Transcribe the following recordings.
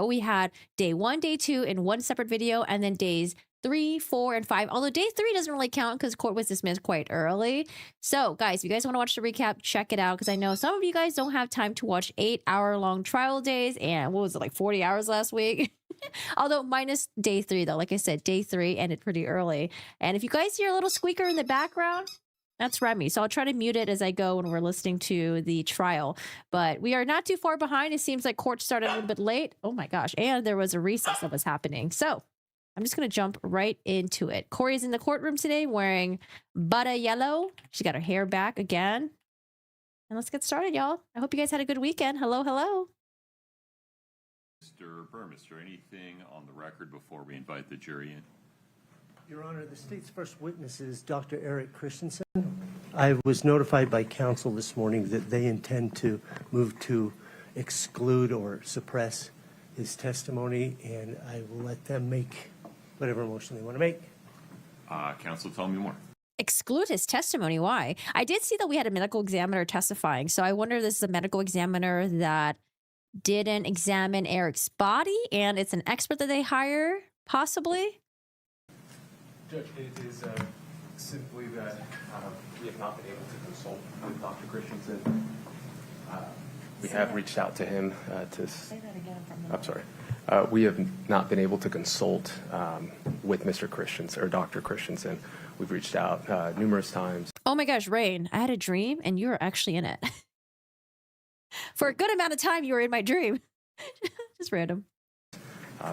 we had day 1, day 2 in one separate video, and then days 3, 4, and 5. Although day 3 doesn't really count because court was dismissed quite early. So, guys, if you guys want to watch the recap, check it out because I know some of you guys don't have time to watch 8-hour-long trial days and what was it, like 40 hours last week? Although minus day 3, though. Like I said, day 3 ended pretty early. And if you guys hear a little squeaker in the background, that's Remy. So I'll try to mute it as I go when we're listening to the trial. But we are not too far behind. It seems like court started a little bit late. Oh my gosh. And there was a recess that was happening. So I'm just going to jump right into it. Kouri's in the courtroom today wearing butter yellow. She got her hair back again. And let's get started, y'all. I hope you guys had a good weekend. Hello, hello. Mr. Burmeister, anything on the record before we invite the jury in? Your Honor, the state's first witness is Dr. Eric Christensen. I was notified by counsel this morning that they intend to move to exclude or suppress his testimony, and I will let them make whatever motion they want to make. Counsel, tell me more. Exclude his testimony. Why? I did see that we had a medical examiner testifying, so I wonder if this is a medical examiner that didn't examine Eric's body and it's an expert that they hire, possibly? Judge, it is simply that we have not been able to consult with Dr. Christensen. We have reached out to him to... Say that again from the... I'm sorry. We have not been able to consult with Mr. Christensen or Dr. Christensen. We've reached out numerous times. Oh my gosh, Rain, I had a dream and you were actually in it. For a good amount of time, you were in my dream. Just random.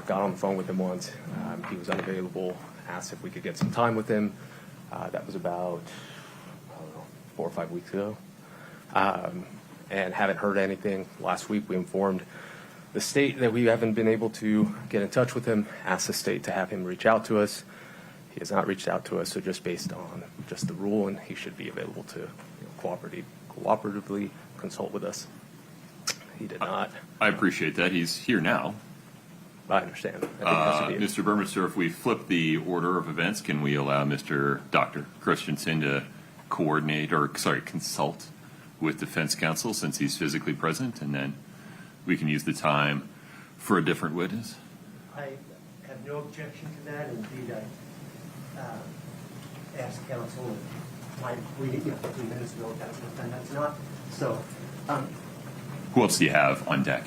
Got on the phone with him once. He was unavailable. Asked if we could get some time with him. That was about, I don't know, 4 or 5 weeks ago. And haven't heard anything. Last week, we informed the state that we haven't been able to get in touch with him. Asked the state to have him reach out to us. He has not reached out to us, so just based on just the rule, and he should be available to cooperatively consult with us. He did not. I appreciate that. He's here now. I understand. Mr. Burmeister, if we flip the order of events, can we allow Dr. Christensen to consult with defense counsel since he's physically present, and then we can use the time for a different witness? I have no objection to that. Indeed, I asked counsel, we 15 minutes ago, that's not. So, who else do you have on deck?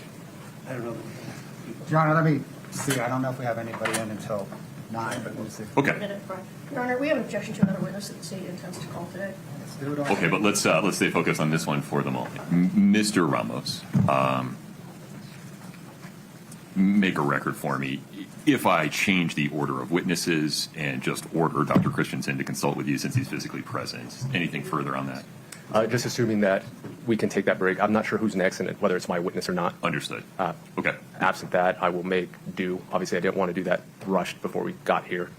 I don't know. Your Honor, let me see. I don't know if we have anybody in until 9, but we'll see. Okay. Your Honor, we have an objection to another witness that the state intends to call today. Let's do it all. Okay, but let's stay focused on this one for the moment. Mr. Ramos, make a record for me. If I change the order of witnesses and just order Dr. Christensen to consult with you since he's physically present, anything further on that? Just assuming that we can take that break. I'm not sure who's next and whether it's my witness or not. Understood. Okay. Absent that, I will make do. Obviously, I didn't want to do that rushed before we got here.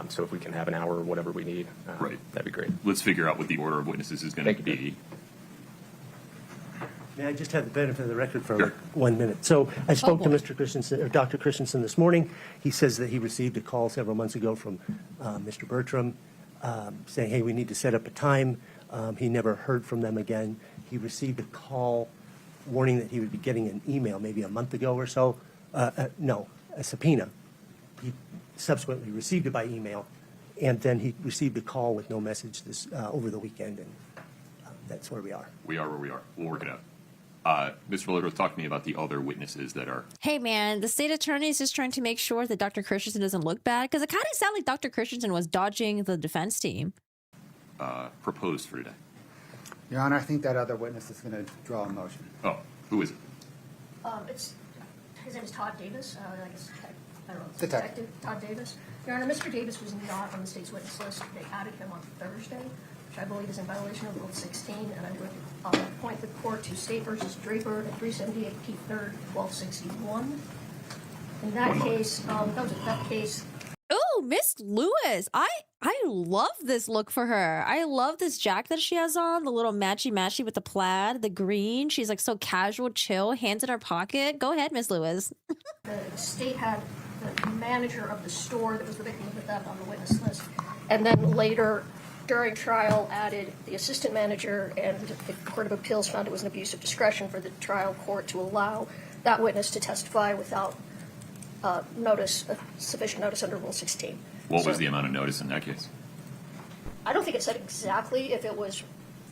So if we can have an hour or whatever we need, right, that'd be great. Let's figure out what the order of witnesses is going to be. May I just have the benefit of the record for like 1 minute? So I spoke to Mr. Christensen, or Dr. Christensen this morning. He says that he received a call several months ago from Mr. Bertram saying, hey, we need to set up a time. He never heard from them again. He received a call warning that he would be getting an email maybe a month ago or so. No, a subpoena. He subsequently received it by email, and then he received a call with no message this over the weekend, and that's where we are. We are where we are. We'll work it out. Mr. Valero, talk to me about the other witnesses that are... Hey, man, the state attorney is just trying to make sure that Dr. Christensen doesn't look bad, because it kind of sounded like Dr. Christensen was dodging the defense team. Proposed for today. Your Honor, I think that other witness is going to draw a motion. Oh, who is it? His name is Todd Davis. I don't know. Detective. Todd Davis. Your Honor, Mr. Davis was not on the state's witness list. They added him on Thursday, which I believe is in violation of Rule 16, and I would point the court to State v. Draper at 378 P. 3rd, 1261. In that case, that case. Oh, Miss Lewis. I love this look for her. I love this jacket that she has on, the little matchy-matchy with the plaid, the green. She's like so casual, chill, hands in her pocket. Go ahead, Miss Lewis. The state had the manager of the store that was the victim of the theft on the witness list, and then later during trial added the assistant manager, and the Court of Appeals found it was an abuse of discretion for the trial court to allow that witness to testify without notice, sufficient notice under Rule 16. What was So- the amount of notice in that case? I don't think it said exactly if it was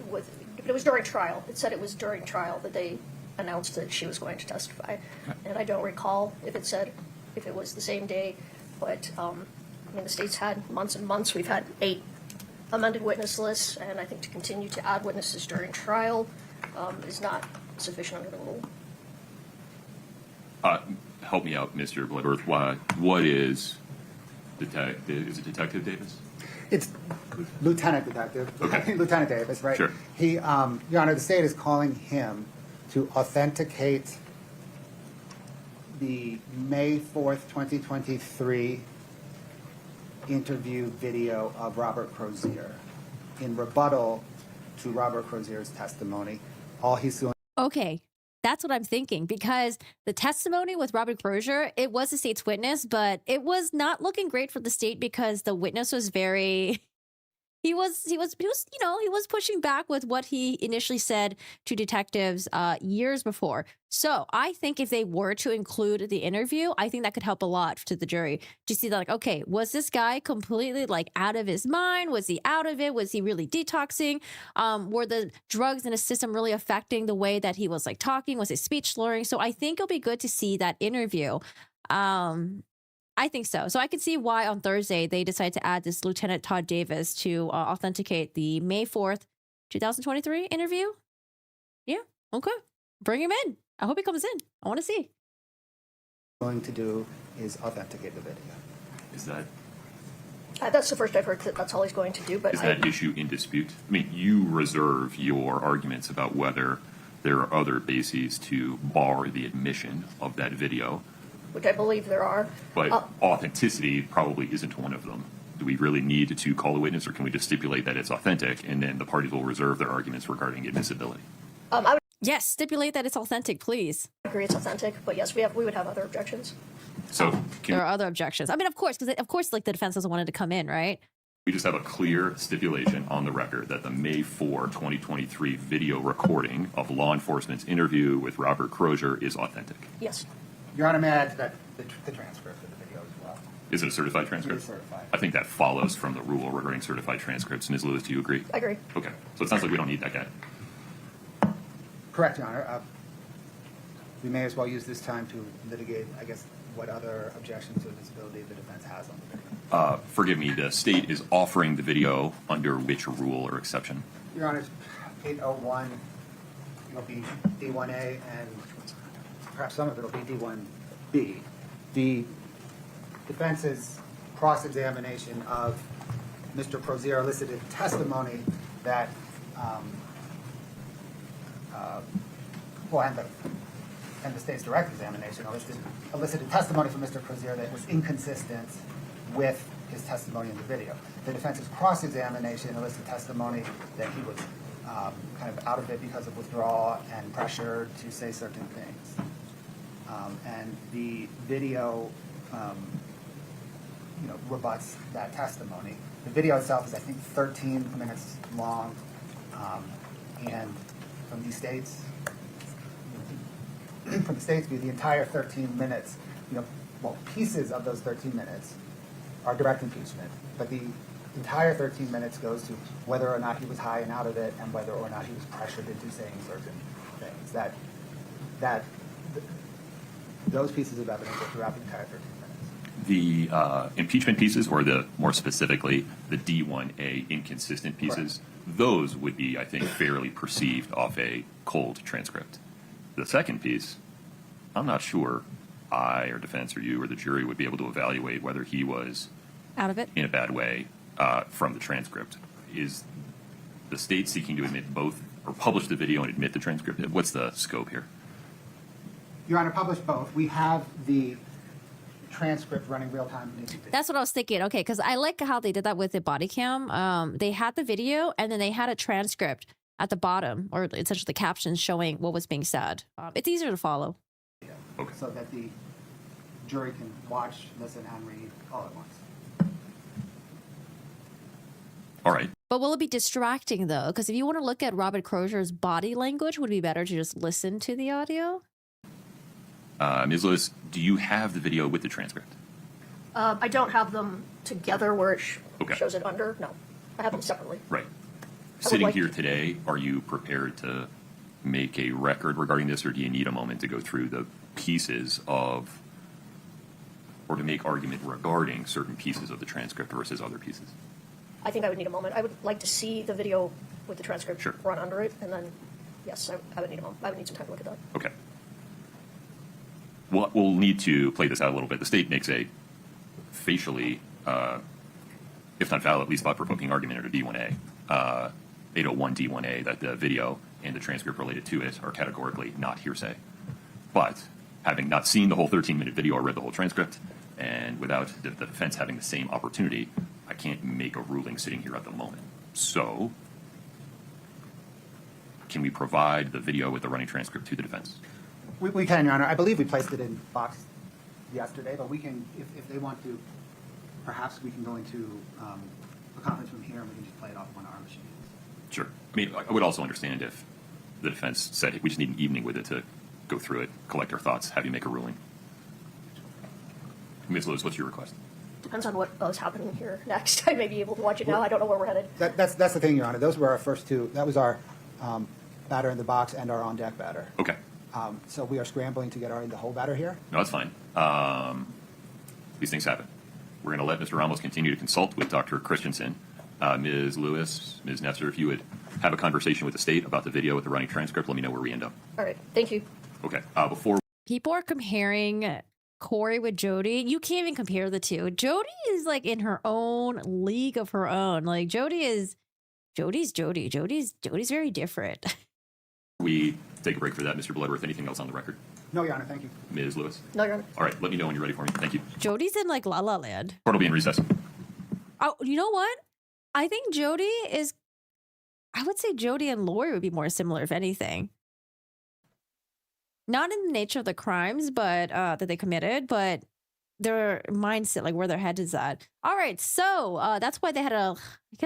but it was during trial. It said it was during trial that they announced that she was going to testify. And I don't recall if it said, if it was the same day, but, I mean, the state's had months and months. We've had 8 amended witness lists, and I think to continue to add witnesses during trial is not sufficient under the rule. Help me out, Mr. Bloodworth. What is is it Detective Davis? It's Lieutenant Detective, Okay. Lieutenant Davis, right? Sure. He, Your Honor, the state is calling him to authenticate the May 4th, 2023 interview video of Robert Crozier in rebuttal to Robert Crozier's testimony. All he's doing. Okay, that's what I'm thinking, because the testimony with Robert Crozier, it was the state's witness, but it was not looking great for the state because the witness was very he was pushing back with what he initially said to detectives years before. So I think if they were to include the interview, I think that could help a lot to the jury to see that, like, okay, was this guy completely like out of his mind? Was he out of it? Was he really detoxing? Were the drugs in his system really affecting the way that he was like talking? Was his speech slurring? So I think it'll be good to see that interview. I think so. So I could see why on Thursday they decided to add this Lieutenant Todd Davis to authenticate the May 4th, 2023 interview. Yeah. Okay. Bring him in. I hope he comes in. I want to see. Going to do is authenticate the video. Is that That's the first I've heard that that's all he's going to do, but is that issue in dispute? I mean, you reserve your arguments about whether there are other bases to bar the admission of that video, which I believe there are. but authenticity probably isn't one of them. Do we really need to call a witness, or can we just stipulate that it's authentic, and then the parties will reserve their arguments regarding admissibility? I would Yes, stipulate that it's authentic, please. agree it's authentic, but yes, we would have other objections. So There can are other objections. I mean, of course, because like the defense doesn't want it to come in, right? we just have a clear stipulation on the record that the May 4, 2023 video recording of law enforcement's interview with Robert Crozier is authentic? Yes. Your Honor, may I add to that the transcript of the video as well? Is it a certified transcript? It is certified. I think that follows from the rule regarding certified transcripts. Ms. Lewis, do you agree? I agree. Okay. So it sounds like we don't need that guy. Correct, Your Honor. We may as well use this time to litigate, I guess, what other objections to admissibility the defense has on the video. Forgive me, the state is offering the video under which rule or exception? Your Honor, 801, it'll be D1A, and perhaps some of it will be D1B. The defense's cross-examination of Mr. Crozier elicited testimony that, and the state's direct examination elicited testimony from Mr. Crozier that was inconsistent with his testimony in the video. The defense's cross-examination elicited testimony that he was kind of out of it because of withdrawal and pressure to say certain things. And the video, rebuts that testimony. The video itself is, I think, 13 minutes long, and from the state's view, the entire 13 minutes, pieces of those 13 minutes are direct impeachment, but the entire 13 minutes goes to whether or not he was high and out of it, and whether or not he was pressured into saying certain things. Those pieces of evidence are throughout the entire 13 minutes. The impeachment pieces, or more specifically, the D1A inconsistent pieces, those would be, I think, fairly perceived off a cold transcript. The second piece, I'm not sure I or defense or you or the jury would be able to evaluate whether he was Out of it. in a bad way from the transcript. Is the state seeking to admit both, or publish the video and admit the transcript? What's the scope here? Your Honor, publish both. We have the transcript running real time. That's what I was thinking. Okay, because I like how they did that with the body cam. They had the video and then they had a transcript at the bottom, or essentially the captions showing what was being said. It's easier to follow. Okay. So that the jury can watch, listen, and read all at once. All right. But will it be distracting though? Because if you want to look at Robert Crozier's body language, would it be better to just listen to the audio? Ms. Lewis, do you have the video with the transcript? I don't have them together where it Okay. shows it under. No, I have them separately. Right. would Sitting like here to- today, are you prepared to make a record regarding this, or do you need a moment to go through the pieces of, or to make argument regarding certain pieces of the transcript versus other pieces? I think I would need a moment. I would like to see the video with the transcript Sure. run under it, and then, yes, I would need a moment. I would need some time to look at that. Okay. We'll need to play this out a little bit. The state makes a facially, if not valid, at least thought-provoking argument under D1A, 801 D1A, that the video and the transcript related to it are categorically not hearsay. But having not seen the whole 13-minute video or read the whole transcript, and without the defense having the same opportunity, I can't make a ruling sitting here at the moment. So, can we provide the video with the running transcript to the defense? We can, Your Honor. I believe we placed it in box yesterday, but we can, if they want to, perhaps we can go into a conference room here and we can just play it off one of our machines. Sure. I mean, I would also understand if the defense said, hey, we just need an evening with it to go through it, collect our thoughts, have you make a ruling. Ms. Lewis, what's your request? Depends on what is happening here next. I may be able to watch it now. I don't know where we're headed. That's the thing, Your Honor. Those were our first two. That was our batter in the box and our on-deck batter. Okay. So we are scrambling to get the whole batter here. No, that's fine. These things happen. We're going to let Mr. Ramos continue to consult with Dr. Christensen. Ms. Lewis, Ms. Nesser, if you would have a conversation with the state about the video with the running transcript, let me know where we end up. All right. Thank you. Okay. Before People are comparing Kouri with Jody. You can't even compare the two. Jody is like in her own league of her own. Like Jody's Jody. Jody's very different. we take a break for that, Mr. Bloodworth, anything else on the record? No, Your Honor. Thank you. Ms. Lewis? No, Your Honor. All right. Let me know when you're ready for me. Thank you. Jody's in like La La Land. Court will be in recess. Oh, you know what? I think I would say Jody and Lori would be more similar, if anything. Not in the nature of the crimes, but that they committed, but their mindset, like where their head is at. All right, so that's why they had a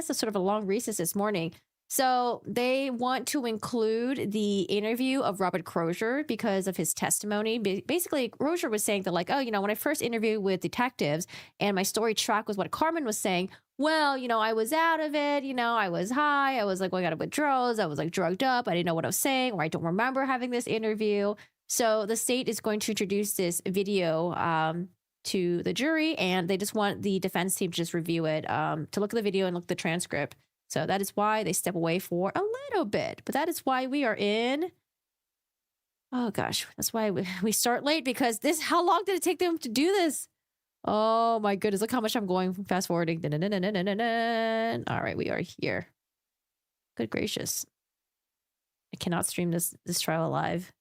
sort of a long recess this morning. So they want to include the interview of Robert Crozier because of his testimony. Basically, Crozier was saying that, like, oh, when I first interviewed with detectives and my story track was what Carmen was saying, well, I was out of it, I was high, I was like going out of withdrawals, I was like drugged up, I didn't know what I was saying, or I don't remember having this interview. So the state is going to introduce this video to the jury, and they just want the defense team to just review it, to look at the video and look at the transcript. So that is why they step away for a little bit. But that is why we are in. Oh, gosh. That's why we start late, because how long did it take them to do this? Oh, my goodness. Look how much I'm going fast forwarding. All right, we are here. Good gracious. I cannot stream this trial live.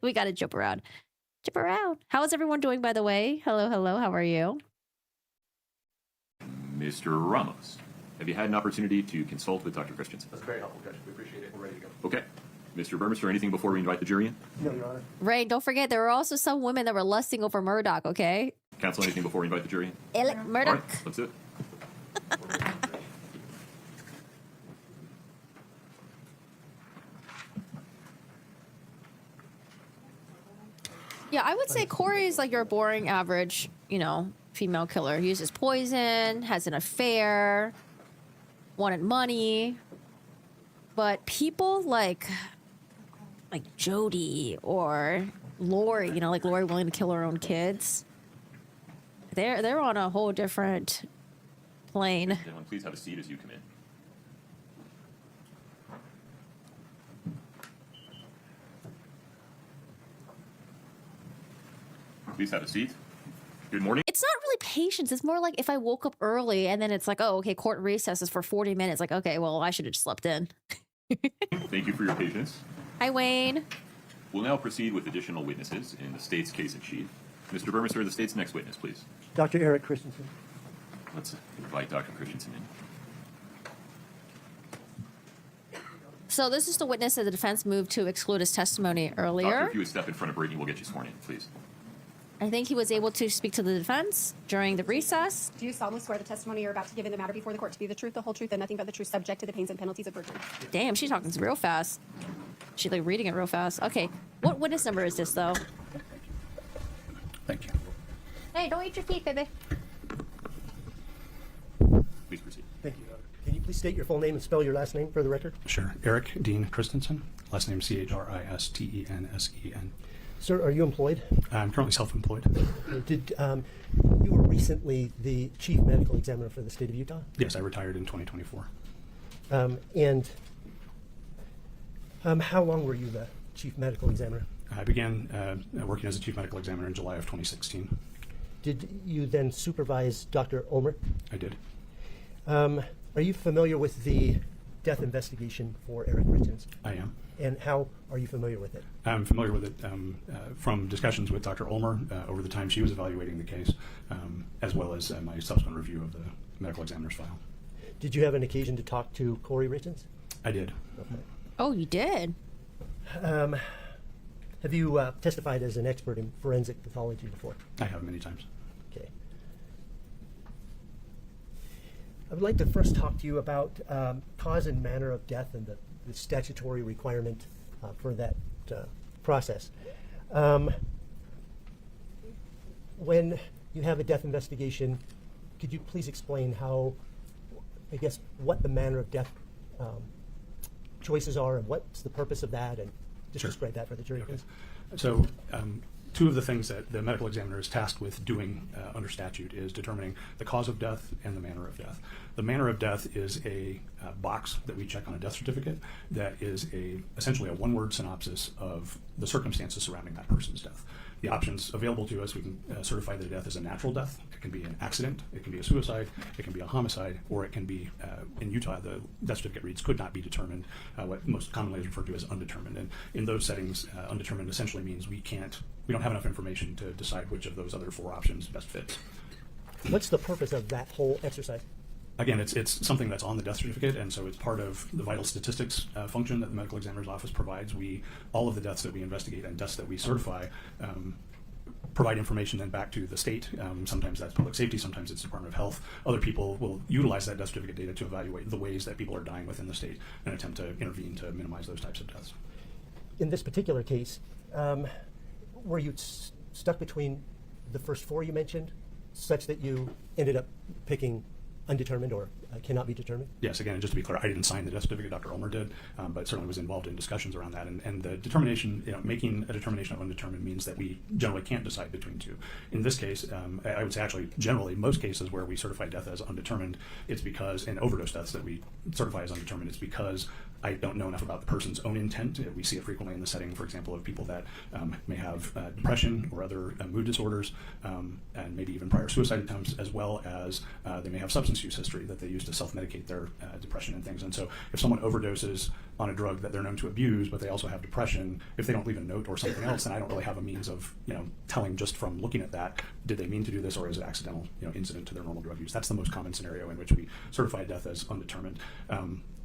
We got to jump around. Jump around. How is everyone doing, by the way? Hello. How are you? Mr. Ramos, have you had an opportunity to consult with Dr. Christensen? That's very helpful, Judge. We appreciate it. We're ready to go. Okay. Mr. Burmester, anything before we invite the jury in? No, Your Honor. Ray, don't forget, there were also some women that were lusting over Murdoch, okay? Counsel, anything before we invite the jury in? All Murdoch. right, let's do it. Yeah, I would say Kouri is like your boring average, female killer. He uses poison, has an affair, wanted money. But people like Jody or Lori, like Lori willing to kill her own kids, they're on a whole different plane. Gentlemen, please have a seat as you come in. Please have a seat. Good morning. It's not really patience. It's more like if I woke up early and then it's like, oh, okay, court recesses for 40 minutes. Like, okay, well, I should have just slept in. Thank you for your patience. Hi, Wayne. We'll now proceed with additional witnesses in the state's case in chief. Mr. Burmester, the state's next witness, please. Dr. Eric Christensen. Let's invite Dr. Christensen in. So this is the witness that the defense moved to exclude his testimony earlier. Doctor, if you would step in front of Brittany, we'll get you sworn in, please. I think he was able to speak to the defense during the recess. Do you solemnly swear the testimony you're about to give in the matter before the court to be the truth, the whole truth, and nothing but the truth, subject to the pains and penalties of perjury? Damn, she's talking real fast. She's like reading it real fast. Okay, what witness number is this though? Hey, don't eat your feet, baby. Please proceed. Thank you. Can you please state your full name and spell your last name for the record? Sure. Eric Dean Christensen, last name Christensen. Sir, are you employed? I'm currently self-employed. Did you were recently the chief medical examiner for the state of Utah? Yes, I retired in 2024. How long were you the chief medical examiner? I began working as a chief medical examiner in July of 2016. Did you then supervise Dr. Ulmer? I did. Are you familiar with the death investigation for Eric Richins? I am. And how are you familiar with it? I'm familiar with it from discussions with Dr. Ulmer over the time she was evaluating the case, as well as my subsequent review of the medical examiner's file. Did you have an occasion to talk to Kouri Richins? I did. Okay. Oh, you did? Have you testified as an expert in forensic pathology before? I have many times. Okay. I would like to first talk to you about cause and manner of death and the statutory requirement for that process. When you have a death investigation, could you please explain how, I guess, what the manner of death choices are and what's the purpose of that, and just Sure. describe that for the jury, Okay. please. So, two of the things that the medical examiner is tasked with doing under statute is determining the cause of death and the manner of death. The manner of death is a box that we check on a death certificate that is essentially a one-word synopsis of the circumstances surrounding that person's death. The options available to us, we can certify that the death is a natural death. It can be an accident, it can be a suicide, it can be a homicide, or it can be, in Utah, the death certificate reads could not be determined, what most commonly is referred to as undetermined. And in those settings, undetermined essentially means we don't have enough information to decide which of those other four options best fits. What's the purpose of that whole exercise? Again, it's something that's on the death certificate, and so it's part of the vital statistics function that the medical examiner's office provides. All of the deaths that we investigate and deaths that we certify provide information then back to the state. Sometimes that's public safety, sometimes it's Department of Health. Other people will utilize that death certificate data to evaluate the ways that people are dying within the state and attempt to intervene to minimize those types of deaths. In this particular case, were you stuck between the first four you mentioned, such that you ended up picking undetermined or cannot be determined? Yes, again, just to be clear, I didn't sign the death certificate, Dr. Ulmer did, but certainly was involved in discussions around that. And the determination, making a determination of undetermined means that we generally can't decide between two. In this case, I would say actually generally most cases where we certify death as undetermined, it's because, in overdose deaths that we certify as undetermined, it's because I don't know enough about the person's own intent. We see it frequently in the setting, for example, of people that may have depression or other mood disorders, and maybe even prior suicide attempts, as well as they may have substance use history that they use to self-medicate their depression and things. And so if someone overdoses on a drug that they're known to abuse, but they also have depression, if they don't leave a note or something else, then I don't really have a means of telling just from looking at that, did they mean to do this, or is it accidental incident to their normal drug use? That's the most common scenario in which we certify death as undetermined.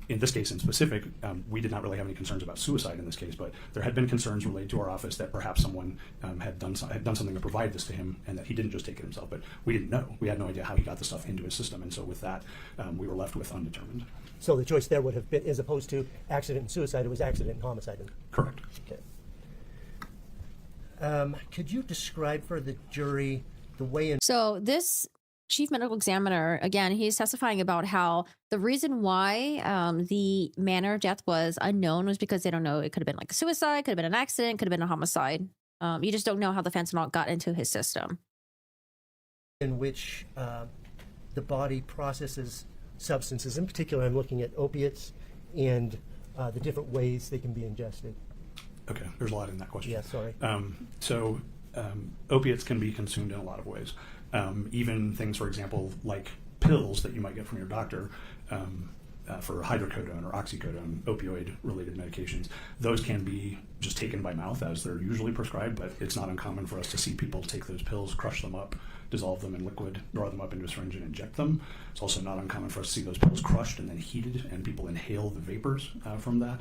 In this case in specific, we did not really have any concerns about suicide in this case, but there had been concerns related to our office that perhaps someone had done something to provide this to him, and that he didn't just take it himself. But we didn't know. We had no idea how he got the stuff into his system, and so with that, we were left with undetermined. So the choice there would have been, as opposed to accident and suicide, it was accident and homicide. Correct. Okay. Could you describe for the jury the way in So this chief medical examiner, again, he's testifying about how the reason why the manner of death was unknown was because they don't know. It could have been like a suicide, could have been an accident, could have been a homicide. You just don't know how the fentanyl got into his system. which the body processes substances? In particular, I'm looking at opiates and the different ways they can be ingested. Okay, there's a lot in that question. Yeah, sorry. Opiates can be consumed in a lot of ways. Even things, for example, like pills that you might get from your doctor for hydrocodone or oxycodone, opioid-related medications, those can be just taken by mouth as they're usually prescribed, but it's not uncommon for us to see people take those pills, crush them up, dissolve them in liquid, draw them up into a syringe and inject them. It's also not uncommon for us to see those pills crushed and then heated, and people inhale the vapors from that,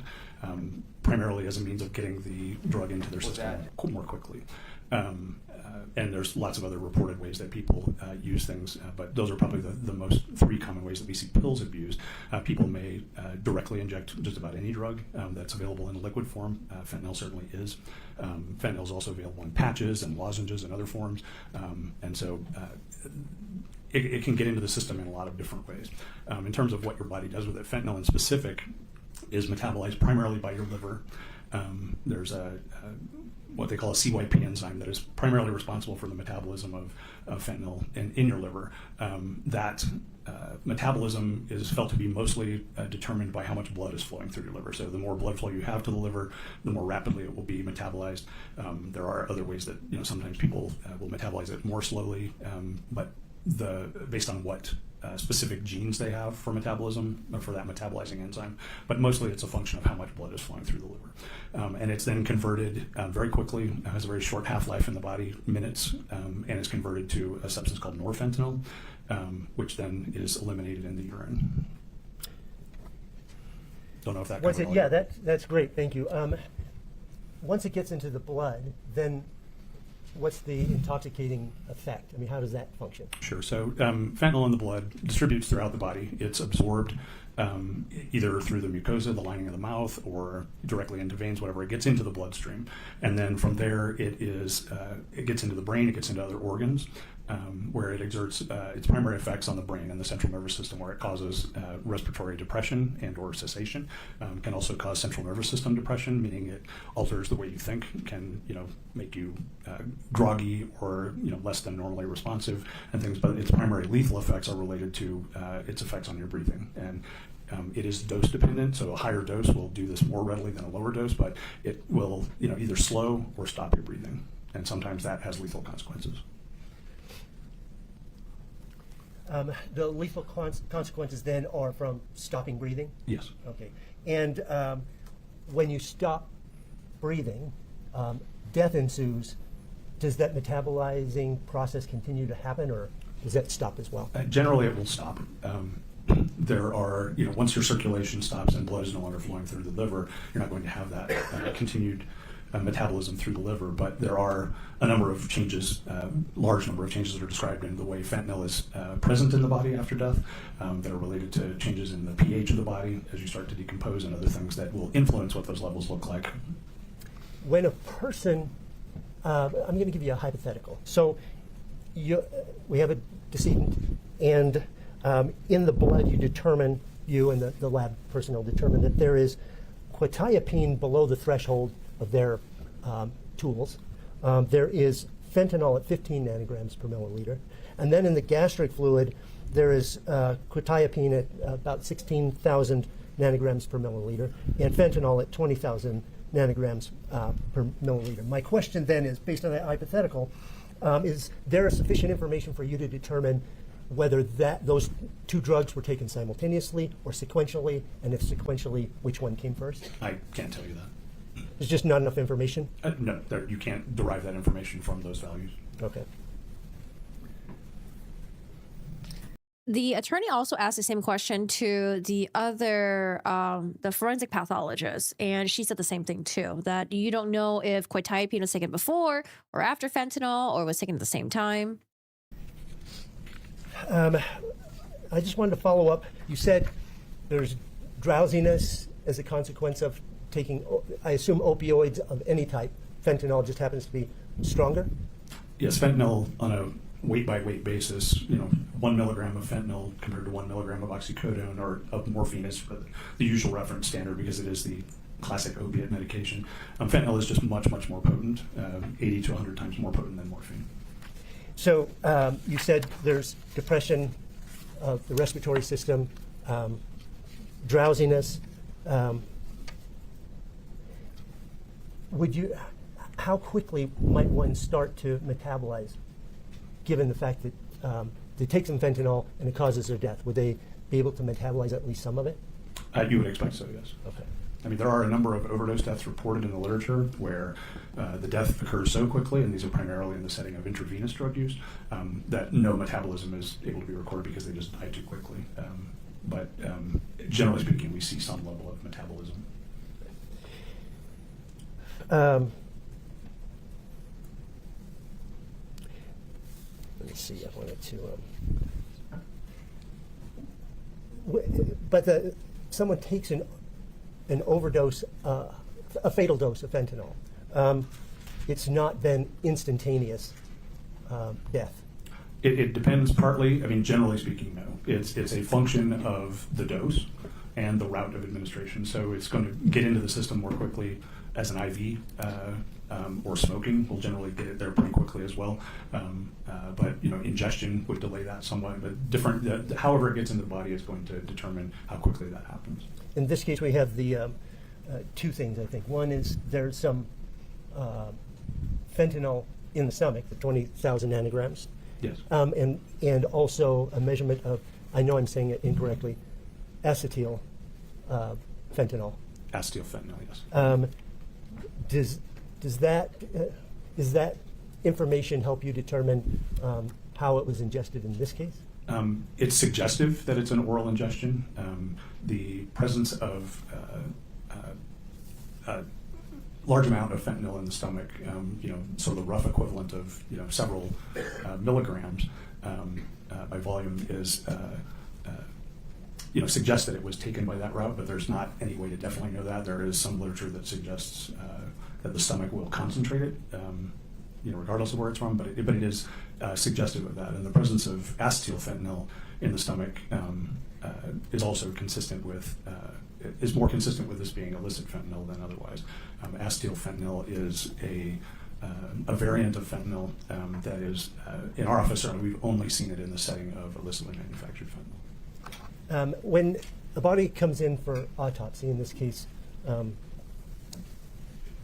primarily as a means of getting the drug into their system more quickly. and there's lots of other reported ways that people use things, but those are probably the most three common ways that we see pills abused. People may directly inject just about any drug that's available in liquid form. Fentanyl certainly is. Fentanyl is also available in patches and lozenges and other forms, and so it can get into the system in a lot of different ways. In terms of what your body does with it, fentanyl in specific is metabolized primarily by your liver. There's what they call a CYP enzyme that is primarily responsible for the metabolism of fentanyl in your liver. That metabolism is felt to be mostly determined by how much blood is flowing through your liver. So the more blood flow you have to the liver, the more rapidly it will be metabolized. There are other ways that sometimes people will metabolize it more slowly, but based on what specific genes they have for metabolism, or for that metabolizing enzyme, but mostly it's a function of how much blood is flowing through the liver. And it's then converted very quickly, has a very short half-life in the body, minutes, and is converted to a substance called norfentanyl, which then is eliminated in the urine. Don't know if that Once covered it, all yeah, your- that's great, thank you. Once it gets into the blood, then what's the intoxicating effect? I mean, how does that function? Sure. So fentanyl in the blood distributes throughout the body. It's absorbed either through the mucosa, the lining of the mouth, or directly into veins, whatever. It gets into the bloodstream. And then from there, it gets into the brain, it gets into other organs, where it exerts its primary effects on the brain and the central nervous system, where it causes respiratory depression and or cessation. Can also cause central nervous system depression, meaning it alters the way you think, can make you groggy or less than normally responsive and things. But its primary lethal effects are related to its effects on your breathing. And it is dose dependent, so a higher dose will do this more readily than a lower dose, but it will either slow or stop your breathing, and sometimes that has lethal consequences. The lethal consequences then are from stopping breathing? Yes. Okay. And when you stop breathing, death ensues. Does that metabolizing process continue to happen, or does that stop as well? Generally, it will stop. There are, once your circulation stops and blood is no longer flowing through the liver, you're not going to have that continued metabolism through the liver. But there are a number of changes, large number of changes that are described in the way fentanyl is present in the body after death that are related to changes in the pH of the body as you start to decompose, and other things that will influence what those levels look like. When a person, I'm going to give you a hypothetical. So we have a decedent, and in the blood you and the lab personnel determine that there is quetiapine below the threshold of their tools. There is fentanyl at 15 nanograms per milliliter. And then in the gastric fluid, there is quetiapine at about 16,000 nanograms per milliliter, and fentanyl at 20,000 nanograms per milliliter. My question then is, based on that hypothetical, is there sufficient information for you to determine whether those two drugs were taken simultaneously or sequentially, and if sequentially, which one came first? I can't tell you that. There's just not enough information? No, you can't derive that information from those values. Okay. The attorney also asked the same question to the other, the forensic pathologist, and she said the same thing too, that you don't know if quetiapine was taken before or after fentanyl, or was taken at the same time. I just wanted to follow up. You said there's drowsiness as a consequence of taking, I assume, opioids of any type. Fentanyl just happens to be stronger? Yes, fentanyl on a weight-by-weight basis, 1 milligram of fentanyl compared to 1 milligram of oxycodone or of morphine is the usual reference standard because it is the classic opiate medication. Fentanyl is just much, much more potent, 80 to 100 times more potent than morphine. So you said there's depression of the respiratory system, drowsiness. How quickly might one start to metabolize, given the fact that they take some fentanyl and it causes their death? Would they be able to metabolize at least some of it? You would expect so, yes. Okay. I mean, there are a number of overdose deaths reported in the literature where the death occurs so quickly, and these are primarily in the setting of intravenous drug use, that no metabolism is able to be recorded because they just die too quickly. But generally speaking, we see some level of metabolism. let me see, I wanted to, but someone takes an overdose, a fatal dose of fentanyl. It's not then instantaneous death. It depends partly. I mean, generally speaking, no. It's a function of the dose and the route of administration. So it's going to get into the system more quickly as an IV, or smoking will generally get it there pretty quickly as well. But ingestion would delay that somewhat. But different, however it gets into the body is going to determine how quickly that happens. In this case, we have the two things, I think. One is there's some fentanyl in the stomach, the 20,000 nanograms. Yes. And also a measurement of, I know I'm saying it incorrectly, acetyl fentanyl. Acetyl fentanyl, yes. Does that information help you determine how it was ingested in this case? It's suggestive that it's an oral ingestion. The presence of a large amount of fentanyl in the stomach, sort of the rough equivalent of several milligrams by volume is suggests that it was taken by that route, but there's not any way to definitely know that. There is some literature that suggests that the stomach will concentrate it, regardless of where it's from, but it is suggestive of that. And the presence of acetyl fentanyl in the stomach is also consistent with, is more consistent with this being illicit fentanyl than otherwise. Acetyl fentanyl is a variant of fentanyl that is, in our office, certainly we've only seen it in the setting of illicitly manufactured fentanyl. When a body comes in for autopsy, in this case,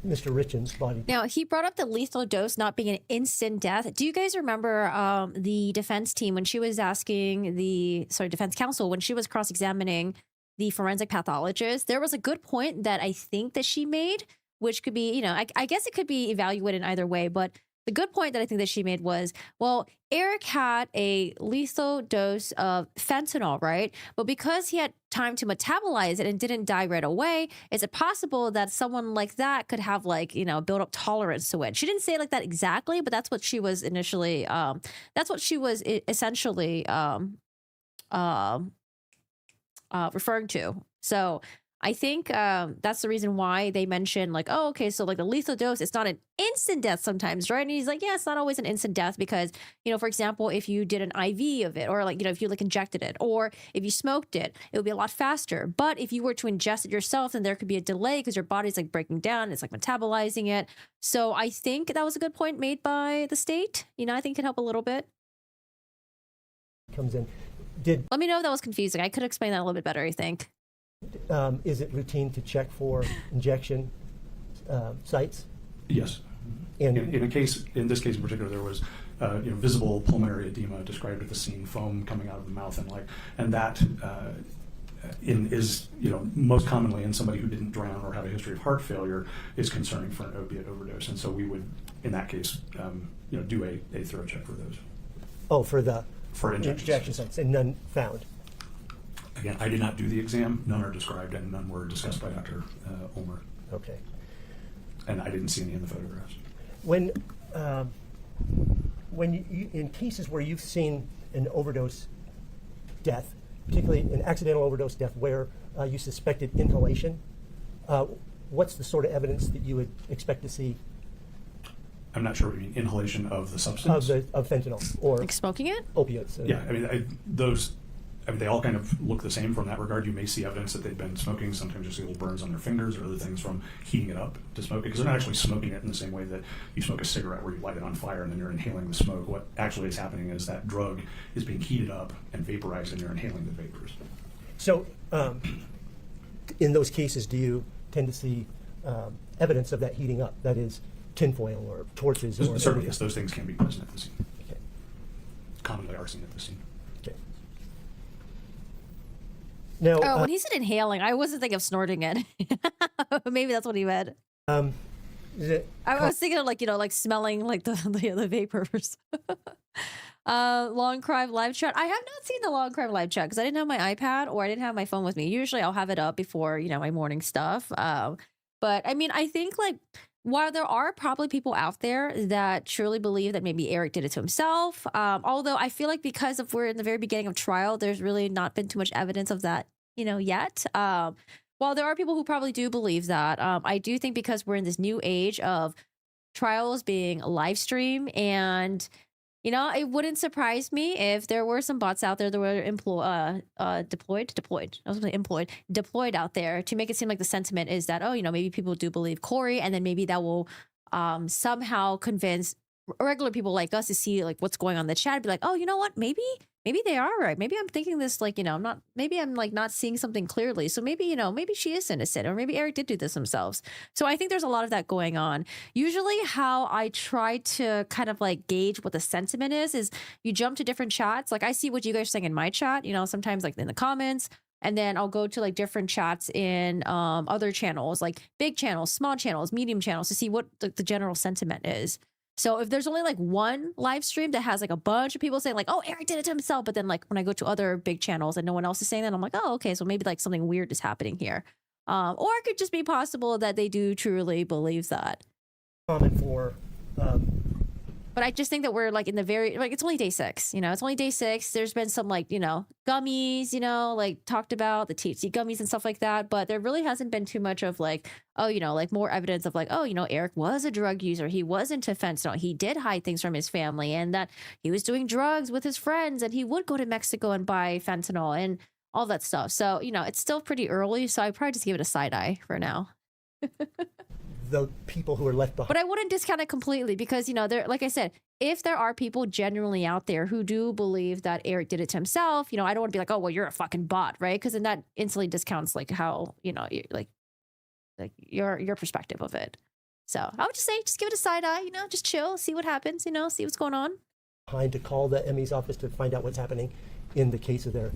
Mr. Richins' body. Now, he brought up the lethal dose not being an instant death. Do you guys remember the defense team when she was asking defense counsel, when she was cross-examining the forensic pathologist? There was a good point that I think that she made, which could be, I guess it could be evaluated in either way, but the good point that I think that she made was, well, Eric had a lethal dose of fentanyl, right? But because he had time to metabolize it and didn't die right away, is it possible that someone like that could have build up tolerance to it? She didn't say it like that exactly, but that's what she was initially, essentially referring to. So I think that's the reason why they mentioned so the lethal dose, it's not an instant death sometimes, right? And he's like, yeah, it's not always an instant death because, for example, if you did an IV of it or if you injected it or if you smoked it, it would be a lot faster. But if you were to ingest it yourself, then there could be a delay because your body's breaking down. It's metabolizing it. So I think that was a good point made by the state. I think it could help a little bit. Comes in. Let me know if that was confusing. I could explain that a little bit better, I think. Is it routine to check for injection sites? Yes. And in this case in particular, there was visible pulmonary edema described at the scene, foam coming out of the mouth, and that is most commonly in somebody who didn't drown or have a history of heart failure is concerning for an opiate overdose, and so we would in that case do a thorough check for those. Oh, for injection sites, and none found. Again, I did not do the exam. None are described, and none were discussed by Dr. Ulmer. Okay. And I didn't see any in the photographs. When you, in cases where you've seen an overdose death, particularly an accidental overdose death where you suspected inhalation, what's the sort of evidence that you would expect to see? I'm not sure what you mean, inhalation of the substance? Of fentanyl or smoking it? Opiates. Yeah, they all kind of look the same from that regard. You may see evidence that they've been smoking. Sometimes you see little burns on their fingers or other things from heating it up to smoke it, because they're not actually smoking it in the same way that you smoke a cigarette where you light it on fire and then you're inhaling the smoke. What actually is happening is that drug is being heated up and vaporized and you're inhaling the vapors. So in those cases, do you tend to see evidence of that heating up? That is tinfoil or torches? Certainly, yes, those things can be present at the scene. Okay. Commonly are seen at the scene. Okay. Now, when he said inhaling, I wasn't thinking of snorting it. Maybe that's what he meant. I was thinking of smelling the vapors. Long Crime live chat. I have not seen the Long Crime live chat because I didn't have my iPad or I didn't have my phone with me. Usually I'll have it up before my morning stuff. But I mean, I think while there are probably people out there that truly believe that maybe Eric did it to himself, although I feel like because we're in the very beginning of trial, there's really not been too much evidence of that, yet. While there are people who probably do believe that, I do think because we're in this new age of trials being live stream, and it wouldn't surprise me if there were some bots out there that were deployed out there to make it seem like the sentiment is that, maybe people do believe Kouri, and then maybe that will somehow convince regular people like us to see like what's going on in the chat and be like, oh, you know what, maybe they are right. Maybe I'm thinking this like, maybe I'm like not seeing something clearly. So maybe, maybe she is innocent, or maybe Eric did do this himself. So I think there's a lot of that going on. Usually how I try to kind of like gauge what the sentiment is you jump to different chats. Like I see what you guys are saying in my chat, sometimes like in the comments, and then I'll go to like different chats in other channels, like big channels, small channels, medium channels, to see what the general sentiment is. So if there's only like one live stream that has like a bunch of people saying like, oh, Eric did it to himself, but then like when I go to other big channels and no one else is saying that, I'm like, oh, okay, so maybe like something weird is happening here. Or it could just be possible that they do truly believe that. Common for But I just think that we're like in the very, like, it's only day 6, it's only day 6. There's been some like, gummies, like talked about the THC gummies and stuff like that. But there really hasn't been too much of like, oh, like more evidence of like, oh, Eric was a drug user. He was into fentanyl. He did hide things from his family, and that he was doing drugs with his friends, and he would go to Mexico and buy fentanyl and all that stuff. So, it's still pretty early. So I probably just give it a side eye for now. the people who are left behind. But I wouldn't discount it completely because, there, like I said, if there are people genuinely out there who do believe that Eric did it to himself, I don't want to be like, oh, well, you're a fucking bot, right? Because then that instantly discounts like how, like your perspective of it. So I would just say, just give it a side eye, just chill, see what happens, see what's going on. Behind to call the ME's office to find out what's happening in the case of their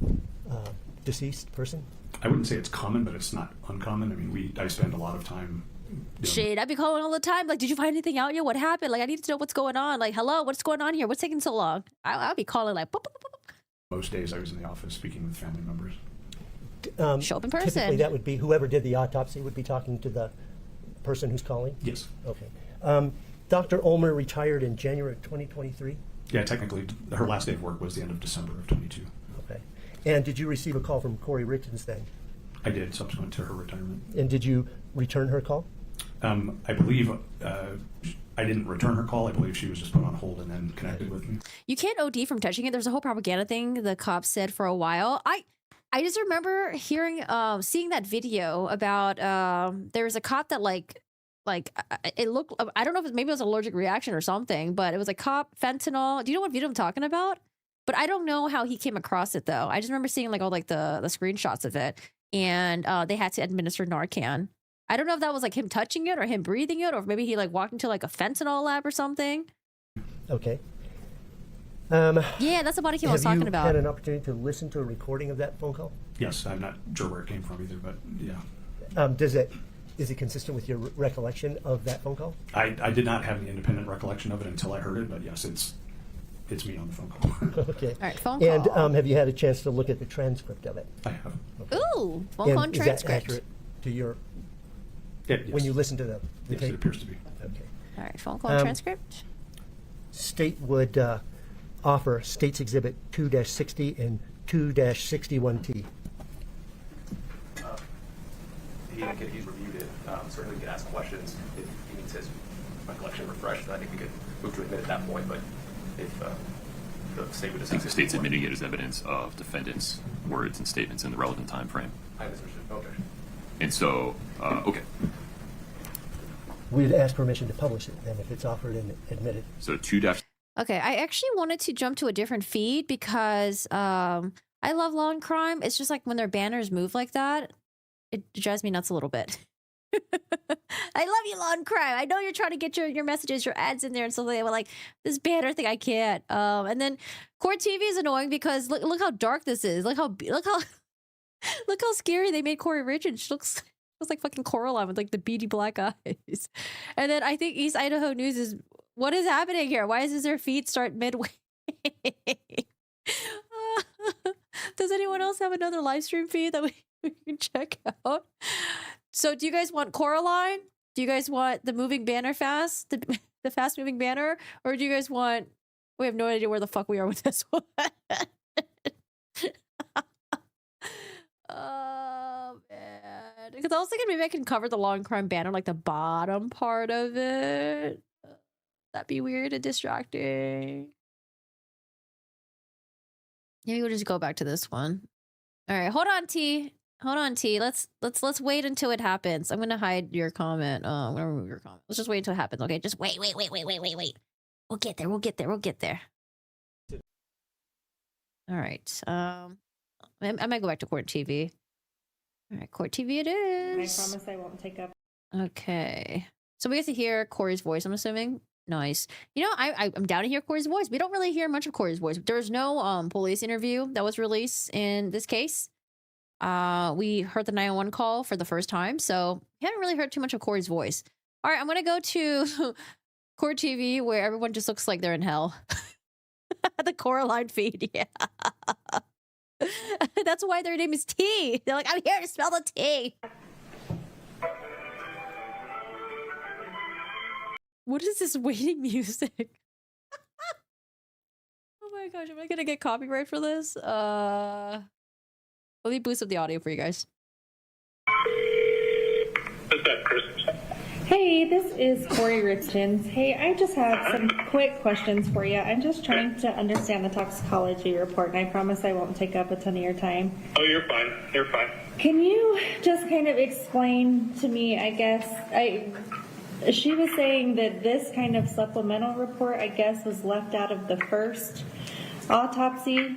deceased person? I wouldn't say it's common, but it's not uncommon. I mean, I spend a lot of time. Shit, I'd be calling all the time. Like, did you find anything out yet? What happened? Like, I need to know what's going on. Like, hello, what's going on here? What's taking so long? I'll be calling like. Boop, boop, boop, boop. Most days I was in the office speaking with family members. Show up in person. Typically, that would be whoever did the autopsy would be talking to the person who's calling? Yes. Okay. Dr. Ulmer retired in January of 2023? Yeah, technically, her last day of work was the end of December of 22. Okay. And did you receive a call from Kouri Richins then? I did, subsequent to her retirement. And did you return her call? I believe I didn't return her call. I believe she was just put on hold and then connected with me. You can't OD from touching it. There's a whole propaganda thing the cops said for a while. I just remember hearing, seeing that video about there was a cop that like it looked, I don't know if maybe it was an allergic reaction or something, but it was a cop, fentanyl. Do you know what video I'm talking about? But I don't know how he came across it though. I just remember seeing like all like the screenshots of it, and they had to administer Narcan. I don't know if that was like him touching it or him breathing it, or if maybe he like walked into like a fentanyl lab or something. Okay. Yeah, that's the body cam I was talking about. Have you had an opportunity to listen to a recording of that phone call? Yes, I'm not sure where it came from either, but yeah. Is it consistent with your recollection of that phone call? I did not have any independent recollection of it until I heard it, but yes, it's me on the phone call. Okay. All right, phone call. And have you had a chance to look at the transcript of it? I have. Okay. Ooh, phone call and Is that transcript. accurate to your, Yes. when you listen to the Yes, tape? it appears to be. Okay. All right, phone call and transcript. State would offer States Exhibit 2-60 and 2-61T. He indicated he's reviewed it. Certainly, we could ask questions if he needs his recollection refreshed. I think we could move to admit at that point. But if the state would I just think the state's admitting it as evidence of defendant's words and statements in the relevant time frame. I misunderstood. Okay. And so, okay. We'd ask permission to publish it then if it's offered and admitted. So 2- Okay, I actually wanted to jump to a different feed because I love Law and Crime. It's just like when their banners move like that, it drives me nuts a little bit. I love you, Law and Crime. I know you're trying to get your messages, your ads in there and stuff like that, but like this banner thing, I can't. And then Court TV is annoying because look how dark this is. Look how look how scary they made Kouri Richins. She looks like fucking Coraline with like the beady black eyes. And then I think East Idaho News is, what is happening here? Why does their feed start midway? Does anyone else have another live stream feed that we can check out? So do you guys want Coraline Do you guys want the moving banner fast? The fast moving banner? Or do you guys want... We have no idea where the fuck we are with this one. Oh, man. Because I was thinking maybe I can cover the long crime banner, like the bottom part of it. That'd be weird and distracting. Maybe we'll just go back to this one. All right, hold on, T. Hold on, T. Let's wait until it happens. I'm gonna hide your comment. I'm gonna remove your comment. Let's just wait until it happens. Okay, just wait. We'll get there. We'll get there. All right. I might go back to Court TV. All right, Court TV it is. I promise I won't take up. Okay. So we get to hear Corey's voice, I'm assuming. Nice. You know, I'm down to hear Corey's voice. We don't really hear much of Corey's voice. There's no police interview that was released in this case. We heard the 911 call for the first time, so we haven't really heard too much of Corey's voice. All right, I'm gonna go to Court TV where everyone just looks like they're in hell. The Coraline feed, yeah. That's why their name is T. They're like, I'm here to smell the tea. What is this waiting music? Oh my gosh, am I gonna get copyright for this? Let me boost up the audio for you guys. Is that Christensen? Hey, this is Kouri Richins. Hey, I just have some quick questions for you. I'm just trying to understand the toxicology report, and I promise I won't take up a ton of your time. Oh, you're fine. You're fine. Can you just kind of explain to me, I guess, she was saying that this kind of supplemental report, I guess, was left out of the first autopsy,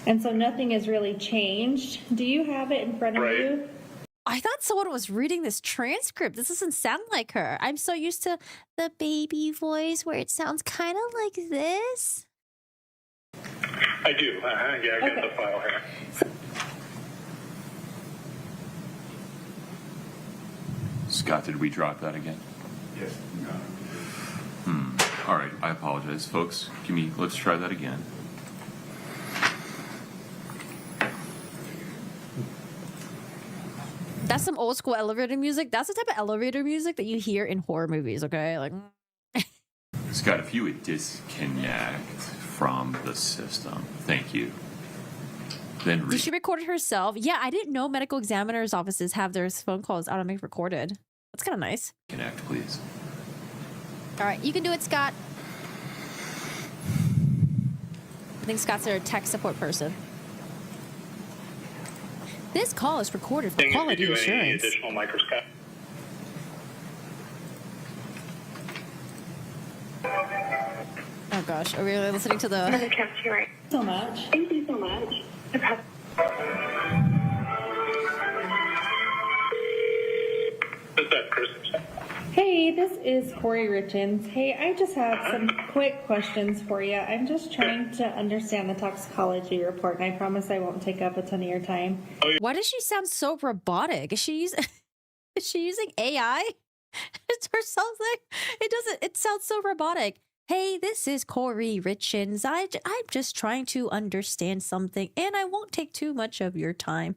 and so nothing has really changed. Do you have it in front of you? I thought someone was reading this transcript. This doesn't sound like her. I'm so used to the baby voice where it sounds kind of like this. I do. Yeah, I got the file here. Scott, did we drop that again? Yes. All right, I apologize, folks. Let's try that again. That's some old school elevator music. That's the type of elevator music that you hear in horror movies, okay? Like, Scott, if you would disconnect from the system, thank you. Then did she record it herself? Yeah, I didn't know medical examiners' offices have their phone calls automatically recorded. That's kind of nice. Connect, please. All right, you can do it, Scott. I think Scott's our tech support person. This call is recorded for quality assurance. Any additional microscope? Oh gosh, are we really listening to the... So much. Thank you so much. Is that Christensen? Hey, this is Kouri Richins. Hey, I just have some quick questions for you. I'm just trying to understand the toxicology report, and I promise I won't take up a ton of your time. Why does she sound so robotic? Is she using AI or something? It sounds so robotic. Hey, this is Kouri Richins. I'm just trying to understand something, and I won't take too much of your time.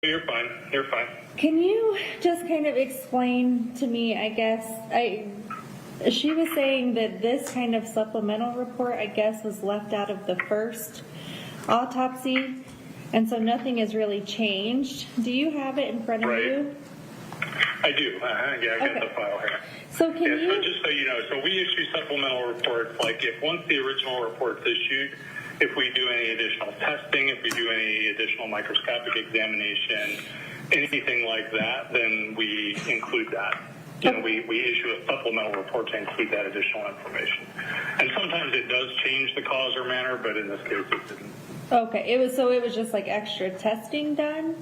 You're fine. You're fine. Can you just kind of explain to me, I guess, she was saying that this kind of supplemental report, I guess, was left out of the first autopsy, and so nothing has really changed. Do you have it in front of you? I do. Yeah, I got the file here. So can you... So just so you know, so we issue supplemental reports, like if once the original report's issued, if we do any additional testing, if we do any additional microscopic examination, anything like that, then we include that. You know, we issue a supplemental report to include that additional information. And sometimes it does change the cause or manner, but in this case it didn't. Okay, it was just like extra testing done?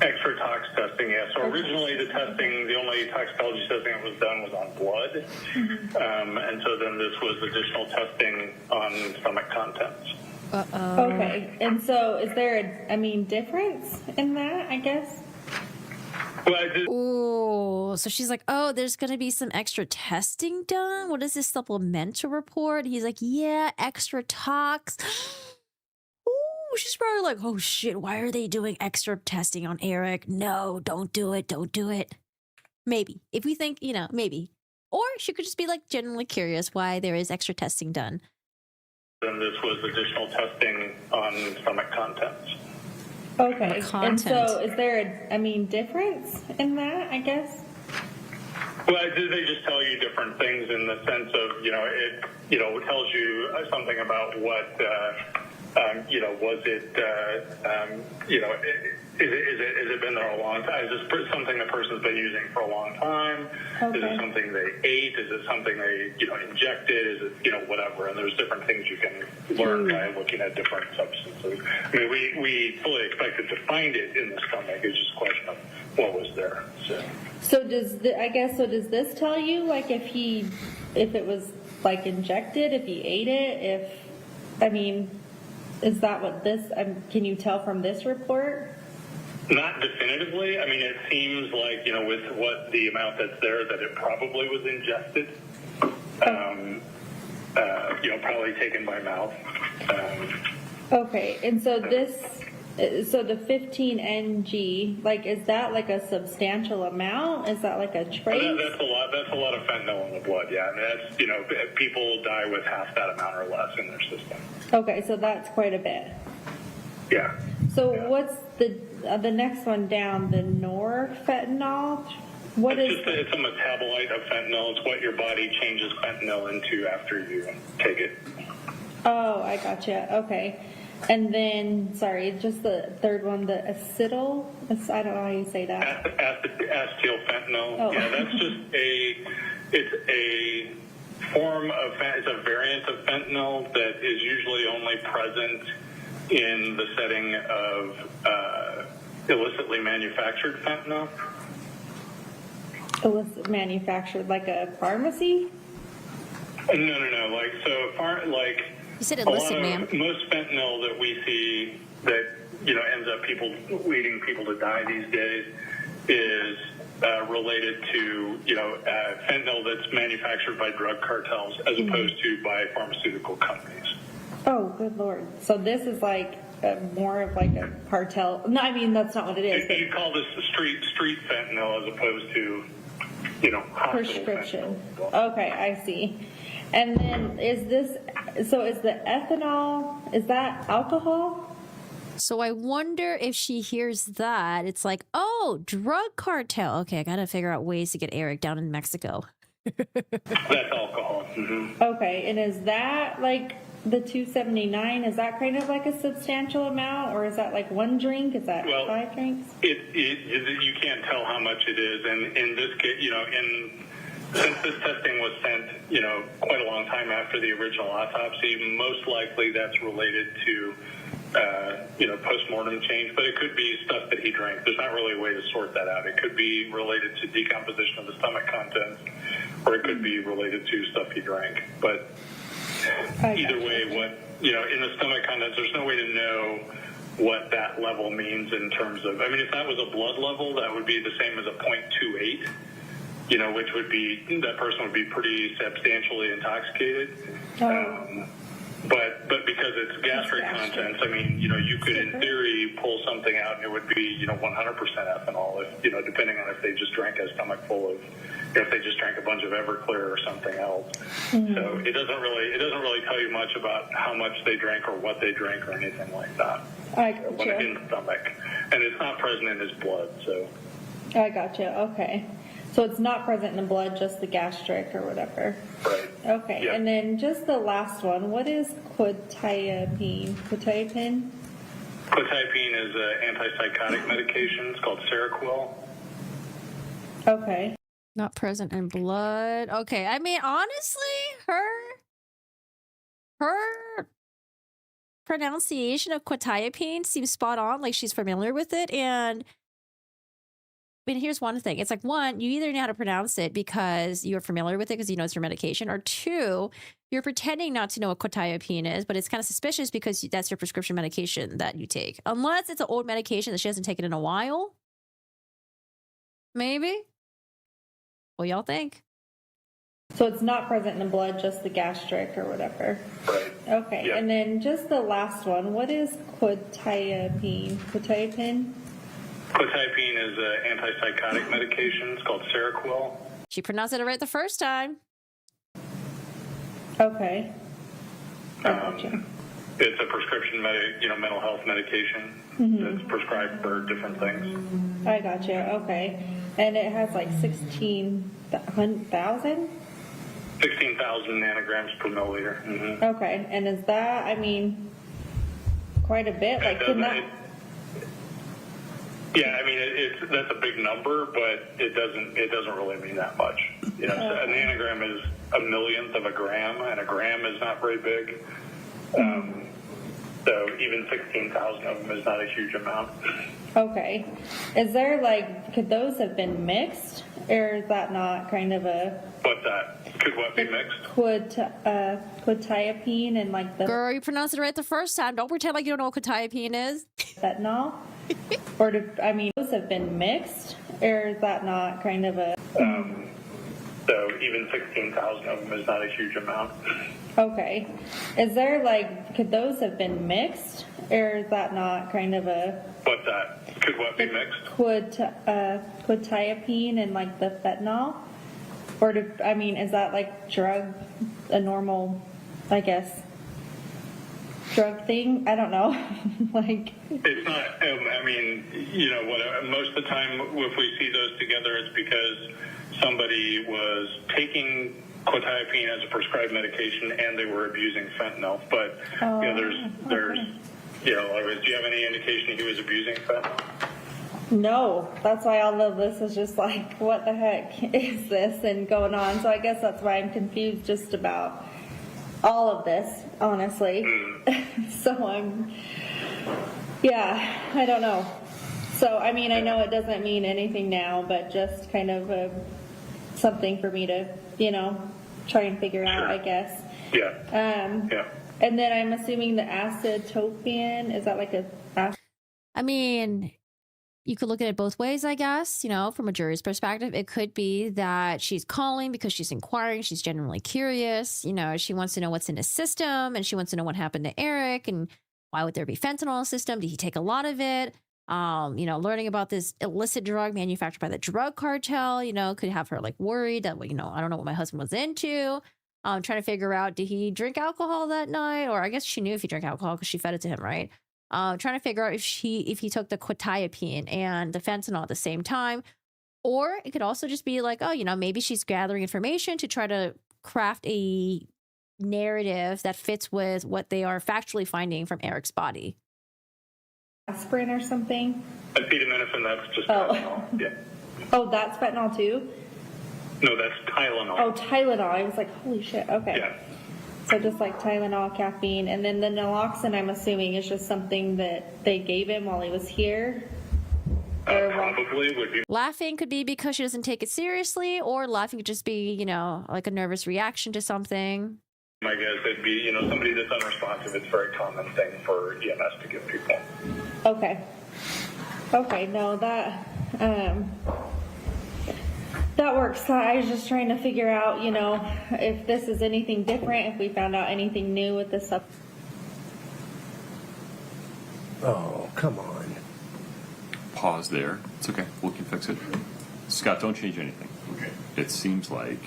Extra tox testing, yeah. So originally the testing, the only toxicology testing that was done was on blood. And so then this was additional testing on stomach contents. Okay, and so is there a difference in that, I guess? Oh, so she's like, oh, there's going to be some extra testing done? What is this supplemental report? He's like, yeah, extra tox. Ooh, she's probably like, oh shit, why are they doing extra testing on Eric? No, don't do it. Don't do it. Maybe. If we think, maybe. Or she could just be like genuinely curious why there is extra testing done. And this was additional testing on stomach contents. Okay. Content. And so is there a difference in that, I guess? Well, they just tell you different things in the sense of, it tells you something about what, was it, is it been there a long time? Is this something the person's been using for a long time? Okay. Is it something they ate? Is it something they, injected? Is it, whatever? And there's different things you can learn by looking at different substances. I mean, we fully expected to find it in the stomach. It's just a question of what was there. So does this tell you, like, if it was like injected, if he ate it, is that what this, can you tell from this report? Not definitively. I mean, it seems like, with what the amount that's there, that it probably was ingested. Probably taken by mouth. Okay, and so the 15 ng, like, is that like a substantial amount? Is that like a trace? That's a lot. That's a lot of fentanyl in the blood. Yeah, I mean, that's people die with half that amount or less in their system. Okay, so that's quite a bit. Yeah. So what's the next one down? The norfentanyl. It's a metabolite of fentanyl. It's what your body changes fentanyl into after you take it. Oh, I gotcha. Okay. And then, sorry, just the third one, the acetyl. I don't know how you say that. Acetyl fentanyl. Oh. Yeah, that's just it's a form of, it's a variant of fentanyl that is usually only present in the setting of illicitly manufactured fentanyl. Illicit manufactured, like a pharmacy? No. You said illicit, ma'am. Most fentanyl that we see that ends up leading people to die these days is related to fentanyl that's manufactured by drug cartels as opposed to by pharmaceutical companies. Oh, good Lord! So this is like more of like a cartel. No, I mean that's not what it is. You call this the street fentanyl as opposed to prescription. Fentanyl. Okay, I see. And then is the ethanol, is that alcohol? So I wonder if she hears that. It's like, oh, drug cartel. Okay, I got to figure out ways to get Eric down in Mexico. That's alcohol. Mm-hmm. Okay, and is that like the 279? Is that kind of like a substantial amount, or is that like one drink? Is that 5 drinks? You can't tell how much it is, and in this case, since this testing was sent, quite a long time after the original autopsy, most likely that's related to, post-mortem change, but it could be stuff that he drank. There's not really a way to sort that out. It could be related to decomposition of the stomach contents, or it could be related to stuff he drank. But either way, in the stomach contents, there's no way to know what that level means in terms of, if that was a blood level, that would be the same as a 0.28. Which would be, that person would be pretty substantially intoxicated. But because it's gastric contents, you could in theory pull something out and it would be, 100% ethanol, if, depending on if they just drank a stomach full of, if they just drank a bunch of Everclear or something else. Mm-hmm. So it doesn't really tell you much about how much they drank or what they drank or anything like that. I gotcha. When it's in the stomach. And it's not present in his blood, so. I gotcha. Okay. So it's not present in the blood, just the gastric or whatever. Right. Okay. Yeah. And then just the last one. What is quetiapine? Quetiapine? Quetiapine is an antipsychotic medication. It's called Seroquel. Okay. Not present in blood. Okay. Honestly, her pronunciation of quetiapine seems spot on. Like she's familiar with it. And here's one thing. It's like, one, you either know how to pronounce it because you're familiar with it because you know it's your medication, or two, you're pretending not to know what quetiapine is, but it's kind of suspicious because that's your prescription medication that you take. Unless it's an old medication that she hasn't taken in a while. Maybe. What y'all think? So it's not present in the blood, just the gastric or whatever. Right. Okay. Yeah. And then just the last one. What is quetiapine? Quetiapine? Quetiapine is an antipsychotic medication. It's called Seroquel. She pronounced it right the first time. Okay. I gotcha. It's a prescription, mental health medication that's prescribed for different things. I gotcha. Okay. And it has like 16,000? 16,000 nanograms per milliliter. Mm-hmm. Okay. And is that, I mean, quite a bit? Like, can that... Yeah, I mean, that's a big number, but it doesn't really mean that much. You know, so a nanogram is a millionth of a gram, and a gram is not very big. So even 16,000 of them is not a huge amount. Okay. Is there like, could those have been mixed, or is that not kind of a... What's that? Could what be mixed? Quetiapine and like the... Girl, you pronounced it right the first time. Don't pretend like you don't know what quetiapine is. Fentanyl? Or those have been mixed, or is that not kind of a... So even 16,000 of them is not a huge amount. Okay. Is there like, could those have been mixed, or is that not kind of a... What's that? Could what be mixed? Quetiapine and like the fentanyl? Or is that like a normal, I guess, drug thing? I don't know. Like... It's not, most of the time if we see those together, it's because somebody was taking quetiapine as a prescribed medication and they were abusing fentanyl. But, do you have any indication he was abusing fentanyl? No, that's why all of this is just like, what the heck is this and going on? So I guess that's why I'm confused just about all of this, honestly. So I don't know. So, I mean, I know it doesn't mean anything now, but just kind of something for me to, try and figure out, I guess. Yeah. And then I'm assuming the acetopian, is that like I mean, you could look at it both ways, I guess, from a jury's perspective. It could be that she's calling because she's inquiring. She's genuinely curious. She wants to know what's in his system, and she wants to know what happened to Eric and why would there be fentanyl in the system? Did he take a lot of it? Learning about this illicit drug manufactured by the drug cartel, could have her like worried that, I don't know what my husband was into. Trying to figure out, did he drink alcohol that night? Or I guess she knew if he drank alcohol because she fed it to him, right? Trying to figure out if he took the quetiapine and the fentanyl at the same time. Or it could also just be like, maybe she's gathering information to try to craft a narrative that fits with what they are factually finding from Eric's body. aspirin or something? Acetaminophen, that's just Tylenol. Yeah. Oh, that's fentanyl too? No, that's Tylenol. Oh, Tylenol. I was like, holy shit. Okay. Yeah. So just like Tylenol, caffeine, and then the naloxone, I'm assuming, is just something that they gave him while he was here? Probably would be. Laughing could be because she doesn't take it seriously, or laughing could just be, like a nervous reaction to something. My guess it'd be, somebody that's unresponsive. It's a very common thing for EMS to give people. Okay. Okay, no, that works. I was just trying to figure out, if this is anything different, if we found out anything new with this stuff. Oh, come on. Pause there. It's okay. We can fix it. Scott, don't change anything. Okay. It seems like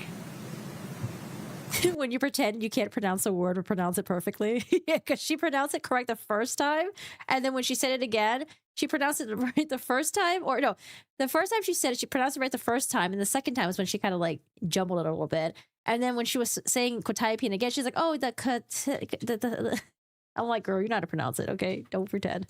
when you pretend you can't pronounce a word or pronounce it perfectly. Because she pronounced it correct the first time, and then when she said it again, she pronounced it right the first time. Or no, the first time she said it, she pronounced it right the first time, and the second time was when she kind of like jumbled it a little bit. And then when she was saying quetiapine again, she's like, "Oh, the." I'm like, "Girl, you know how to pronounce it, okay? Don't pretend."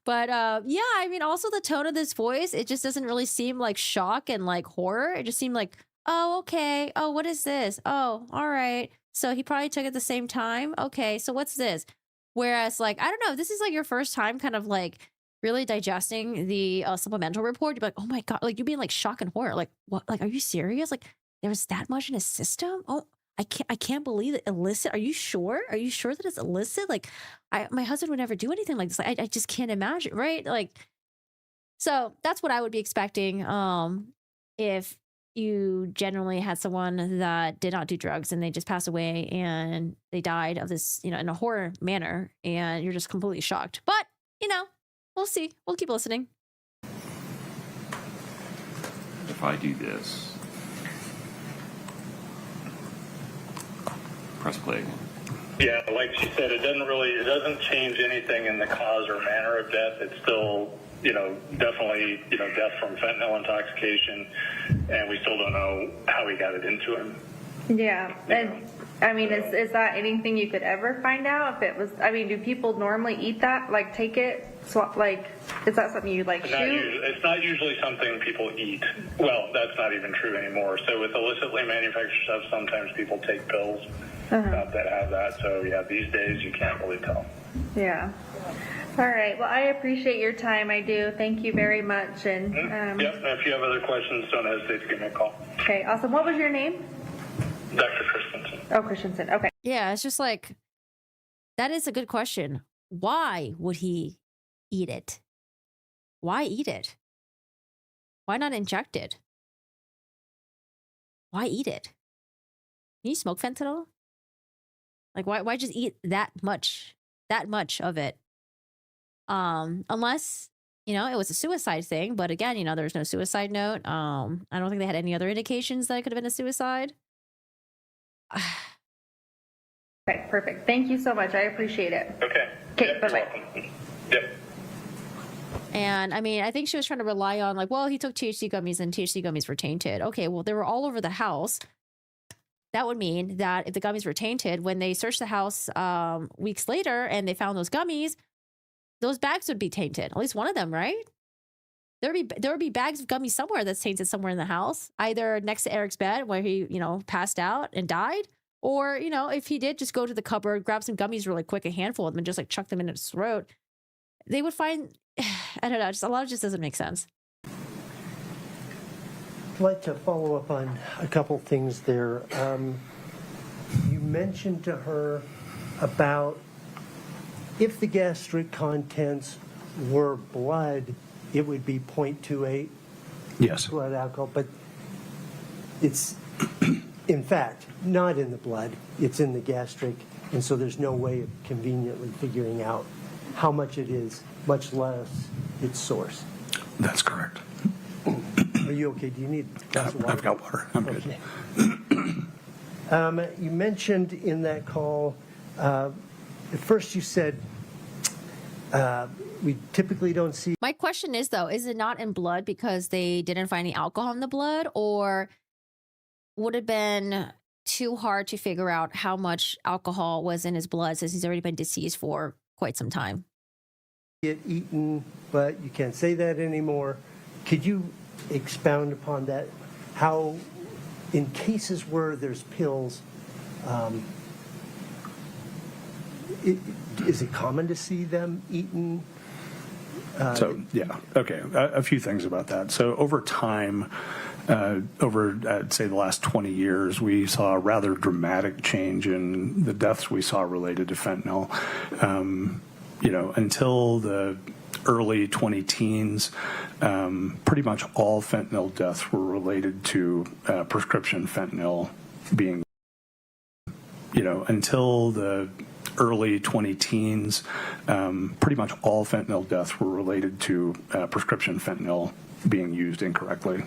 But yeah, I mean, also the tone of this voice, it just doesn't really seem like shock and like horror. It just seemed like, oh, okay. Oh, what is this? Oh, all right. So he probably took it at the same time. Okay, so what's this? Whereas, like, I don't know, if this is like your first time kind of like really digesting the supplemental report, you'd be like, oh my God, like you'd be in like shock and horror. Like, what? Like, are you serious? Like, there was that much in his system? Oh, I can't believe it. Illicit? Are you sure? Are you sure that it's illicit? Like, my husband would never do anything like this. Like, I just can't imagine, right? Like, so that's what I would be expecting. If you generally had someone that did not do drugs and they just passed away and they died of this, in a horror manner, and you're just completely shocked. But, we'll see. We'll keep listening. If I do this, press play again. Yeah, like she said, it doesn't change anything in the cause or manner of death. It's still, definitely, death from fentanyl intoxication, and we still don't know how he got it into him. Yeah, and I mean, is that anything you could ever find out if it was? I mean, do people normally eat that? Like, take it, swap? Like, is that something you like shoot? It's not usually something people eat. Well, that's not even true anymore. So with illicitly manufactured stuff, sometimes people take pills that have that. So yeah, these days you can't really tell. Yeah. All right. Well, I appreciate your time. I do. Thank you very much. And yep. And if you have other questions, don't hesitate to give me a call. Okay. Awesome. What was your name? Dr. Christensen. Oh, Christensen. Okay. Yeah, it's just like, that is a good question. Why would he eat it? Why eat it? Why not inject it? Why eat it? Can you smoke fentanyl? Like, why just eat that much of it? Unless, it was a suicide thing. But again, there's no suicide note. I don't think they had any other indications that it could have been a suicide. Okay, perfect. Thank you so much. I appreciate it. Okay. Okay, bye-bye. Yep. And I mean, I think she was trying to rely on, like, well, he took THC gummies and THC gummies were tainted. Okay, well, they were all over the house. That would mean that if the gummies were tainted, when they searched the house weeks later and they found those gummies, those bags would be tainted. At least one of them, right? There would be bags of gummies somewhere that's tainted somewhere in the house, either next to Eric's bed where he, passed out and died, or, if he did just go to the cupboard, grab some gummies really quick, a handful of them, and just like chuck them in his throat, they would find, I don't know, just a lot of just doesn't make sense. I'd like to follow up on a couple things there. You mentioned to her about if the gastric contents were blood, it would be 0.28 Yes. blood alcohol, but it's, in fact, not in the blood. It's in the gastric, and so there's no way of conveniently figuring out how much it is, much less its source. That's correct. Are you okay? Do you need a glass of water? I've got water. I'm good. Okay. You mentioned in that call, at first you said we typically don't see. My question is, though, is it not in blood because they didn't find any alcohol in the blood, or would it have been too hard to figure out how much alcohol was in his blood since he's already been deceased for quite some time? Get eaten, but you can't say that anymore. Could you expound upon that? How, in cases where there's pills, is it common to see them eaten? A few things about that. So over time, I'd say the last 20 years, we saw a rather dramatic change in the deaths we saw related to fentanyl. Until the early 20-teens, pretty much all fentanyl deaths were related to prescription fentanyl being, until the early 20-teens, pretty much all fentanyl deaths were related to prescription fentanyl being used incorrectly,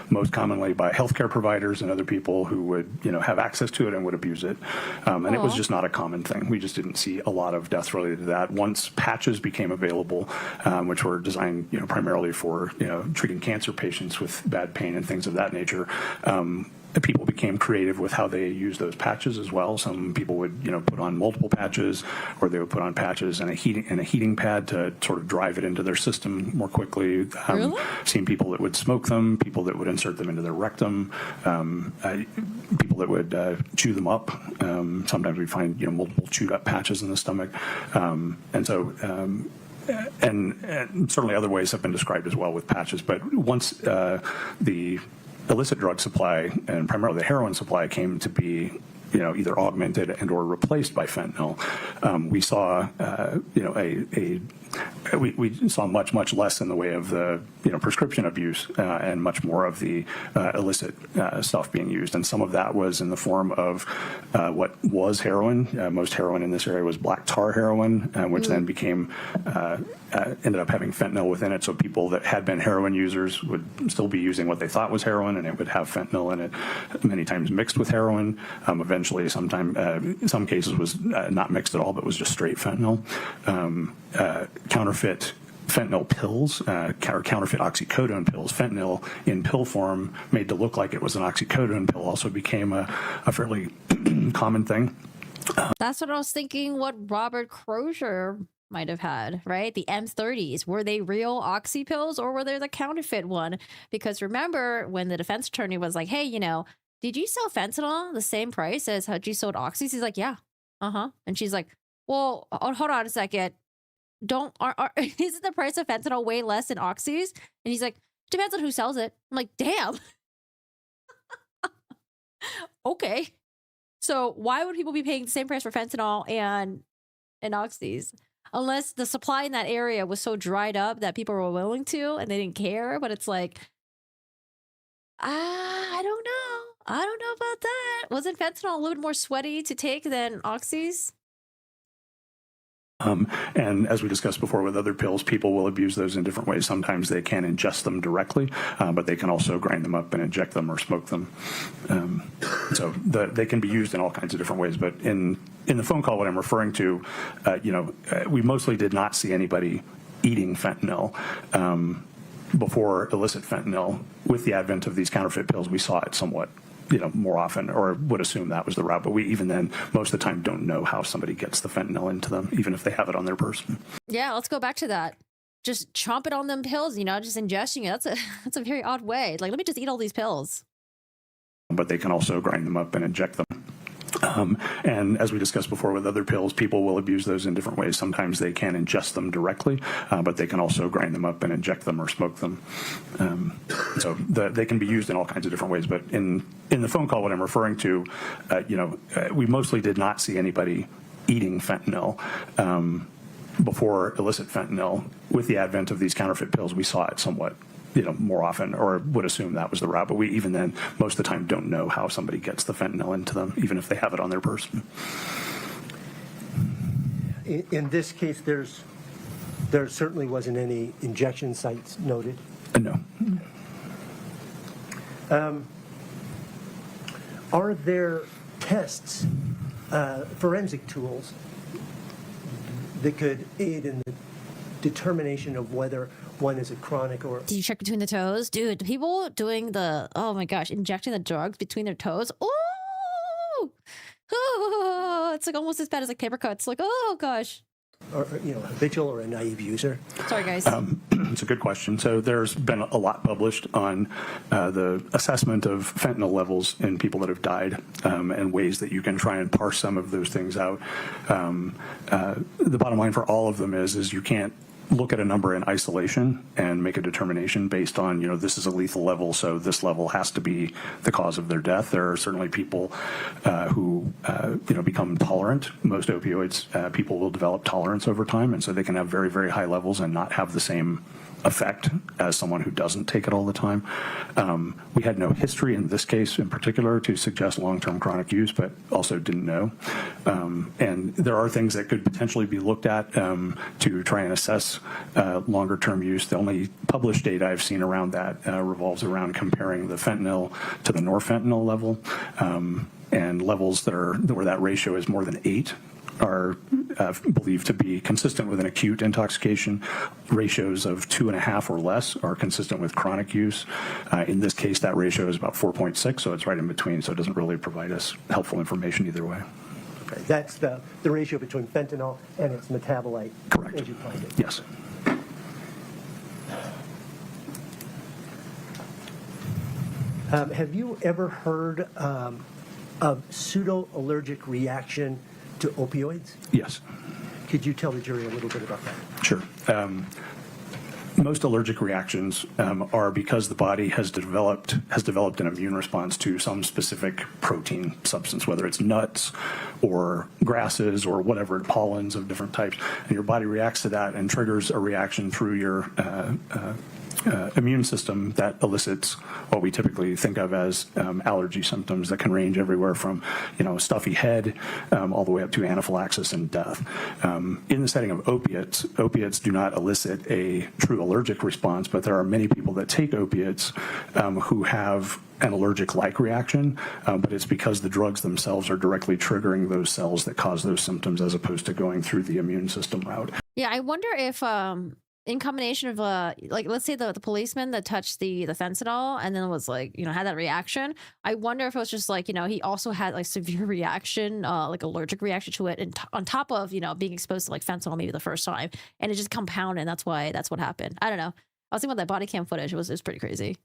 most commonly by healthcare providers and other people who would, have access to it and would abuse it. And it was just not a common thing. We just didn't see a lot of deaths related to that. Once patches became available, which were designed, primarily for, treating cancer patients with bad pain and things of that nature, people became creative with how they use those patches as well. Some people would, put on multiple patches, or they would put on patches and a heating pad to sort of drive it into their system more quickly. Really? Seen people that would smoke them, people that would insert them into their rectum, people that would chew them up. Sometimes we'd find, multiple chewed up patches in the stomach. And certainly other ways have been described as well with patches. But once the illicit drug supply and primarily the heroin supply came to be, either augmented and or replaced by fentanyl, we saw, a We saw much less in the way of the prescription abuse and much more of the illicit stuff being used, and some of that was in the form of what was heroin. Most heroin in this area was black tar heroin, which then became ended up having fentanyl within it. So people that had been heroin users would still be using what they thought was heroin, and it would have fentanyl in it, many times mixed with heroin. Eventually, some cases was not mixed at all, but was just straight fentanyl. Counterfeit fentanyl pills, or counterfeit oxycodone pills. Fentanyl in pill form, made to look like it was an oxycodone pill, also became a fairly common thing. That's what I was thinking. What Robert Crozier might have had, right? The M30s. Were they real oxy pills, or were they the counterfeit one? Because remember when the defense attorney was like, "Hey, did you sell fentanyl the same price as how you sold oxys?" He's like, "Yeah, and she's like, "Well, hold on a second. Isn't the price of fentanyl way less than oxys?" And he's like, "Depends on who sells it." I'm like, damn. Okay. So why would people be paying the same price for fentanyl and oxys? Unless the supply in that area was so dried up that people were willing to and they didn't care. But it's like, I don't know. I don't know about that. Wasn't fentanyl a little bit more sweaty to take than oxys? And as we discussed before with other pills, people will abuse those in different ways. Sometimes they can ingest them directly, but they can also grind them up and inject them or smoke them. So they can be used in all kinds of different ways. But in the phone call, what I'm referring to, we mostly did not see anybody eating fentanyl. Before illicit fentanyl, with the advent of these counterfeit pills, we saw it somewhat more often, or would assume that was the route. But we, even then, most of the time don't know how somebody gets the fentanyl into them, even if they have it on their person. Yeah, let's go back to that. Just chomp it on them pills, just ingesting it. That's a very odd way. Like, let me just eat all these pills. But they can also grind them up and inject them. And as we discussed before with other pills, people will abuse those in different ways. Sometimes they can ingest them directly, but they can also grind them up and inject them or smoke them. So they can be used in all kinds of different ways. But in the phone call, what I'm referring to, we mostly did not see anybody eating fentanyl. Before illicit fentanyl, with the advent of these counterfeit pills, we saw it somewhat more often, or would assume that was the route. But we, even then, most of the time don't know how somebody gets the fentanyl into them, even if they have it on their person. In this case, there certainly wasn't any injection sites noted. No. Are there tests, forensic tools, that could aid in the determination of whether one is a chronic or... Did you check between the toes? Dude, the people doing oh my gosh, injecting the drugs between their toes. Ooh! It's like almost as bad as like paper cuts. Like, oh gosh. Or, habitual or a naive user? Sorry, guys. It's a good question. So there's been a lot published on the assessment of fentanyl levels in people that have died, and ways that you can try and parse some of those things out. The bottom line for all of them is you can't look at a number in isolation and make a determination based on, this is a lethal level, so this level has to be the cause of their death. There are certainly people who, become tolerant. Most opioids, people will develop tolerance over time, and so they can have very, very high levels and not have the same effect as someone who doesn't take it all the time. We had no history in this case in particular to suggest long-term chronic use, but also didn't know. And there are things that could potentially be looked at to try and assess longer-term use. The only published data I've seen around that revolves around comparing the fentanyl to the norfentanyl level, and levels where that ratio is more than 8 are believed to be consistent with an acute intoxication. Ratios of 2.5 or less are consistent with chronic use. In this case, that ratio is about 4.6, so it's right in between, so it doesn't really provide us helpful information either way. Okay. That's the ratio between fentanyl and its metabolite. Correct. As you find it. Yes. Have you ever heard of pseudo-allergic reaction to opioids? Yes. Could you tell the jury a little bit about that? Sure. most allergic reactions are because the body has developed an immune response to some specific protein substance, whether it's nuts or grasses or whatever, pollens of different types, and your body reacts to that and triggers a reaction through your immune system that elicits what we typically think of as allergy symptoms that can range everywhere from, stuffy head all the way up to anaphylaxis and death. In the setting of opiates do not elicit a true allergic response, but there are many people that take opiates who have an allergic-like reaction, but it's because the drugs themselves are directly triggering those cells that cause those symptoms as opposed to going through the immune system route. Yeah, I wonder if in combination of let's say the policeman that touched the fentanyl and then was had that reaction, I wonder if it was just he also had severe reaction, allergic reaction to it, and on top of being exposed to fentanyl maybe the first time, and it just compounded, and that's what happened. I don't know. I was thinking about that body cam footage. It was pretty crazy.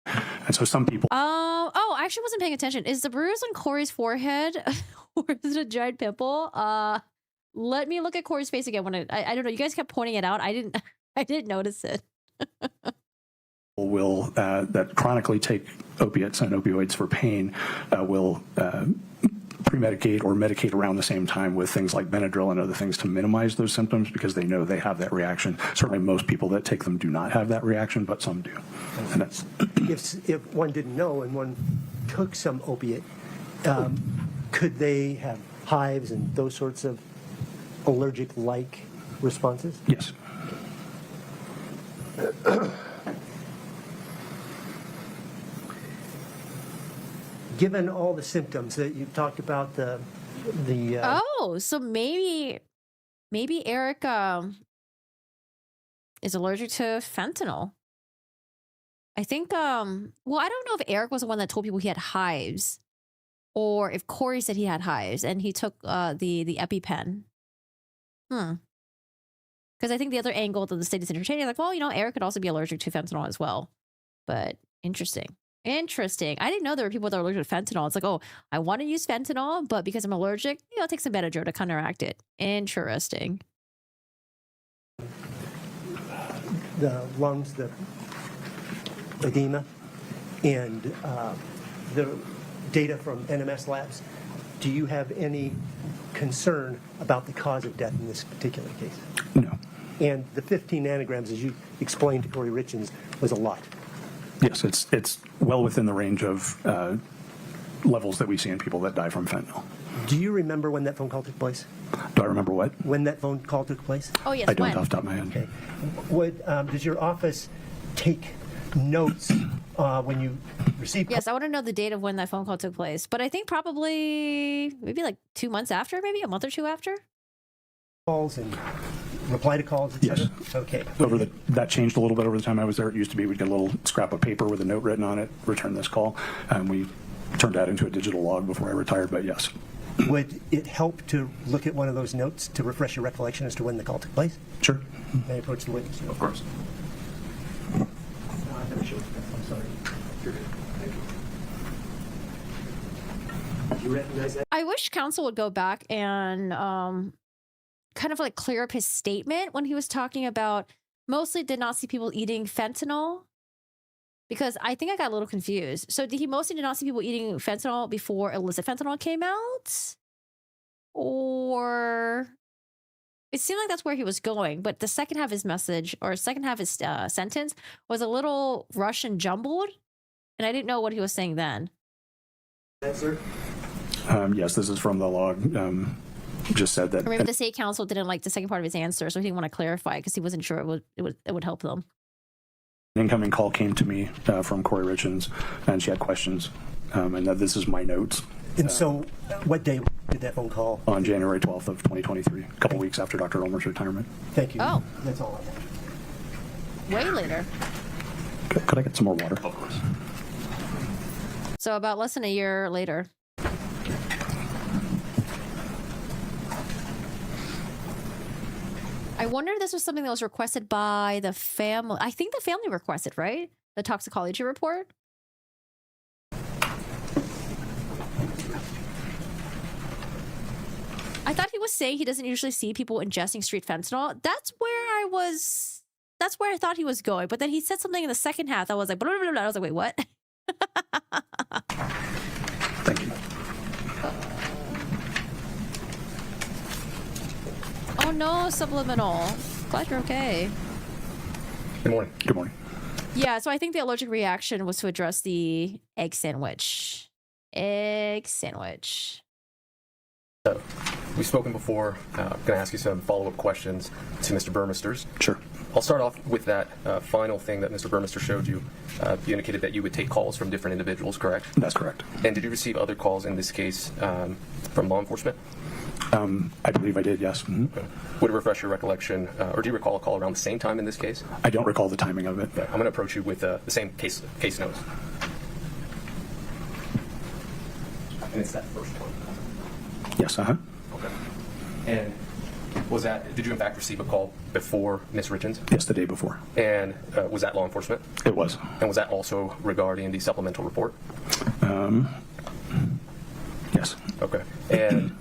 And so some people I actually wasn't paying attention. Is the bruise on Kouri's forehead or is it a giant pimple? Let me look at Kouri's face again. When I don't know, you guys kept pointing it out. I didn't notice it. will that chronically take opiates and opioids for pain will pre-medicate or medicate around the same time with things like Benadryl and other things to minimize those symptoms because they know they have that reaction. Certainly most people that take them do not have that reaction, but some do. And that's if one didn't know and one took some opiate, could they have hives and those sorts of allergic-like responses? Yes. Given all the symptoms that you talked about, so maybe Eric is allergic to fentanyl. I think I don't know if Eric was the one that told people he had hives, or if Kouri said he had hives and he took the EpiPen. Because I think the other angle that the state is entertaining, Eric could also be allergic to fentanyl as well. But interesting. I didn't know there were people that are allergic to fentanyl. It's I want to use fentanyl, but because I'm allergic, I'll take some Benadryl to counteract it. Interesting. The lungs, the edema, and the data from NMS labs. Do you have any concern about the cause of death in this particular case? No. And the 15 nanograms, as you explained to Kouri Richins, was a lot. Yes, it's well within the range of levels that we see in people that die from fentanyl. Do you remember when that phone call took place? Do I remember what? When that phone call took place? Oh, yes, I don't off the top of my head. Okay. Does your office take notes when you receive? Yes, I want to know the date of when that phone call took place. But I think probably maybe 2 months after, maybe a month or two after. Calls and reply to calls, etc.? Yes. Okay. That changed a little bit over the time I was there. It used to be we'd get a little scrap of paper with a note written on it, return this call, and we turned that into a digital log before I retired, but yes. Would it help to look at one of those notes to refresh your recollection as to when the call took place? Sure. May I approach the witness? Of course. I'm sorry. You're good. Thank you. You recognize that? I wish counsel would go back and kind of clear up his statement when he was talking about mostly did not see people eating fentanyl, because I think I got a little confused. So he mostly did not see people eating fentanyl before illicit fentanyl came out? Or it seemed like that's where he was going, but the second half of his message, or second half of his sentence, was a little rushed and jumbled, and I didn't know what he was saying then. Answer? Yes, this is from the log. Just said that. Or maybe the state counsel didn't like the second part of his answer, so he didn't want to clarify because he wasn't sure it would help them. An incoming call came to me from Kouri Richins, and she had questions, and this is my notes. And so, what day did that phone call? On January 12th of 2023, a couple weeks after Dr. Ulmer's retirement. Thank you. Oh. That's all I have. Way later. Could I get some more water? Of course. So about less than a year later. I wonder if this was something that was requested by the family. I think the family requested, right? The toxicology report. I thought he was saying he doesn't usually see people ingesting street fentanyl. That's where I was that's where I thought he was going. But then he said something in the second half that was like, blah, blah, blah, blah. I was like, wait, what? Thank you. Oh no, Supplemental. Glad you're okay. Good morning. Good morning. Yeah, so I think the allergic reaction was to address the egg sandwich. Egg sandwich. So, we've spoken before. I'm going to ask you some follow-up questions to Mr. Burmister's. Sure. I'll start off with that final thing that Mr. Burmister showed you. You indicated that you would take calls from different individuals, correct? That's correct. And did you receive other calls in this case from law enforcement? I believe I did, yes. Mm-hmm. Okay. Would it refresh your recollection, or do you recall a call around the same time in this case? I don't recall the timing of it. Okay. I'm going to approach you with the same case notes. And it's that first one. Yes, uh-huh. Okay. And did you in fact receive a call before Ms. Richins? Yes, the day before. And was that law enforcement? It was. And was that also regarding the supplemental report? Yes. Okay. And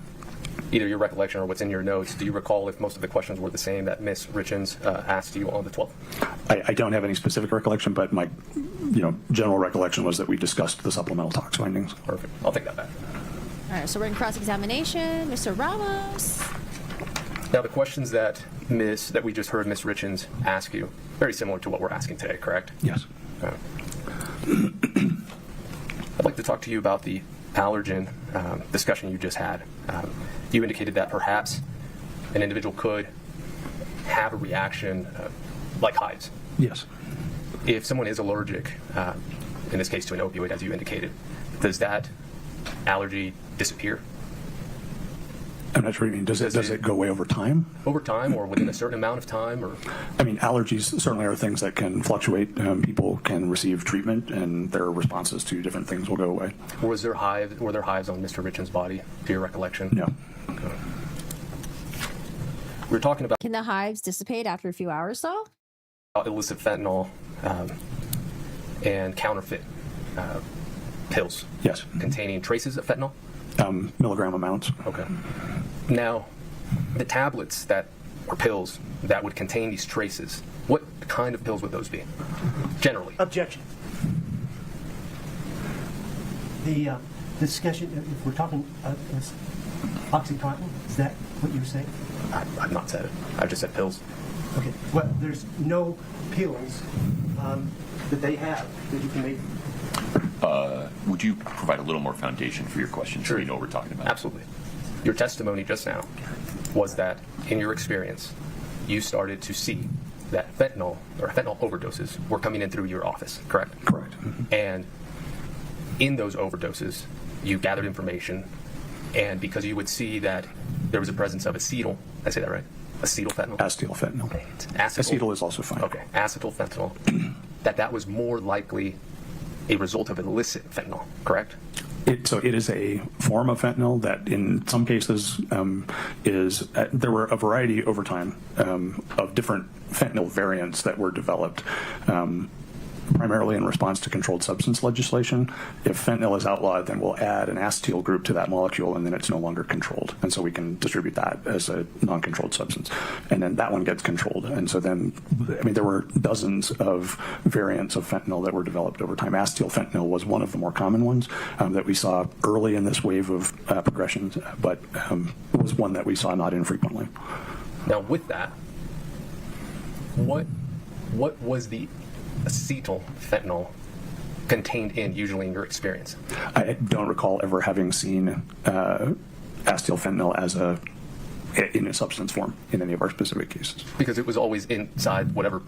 either your recollection or what's in your notes, do you recall if most of the questions were the same that Ms. Richins asked you on the 12th? I don't have any specific recollection, but my general recollection was that we discussed the supplemental tox findings. Perfect. I'll take that back. All right, so we're in cross-examination. Mr. Ramos. Now, the questions that we just heard Ms. Richins ask you, very similar to what we're asking today, correct? Yes. I'd like to talk to you about the allergen discussion you just had. You indicated that perhaps an individual could have a reaction like hives. Yes. If someone is allergic, in this case to an opioid, as you indicated, does that allergy disappear? I'm not sure what you mean. Does it go away over time? Over time or within a certain amount of time? Or I mean, allergies certainly are things that can fluctuate. People can receive treatment and their responses to different things will go away. were there hives on Mr. Richins' body, to your recollection? No. Okay. We're talking about Can the hives dissipate after a few hours, though? illicit fentanyl and counterfeit pills. Yes. Containing traces of fentanyl? Milligram amounts. Okay. Now, the tablets or pills that would contain these traces, what kind of pills would those be, generally? Objection. The discussion, if we're talking Oxycontin, is that what you were saying? I've not said it. I've just said pills. Okay. Well, there's no pills that they have that you can make. Would you provide a little more foundation for your question so we know what we're talking about? Absolutely. Your testimony just now was that, in your experience, you started to see that fentanyl overdoses were coming in through your office, correct? Correct. Mm-hmm. And in those overdoses, you gathered information, and because you would see that there was a presence of acetyl, I say that right? Acetyl fentanyl? Acetyl fentanyl. Acetyl is also fine. Okay, acetyl fentanyl. that was more likely a result of illicit fentanyl, correct? So it is a form of fentanyl that in some cases there were a variety over time of different fentanyl variants that were developed primarily in response to controlled substance legislation. If fentanyl is outlawed, then we'll add an acetyl group to that molecule, and then it's no longer controlled. And so we can distribute that as a non-controlled substance. And then that one gets controlled. And so then, there were dozens of variants of fentanyl that were developed over time. Acetyl fentanyl was one of the more common ones that we saw early in this wave of progression, but was one that we saw not infrequently. Now, with that, what was the acetyl fentanyl contained in, usually in your experience? I don't recall ever having seen acetyl fentanyl in a substance form in any of our specific cases. Because it was always inside whatever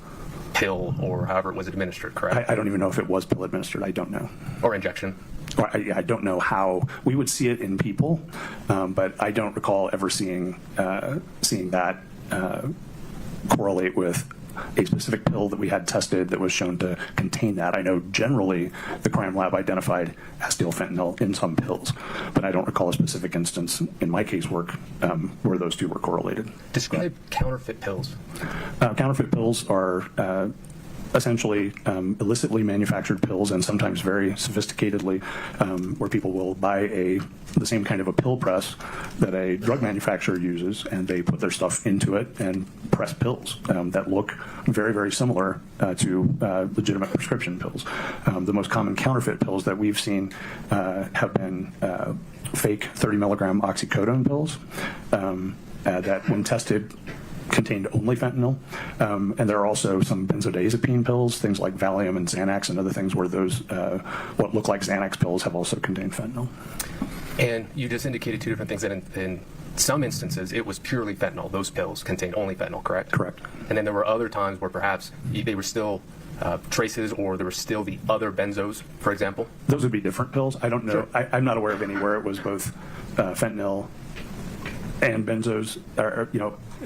pill or however it was administered, correct? I don't even know if it was pill administered. I don't know. Or injection? I don't know how. We would see it in people, but I don't recall ever seeing that correlate with a specific pill that we had tested that was shown to contain that. I know generally the crime lab identified acetyl fentanyl in some pills, but I don't recall a specific instance in my casework where those two were correlated. Describe counterfeit pills. Counterfeit pills are essentially illicitly manufactured pills, and sometimes very sophisticatedly, where people will buy the same kind of a pill press that a drug manufacturer uses, and they put their stuff into it and pressed pills that look very, very similar to legitimate prescription pills. The most common counterfeit pills that we've seen have been fake 30 milligram oxycodone pills that, when tested, contained only fentanyl. And there are also some benzodiazepine pills, things like Valium and Xanax and other things where those, what look like Xanax pills, have also contained fentanyl. And you just indicated two different things, that in some instances it was purely fentanyl. Those pills contained only fentanyl, correct? Correct. And then there were other times where perhaps they were still traces, or there were still the other benzos, for example? Those would be different pills. I don't know. Sure. I'm not aware of any where it was both fentanyl and benzos, are,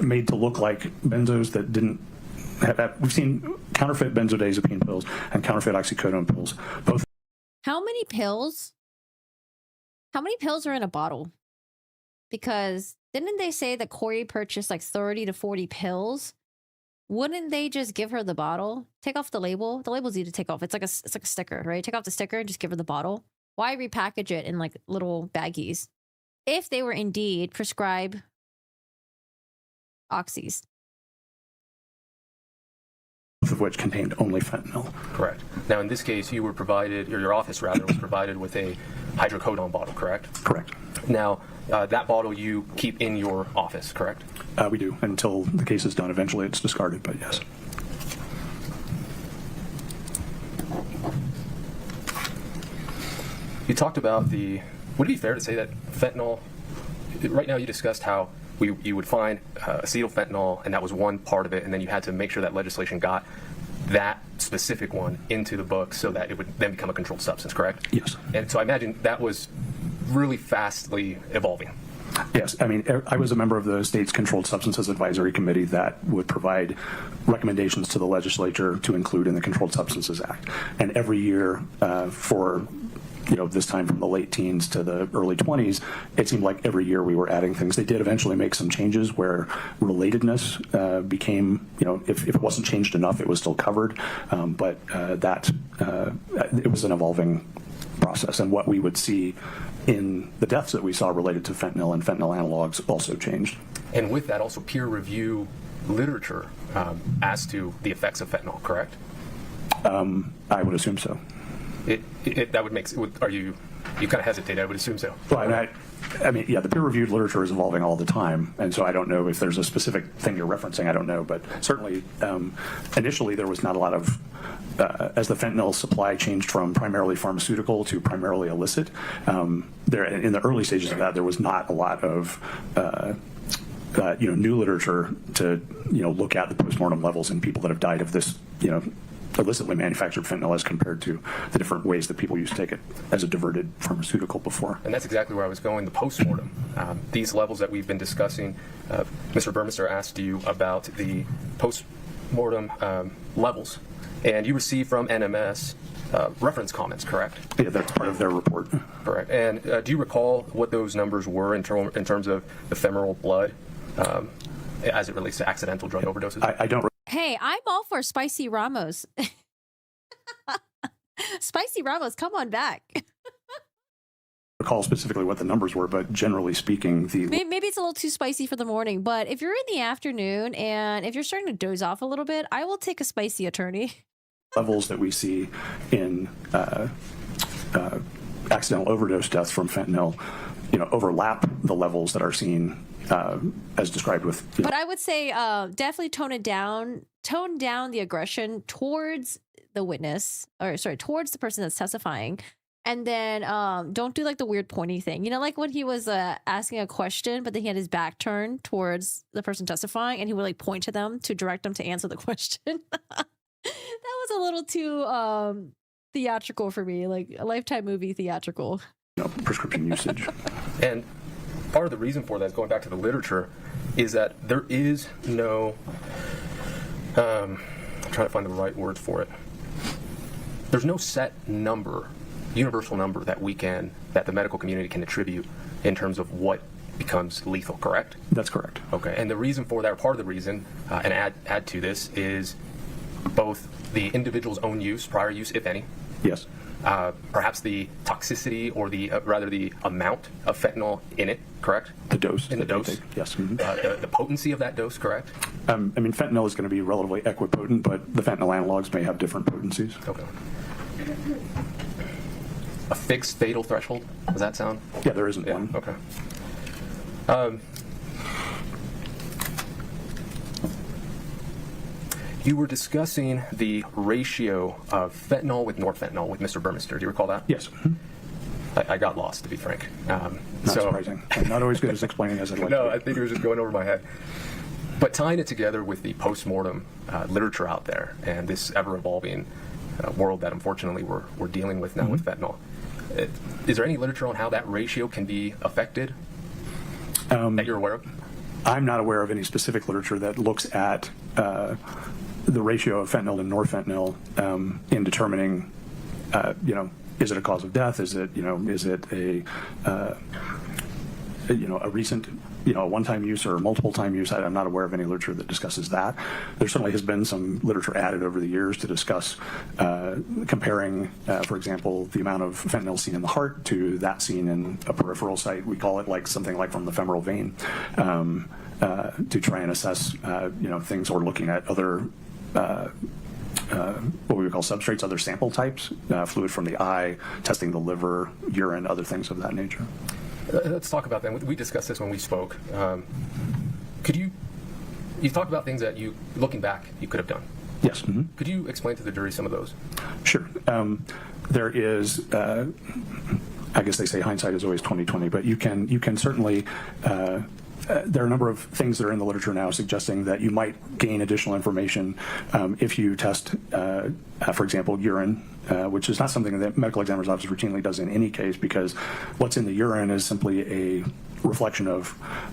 made to look like benzos that didn't have. We've seen counterfeit benzodiazepine pills and counterfeit oxycodone pills. Both. How many pills? How many pills are in a bottle? Because didn't they say that Kouri purchased like 30 to 40 pills? Wouldn't they just give her the bottle? Take off the label. The label's easy to take off. It's like a sticker, right? Take off the sticker and just give her the bottle. Why repackage it in like little baggies? If they were indeed prescribed oxys. Both of which contained only fentanyl. Correct. Now, in this case, you were provided, or your office rather, was provided with a hydrocodone bottle, correct? Correct. Now, that bottle you keep in your office, correct? We do, until the case is done. Eventually it's discarded, but yes. You talked about would it be fair to say that fentanyl, right now you discussed how you would find acetylfentanyl, and that was one part of it, and then you had to make sure that legislation got that specific one into the book so that it would then become a controlled substance, correct? Yes. And so I imagine that was really fastly evolving. Yes, I mean, I was a member of the state's Controlled Substances Advisory Committee that would provide recommendations to the legislature to include in the Controlled Substances Act. And every year for this time from the late teens to the early 20s, it seemed like every year we were adding things. They did eventually make some changes where relatedness became, if it wasn't changed enough, it was still covered. But it was an evolving process. And what we would see in the deaths that we saw related to fentanyl and fentanyl analogs also changed. And with that, also peer review literature as to the effects of fentanyl, correct? I would assume so. That would make. Are you kind of hesitate? I would assume so. Well, I mean, yeah, the peer-reviewed literature is evolving all the time, and so I don't know if there's a specific thing you're referencing. I don't know, but certainly, initially there was not a lot of. As the fentanyl supply changed from primarily pharmaceutical to primarily illicit, there in the early stages of that, there was not a lot of. New literature to look at the postmortem levels in people that have died of this illicitly manufactured fentanyl as compared to the different ways that people used to take it as a diverted pharmaceutical before. And that's exactly where I was going, the postmortem. These levels that we've been discussing, Mr. Burmester asked you about the postmortem levels, and you received from NMS reference comments, correct? Yeah, that's part of their report. Correct. And do you recall what those numbers were in terms of ephemeral blood as it relates to accidental drug overdoses? I don't. Hey, I'm all for Spicy Ramos. Spicy Ramos, come on back. Recall specifically what the numbers were, but generally speaking, maybe it's a little too spicy for the morning, but if you're in the afternoon and if you're starting to doze off a little bit, I will take a spicy attorney. Levels that we see in accidental overdose deaths from fentanyl, overlap the levels that are seen as described with. But I would say definitely tone down the aggression towards the witness, towards the person that's testifying. And then don't do like the weird pointy thing. Like when he was asking a question, but then he had his back turned towards the person testifying and he would like point to them to direct them to answer the question. That was a little too theatrical for me, like a Lifetime movie theatrical. Prescription usage. And part of the reason for that is going back to the literature is that there is no, I'm trying to find the right words for it. There's no set number, universal number that the medical community can attribute in terms of what becomes lethal, correct? That's correct. Okay, and the reason for that, or part of the reason, and add to this, is both the individual's own use, prior use, if any. Yes. perhaps the toxicity or rather the amount of fentanyl in it, correct? The dose. In the dose? Yes. Mm-hmm. The potency of that dose, correct? I mean, fentanyl is going to be relatively equipotent, but the fentanyl analogs may have different potencies. Okay. A fixed fatal threshold? Does that sound? Yeah, there isn't one. Okay. You were discussing the ratio of fentanyl with norfentanyl with Mr. Burmester. Do you recall that? Yes. I got lost, to be frank. Not surprising. I'm not always good at explaining as I'd like to. No, I think it was just going over my head. But tying it together with the post-mortem literature out there and this ever-evolving world that unfortunately we're dealing with now with fentanyl, is there any literature on how that ratio can be affected that you're aware of? I'm not aware of any specific literature that looks at the ratio of fentanyl and norfentanyl in determining, is it a cause of death? Is it, is it a recent, a one-time use or multiple time use? I'm not aware of any literature that discusses that. There certainly has been some literature added over the years to discuss comparing, for example, the amount of fentanyl seen in the heart to that seen in a peripheral site. We call it like something like from the femoral vein to try and assess, things, or looking at other what we would call substrates, other sample types, fluid from the eye, testing the liver, urine, other things of that nature. Let's talk about that. We discussed this when we spoke. Could you talked about things that looking back, you could have done? Yes. Mm-hmm. Could you explain to the jury some of those? Sure. There is, I guess they say hindsight is always 20/20, but you can certainly. There are a number of things that are in the literature now suggesting that you might gain additional information if you test, for example, urine, which is not something that medical examiner's office routinely does in any case, because what's in the urine is simply a reflection of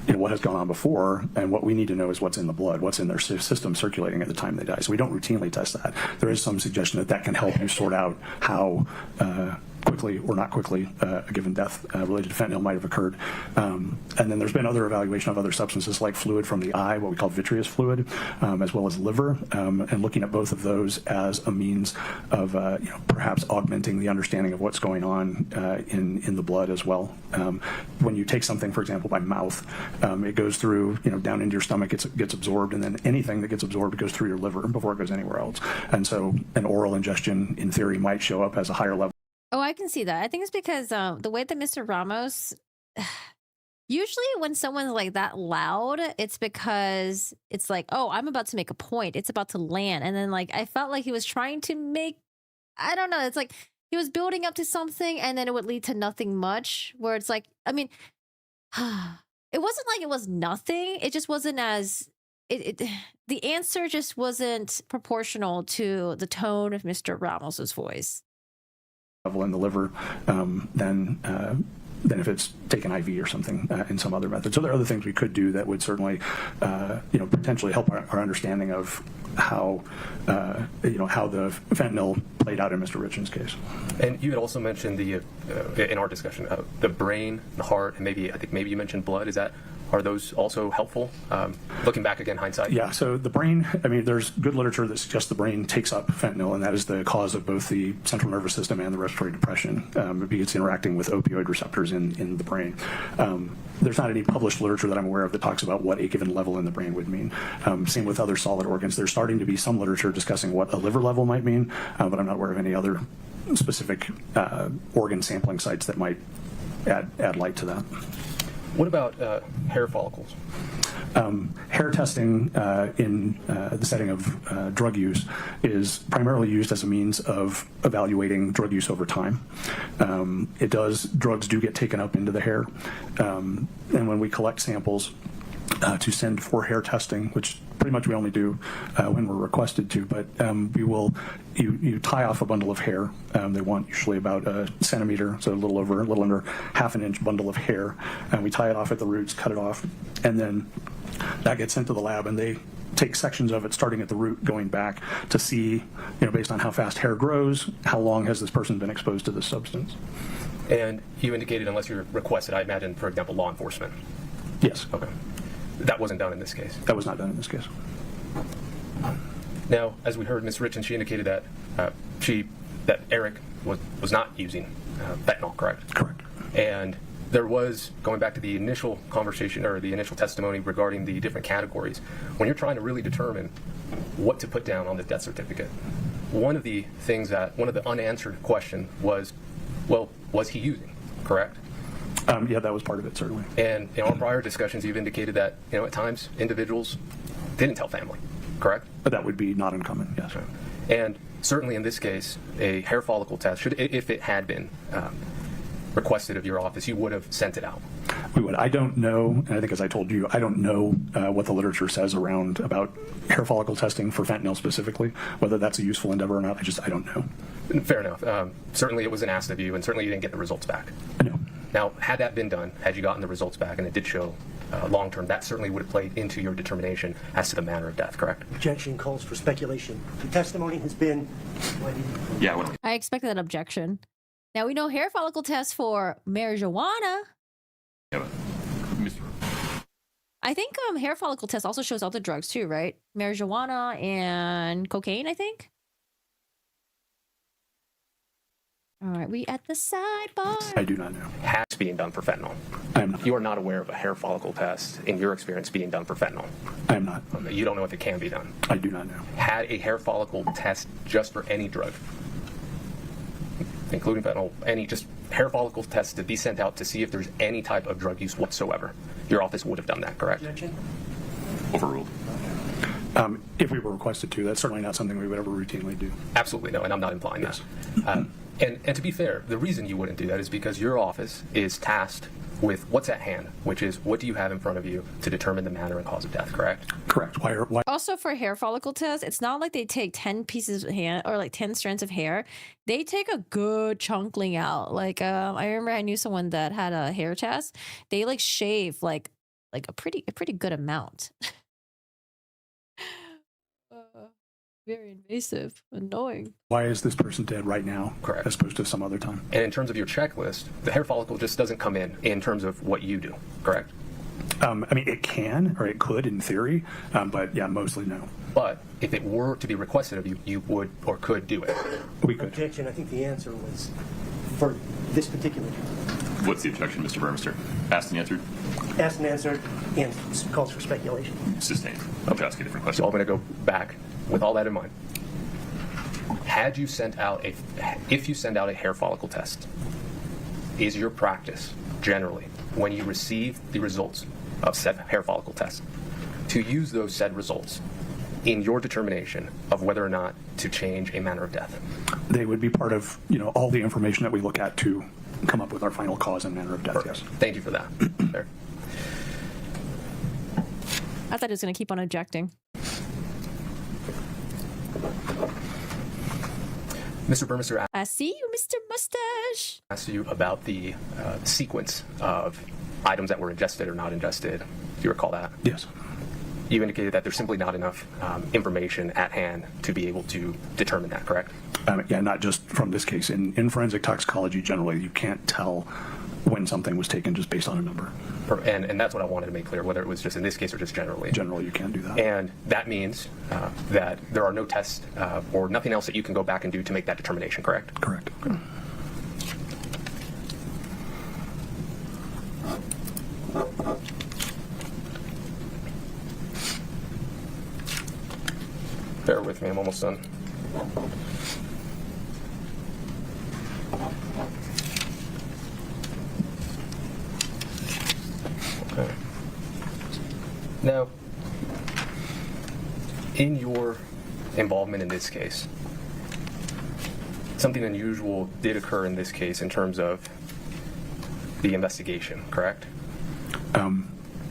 what has gone on before, and what we need to know is what's in the blood, what's in their system circulating at the time they die. So we don't routinely test that. There is some suggestion that can help you sort out how quickly or not quickly a given death related to fentanyl might have occurred. And then there's been other evaluation of other substances like fluid from the eye, what we call vitreous fluid, as well as liver, and looking at both of those as a means of perhaps augmenting the understanding of what's going on in the blood as well. When you take something, for example, by mouth, it goes through down into your stomach, gets absorbed, and then anything that gets absorbed goes through your liver before it goes anywhere else. And so an oral ingestion, in theory, might show up as a higher level. Oh, I can see that. I think it's because the way that Mr. Ramos, usually when someone's like that loud, it's because it's like, oh, I'm about to make a point. It's about to land. And then I felt like he was trying to make, I don't know. It's like he was building up to something and then it would lead to nothing much, where it's like, I mean, it wasn't like it was nothing. It just wasn't as, the answer just wasn't proportional to the tone of Mr. Ramos's voice. Level in the liver than if it's taken IV or something in some other method. So there are other things we could do that would certainly potentially help our understanding of how how the fentanyl played out in Mr. Richins' case. And you had also mentioned in our discussion the brain, the heart, and maybe you mentioned blood. Are those also helpful? Looking back again, hindsight. Yeah, so the brain, there's good literature that suggests the brain takes up fentanyl, and that is the cause of both the central nervous system and the respiratory depression, because it's interacting with opioid receptors in the brain. There's not any published literature that I'm aware of that talks about what a given level in the brain would mean. Same with other solid organs. There's starting to be some literature discussing what a liver level might mean, but I'm not aware of any other specific organ sampling sites that might add light to that. What about hair follicles? Hair testing in the setting of drug use is primarily used as a means of evaluating drug use over time. Drugs do get taken up into the hair, and when we collect samples to send for hair testing, which pretty much we only do when we're requested to, but you tie off a bundle of hair. They want usually about a centimeter, so a little under half an inch bundle of hair, and we tie it off at the roots, cut it off, and then that gets sent to the lab, and they take sections of it starting at the root going back to see, based on how fast hair grows, how long has this person been exposed to this substance. And you indicated unless you're requested, I imagine, for example, law enforcement. Yes. Okay. That wasn't done in this case. That was not done in this case. Now, as we heard Ms. Richins, she indicated that Eric was not using fentanyl, correct? Correct. And there was, going back to the initial conversation or the initial testimony regarding the different categories, when you're trying to really determine what to put down on the death certificate, one of the unanswered question was, well, was he using, correct? Yeah, that was part of it, certainly. And in our prior discussions, you've indicated that, at times individuals didn't tell family, correct? But that would be not uncommon, yes. And certainly in this case, a hair follicle test, if it had been requested of your office, you would have sent it out. We would. I don't know, and I think as I told you, I don't know what the literature says about hair follicle testing for fentanyl specifically, whether that's a useful endeavor or not. I don't know. Fair enough. Certainly it wasn't asked of you, and certainly you didn't get the results back. I know. Now, had that been done, had you gotten the results back, and it did show long-term, that certainly would have played into your determination as to the manner of death, correct? Objection calls for speculation. The testimony has been... Yeah, well, I expected that objection. Now we know hair follicle tests for marijuana. yeah, but Mr. I think hair follicle test also shows other drugs too, right? Marijuana and cocaine, I think. All right, we at the sidebar. I do not know. Has being done for fentanyl. I am not. You are not aware of a hair follicle test, in your experience, being done for fentanyl. I am not. You don't know if it can be done. I do not know. Had a hair follicle test just for any drug, including fentanyl, any just hair follicle test to be sent out to see if there's any type of drug use whatsoever, your office would have done that, correct? Objection? Overruled. If we were requested to, that's certainly not something we would ever routinely do. Absolutely no, and I'm not implying that. And to be fair, the reason you wouldn't do that is because your office is tasked with what's at hand, which is what do you have in front of you to determine the manner and cause of death, correct? Correct. Why? Also for hair follicle test, it's not like they take 10 pieces of hair or like 10 strands of hair. They take a good chunkling out. Like I remember I knew someone that had a hair test. They like shave like a pretty good amount. Very invasive, annoying. Why is this person dead right now, Correct. as opposed to some other time? And in terms of your checklist, the hair follicle just doesn't come in terms of what you do, correct? I mean, it can, or it could in theory, but yeah, mostly no. But if it were to be requested of you, you would or could do it. We could. Objection. I think the answer was for this particular case. What's the objection, Mr. Burmester? Asked and answered? Asked and answered, and calls for speculation. Sustained. I'll ask you a different question. So I'm going to go back with all that in mind. If you send out a hair follicle test, is your practice generally, when you receive the results of said hair follicle test, to use those said results in your determination of whether or not to change a manner of death? They would be part of, all the information that we look at to come up with our final cause and manner of death. Perfect. Yes. Thank you for that. There. I thought he was going to keep on objecting. Mr. Burmester I see you, Mr. Mustache. asked you about the sequence of items that were ingested or not ingested. Do you recall that? Yes. You indicated that there's simply not enough information at hand to be able to determine that, correct? Yeah, not just from this case. In forensic toxicology, generally, you can't tell when something was taken just based on a number. And that's what I wanted to make clear, whether it was just in this case or just generally. Generally, you can't do that. And that means that there are no tests or nothing else that you can go back and do to make that determination, correct? Correct. Bear with me, I'm almost done. Okay. Now, in your involvement in this case, something unusual did occur in this case in terms of the investigation, correct?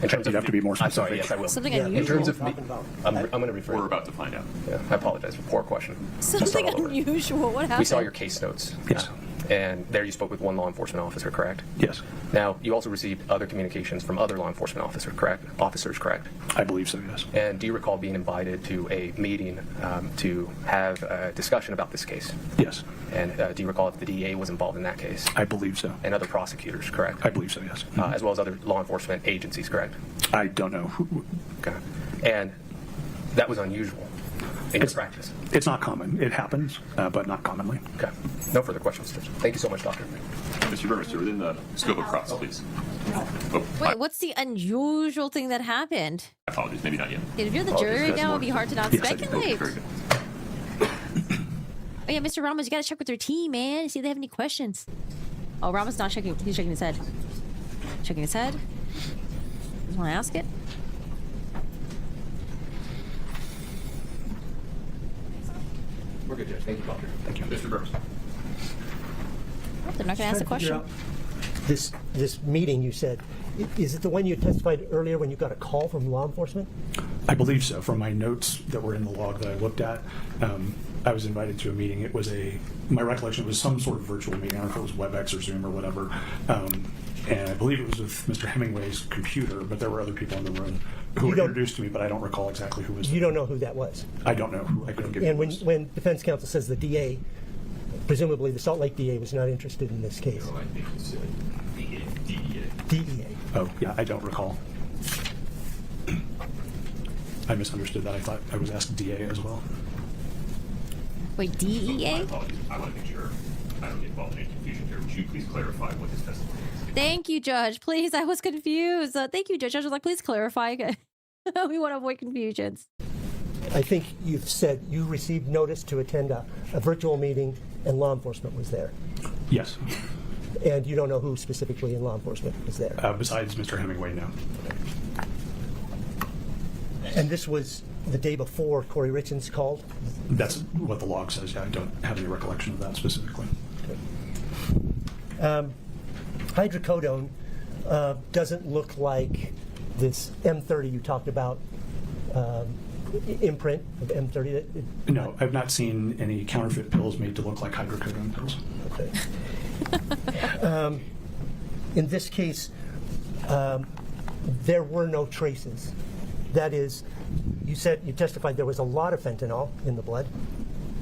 In terms you'd have to be more I'm sorry, specific. yes, I will. Something Yeah, unusual. In terms of me, Talking about- I'm going to refer. We're about to find out. Yeah, I apologize for poor question. Something Start all over. unusual. What happened? We saw your case notes. Yes. And there you spoke with one law enforcement officer, correct? Yes. Now, you also received other communications from other law enforcement officers, correct? I believe so, yes. And do you recall being invited to a meeting to have a discussion about this case? Yes. And do you recall if the DEA was involved in that case? I believe so. And other prosecutors, correct? I believe so, yes. As well as other law enforcement agencies, correct? I don't know. Okay. And that was unusual. in your practice? It's not common. It happens, but not commonly. Okay. No further questions, Judge. Thank you so much, Doctor. Mr. Burmester, within the scope of cross, please. Oh, Wait, what's the unusual thing that happened? I apologize. Maybe not yet. If you're the jury right now, it'd be hard to not Yes, I do. speculate. Very good. Oh yeah, Mr. Ramos, you gotta check with your team, man. See if they have any questions. Oh, Ramos not checking. He's shaking his head. Checking his head. Just want to ask it. We're good, Judge. Thank you, Doctor. Thank you. Mr. Burmester. Oh, they're not gonna ask a Trying to figure question. out This meeting you said, is it the one you testified earlier when you got a call from law enforcement? I believe so. From my notes that were in the log that I looked at, I was invited to a meeting. It was my recollection, it was some sort of virtual meeting. I don't know if it was WebEx or Zoom or whatever. And I believe it was with Mr. Hemingway's computer, but there were other people in the room who were introduced to me, but I don't recall exactly who was. You don't know who that was? I don't know who. I couldn't give you And a list. when defense counsel says the DA, presumably the Salt Lake DA was not interested in this case. I think it's DEA. DEA. Oh, yeah, I don't recall. I misunderstood that. I thought I was asked DA as well. Wait, My DEA? apologies. I want to make sure I don't get involved in any confusion here. Would you please clarify what this testimony is? Thank you, Judge. Please, I was confused. Thank you, Judge. Judge was like, please clarify. We want to avoid confusions. I think you've said you received notice to attend a virtual meeting and law enforcement was there. Yes. And you don't know who specifically in law enforcement was there. Besides Mr. Hemingway, no. And this was the day before Kouri Richins called? That's what the log says. Yeah, I don't have any recollection of that specifically. Hydrocodone doesn't look like this M30 you talked about, imprint of M30. No, I've not seen any counterfeit pills made to look like hydrocodone pills. Okay. In this case, there were no traces. That is, you testified there was a lot of fentanyl in the blood.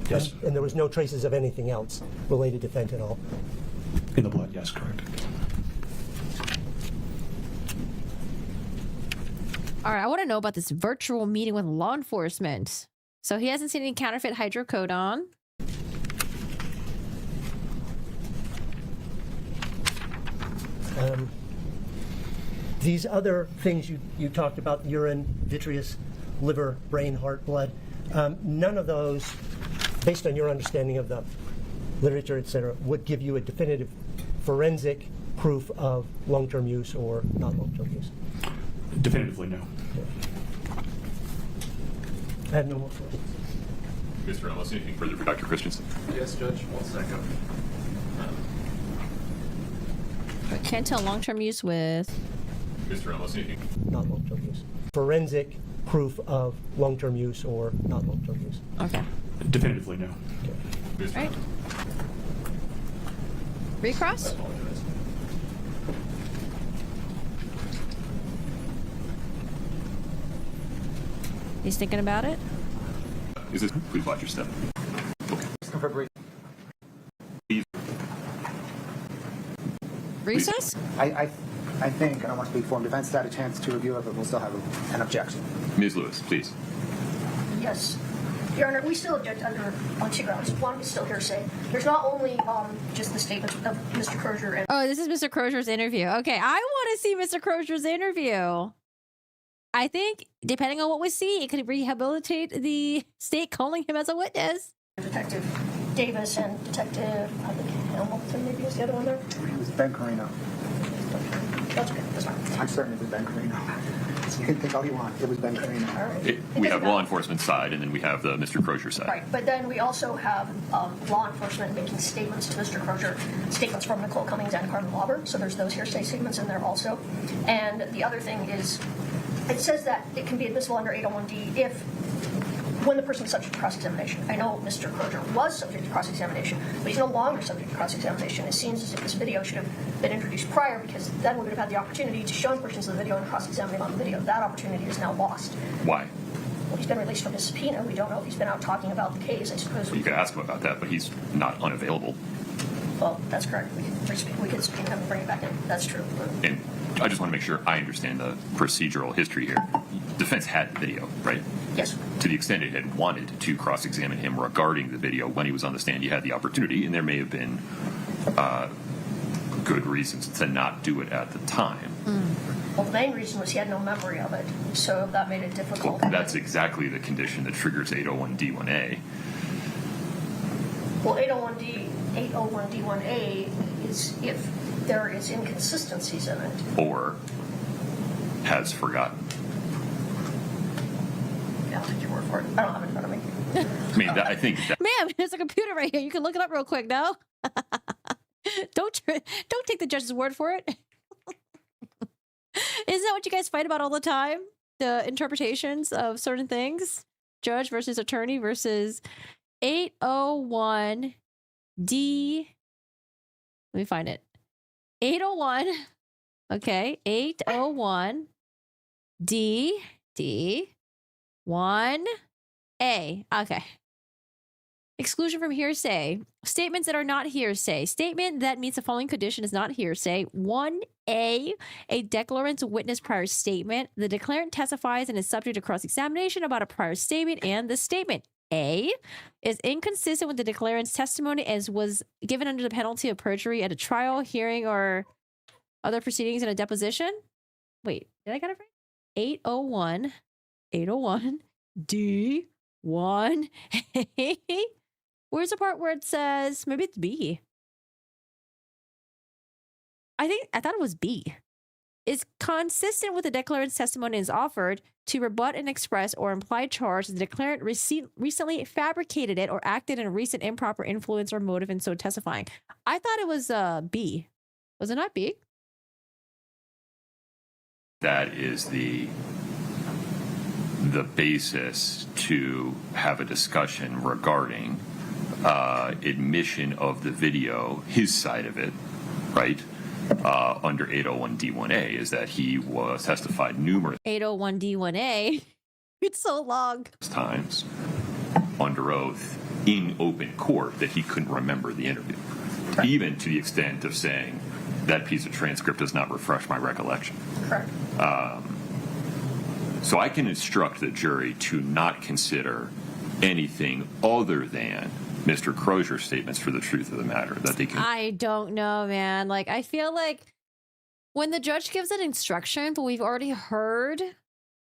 Yes. And there was no traces of anything else related to fentanyl. In the blood, yes, correct. All right, I want to know about this virtual meeting with law enforcement. So he hasn't seen any counterfeit hydrocodone. These other things you talked about, urine, vitreous, liver, brain, heart, blood, none of those, based on your understanding of the literature, et cetera, would give you a definitive forensic proof of long-term use or not long-term use. Definitively, no. I have no more questions. Mr. Ellis, anything further for Dr. Christensen? Yes, Judge. 1 second. I can't tell long-term use with... Mr. Ellis, anything? Not long-term use. Forensic proof of long-term use or not long-term use. Okay. Definitively, no. Mr. Right. Recross? He's thinking about it? Is this? Please watch your step. Okay. Recess? I think, I don't want to speak for him, defense has had a chance to review it, but we'll still have an objection. Ms. Lewis, please. Yes. Your Honor, we still object under on two grounds. One is still hearsay. There's not only just the statements of Mr. Crozier and Oh, this is Mr. Crozier's interview. Okay, I want to see Mr. Crozier's interview. I think, depending on what we see, it could rehabilitate the state calling him as a witness. Detective Davis and Detective, I think Hamilton maybe was the other one there. It was Ben Carino. That's okay. That's fine. I'm certain it was Ben Carino. You can think all you want. It was Ben Carino. All right. We have law enforcement side, and then we have the Mr. Crozier side. Right, but then we also have law enforcement making statements to Mr. Crozier, statements from Nicole Cummings and Carmen Lauber, so there's those hearsay statements in there also. And the other thing is, it says that it can be admissible under 801D if, when the person is subject to cross-examination. I know Mr. Crozier was subject to cross-examination, but he's no longer subject to cross-examination. It seems as if this video should have been introduced prior, because then we would have had the opportunity to show portions of the video and cross-examine him on the video. That opportunity is now lost. Why? Well, he's been released from his subpoena. We don't know if he's been out talking about the case. I suppose You could ask him about that, but he's not unavailable. Well, that's correct. We could have him bring it back in. That's true. And I just want to make sure I understand the procedural history here. Defense had the video, right? Yes. To the extent it had wanted to cross-examine him regarding the video when he was on the stand, you had the opportunity, and there may have been good reasons to not do it at the time. Well, the main reason was he had no memory of it, so that made it difficult. Well, that's exactly the condition that triggers 801D1A. Well, 801D1A is if there is inconsistencies in it. Or has forgotten. Yeah, I'll take your word for it. I don't have it in front of me. I mean, I think that, Ma'am, there's a computer right here. You can look it up real quick. No, don't take the judge's word for it. Isn't that what you guys fight about all the time? The interpretations of certain things, judge versus attorney versus 801D. Let me find it. 801. Okay, 801 D1A. Okay. Exclusion from hearsay. Statements that are not hearsay. Statement that meets the following condition is not hearsay. 1A, a declarant's witness prior statement. The declarant testifies and is subject to cross-examination about a prior statement, and the statement A is inconsistent with the declarant's testimony as was given under the penalty of perjury at a trial, hearing, or other proceedings in a deposition. Wait, did I get it right? 801 D1A. Where's the part where it says, maybe it's B? I thought it was B. Is consistent with the declarant's testimony is offered to rebut an express or implied charge that the declarant recently fabricated it or acted in a recent improper influence or motive in so testifying. I thought it was B. Was it not B? that is the basis to have a discussion regarding admission of the video, his side of it, right? Under 801D1A, is that he was testified numerous 801D1A. It's so long. times under oath in open court that he couldn't remember the interview, even to the extent of saying that piece of transcript does not refresh my recollection. Correct. So I can instruct the jury to not consider anything other than Mr. Crozier's statements for the truth of the matter, that they can. I don't know, man. Like, I feel like when the judge gives an instruction, but we've already heard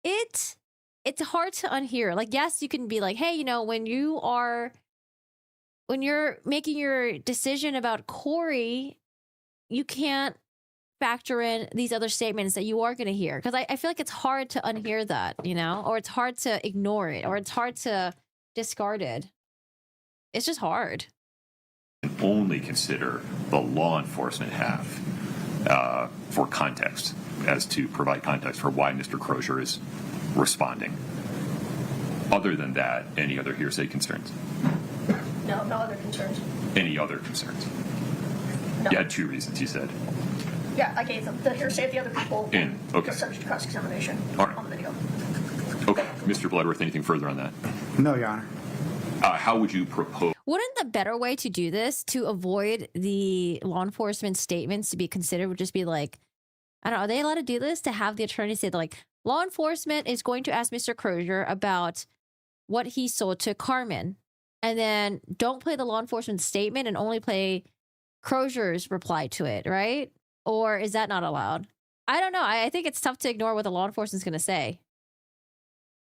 it, it's hard to unhear. Like, yes, you can be like, hey, you know, when you're making your decision about Kouri, you can't factor in these other statements that you are going to hear. Because I feel like it's hard to unhear that, you know, or it's hard to ignore it, or it's hard to discard it. It's just hard. Only consider the law enforcement have for context, as to provide context for why Mr. Crozier is responding. Other than that, any other hearsay concerns? No, no other concerns. Any other concerns? No. You had two reasons, you said. Yeah, I gave them the hearsay of the other people. And, okay. The subject to cross-examination All right. on the video. Okay. Mr. Bloodworth, anything further on that? No, Your Honor. How would you propose? Wouldn't the better way to do this to avoid the law enforcement statements to be considered would just be like, I don't know, are they allowed to do this? To have the attorney say, like, law enforcement is going to ask Mr. Crozier about what he sold to Carmen. And then don't play the law enforcement statement and only play Crozier's reply to it, right? Or is that not allowed? I don't know. I think it's tough to ignore what the law enforcement's going to say.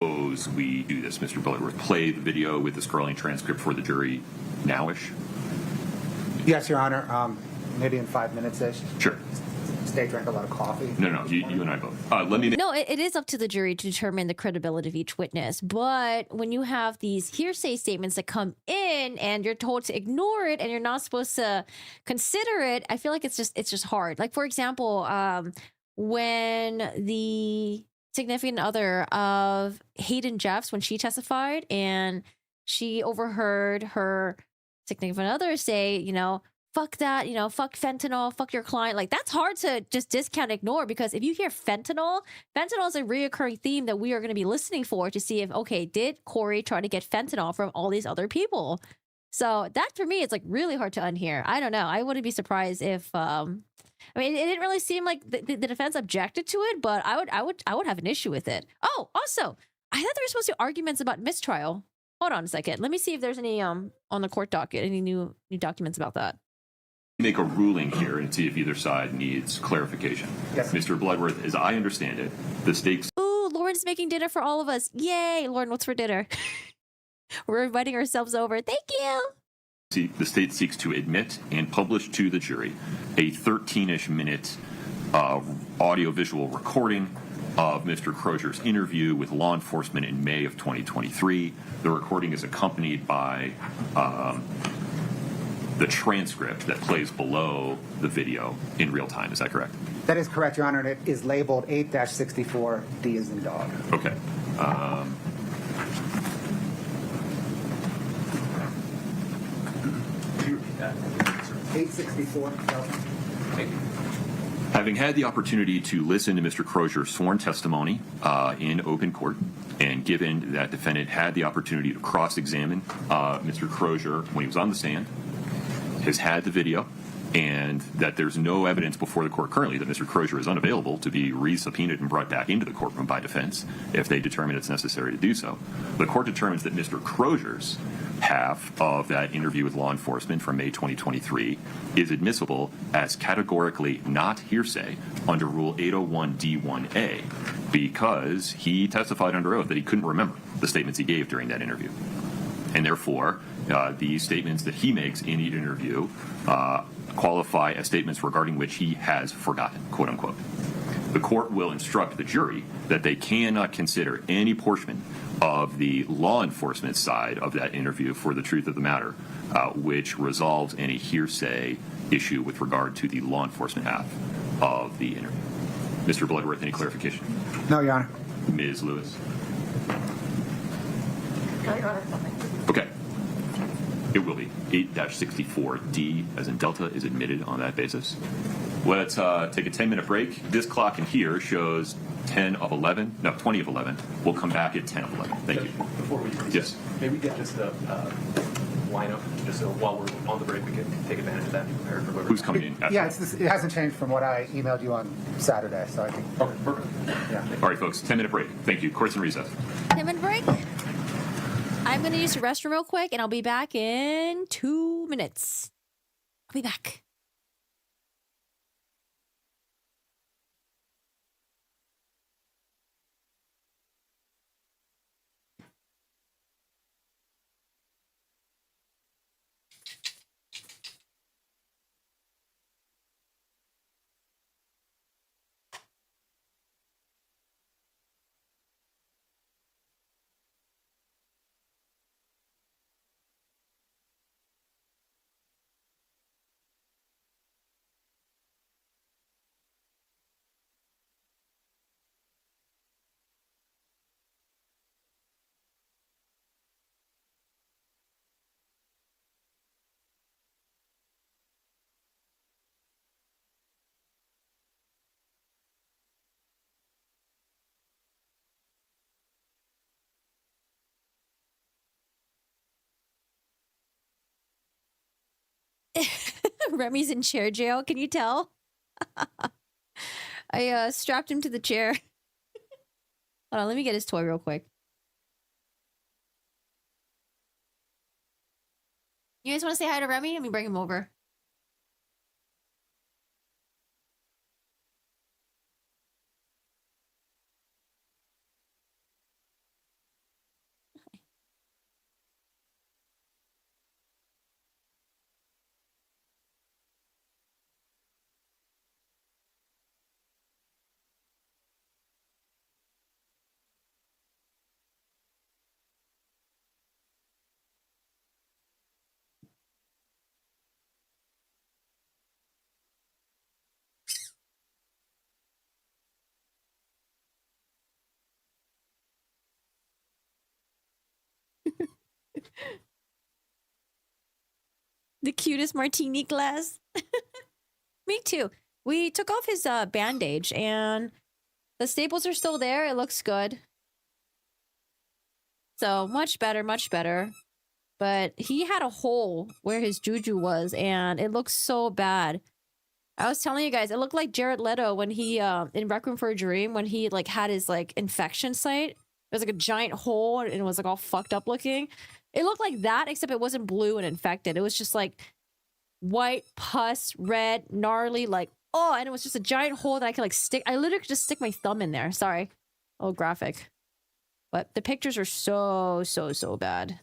Suppose we do this, Mr. Bloodworth, play the video with the scrolling transcript for the jury nowish? Yes, Your Honor. Maybe in 5 minutes-ish. Sure. Stay, drank a lot of coffee. No, you and I both. Let me. No, it is up to the jury to determine the credibility of each witness. But when you have these hearsay statements that come in and you're told to ignore it and you're not supposed to consider it, I feel like it's just hard. Like, for example, when the significant other of Hayden Jeffs, when she testified and she overheard her significant other say, you know, fuck that, you know, fuck fentanyl, fuck your client. Like, that's hard to just discount, ignore, because if you hear fentanyl is a reoccurring theme that we are going to be listening for to see if, okay, did Kouri try to get fentanyl from all these other people? So that for me, it's like really hard to unhear. I don't know. I wouldn't be surprised if I mean, it didn't really seem like the defense objected to it, but I would have an issue with it. Oh, also, I thought there were supposed to be arguments about mistrial. Hold on a second. Let me see if there's any on the court docket, any new documents about that. Make a ruling here and see if either side needs clarification. Yes. Mr. Bloodworth, as I understand it, the stakes. Ooh, Lauren's making dinner for all of us. Yay, Lauren, what's for dinner? We're inviting ourselves over. Thank you. The state seeks to admit and publish to the jury a 13-ish minute audiovisual recording of Mr. Crozier's interview with law enforcement in May of 2023. The recording is accompanied by the transcript that plays below the video in real time. Is that correct? That is correct, Your Honor, and it is labeled 8-64, D as in dog. Okay. 864, Thank you. Having had the opportunity to listen to Mr. Crozier's sworn testimony in open court, and given that defendant had the opportunity to cross-examine Mr. Crozier when he was on the stand, has had the video, and that there's no evidence before the court currently that Mr. Crozier is unavailable to be re-subpoenaed and brought back into the courtroom by defense if they determine it's necessary to do so. The court determines that Mr. Crozier's half of that interview with law enforcement from May 2023 is admissible as categorically not hearsay under Rule 801D1A because he testified under oath that he couldn't remember the statements he gave during that interview. And therefore, the statements that he makes in each interview qualify as statements regarding which he has forgotten, quote unquote. The court will instruct the jury that they cannot consider any portion of the law enforcement side of that interview for the truth of the matter, which resolves any hearsay issue with regard to the law enforcement half of the interview. Mr. Bloodworth, any clarification? No, Your Honor. Ms. Lewis? No, Your Honor, nothing. Okay. It will be 8-64D, as in Delta, is admitted on that basis. Let's take a 10-minute break. This clock in here shows 20 of 11. We'll come back at 10 of 11. Thank you. Before we recess, Yes. may we get just a lineup, just so while we're on the break, we can take advantage of that and be prepared for whoever. Who's coming in? After? Yeah, it hasn't changed from what I emailed you on Saturday, so I think. Okay, perfect. Yeah. All right, folks, 10-minute break. Thank you. Court's in recess. 10-minute break. I'm going to use the restroom real quick, and I'll be back in 2 minutes. I'll be back. Remy's in chair jail. Can you tell? I strapped him to the chair. Hold on, let me get his toy real quick. You guys want to say hi to Remy? Let me bring him over. The cutest martini glass. Me too. We took off his bandage and the staples are still there. It looks good. So much better, much better. but he had a hole where his juju was, and it looks so bad. I was telling you guys, it looked like Jared Leto when he in Requiem for a Dream, when he like had his like infection site. It was like a giant hole, and it was like all fucked up looking. It looked like that, except it wasn't blue and infected. It was just like white, pus, red, gnarly, like, oh, and it was just a giant hole that I could like stick. I literally could just stick my thumb in there. Sorry. Oh, graphic. But the pictures are so bad.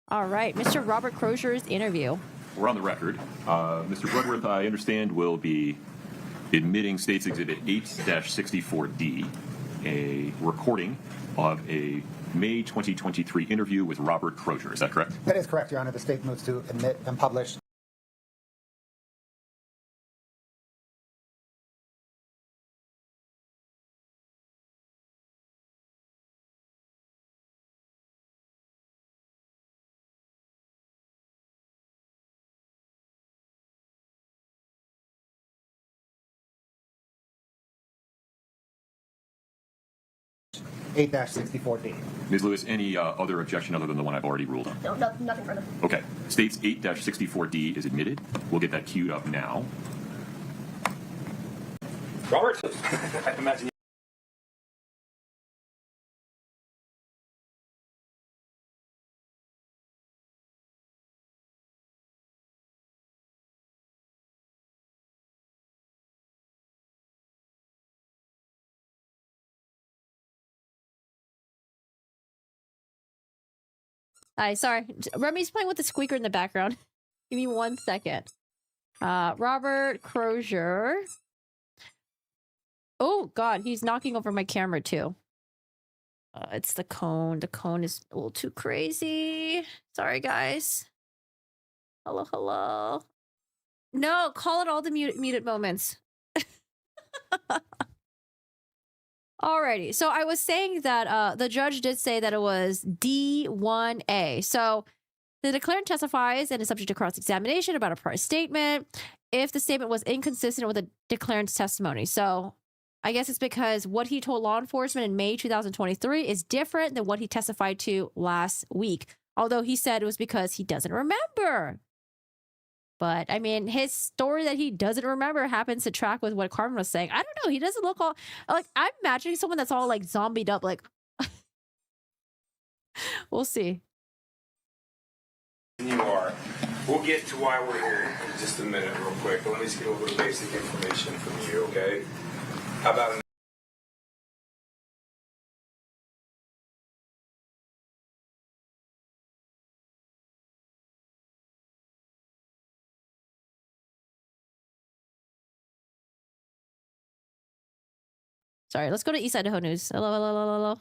All right, Mr. Robert Crozier's interview. We're on the record. Mr. Bloodworth, I understand, will be admitting State's Exhibit 8-64D, a recording of a May 2023 interview with Robert Crozier. Is that correct? That is correct, Your Honor. The state moves to admit and publish. (8-64D). Ms. Lewis, any other objection other than the one I've already ruled on? No, nothing further. Okay. State's 8-64D is admitted. We'll get that queued up now. Robert, I imagine. Hi, sorry. Remy's playing with the squeaker in the background. Give me 1 second. Robert Crozier. Oh, God, he's knocking over my camera, too. It's the cone. The cone is a little too crazy. Sorry, guys. Hello, hello. No, call it all the muted moments. Alrighty, so I was saying that the judge did say that it was D1A. So the declarant testifies and is subject to cross-examination about a prior statement if the statement was inconsistent with the declarant's testimony. So I guess it's because what he told law enforcement in May 2023 is different than what he testified to last week. Although he said it was because he doesn't remember. But, I mean, his story that he doesn't remember happens to track with what Carmen was saying. I don't know. He doesn't look all... Like, I'm imagining someone that's all, like, zombied up. Like, we'll see. You are. We'll get to why we're here in just a minute real quick. But let me just get a little basic information from you, okay? How about... Sorry, let's go to East Idaho News. Hello.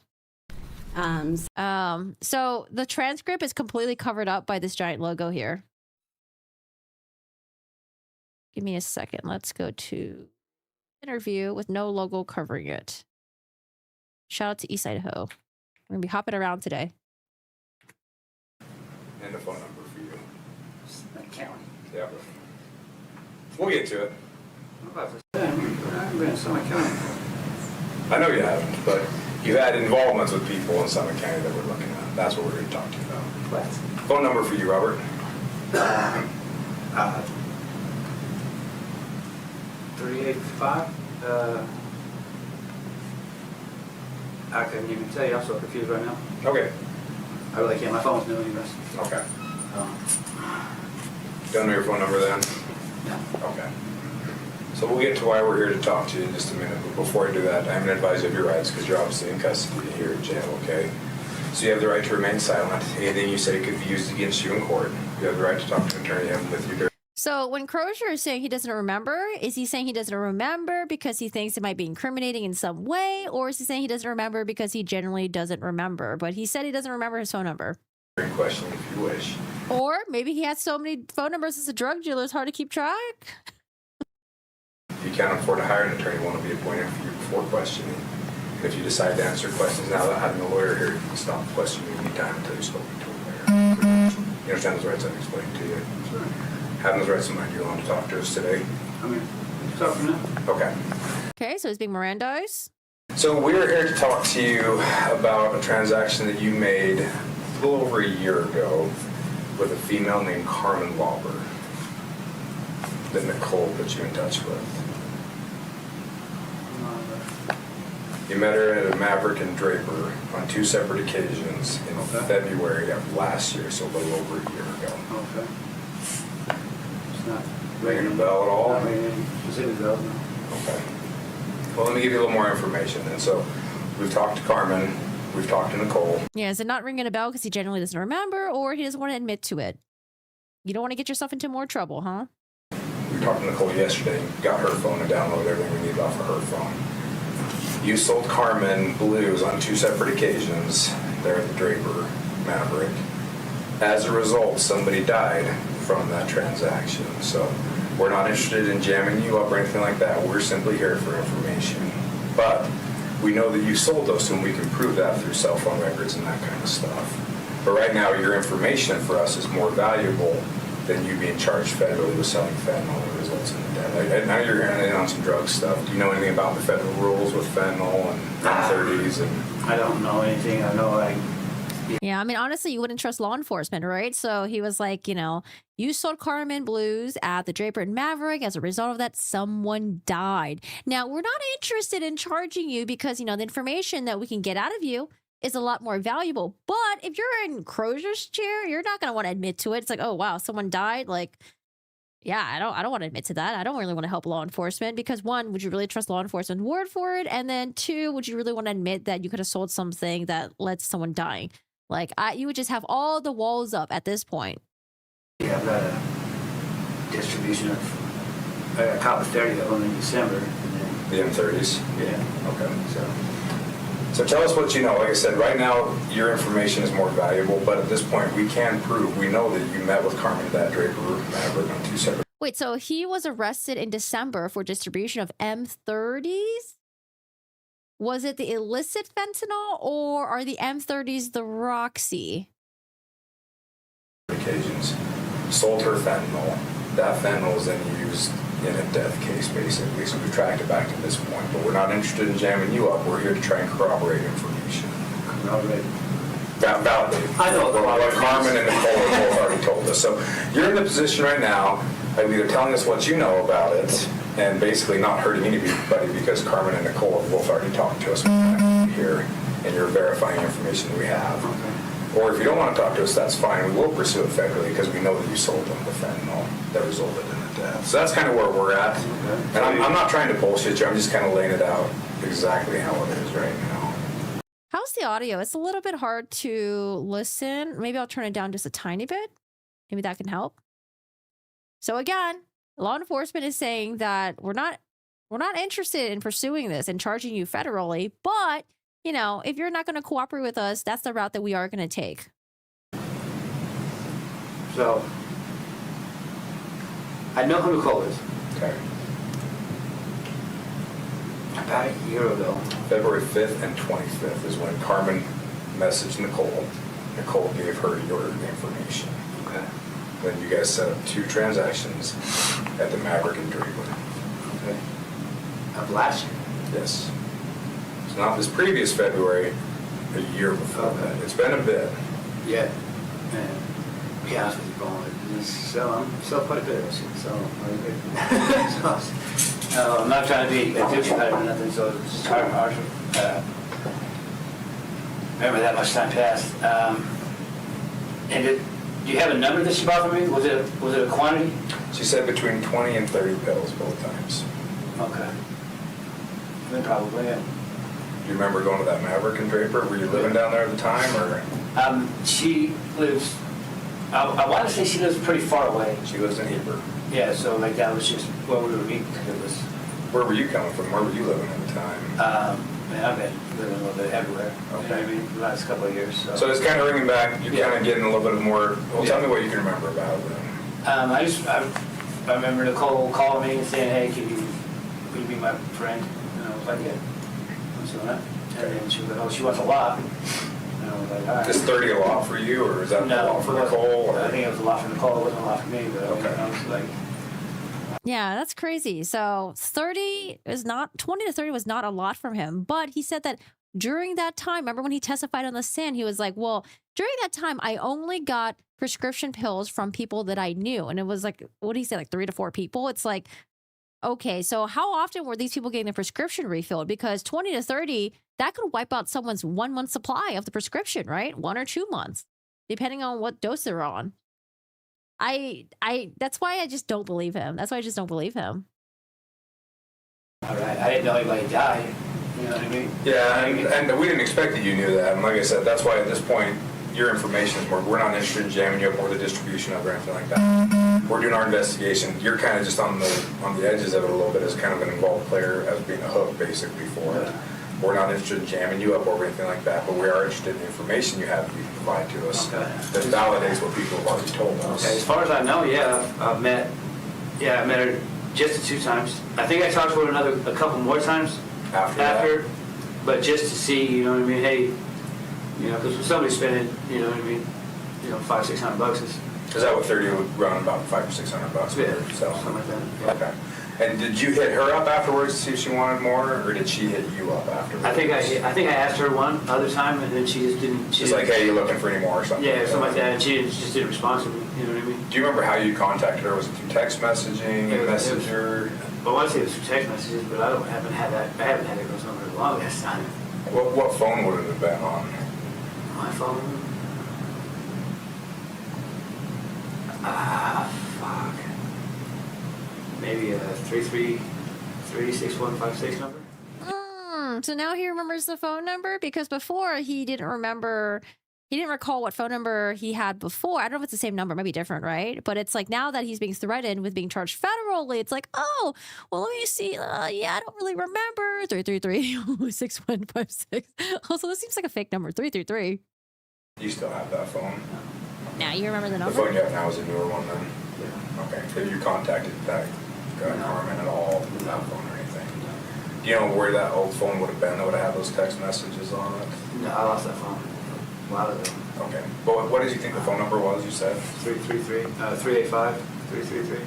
So the transcript is completely covered up by this giant logo here. Give me a second. Let's go to interview with no logo covering it. Shout out to East Idaho. We're gonna be hopping around today. And a phone number for you. County. Yeah. We'll get to it. I know you haven't, but you've had involvements with people in Summit County that we're looking at. That's what we're going to talk to you about. What? Phone number for you, Robert. 385. I couldn't even tell you. I'm so confused right now. Okay. I really can't. My phone's new anyways. Okay. Don't know your phone number then? No. Okay. So we'll get to why we're here to talk to you in just a minute. But before I do that, I'm going to advise you of your rights because you're obviously in custody here at jail, okay? So you have the right to remain silent. Anything you say could be used against you in court. You have the right to talk to an attorney. You have with you. So when Crozier is saying he doesn't remember, is he saying he doesn't remember because he thinks it might be incriminating in some way? Or is he saying he doesn't remember because he generally doesn't remember? But he said he doesn't remember his phone number. Question if you wish. Or maybe he has so many phone numbers as a drug dealer, it's hard to keep track. If you can't afford to hire an attorney, one will be appointed for you before questioning. If you decide to answer questions now without having a lawyer here, you can stop questioning anytime until you've spoken to a lawyer. You understand those rights I've explained to you? Sure. Having those rights in mind, do you want to talk to us today? I mean, let's talk from now. Okay. Okay, so he's being Mirandized. So we're here to talk to you about a transaction that you made a little over a a year ago with a female named Carmen Lauber that Nicole put you in touch with. You met her at a Maverick and Draper on 2 separate occasions in February of last year, so a little over a year ago. Okay. It's not Ringing a bell at all? Not ringing any specific bells, no. Okay. Well, let me give you a little more information then. So we've talked to Carmen, we've talked to Nicole. Yeah, is it not ringing a bell because he generally doesn't remember, or he doesn't want to admit to it? You don't want to get yourself into more trouble, huh? We talked to Nicole yesterday, got her phone and downloaded everything we needed off of her phone. You sold Carmen blues on 2 separate occasions there at the Draper Maverick. As a result, somebody died from that transaction. So we're not interested in jamming you up or anything like that. We're simply here for information. But we know that you sold those, and we can prove that through cell phone records and that kind of stuff. But right now, your information for us is more valuable than you being charged federally with selling fentanyl that results in the death. I know you're in on some drug stuff. Do you know anything about the federal rules with fentanyl and M30s? And I don't know anything. I know Yeah, I mean, honestly, you wouldn't trust law enforcement, right? So he was like, you sold Carmen blues at the Draper and Maverick. As a result of that, someone died. Now, we're not interested in charging you because, the information that we can get out of you is a lot more valuable. But if you're in Crozier's chair, you're not going to want to admit to it. It's like, oh, wow, someone died. Like, yeah, I don't want to admit to that. I don't really want to help law enforcement because 1, would you really trust law enforcement's word for it? And then 2, would you really want to admit that you could have sold something that led to someone dying? Like, you would just have all the walls up at this point. Yeah, I've got a distribution of a cop of 30 of them in December. And the M30s? Yeah. Okay. So tell us what you know. Like I said, right now, your information is more valuable, but at this point, we can prove, we know that you met with Carmen at that Draper Maverick on 2 separate. Wait, so he was arrested in December for distribution of M30s? Was it the illicit fentanyl, or are the M30s the Roxy? Occasions. Sold her fentanyl. That fentanyl was then used in a death case, basically. So we've tracked it back to this point. But we're not interested in jamming you up. We're here to try and corroborate information. Corroborate. Validate. I know what Carmen and Nicole have both already told us. So you're in the position right now of either telling us what you know about it and basically not hurting anybody because Carmen and Nicole have both already talked to us here, and you're verifying information that we have. Okay. Or if you don't want to talk to us, that's fine. We will pursue it federally because we know that you sold them the fentanyl that resulted in the death. So that's kind of where we're at. Okay. And I'm not trying to bullshit you. I'm just kind of laying it out exactly how it is right now. How's the audio? It's a little bit hard to listen. Maybe I'll turn it down just a tiny bit. Maybe that can help. So again, law enforcement is saying that we're not interested in pursuing this and charging you federally, but if you're not going to cooperate with us, that's the route that we are going to take. So I know who Nicole is. Okay. About a year ago. February 5th and 25th is when Carmen messaged Nicole. Nicole gave her your information. Okay. Then you guys set up 2 transactions at the Maverick and Draper. Okay. Of last year? Yes. It's not this previous February, a year before that. It's been a bit. Yeah. And to be honest with you, going into this, so I'm still quite a bit of this shit, so I'm not trying to be a douchebag or nothing, so it's hard. Remember that much time passed. And do you have a number that she bought from me? Was it a quantity? She said between 20 and 30 pills both times. Okay. Then probably, yeah. Do you remember going to that Maverick and Draper? Were you living down there at the time, or? She lives, I want to say she lives pretty far away. She lives in Heber. Yeah, so like that was just where we were meeting. It was. Where were you coming from? Where were you living at the time? Man, I've been living a little bit everywhere. Okay. You know what I mean? The last couple of years. So it's kind of ringing back. You're kind of getting a little bit of more. Well, tell me what you can remember about it then. I remember Nicole calling me and saying, "Hey, will you be my friend?" And I was like, "Yeah." So that, and then she was like, "Oh, she wants a lot." And I was like, "All right." Is 30 a lot for you, or is that a lot for Nicole? Or? I think it was a lot for Nicole. It wasn't a lot for me, but okay. I was like. Yeah, that's crazy. So 30 is not 20 to 30 was not a lot from him, but he said that during that time, remember when he testified on the stand, he was like, well, during that time, I only got prescription pills from people that I knew. And it was like, what did he say, like 3 to 4 people? It's like, okay, so how often were these people getting the prescription refilled? Because 20 to 30, that could wipe out someone's 1 month supply of the prescription, right? 1 or 2 months, depending on what dose they're on. That's why I just don't believe him. That's why I just don't believe him. All right, I didn't know anybody died. You know what I mean? Yeah, and we didn't expect that you knew that. And like I said, that's why at this point, your information is more, we're not interested in jamming you up or the distribution of it or anything like that. We're doing our investigation. You're kind of just on the edges of it a little bit as kind of an involved player, as being a hook basically for it. We're not interested in jamming you up or anything like that, but we are interested in the information you have to provide to us that validates what people have already told us. Okay, as far as I know, I met her just 2 times. I think I talked to her a couple more times after, but just to see, you know what I mean? Hey, you know, because when somebody's spending, you know what I mean? You know, $500-600 is that what 30 would run about $500 or $600? Yeah, something like that. Yeah. Okay. And did you hit her up afterwards to see if she wanted more, or did she hit you up afterwards? I think I asked her one other time, and then she just didn't. She's like, "Hey, you looking for any more?" or something. Yeah, something like that. And she just didn't respond to me. You know what I mean? Do you remember how you contacted her? Was it through text messaging, messenger? I want to say it was through text messages, but I haven't had that. I haven't had that girl's number in the longest time. What phone would it have been on? My phone. Fuck. Maybe a 333-6156 number. So now he remembers the phone number, because before he didn't recall what phone number he had before. I don't know if it's the same number, it might be different, right? But it's like now that he's being threatened with being charged federally, it's like, oh, well, let me see. Yeah, I don't really remember. 333-6156. Also, this seems like a fake number. 333. You still have that phone? Now you remember the number? The phone you have now is a newer one then? Yeah. Okay. Have you contacted that Carmen at all with that phone or anything? Do you know where that old phone would have been that would have had those text messages on it? No, I lost that phone a while ago. Okay. But what did you think the phone number was, you said? 385-333-615.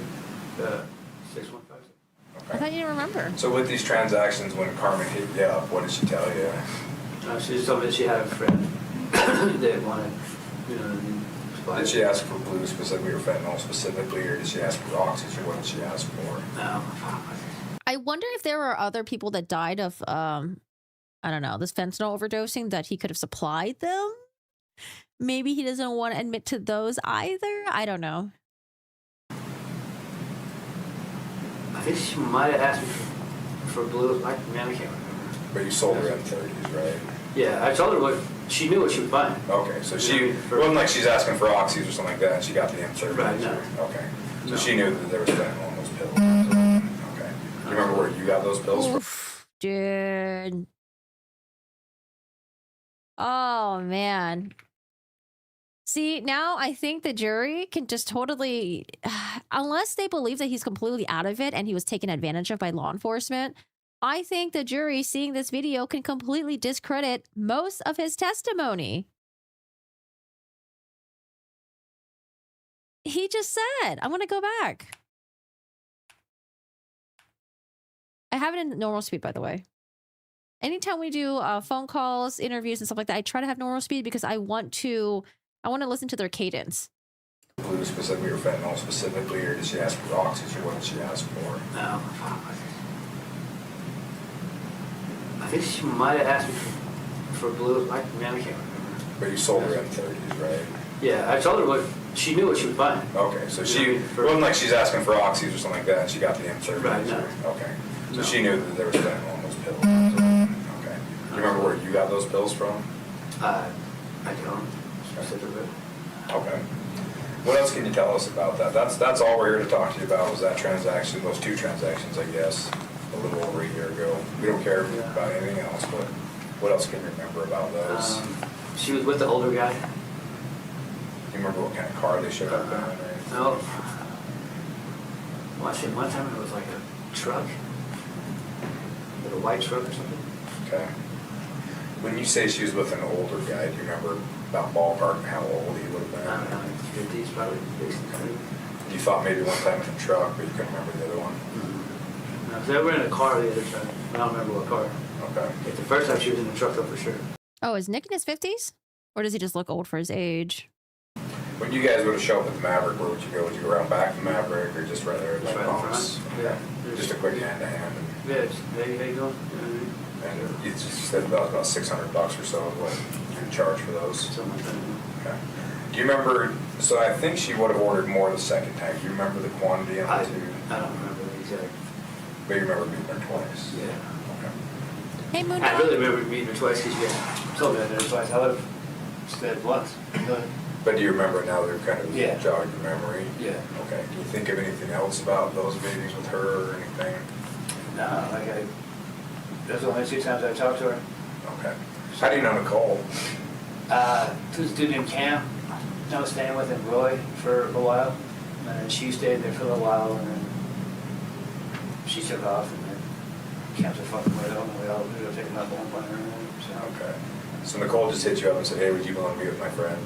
I thought you didn't remember. So with these transactions, when Carmen hit you up, what did she tell you? She just told me that she had a friend that wanted, you know, did she ask for blue specifically or fentanyl specifically, or did she ask for oxys, or what did she ask for? No. I wonder if there were other people that died of, I don't know, this fentanyl overdosing that he could have supplied them. Maybe he doesn't want to admit to those either. I don't know. I think she might have asked me for blue. I can't remember. But you sold her M30s, right? Yeah, I told her what she knew what she was buying. Okay, so it wasn't like she's asking for oxys or something like that, and she got the M30s. Right, no. Okay, so she knew that there was fentanyl in those pills. Okay. You remember where you got those pills from? Dude. Oh, man. See, now I think the jury can just totally, unless they believe that he's completely out of it and he was taken advantage of by law enforcement, I think the jury seeing this video can completely discredit most of his testimony. He just said, I'm going to go back. I have it in normal speed, by the way. Anytime we do phone calls, interviews, and stuff like that, I try to have normal speed because I want to listen to their cadence. Blue specifically or fentanyl specifically, or did she ask for oxys, or what did she ask for? No. I think she might have asked me for blue. I can't remember. But you sold her M30s, right? Yeah, I told her what she knew what she was buying. Okay, so it wasn't like she's asking for oxys or something like that, and she got the M30s. Right, no. Okay, so she knew that there was fentanyl in those pills. Okay. Do you remember where you got those pills from? I don't specifically. Okay. What else can you tell us about that? That's all we're here to talk to you about, was that transaction, those 2 transactions, I guess, a little over a year ago. We don't care about anything else, but what else can you remember about those? She was with the older guy. Do you remember what kind of car they showed up in? No. Well, I said one time it was like a truck. Like a white truck or something. Okay. When you say she was with an older guy, do you remember about ballpark and how old he would have been? I don't know, 50s probably. You thought maybe one time in a truck, but you couldn't remember the other one? No, 'cause they were in a car the other time. I don't remember what car. Okay. Like the first time she was in the truck, though, for sure. Oh, is Nick in his 50s? Or does he just look old for his age? When you guys were to show up at the Maverick, where would you go? Would you go around back the Maverick, or just right there at Just the right in pumps? front. Yeah. Just a quick hand-to-hand. Yeah, it's, hey, how you doing? You know what I mean? And you just said about $600 or so is what you charge for those. Something like that. Okay. Do you remember, so I think she would have ordered more the second time. Do you remember the quantity on I the two? don't remember the exact. But you remember meeting her twice? Yeah. Okay. Hey, Moon. I really remember meeting her twice because you had told me I met her twice. I would have said once. But do you remember now they're kind of Yeah. jogging your memory? Yeah. Okay. Do you think of anything else about those meetings with her or anything? No, like those are the only 2 times I talked to her. Okay. How do you know Nicole? This dude named Cam. I was staying with him, Roy, for a while. And then she stayed there for a little while, and then she took off, and then Cam took fucking widow, and we all ended up taking up one by her. So, Okay. So Nicole just hit you up and said, hey, would you want to meet with my friend?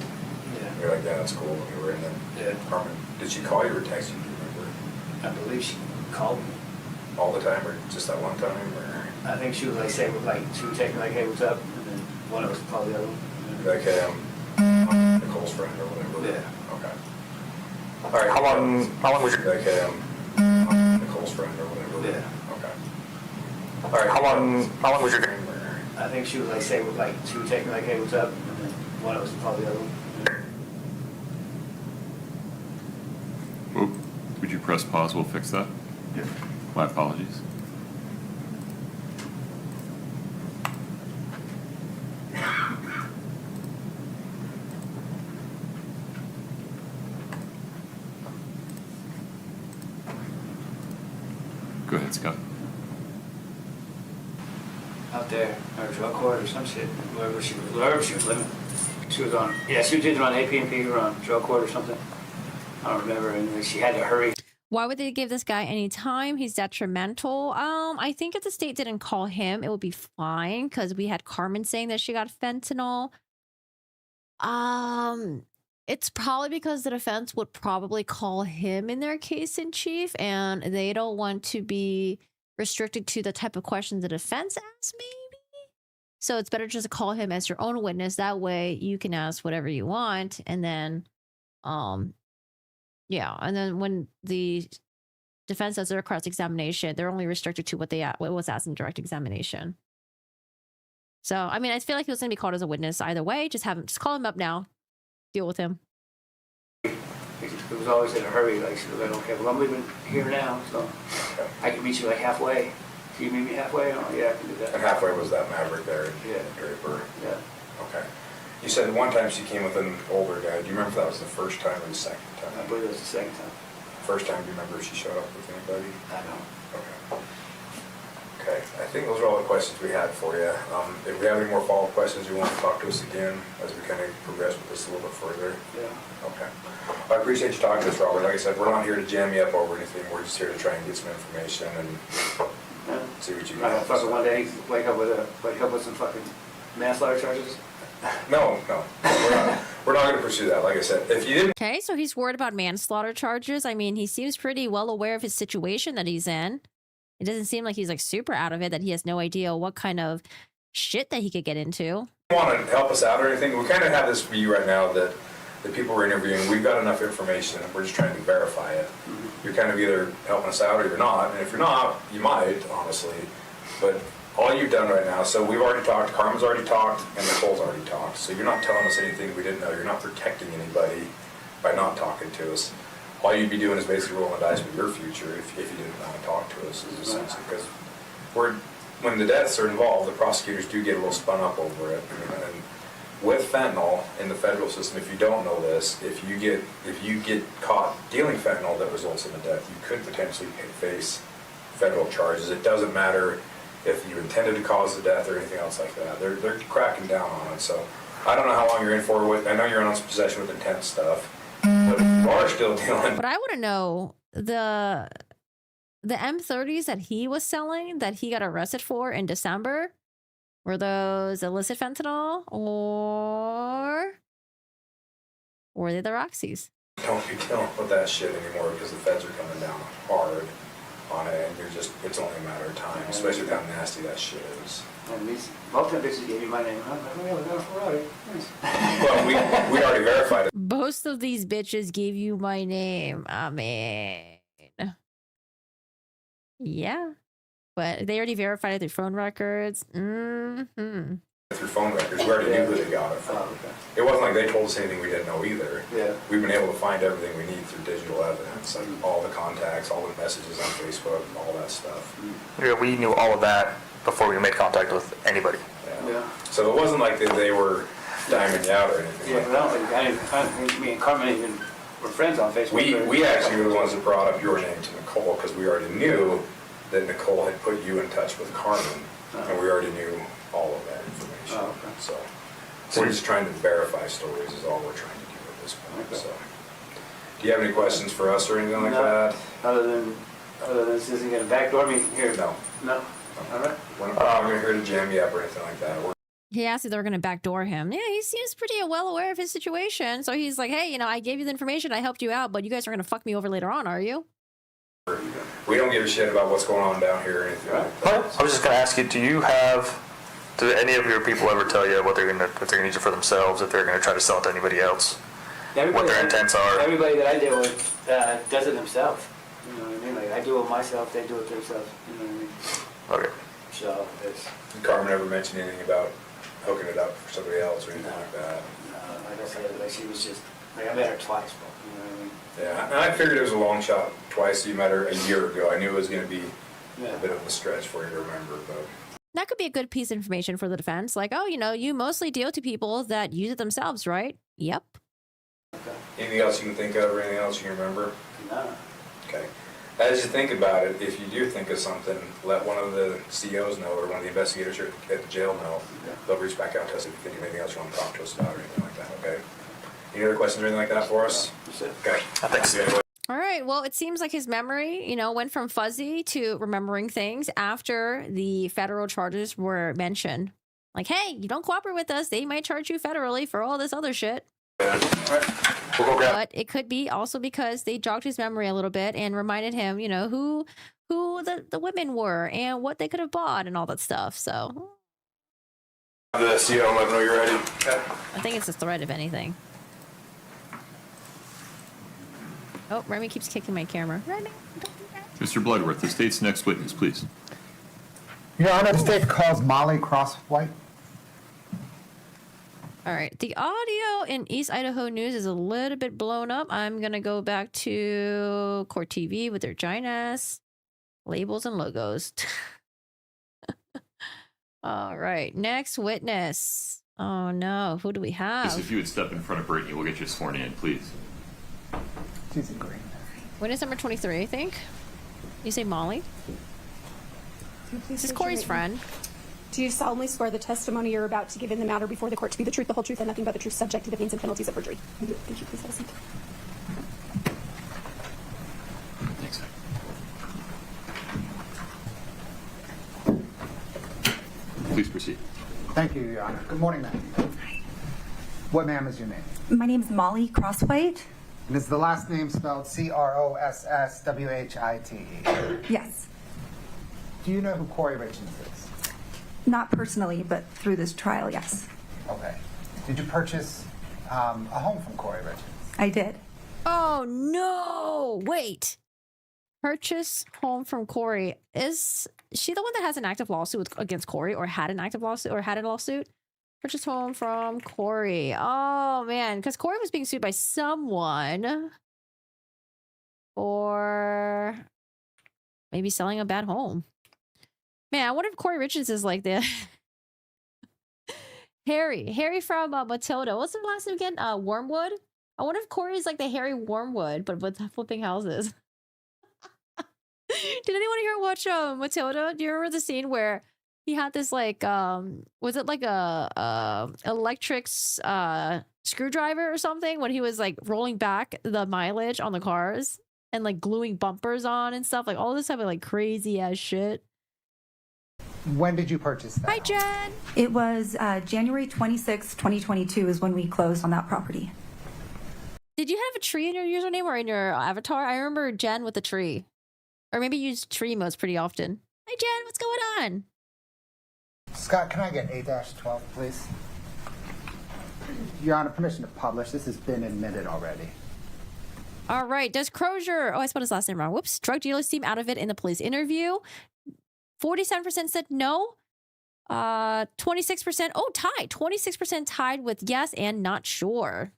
yeah. You're like, yeah, that's cool. And you were in the Yeah. apartment. Did she call you or text you? Do you remember? I believe she called me. All the time or just that one time? Or I think she was like saying, like, she would text me like, hey, what's up? And then one of us called the other one. like, hey, I'm Nicole's friend or whatever? Yeah. Okay. All right. How long was your... Like, hey, I'm Nicole's friend or whatever? Yeah. Okay. All right. How long was your... I think she was like saying, like, she would text me like, hey, what's up? And then one of us called the other one. Well, would you press pause? We'll fix that. Yeah. My apologies. Go ahead, Scott. Out there, or drug court or some shit, wherever she was living. She was on, yeah, she was either on AP&P or on drug court or something. I don't remember, and she had to hurry. Why would they give this guy any time? He's detrimental. I think if the state didn't call him, it would be fine because we had Carmen saying that she got fentanyl. It's probably because the defense would probably call him in their case in chief, and they don't want to be restricted to the type of questions the defense asks, maybe. So it's better just to call him as your own witness. That way you can ask whatever you want, and then, yeah, and then when the defense does their cross-examination, they're only restricted to what was asked in direct examination. So, I mean, I feel like he was going to be called as a witness either way. Just call him up now. Deal with him. It was always in a hurry, like, she was like, okay, well, I'm leaving here now, so I can meet you like halfway. Can you meet me halfway? Oh, yeah, I can do that. And halfway was that Maverick there in Yeah. Draper? Yeah. Okay. You said one time she came with an older guy. Do you remember if that was the first time or the second time? I believe it was the second time. First time, do you remember if she showed up with anybody? I don't. Okay. Okay, I think those are all the questions we had for you. If we have any more follow-up questions, you want to talk to us again as we kind of progress with this a little bit further? Yeah. Okay. I appreciate you talking to us, Robert. Like I said, we're not here to jam you up over anything. We're just here to try and get some information and see what you I can fucking one day wake up with some fucking manslaughter charges. No. We're not going to pursue that. Like I said, if you didn't... Okay, so he's worried about manslaughter charges. I mean, he seems pretty well aware of his situation that he's in. It doesn't seem like he's like super out of it, that he has no idea what kind of shit that he could get into. Want to help us out or anything? We kind of have this view right now that the people we're interviewing, we've got enough information and we're just trying to verify it. Mm-hmm. You're kind of either helping us out or you're not. And if you're not, you might, honestly. But all you've done right now, so we've already talked, Carmen's already talked, and Nicole's already talked. So you're not telling us anything we didn't know. You're not protecting anybody by not talking to us. All you'd be doing is basically rolling the dice with your future if you didn't want to talk to us, is essentially, because when the deaths are involved, the prosecutors do get a little spun up over it. And with fentanyl in the federal system, if you don't know this, if you get caught dealing fentanyl that results in a death, you could potentially face federal charges. It doesn't matter if you intended to cause the death or anything else like that. They're cracking down on it. So I don't know how long you're in for with. I know you're in possession with intent stuff. But if you are still dealing... But I want to know, the M30s that he was selling, that he got arrested for in December, were those illicit fentanyl, or were they the Roxys? Don't be dealing with that shit anymore because the feds are coming down hard on it, and it's only a matter of time, especially with how nasty that shit is. And these, both of them bitches gave you my name. I'm like, oh yeah, we got a Ferrari. Nice. Well, we already verified it. Most of these bitches gave you my name. I mean, yeah, but they already verified it through phone records. Mm-hmm. Through phone records, we already knew who they got it from. Oh, okay. It wasn't like they told us anything we didn't know either. Yeah. We've been able to find everything we need through digital evidence, like all the contacts, all the messages on Facebook, all that stuff. Yeah, we knew all of that before we made contact with anybody. Yeah. So it wasn't like they were diming you out or anything. Yeah, like but I don't think me and Carmen even were friends on Facebook. We actually were the ones that brought up your name to Nicole because we already knew that Nicole had put you in touch with Carmen, and we already knew all of that information. Oh, okay. So we're just trying to verify stories is all we're trying to do at this point. Okay. So, do you have any questions for us or anything like that? Other than this isn't going to backdoor me here? No. No. All right. We're not going to here to jam you up or anything like that. He asked if they were going to backdoor him. Yeah, he seems pretty well aware of his situation. So he's like, hey, I gave you the information, I helped you out, but you guys are going to fuck me over later on, are you? We don't give a shit about what's going on down here or anything like that. I was just going to ask you, do any of your people ever tell you what they're going to, if they're going to use it for themselves, if they're going to try to sell it to anybody else? What their intents are? Everybody that I deal with does it themselves. You know what I mean? Like, I do it myself, they do it themselves. You know what I mean? Okay. So, it's... Did Carmen ever mention anything about hooking it up for somebody else or anything like that? Like I said, like she was just... Like, I met her twice, but, you know what I mean? Yeah, and I figured it was a long shot twice. You met her a year ago. I knew it was going to be a bit of a stretch for you to remember, but... That could be a good piece of information for the defense. Like, oh, you mostly deal to people that use it themselves, right? Yep. Anything else you can think of or anything else you can remember? No. Okay. As you think about it, if you do think of something, let one of the COs know or one of the investigators here at the jail know. They'll reach back out to us if you think of anything else you want to talk to us about or anything like that, okay? Any other questions or anything like that for us? Okay. Thanks. All right. Well, it seems like his memory, went from fuzzy to remembering things after the federal charges were mentioned. Like, hey, you don't cooperate with us, they might charge you federally for all this other shit. But it could be also because they jogged his memory a little bit and reminded him, who the women were and what they could have bought and all that stuff. So The CO, let me know you're ready. I think it's a threat, if anything. Oh, Remy keeps kicking my camera. Remy, don't do that. Mr. Bloodworth, the state's next witness, please. Your Honor, the state calls Molly Crosswite. All right. The audio in East Idaho News is a little bit blown up. I'm going to go back to Court TV with their giant ass labels and logos. All right. Next witness. Oh, no. Who do we have? If you would step in front of Brittany, we'll get you sworn in, please. She's in green. Witness number 23, I think. You say Molly? This is Corey's friend. Do you solemnly swear the testimony you're about to give in the matter before the court to be the truth, the whole truth, and nothing but the truth, subject to the pains and penalties of perjury? Thank you. Please have a seat. Thanks. Please proceed. Thank you, Your Honor. Good morning, ma'am. What, ma'am, is your name? My name's Molly Crosswite. And is the last name spelled Crosswhite? Yes. Do you know who Kouri Richins is? Not personally, but through this trial, yes. Okay. Did you purchase a home from Kouri Richins? I did. Oh, no. Wait. Purchase home from Kouri. Is she the one that has an active lawsuit against Kouri, or had an active lawsuit, or had a lawsuit? Purchase home from Kouri. Oh, man. Because Kouri was being sued by someone for maybe selling a bad home. Man, I wonder if Kouri Richins is like the Harry from Matilda. What's the last name again? Wormwood. I wonder if Kouri is like the Harry Wormwood, but with flipping houses. Did anyone here watch Matilda? Do you remember the scene where he had this like was it like a electric screwdriver or something, when he was like rolling back the mileage on the cars and like gluing bumpers on and stuff, like all this type of like crazy ass shit. When did you purchase that? Hi, Jen. It was January 26, 2022 is when we closed on that property. Did you have a tree in your username or in your avatar? I remember Jen with the tree. Or maybe use tree modes pretty often. Hi, Jen. What's going on? Scott, can I get 8-12, please? Your Honor, permission to publish. This has been admitted already. All right. Does Crozier, I spelled his last name wrong. Whoops. Drug dealers seem out of it in the police interview. 47% said no. 26%, tied. 26% tied with yes and not sure.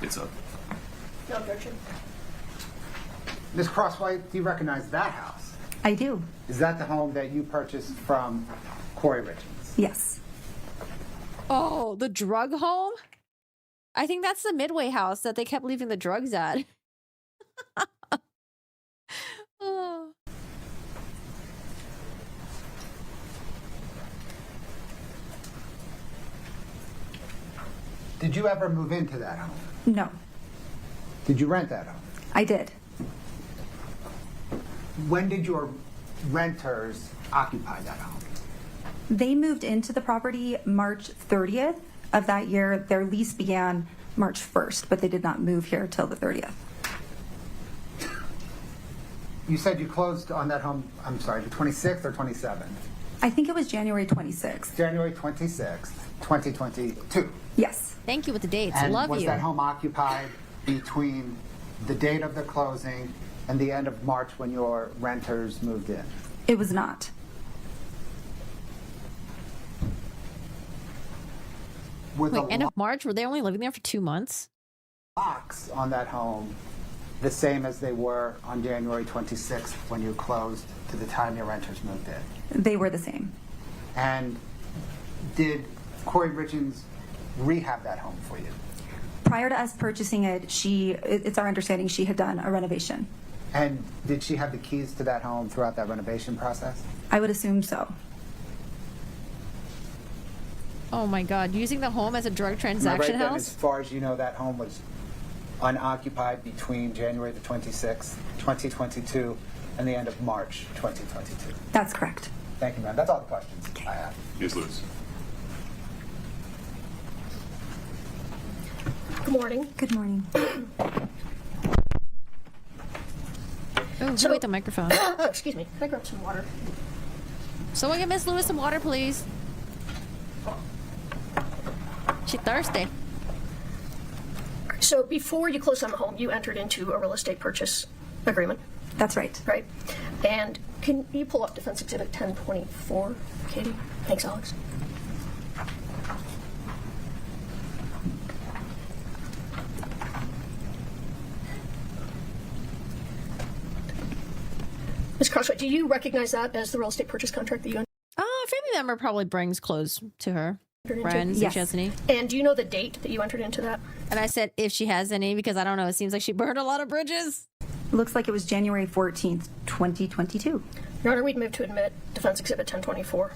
It's up. No objection. Ms. Crosswite, do you recognize that house? I do. Is that the home that you purchased from Kouri Richins? Yes. Oh, the drug home? I think that's the Midway house that they kept leaving the drugs at. Oh. Did you ever move into that home? No. Did you rent that home? I did. When did your renters occupy that home? They moved into the property March 30th of that year. Their lease began March 1st, but they did not move here till the 30th. You said you closed on that home, I'm sorry, the 26th or 27th? I think it was January 26th. January 26th, 2022. Yes. Thank you with the dates. And Love was you. that home occupied between the date of the closing and the end of March when your renters moved in? It was not. Were Wait, the end of March? Were they only living there for 2 months? locks on that home the same as they were on January 26th when you closed to the time your renters moved in? They were the same. And did Kouri Richins rehab that home for you? Prior to us purchasing it, it's our understanding she had done a renovation. And did she have the keys to that home throughout that renovation process? I would assume so. Oh my God. Using the home as a drug Am I transaction right then, house? as far as you know, that home was unoccupied between January the 26th, 2022, and the end of March 2022? That's correct. Thank you, ma'am. That's all the questions I have. Ms. Lewis. Good morning. Good morning. Oh, So- wait, the microphone. Oh, excuse me. Can I grab some water? Someone get Miss Lewis some water, please. She's thirsty. So before you closed on the home, you entered into a real estate purchase agreement, That's right. right? And can you pull up Defense Exhibit 1024, Katie? Thanks, Alex. Ms. Crosswite, do you recognize that as the real estate purchase contract that you entered A family member probably brings clothes to her. into? Friends, Yes. if she has any. And do you know the date that you entered into that? And I said if she has any, because I don't know. It seems like she burned a lot of bridges. Looks like it was January 14th, 2022. Your Honor, we'd move to admit Defense Exhibit 1024.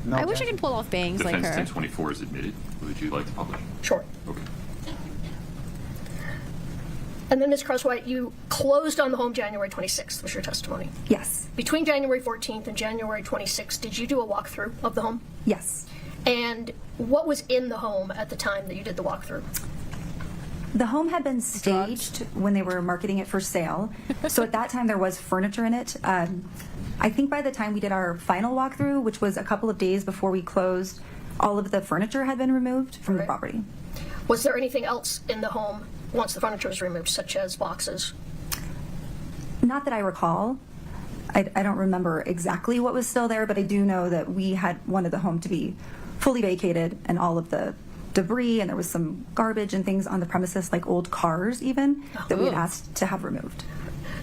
No I wish I objection. could pull off bangs Defense like her. 1024 is admitted. Would you like to publish? Sure. Okay. And then, Ms. Crosswhite, you closed on the home January 26th, was your testimony. Yes. Between January 14th and January 26th, did you do a walkthrough of the home? Yes. And what was in the home at the time that you did the walkthrough? The home had been staged when they were marketing it for sale. So at that time, there was furniture in it. I think by the time we did our final walkthrough, which was a couple of days before we closed, all of the furniture had been removed from the property. Was there anything else in the home once the furniture was removed, such as boxes? Not that I recall. I don't remember exactly what was still there, but I do know that we had wanted the home to be fully vacated and all of the debris, and there was some garbage and things on the premises, like old cars even, that we had asked to have removed.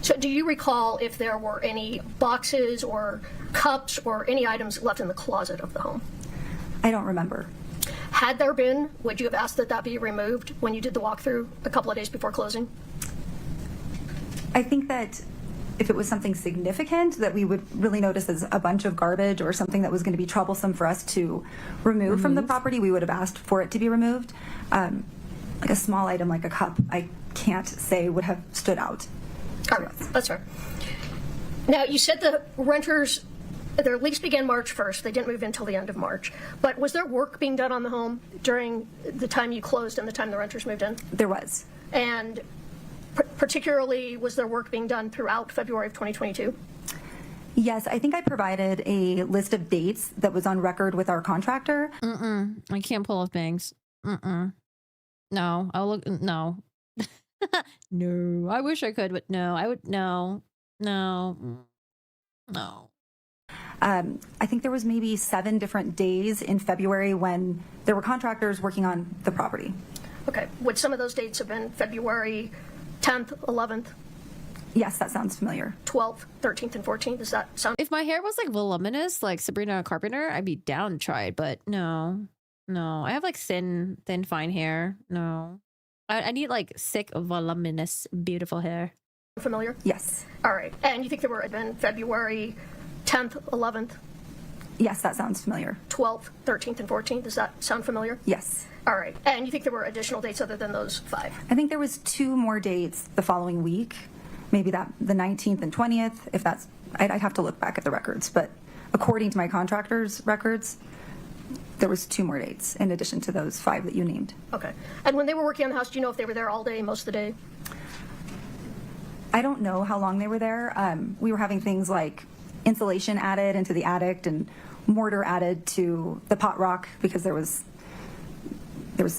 So do you recall if there were any boxes or cups or any items left in the closet of the home? I don't remember. Had there been, would you have asked that that be removed when you did the walkthrough a couple of days before closing? I think that if it was something significant that we would really notice as a bunch of garbage or something that was going to be troublesome for us to remove from the property, we would have asked for it to be removed. Like a small item like a cup, I can't say would have stood out. All right, that's fair. Now, you said the renters, their lease began March 1st. They didn't move in until the end of March. But was there work being done on the home during the time you closed and the time the renters moved in? There was. And Particularly, was there work being done throughout February of 2022? Yes, I think I provided a list of dates that was on record with our contractor. I can't pull up things. No, I'll look. No. No, I wish I could, but no, I would. No. I think there was maybe 7 different days in February when there were contractors working on the property. Okay. Would some of those dates have been February 10th, 11th? Yes, that sounds familiar. 12th, 13th, and 14th? Does that sound... If my hair was like voluminous, like Sabrina Carpenter, I'd be down to try it, but no. I have like thin, fine hair. No. I need like thick, voluminous, beautiful hair. Familiar? Yes. All right. And you think there were been February 10th, 11th? Yes, that sounds familiar. 12th, 13th, and 14th? Does that sound familiar? Yes. All right. And you think there were additional dates other than those 5? I think there was 2 more dates the following week. Maybe the 19th and 20th, if that's... I'd have to look back at the records, but according to my contractor's records, there was 2 more dates in addition to those 5 that you named. Okay. And when they were working on the house, do you know if they were there all day, most of the day? I don't know how long they were there. We were having things like insulation added into the attic and mortar added to the pot rock because there was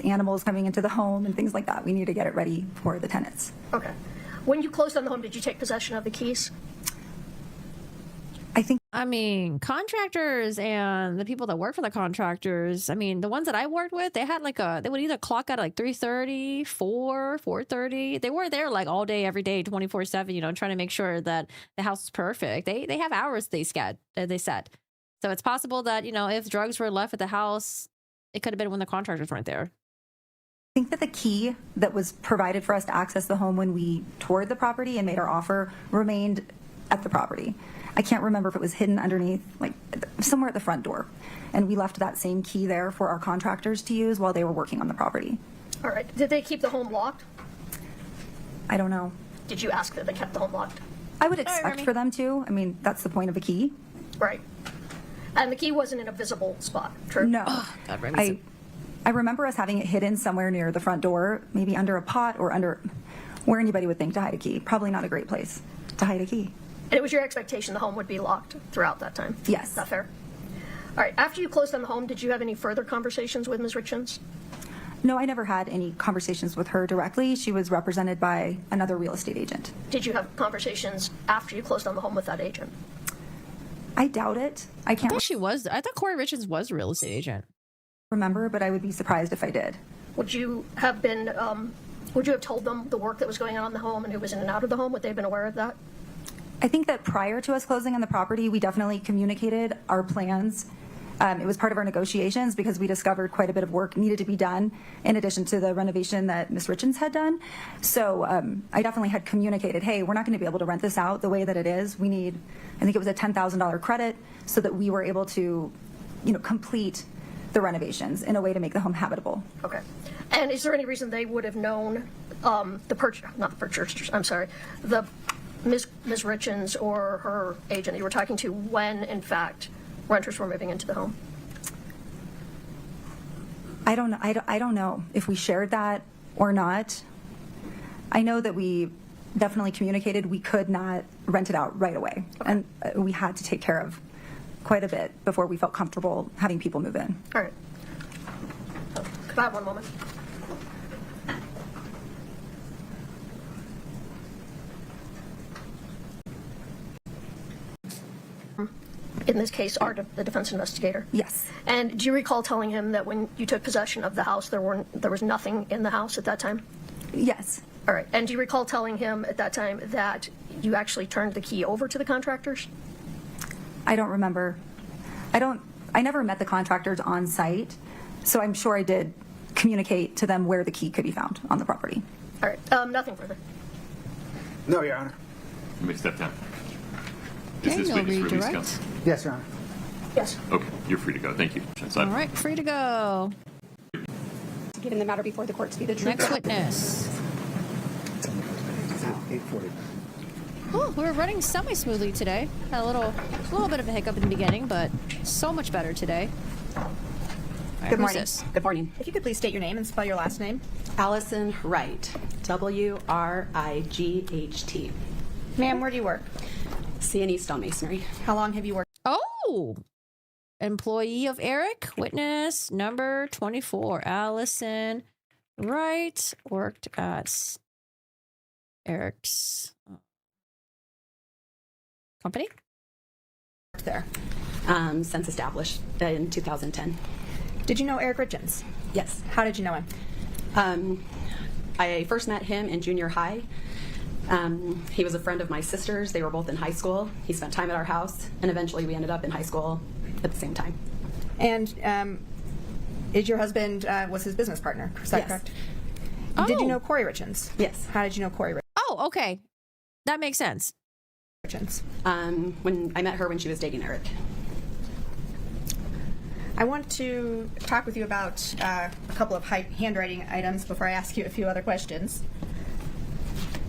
animals coming into the home and things like that. We need to get it ready for the tenants. Okay. When you closed on the home, did you take possession of the keys? I mean, contractors and the people that work for the contractors, I mean, the ones that I worked with, they had like they would either clock out at like 3:30, 4:30. They were there like all day, every day, 24/7, trying to make sure that the house is perfect. They have hours they set. So it's possible that, if drugs were left at the house, it could have been when the contractors weren't there. I think that the key that was provided for us to access the home when we toured the property and made our offer remained at the property. I can't remember if it was hidden underneath, like somewhere at the front door. And we left that same key there for our contractors to use while they were working on the property. All right. Did they keep the home locked? I don't know. Did you ask that they kept the home locked? I would expect for them to. I mean, that's the point of a key. Right. And the key wasn't in a visible spot, true? No. I remember us having it hidden somewhere near the front door, maybe under a pot or under where anybody would think to hide a key. Probably not a great place to hide a key. And it was your expectation the home would be locked throughout that time? Yes. Is that fair? All right. After you closed on the home, did you have any further conversations with Ms. Richins? No, I never had any conversations with her directly. She was represented by another real estate agent. Did you have conversations after you closed on the home with that agent? I doubt it. I can't. I thought she was. I thought Kouri Richins was a real estate agent. Remember, but I would be surprised if I did. Would you have been? Would you have told them the work that was going on in the home and who was in and out of the home? Would they have been aware of that? I think that prior to us closing on the property, we definitely communicated our plans. It was part of our negotiations because we discovered quite a bit of work needed to be done in addition to the renovation that Ms. Richins had done. So I definitely had communicated, hey, we're not going to be able to rent this out the way that it is. We need, I think it was a $10,000 credit so that we were able to, complete the renovations in a way to make the home habitable. Okay. And is there any reason they would have known Ms. Richins or her agent that you were talking to when, in fact, renters were moving into the home? I don't know if we shared that or not. I know that we definitely communicated we could not rent it out right away. Okay. And we had to take care of quite a bit before we felt comfortable having people move in. All right. Could I have one moment? In this case, are the defense investigator? Yes. And do you recall telling him that when you took possession of the house, there was nothing in the house at that time? Yes. All right. And do you recall telling him at that time that you actually turned the key over to the contractors? I don't remember. I never met the contractors on site, so I'm sure I did communicate to them where the key could be found on the property. All right. Nothing further. No, Your Honor. Let me step down. Okay, Is this you'll witness released, redirect. counsel? Yes, Your Honor. Yes. Okay, you're free to go. Thank you. All right, free to go. Given the matter before the court to be the truth. Next witness. 8:40. Oh, we were running semi-smoothly today. Had a little bit of a hiccup in the beginning, but so much better today. right, Good who's morning. this? Good morning. If you could please state your name and spell your last name. Allison Wright. W-R-I-G-H-T. Ma'am, where do you work? C&E Stonemasonry. How long have you worked? Oh, employee of Eric, witness number 24, Allison Wright, worked at Eric's company. There. Since established in 2010. Did you know Eric Richins? Yes. How did you know him? I first met him in junior high. He was a friend of my sister's. They were both in high school. He spent time at our house, and eventually we ended up in high school at the same time. And is your husband was his business partner? Is that correct? Did you know Kouri Richins? Yes. How did you know Kouri Richins? Oh, okay. That makes sense. When I met her when she was dating Eric. I want to talk with you about a couple of handwriting items before I ask you a few other questions.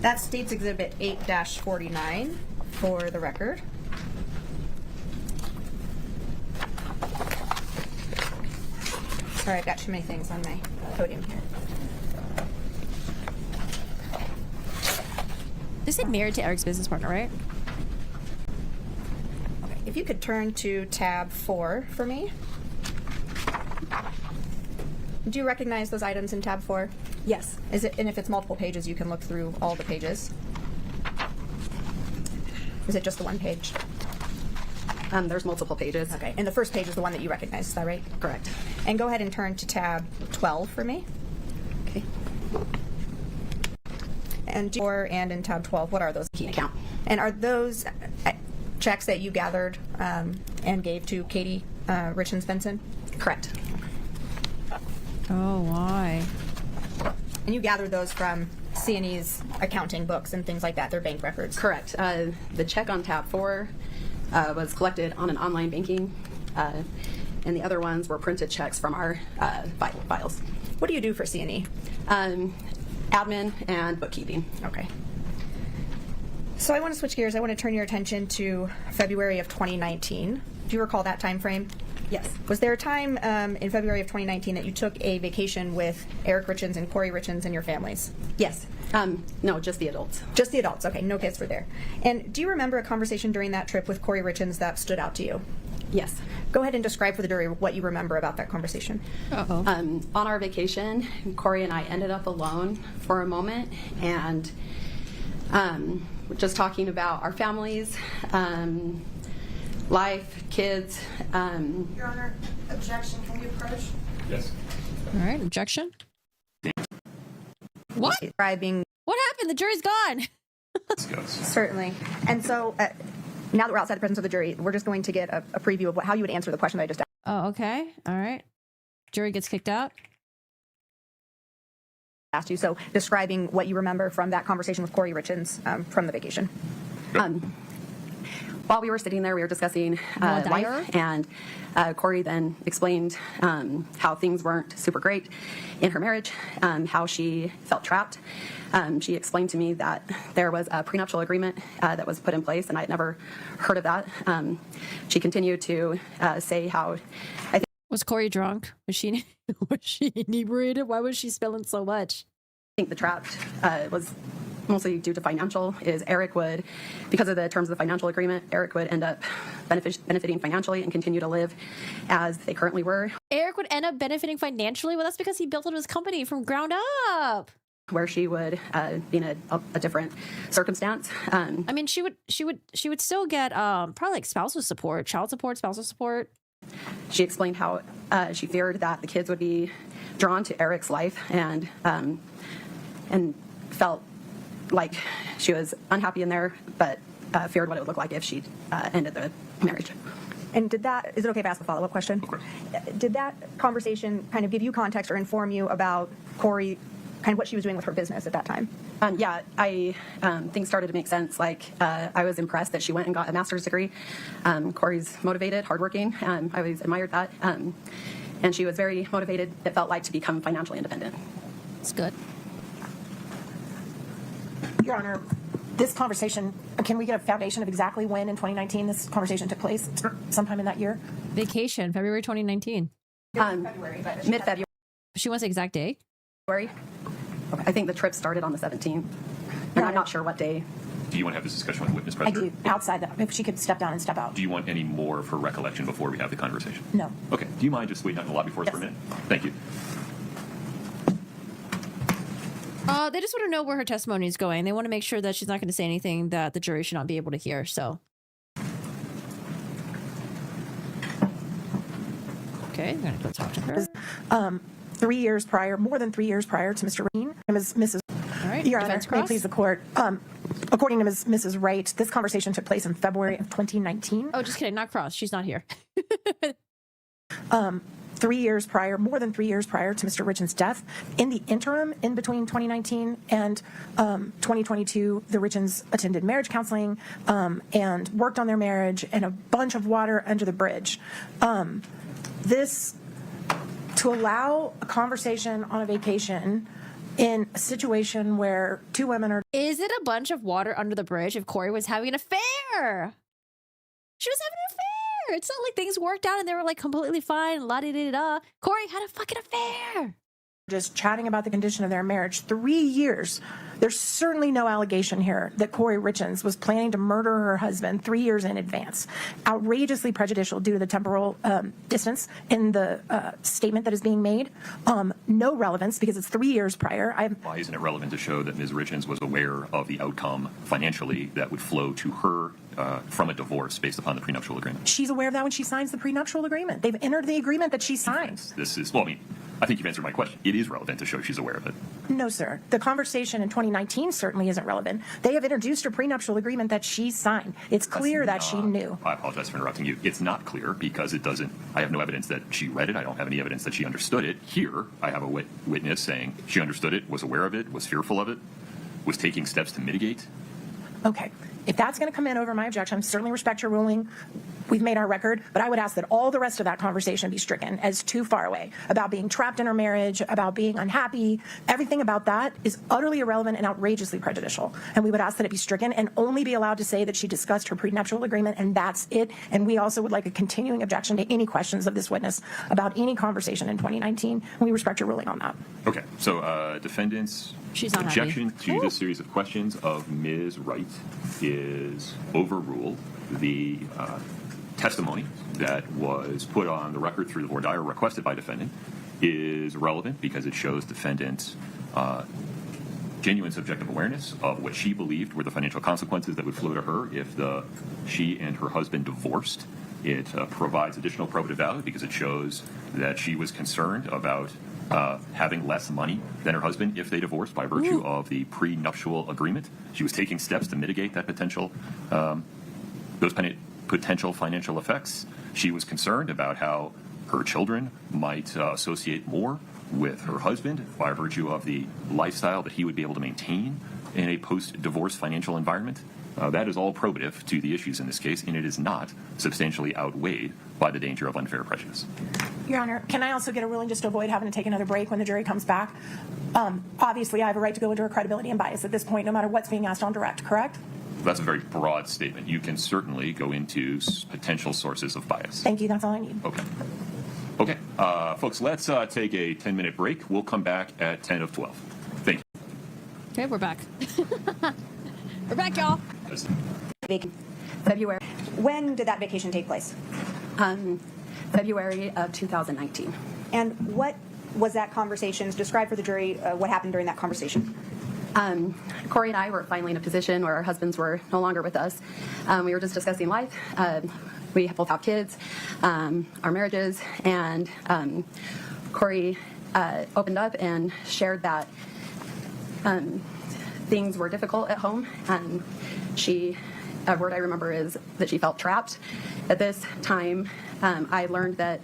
That's State's Exhibit 8-49 for the record. Sorry, I've got too many things on my podium here. This said married to Eric's business partner, right? Okay, if you could turn to tab 4 for me. Do you recognize those items in tab 4? Yes. Is it, and if it's multiple pages, you can look through all the pages. Is it just the one page? There's multiple pages. Okay, and the first page is the one that you recognize, is that right? Correct. And go ahead and turn to tab 12 for me. Okay. And in tab 12, what are those? Key account. And are those checks that you gathered and gave to Katie Richins Benson? Correct. Oh, why? And you gathered those from C&E's accounting books and things like that, their bank records? Correct. The check on tab 4 was collected on an online banking, and the other ones were printed checks from our files. What do you do for C&E? Admin and bookkeeping. Okay. So I want to switch gears. I want to turn your attention to February of 2019. Do you recall that time frame? Yes. Was there a time in February of 2019 that you took a vacation with Eric Richins and Kouri Richins and your families? Yes. No, just the adults. Just the adults. Okay, no kids were there. And do you remember a conversation during that trip with Kouri Richins that stood out to you? Yes. Go ahead and describe for the jury what you remember about that conversation. Uh-oh. On our vacation, Kouri and I ended up alone for a moment, and we're just talking about our families, life, kids. Your Honor, objection. Can we approach? Yes. All right, objection. What? Describing. What happened? The jury's gone. Certainly. And so now that we're outside the presence of the jury, we're just going to get a preview of how you would answer the question that I just asked. Oh, okay. All right. Jury gets kicked out. Asked you. So describing what you remember from that conversation with Kouri Richins from the vacation. While we were sitting there, we were discussing life, and Kouri then explained how things weren't super great in her marriage, how she felt trapped. She explained to me that there was a prenuptial agreement that was put in place, and I had never heard of that. She continued to say how... Was Kouri drunk? Was she inebriated? Why was she spilling so much? I think the trapped was mostly due to financial, is Eric would, because of the terms of the financial agreement, Eric would end up benefiting financially and continue to live as they currently were. Eric would end up benefiting financially? Well, that's because he built up his company from ground up. Where she would be in a different circumstance. I mean, she would still get probably like spousal support, child support, spousal support. She explained how she feared that the kids would be drawn to Eric's life and felt like she was unhappy in there, but feared what it would look like if she ended the marriage. And is it okay if I ask a follow-up question? Of course. Did that conversation kind of give you context or inform you about Kouri, kind of what she was doing with her business at that time? Yeah, things started to make sense. Like, I was impressed that she went and got a master's degree. Kouri's motivated, hardworking. I always admired that. And she was very motivated, it felt like, to become financially independent. It's good. Your Honor, this conversation, can we get a foundation of exactly when in 2019 this conversation took place? Sometime in that year? Vacation, February 2019. February, mid-February. She wants the exact day. I think the trip started on the 17th, and I'm not sure what day. Do you want to have this discussion with witness I presser? do. Outside that, if she could step down and step out. Do you want any more for recollection before we have the conversation? No. Okay. Do you mind just waiting out in the lobby for us for a minute? Thank you. They just want to know where her testimony is going. They want to make sure that she's not going to say anything that the jury should not be able to hear. So, okay, I'm going to go talk to her. 3 years prior, more than 3 years prior to Mr. Rain, Mrs. All right, Your Honor, defense may it cross. please the court. According to Mrs. Wright, this conversation took place in February of 2019. Oh, just kidding, not cross. She's not here. 3 years prior, more than 3 years prior to Mr. Richins' death. In the interim, in between 2019 and 2022, the Richins attended marriage counseling and worked on their marriage and a bunch of water under the bridge. To allow a conversation on a vacation in a situation where two women are... Is it a bunch of water under the bridge if Kouri was having an affair? She was having an affair. It's not like things worked out and they were like completely fine. La-di-di-da. Kouri had a fucking affair. Just chatting about the condition of their marriage. 3 years. There's certainly no allegation here that Kouri Richins was planning to murder her husband 3 years in advance. Outrageously prejudicial due to the temporal distance in the statement that is being made. No relevance because it's 3 years prior. Why isn't it relevant to show that Ms. Richins was aware of the outcome financially that would flow to her from a divorce based upon the prenuptial agreement? She's aware of that when she signs the prenuptial agreement. They've entered the agreement that she signed. This is, well, I mean, I think you've answered my question. It is relevant to show she's aware of it. No, sir. The conversation in 2019 certainly isn't relevant. They have introduced a prenuptial agreement that she signed. It's clear that she knew. I apologize for interrupting you. It's not clear because it doesn't, I have no evidence that she read it. I don't have any evidence that she understood it. Here, I have a witness saying she understood it, was aware of it, was fearful of it, was taking steps to mitigate. Okay. If that's going to come in over my objection, certainly respect your ruling. We've made our record, but I would ask that all the rest of that conversation be stricken as too far away. About being trapped in her marriage, about being unhappy, everything about that is utterly irrelevant and outrageously prejudicial. And we would ask that it be stricken and only be allowed to say that she discussed her prenuptial agreement and that's it. And we also would like a continuing objection to any questions of this witness about any conversation in 2019. And we respect your ruling on that. Okay. So defendant's objection to this series of questions of Ms. Wright is overruled. The testimony that was put on the record through the voir dire requested by defendant is relevant because it shows defendant's genuine subjective awareness of what she believed were the financial consequences that would flow to her if she and her husband divorced. It provides additional probative value because it shows that she was concerned about having less money than her husband if they divorced by virtue of the prenuptial agreement. She was taking steps to mitigate that potential financial effects. She was concerned about how her children might associate more with her husband by virtue of the lifestyle that he would be able to maintain in a post-divorce financial environment. That is all probative to the issues in this case, and it is not substantially outweighed by the danger of unfair prejudice. Your Honor, can I also get a ruling just to avoid having to take another break when the jury comes back? Obviously, I have a right to go into her credibility and bias at this point, no matter what's being asked on direct, correct? That's a very broad statement. You can certainly go into potential sources of bias. Thank you. That's all I need. Okay. Okay. Folks, let's take a 10-minute break. We'll come back at 10 of 12. Thank you. Okay, we're back. We're back, y'all. February. When did that vacation take place? February of 2019. And what was that conversation? Describe for the jury what happened during that conversation. Kouri and I were finally in a position where our husbands were no longer with us. We were just discussing life. We both have kids, our marriages, and Kouri opened up and shared that things were difficult at home. A word I remember is that she felt trapped. At this time, I learned that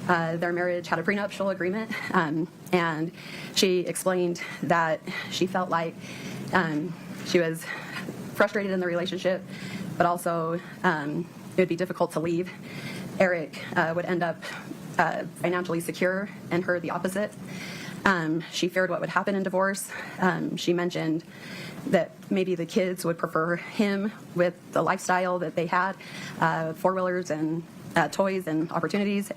their marriage had a prenuptial agreement, and she explained that she felt like she was frustrated in the relationship, but also it would be difficult to leave. Eric would end up financially secure and her the opposite. She feared what would happen in divorce. She mentioned that maybe the kids would prefer him with the lifestyle that they had, four-wheelers and toys and opportunities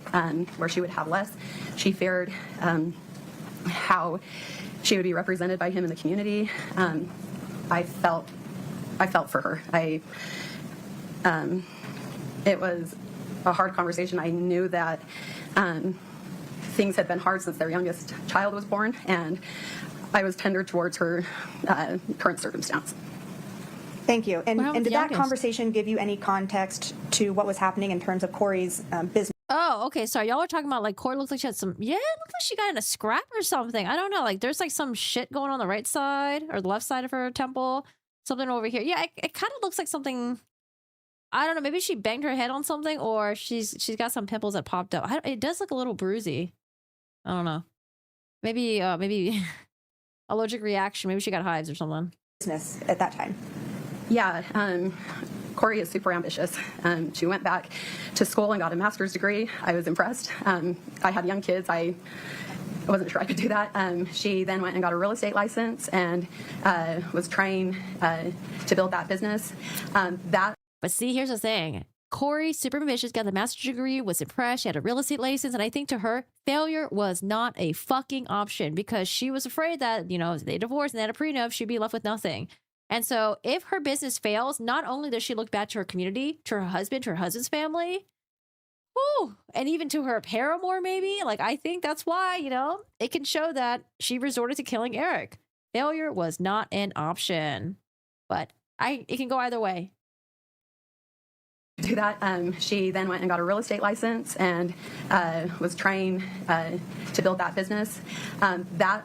where she would have less. She feared how she would be represented by him in the community. I felt for her. It was a hard conversation. I knew that things had been hard since their youngest child was born, and I was tender towards her current circumstance. Thank you. And happened with did the that youngest? conversation give you any context to what was happening in terms of Kouri's business? Oh, okay. Sorry, y'all were talking about like Kouri looked like she had some. Yeah, it looked like she got in a scrap or something. I don't know. Like there's like some shit going on the right side or the left side of her temple. Something over here. Yeah, it kind of looks like something. I don't know. Maybe she banged her head on something, or she's got some pimples that popped up. It does look a little bruisey. I don't know. Maybe allergic reaction. Maybe she got hives or something. Business at that time. Yeah, Kouri is super ambitious. She went back to school and got a master's degree. I was impressed. I had young kids. I wasn't sure I could do that. She then went and got a real estate license and was trying to build that business. But see, here's the thing. Kouri, super ambitious, got the master's degree, was impressed. She had a real estate license. And I think to her, failure was not a fucking option because she was afraid that, you know, if they divorced and they had a prenup, she'd be left with nothing. And so if her business fails, not only does she look bad to her community, to her husband's family, whew, and even to her paramour, maybe, like, I think that's why, you know, it can show that she resorted to killing Eric. Failure was not an option, but it can go either way. Do that. She then went and got a real estate license and was trying to build that business. That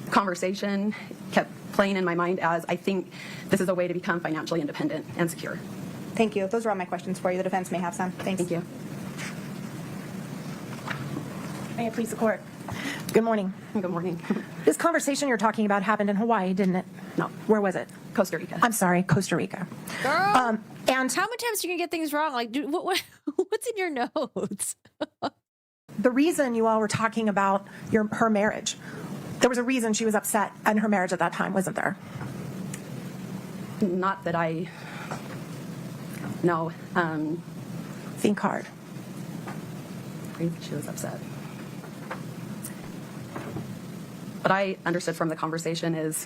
conversation kept playing in my mind as I think this is a way to become financially independent and secure. Thank you. Those are all my questions for you. The defense may have some. Thanks. Thank you. May it please the court. Good morning. Good morning. This conversation you're talking about happened in Hawaii, didn't it? No. Where was it? Costa Rica. I'm sorry, Costa Rica. Girl, and how many times are you gonna get things wrong? Like, dude, what's in your notes? The reason you all were talking about her marriage, there was a reason she was upset in her marriage at that time, wasn't there? Not that I know. Think hard. She was upset. What I understood from the conversation is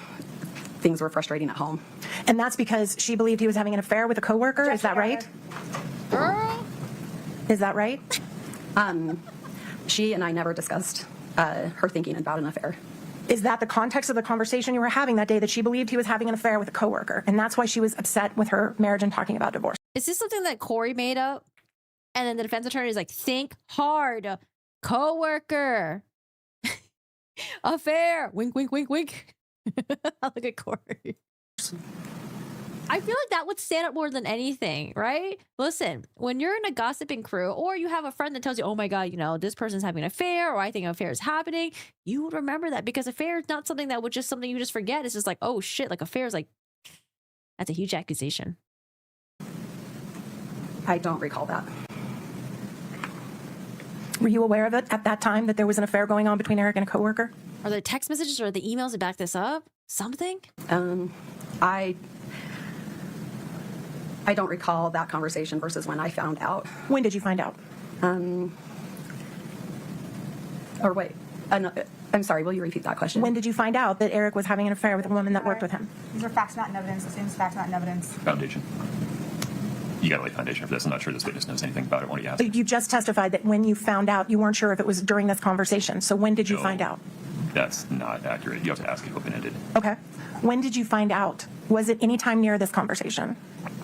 things were frustrating at home. And that's because she believed he was having an affair with a coworker, is that right? Girl. Is that right? She and I never discussed her thinking about an affair. Is that the context of the conversation you were having that day, that she believed he was having an affair with a coworker, and that's why she was upset with her marriage and talking about divorce? Is this something that Kouri made up? And then the defense attorney is like, think hard, coworker, affair, wink, wink, wink, wink. Look at Kouri. I feel like that would stand up more than anything, right? Listen, when you're in a gossiping crew or you have a friend that tells you, oh my God, you know, this person's having an affair or I think an affair is happening, you would remember that because affair is not something that would just something you just forget. It's just like, oh shit, like affair is like, that's a huge accusation. I don't recall that. Were you aware of it at that time, that there was an affair going on between Eric and a coworker? Are there text messages or the emails that back this up? Something? I don't recall that conversation versus when I found out. When did you find out? Or wait, I'm sorry, will you repeat that question? When did you find out that Eric was having an affair with a woman that worked with him? These are facts, not in evidence. Assumes facts, not in evidence. Foundation. You got to lay foundation for this. I'm not sure this witness knows anything about it when he asked. You just testified that when you found out, you weren't sure if it was during this conversation. So when did you find out? That's not accurate. You have to ask it open-ended. Okay. When did you find out? Was it any time near this conversation?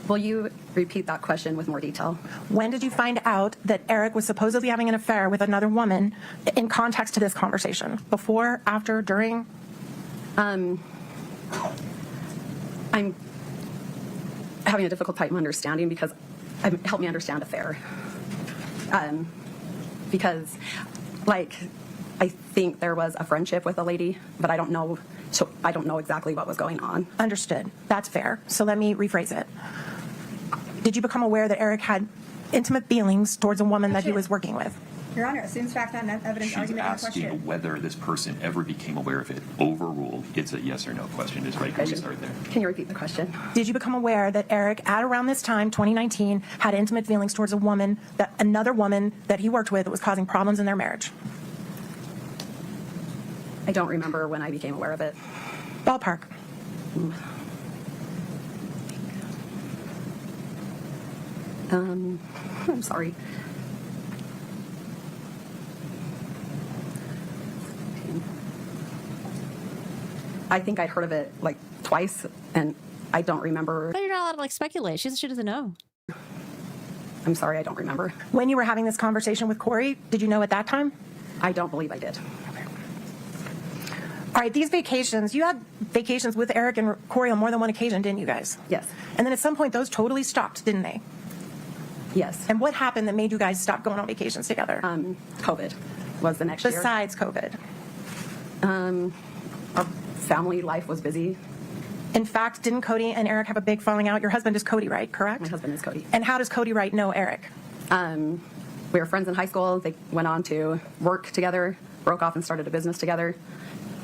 Will you repeat that question with more detail? When did you find out that Eric was supposedly having an affair with another woman in context to this conversation? Before, after, during? I'm having a difficult time understanding because help me understand affair. Because, like, I think there was a friendship with a lady, but I don't know exactly what was going on. Understood. That's fair. So let me rephrase it. Did you become aware that Eric had intimate feelings towards a woman that he was working with? Your Honor, assumes fact, not evidence, She's argument, and asking question. whether this person ever became aware of it. Overruled. It's a yes or no question. Is right. Can we start there? Can you repeat the question? Did you become aware that Eric, at around this time, 2019, had intimate feelings towards another woman that he worked with that was causing problems in their marriage? I don't remember when I became aware of it. Ballpark. I'm sorry. I think I'd heard of it like twice, and I don't remember. But you're not allowed to like speculate. She doesn't know. I'm sorry, I don't remember. When you were having this conversation with Kouri, did you know at that time? I don't believe I did. All right, these vacations, you had vacations with Eric and Kouri on more than one occasion, didn't you guys? Yes. And then at some point, those totally stopped, didn't they? Yes. And what happened that made you guys stop going on vacations together? COVID was the next year. Besides COVID? Our family life was busy. In fact, didn't Cody and Eric have a big falling out? Your husband is Kouri Wright, correct? My husband is Cody. And how does Kouri Wright know Eric? We were friends in high school. They went on to work together, broke off and started a business together,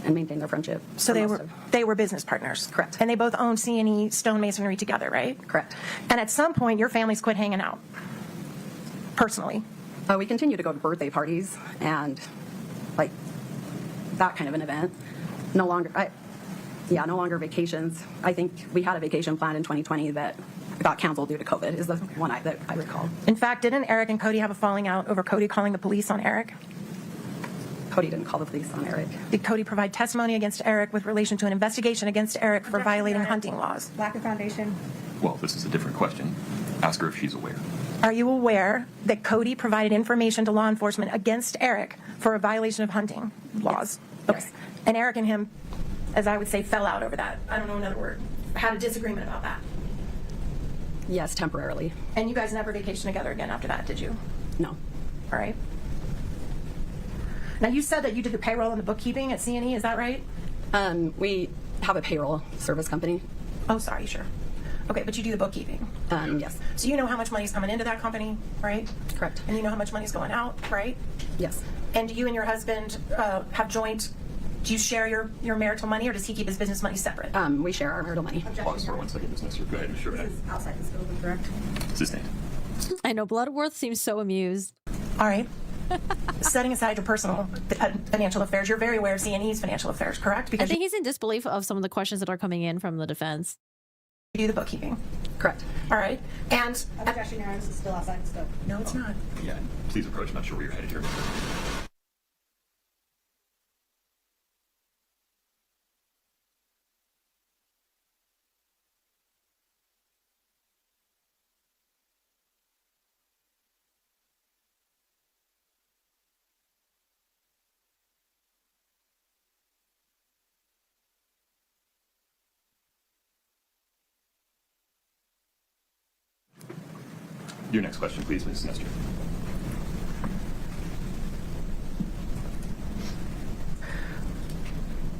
and maintained their friendship. So they were business partners? Correct. And they both owned C&E stonemasonry together, right? Correct. And at some point, your families quit hanging out, personally? We continue to go to birthday parties and like that kind of an event. No longer vacations. I think we had a vacation planned in 2020 that got canceled due to COVID is the one that I recall. In fact, didn't Eric and Cody have a falling out over Cody calling the police on Eric? Cody didn't call the police on Eric. Did Cody provide testimony against Eric with relation to an investigation against Eric for violating hunting laws? Lack of foundation. Well, this is a different question. Ask her if she's aware. Are you aware that Cody provided information to law enforcement against Eric for a violation of hunting laws? Yes. Okay. And Eric and him, as I would say, fell out over that. I don't know another word. Had a disagreement about that. Yes, temporarily. And you guys never vacationed together again after that, did you? No. All right. Now, you said that you did the payroll and the bookkeeping at C&E, is that right? We have a payroll service company. Oh, sorry, sure. Okay, but you do the bookkeeping? Yes. So you know how much money is coming into that company, right? Correct. And you know how much money is going out, right? Yes. And you and your husband have joint, do you share your marital money, or does he keep his business money separate? We share our marital money. Pause for 1 second, Ms. Nestor. Go ahead, Mr. Wright. Outside the scope, correct? Sustained. I know Bloodworth seems so amused. All right. Setting aside your personal financial affairs, you're very aware of C&E's financial affairs, correct? I Because think he's in disbelief of some of the questions that are coming in from the defense. you do the bookkeeping. Correct. All right. And Objection, Your Honor, this is still outside the scope. no, it's not. Yeah, please approach. Not sure where you're headed here. Your next question, please, Ms. Nestor.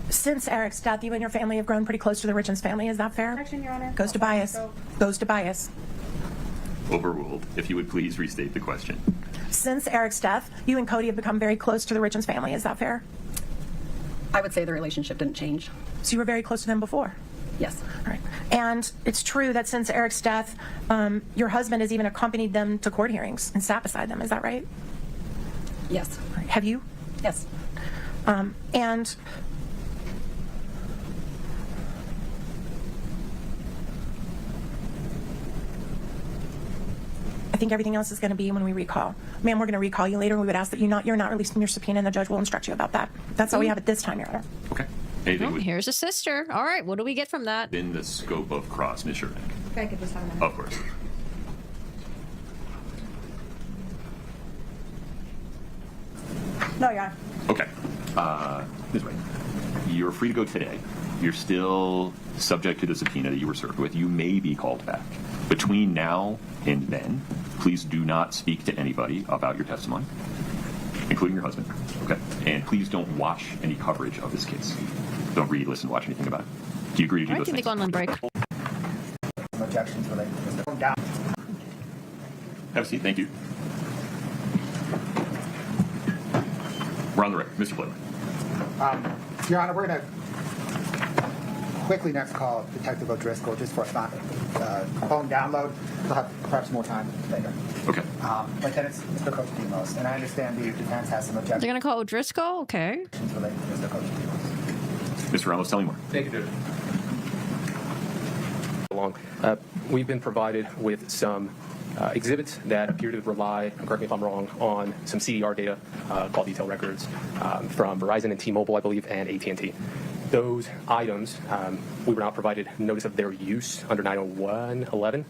Since Eric's death, you and your family have grown pretty close to the Richins family. Is that fair? Objection, Your Honor. Goes to bias. Goes to bias. Overruled. If you would please restate the question. Since Eric's death, you and Cody have become very close to the Richins family. Is that fair? I would say the relationship didn't change. So you were very close to them before? Yes. All right. And it's true that since Eric's death, your husband has even accompanied them to court hearings and sat beside them. Is that right? Yes. Have you? Yes. And I think everything else is going to be when we recall. Ma'am, we're going to recall you later. We would ask that you're not releasing your subpoena, and the judge will instruct you about that. That's all we have at this time, Your Honor. Okay. Anything Here's a sister. All right, what do we get from that? within the scope of cross, Ms. Sherman? If I could just have a minute. Of course. No, Your Honor. Okay. Ms. Wright, you're free to go today. You're still subject to the subpoena that you were served with. You may be called back. Between now and then, please do not speak to anybody about your testimony, including your husband. Okay? And please don't watch any coverage of this case. Don't read, listen, watch anything about it. Do you agree to do All right, those can they things? go on lunch break? Objections related to Mr. Down. Have a seat. Thank you. We're on the record. Mr. Blair. Your Honor, we're going to quickly next call Detective O'Driscoll just for a phone download. We'll have perhaps more time later. Okay. But then it's Mr. Coach Demos, and I understand the defense has some objections. They're going to call O'Driscoll? Okay. Related to Mr. Coach Demos. Mr. Ramos, tell me more. Thank you, Judge. We've been provided with some exhibits that appear to rely, correct me if I'm wrong, on some CDR data, call detail records from Verizon and T-Mobile, I believe, and AT&T. Those items, we were not provided notice of their use under 901.11,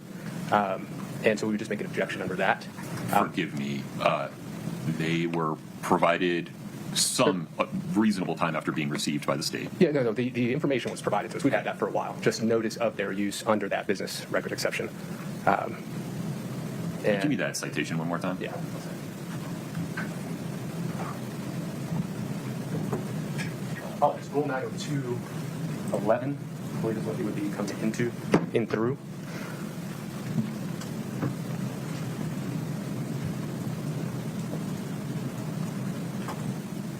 and so we would just make an objection under that. Forgive me. They were provided some reasonable time after being received by the state. Yeah, no, the information was provided to us. We've had that for a while. Just notice of their use under that business record exception. Give me that citation one more time. Yeah. Oh, it's Rule 902.11, I believe is what it would be coming in through.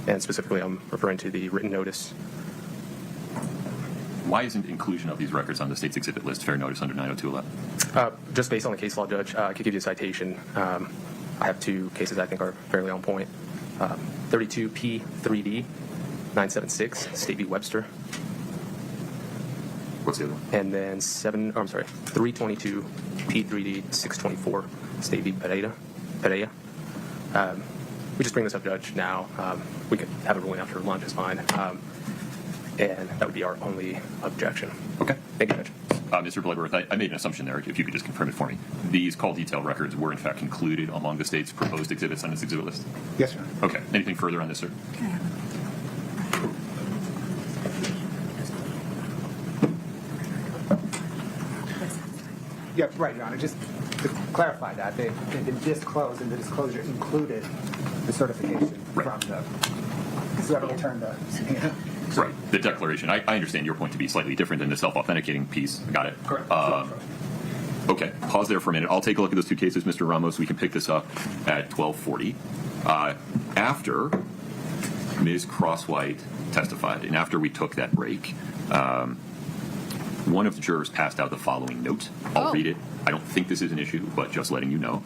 And specifically, I'm referring to the written notice. Why isn't inclusion of these records on the state's exhibit list fair notice under 902.11? Just based on the case law, Judge, I could give you a citation. I have two cases I think are fairly on point. 32P3D 976, State v. Webster. What's the other one? And then 322 P3D 624, State v. Pereira. We just bring this up, Judge, now. We could have a ruling after lunch, is fine. And that would be our only objection. Okay. Thank you, Judge. Mr. Blagworth, I made an assumption there, if you could just confirm it for me. These call detail records were, in fact, included among the state's proposed exhibits on this exhibit list? Yes, sir. Okay. Anything further on this, sir? Yeah, right, Your Honor. Just to clarify that, they've been disclosed, and the disclosure included the certification from the whoever returned the subpoena. Right. The declaration. I understand your point to be slightly different than the self-authenticating piece. Got it. Correct. Okay. Pause there for a minute. I'll take a look at those two cases, Mr. Ramos. We can pick this up at 12:40. After Ms. Crosswite testified, and after we took that break, one of the jurors passed out the following note. I'll read it. I don't think this is an issue, but just letting you know.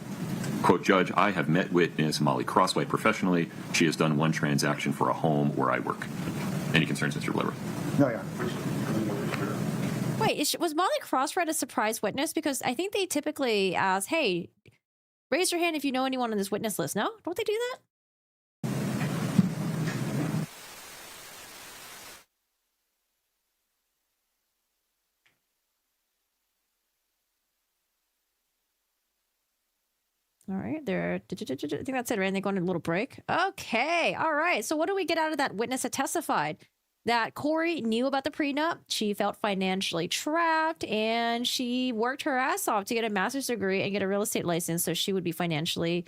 Quote, Judge, I have met witness Molly Crosswite professionally. She has done one transaction for a home where I work. Any concerns, Mr. Blevert? No, Your Honor. Wait, was Molly Crosswite a surprise witness? Because I think they typically ask, hey, raise your hand if you know anyone on this witness list. No? Don't they do that? All right, I think that's it, right? And they go on a little break. Okay, all right. So what do we get out of that witness that testified? That Kouri knew about the prenup, she felt financially trapped, and she worked her ass off to get a master's degree and get a real estate license so she would be financially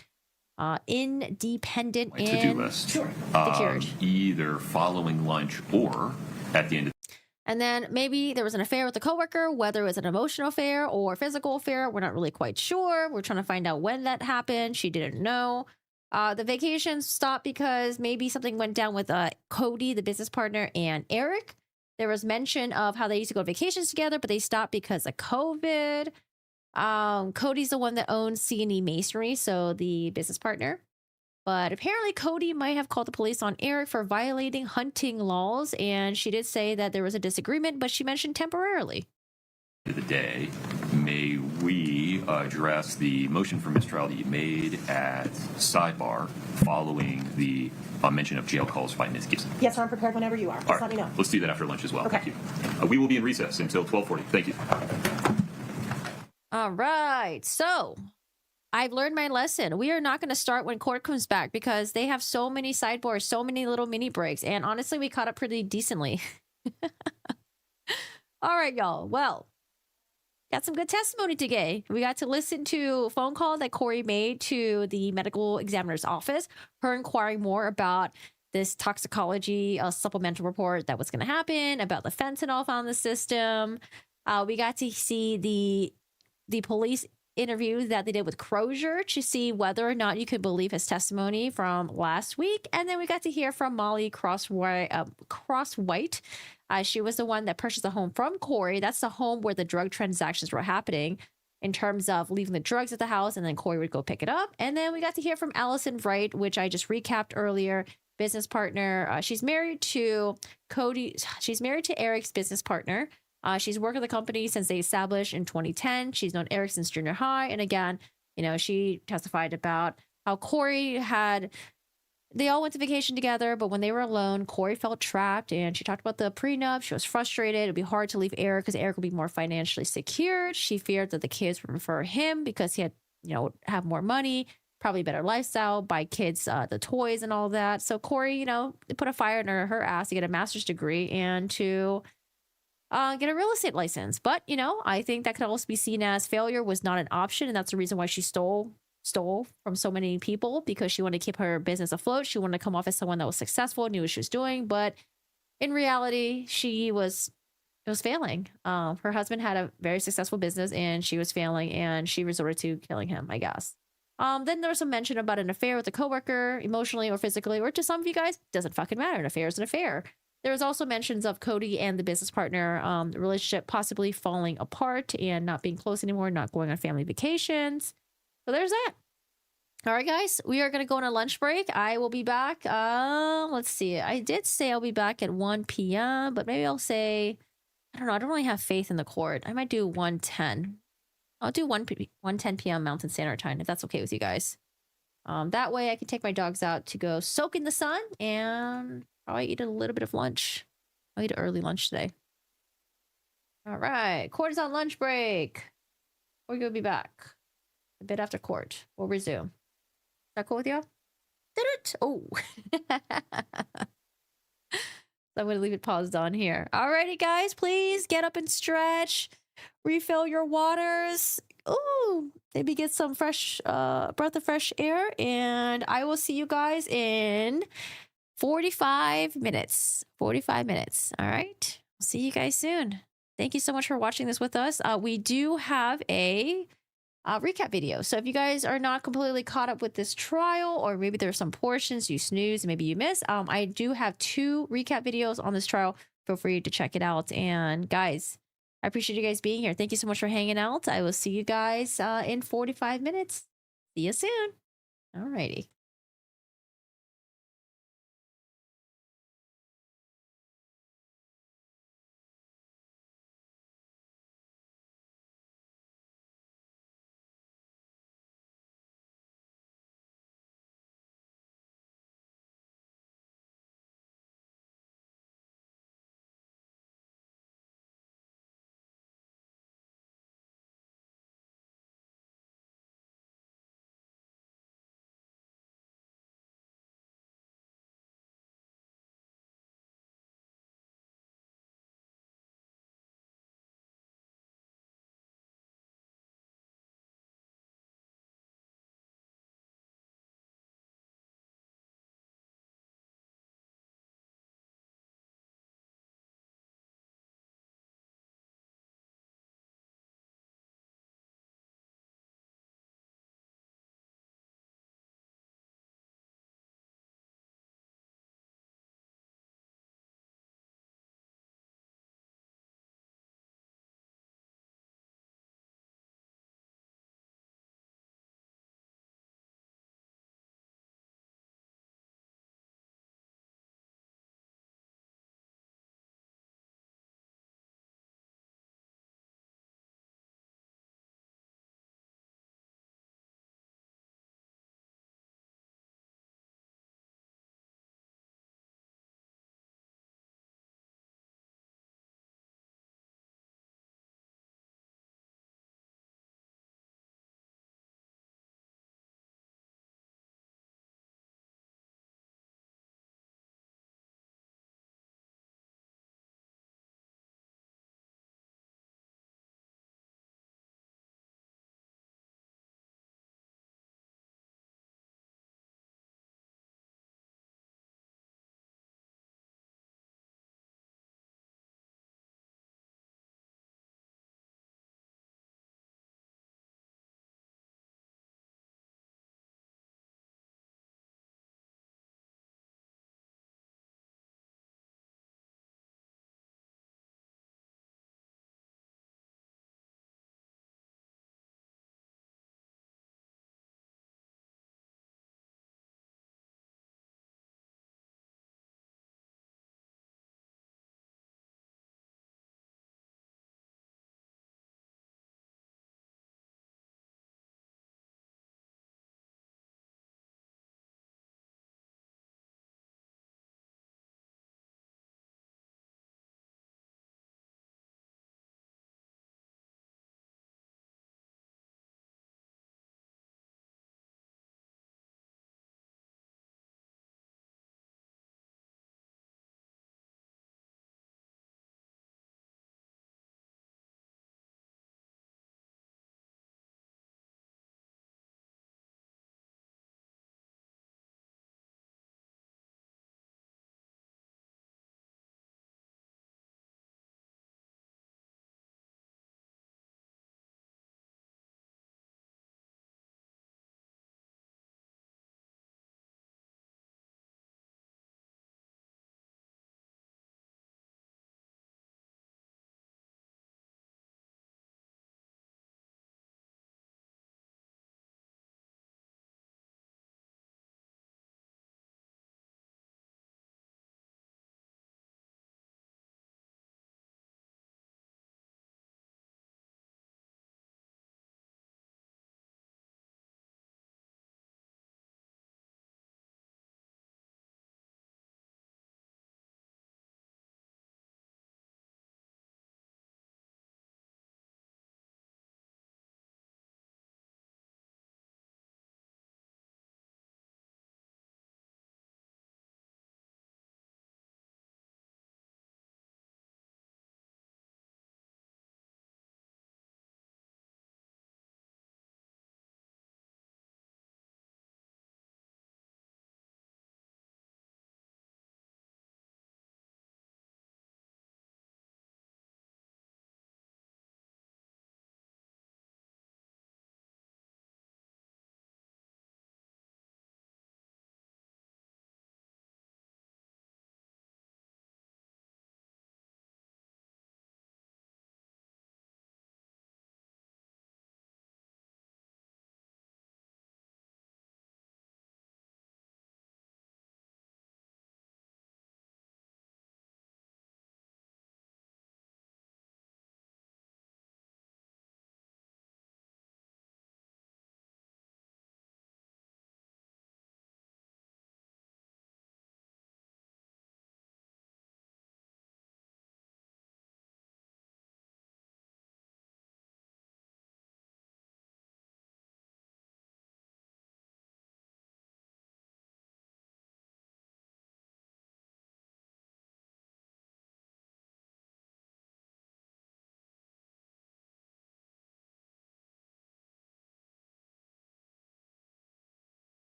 independent and to-do list. Secured. Either following lunch or at the end of And then maybe there was an affair with a coworker, whether it was an emotional affair or physical affair. We're not really quite sure. We're trying to find out when that happened. She didn't know. The vacation stopped because maybe something went down with Cody, the business partner, and Eric. There was mention of how they used to go on vacations together, but they stopped because of COVID. Cody's the one that owns C&E Masonry, so the business partner. But apparently Cody might have called the police on Eric for violating hunting laws, and she did say that there was a disagreement, but she mentioned temporarily. the day, may we address the motion for mistrial that you made at sidebar following the mention of jail calls by Ms. Gibson? Yes, I'm prepared whenever you are. Just let me know. Let's do that after lunch as well. Okay. Thank you. We will be in recess until 12:40. Thank you. All right. So I've learned my lesson. We are not going to start when court comes back because they have so many sidebars, so many little mini breaks. And honestly, we caught up pretty decently. All right, y'all. Well, got some good testimony today. We got to listen to a phone call that Kouri made to the medical examiner's office, her inquiring more about this toxicology supplemental report that was going to happen, about the fentanyl found in the system. We got to see the police interview that they did with Crozier to see whether or not you could believe his testimony from last week. And then we got to hear from Molly Crosswite. She was the one that purchased the home from Kouri. That's the home where the drug transactions were happening in terms of leaving the drugs at the house, and then Kouri would go pick it up. And then we got to hear from Allison Wright, which I just recapped earlier, business partner. She's married to Eric's business partner. She's worked with the company since they established in 2010. She's known Eric since junior high. And again, she testified about how they all went to vacation together, but when they were alone, Kouri felt trapped, and she talked about the prenup. She was frustrated. It'd be hard to leave Eric because Eric would be more financially secured. She feared that the kids would prefer him because he had, have more money, probably better lifestyle, buy kids the toys and all that. So Kouri, put a fire under her ass to get a master's degree and to get a real estate license. But, I think that could also be seen as failure was not an option. And that's the reason why she stole from so many people, because she wanted to keep her business afloat. She wanted to come off as someone that was successful, knew what she was doing. But in reality, it was failing. Her husband had a very successful business and she was failing, and she resorted to killing him, I guess. Then there was some mention about an affair with a coworker, emotionally or physically, or to some of you guys, doesn't fucking matter. An affair is an affair. There was also mentions of Cody and the business partner, the relationship possibly falling apart and not being close anymore, not going on family vacations. So there's that. All right, guys, we are going to go on a lunch break. I will be back. Let's see. I did say I'll be back at 1 p.m., but maybe I'll say, I don't know. I don't really have faith in the court. I might do 1:10. I'll do 1:10 p.m. Mountain Standard Time, if that's okay with you guys. That way I can take my dogs out to go soak in the sun and probably eat a little bit of lunch. I'll eat an early lunch today. All right. Court is on lunch break. We're going to be back a bit after court. We'll resume. Is that cool with y'all? Did it? Oh. I'm going to leave it paused on here. Alrighty, guys. Please get up and stretch. Refill your waters. Ooh. Maybe get some fresh breath of fresh air. And I will see you guys in 45 minutes. 45 minutes. All right. I'll see you guys soon. Thank you so much for watching this with us. We do have a recap video. So if you guys are not completely caught up with this trial, or maybe there's some portions you snooze, maybe you miss, I do have 2 recap videos on this trial. Feel free to check it out. And guys, I appreciate you guys being here. Thank you so much for hanging out. I will see you guys in 45 minutes. See you soon. Alrighty.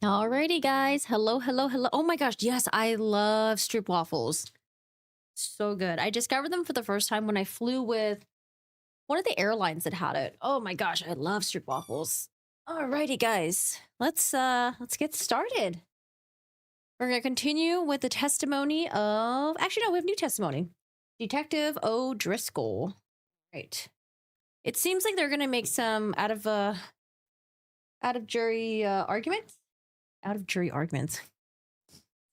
Alrighty, guys. Hello, hello, hello. Oh my gosh, yes, I love strip waffles. So good. I discovered them for the first time when I flew with one of the airlines that had it. Oh my gosh, I love strip waffles. Alrighty, guys. Let's get started. We're gonna continue with the testimony of actually no, we have new testimony. Detective O'Driscoll. Right. It seems like they're gonna make some out of jury arguments. Out of jury arguments.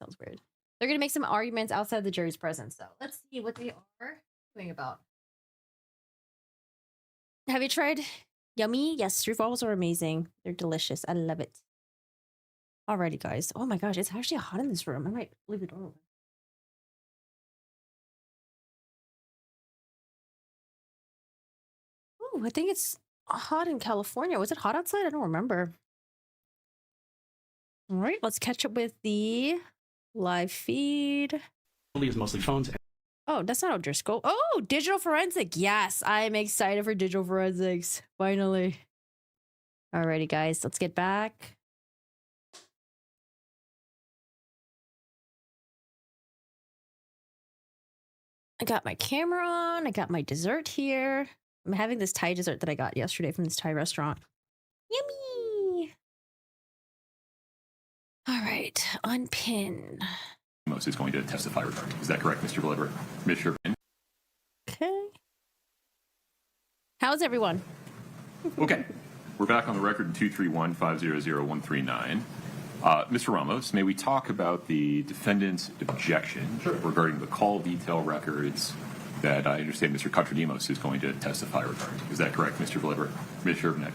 Sounds weird. They're gonna make some arguments outside the jury's presence. So let's see what they are doing about. Have you tried yummy? Yes, strip waffles are amazing. They're delicious. I love it. Alrighty, guys. Oh my gosh, it's actually hot in this room. I might leave the door open. Oh, I think it's hot in California. Was it hot outside? I don't remember. All right, let's catch up with the live feed. Is mostly phones. Oh, that's not O'Driscoll. Oh, digital forensic. Yes, I'm excited for digital forensics. Finally. Alrighty, guys, let's get back. I got my camera on. I got my dessert here. I'm having this Thai dessert that I got yesterday from this Thai restaurant. Yummy. All right, unpin. Most is going to testify regarding. Is that correct, Mr. Believer? Mr. Okay. How's everyone? Okay. We're back on the record in 231-500-139. Mr. Ramos, may we talk about the defendant's objection regarding the call detail records that I understand Mr. Kontradimos is going to testify regarding? Is that correct, Mr. Believer? Mr. Bennett?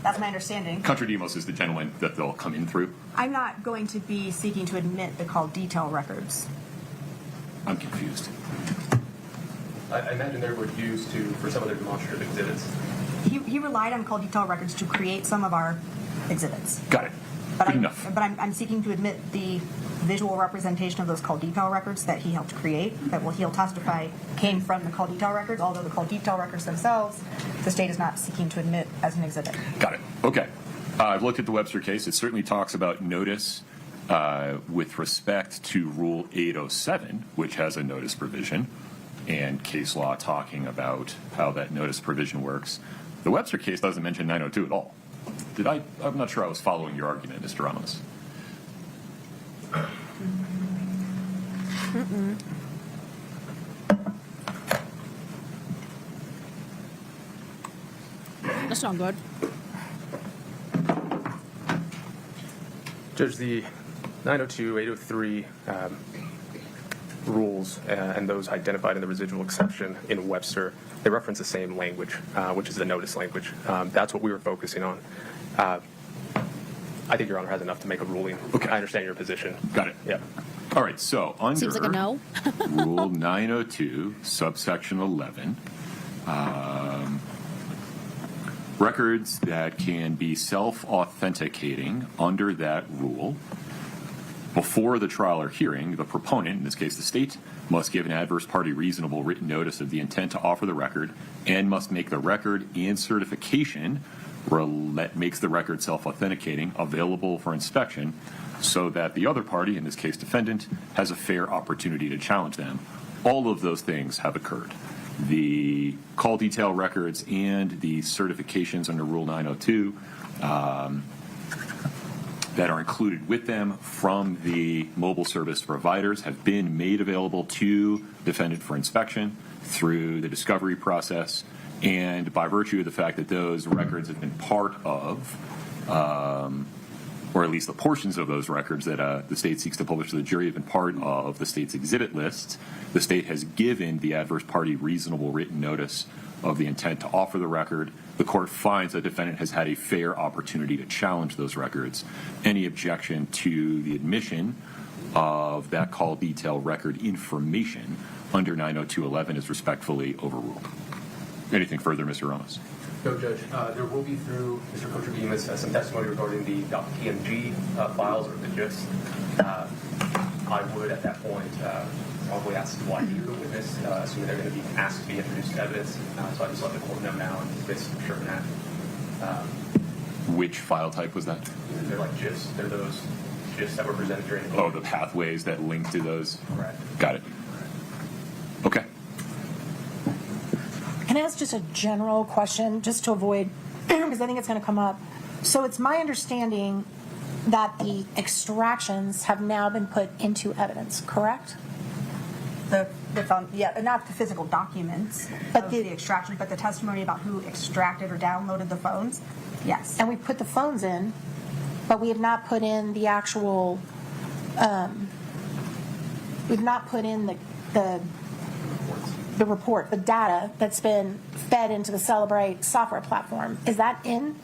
That's my understanding. Kontradimos is the gentleman that they'll come in through? I'm not going to be seeking to admit the call detail records. I'm confused. I imagine they were used for some of their demonstrative exhibits. He relied on call detail records to create some of our exhibits. Got it. Good enough. But I'm seeking to admit the visual representation of those call detail records that he helped create, that he'll testify came from the call detail records, although the call detail records themselves, the state is not seeking to admit as an exhibit. Got it. Okay. I've looked at the Webster case. It certainly talks about notice with respect to Rule 807, which has a notice provision, and case law talking about how that notice provision works. The Webster case doesn't mention 902 at all. I'm not sure I was following your argument, Mr. Ramos. That's not good. Judge, the 902, 803 rules and those identified in the residual exception in Webster, they reference the same language, which is the notice language. That's what we were focusing on. I think Your Honor has enough to make a ruling. Okay. I understand your position. Got it. Yeah. All right, so under Seems like a no. Rule 902, subsection 11, records that can be self-authenticating under that rule, before the trial or hearing, the proponent, in this case the state, must give an adverse party reasonable written notice of the intent to offer the record and must make the record and certification that makes the record self-authenticating available for inspection so that the other party, in this case defendant, has a fair opportunity to challenge them. All of those things have occurred. The call detail records and the certifications under Rule 902 that are included with them from the mobile service providers have been made available to defendant for inspection through the discovery process, and by virtue of the fact that those records have been part of, or at least the portions of those records that the state seeks to publish to the jury have been part of the state's exhibit list, the state has given the adverse party reasonable written notice of the intent to offer the record. The court finds the defendant has had a fair opportunity to challenge those records. Any objection to the admission of that call detail record information under 902.11 is respectfully overruled. Anything further, Mr. Ramos? No, Judge. There will be through Mr. Kontradimos some testimony regarding the .png files or the GIFs. I would, at that point, probably ask why you the witness, assuming they're going to be asked to be introduced to evidence. So I just let the court know now and just sure of that. Which file type was that? They're like GIFs. They're those GIFs that were presented during the Oh, the pathways that link to those? Correct. Got it. Okay. Can I ask just a general question, just to avoid, because I think it's going to come up. So it's my understanding that the extractions have now been put into evidence, correct? Not the physical documents, but the extraction, but the testimony about who extracted or downloaded the phones. Yes. And we put the phones in, but we have not put in the actual. We've not put in the report, the data that's been fed into the Celebrate software platform. Is that in?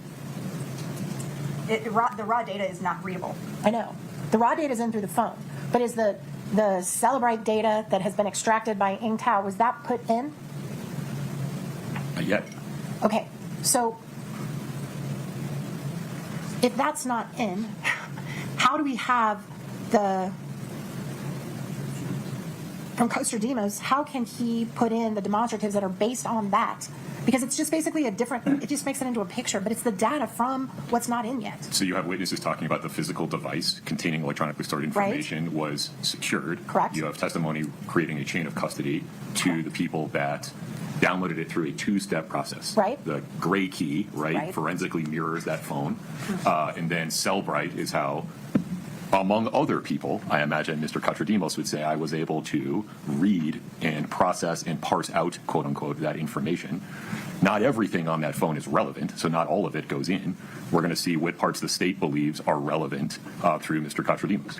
The raw data is not readable. I know. The raw data is in through the phone, but is the Celebrate data that has been extracted by Ingtao, was that put in? Not yet. Okay, so if that's not in, how do we have from Coaster Demos, how can he put in the demonstratives that are based on that? Because it's just basically it just makes it into a picture, but it's the data from what's not in yet. So you have witnesses talking about the physical device containing electronically stored information was secured. Correct. You have testimony creating a chain of custody to the people that downloaded it through a two-step process. Right. The gray key, right. Forensically mirrors that phone. And then Cellbrite is how, among other people, I imagine Mr. Katradimos would say, I was able to read and process and parse out, quote unquote, that information. Not everything on that phone is relevant, so not all of it goes in. We're going to see what parts the state believes are relevant through Mr. Katradimos.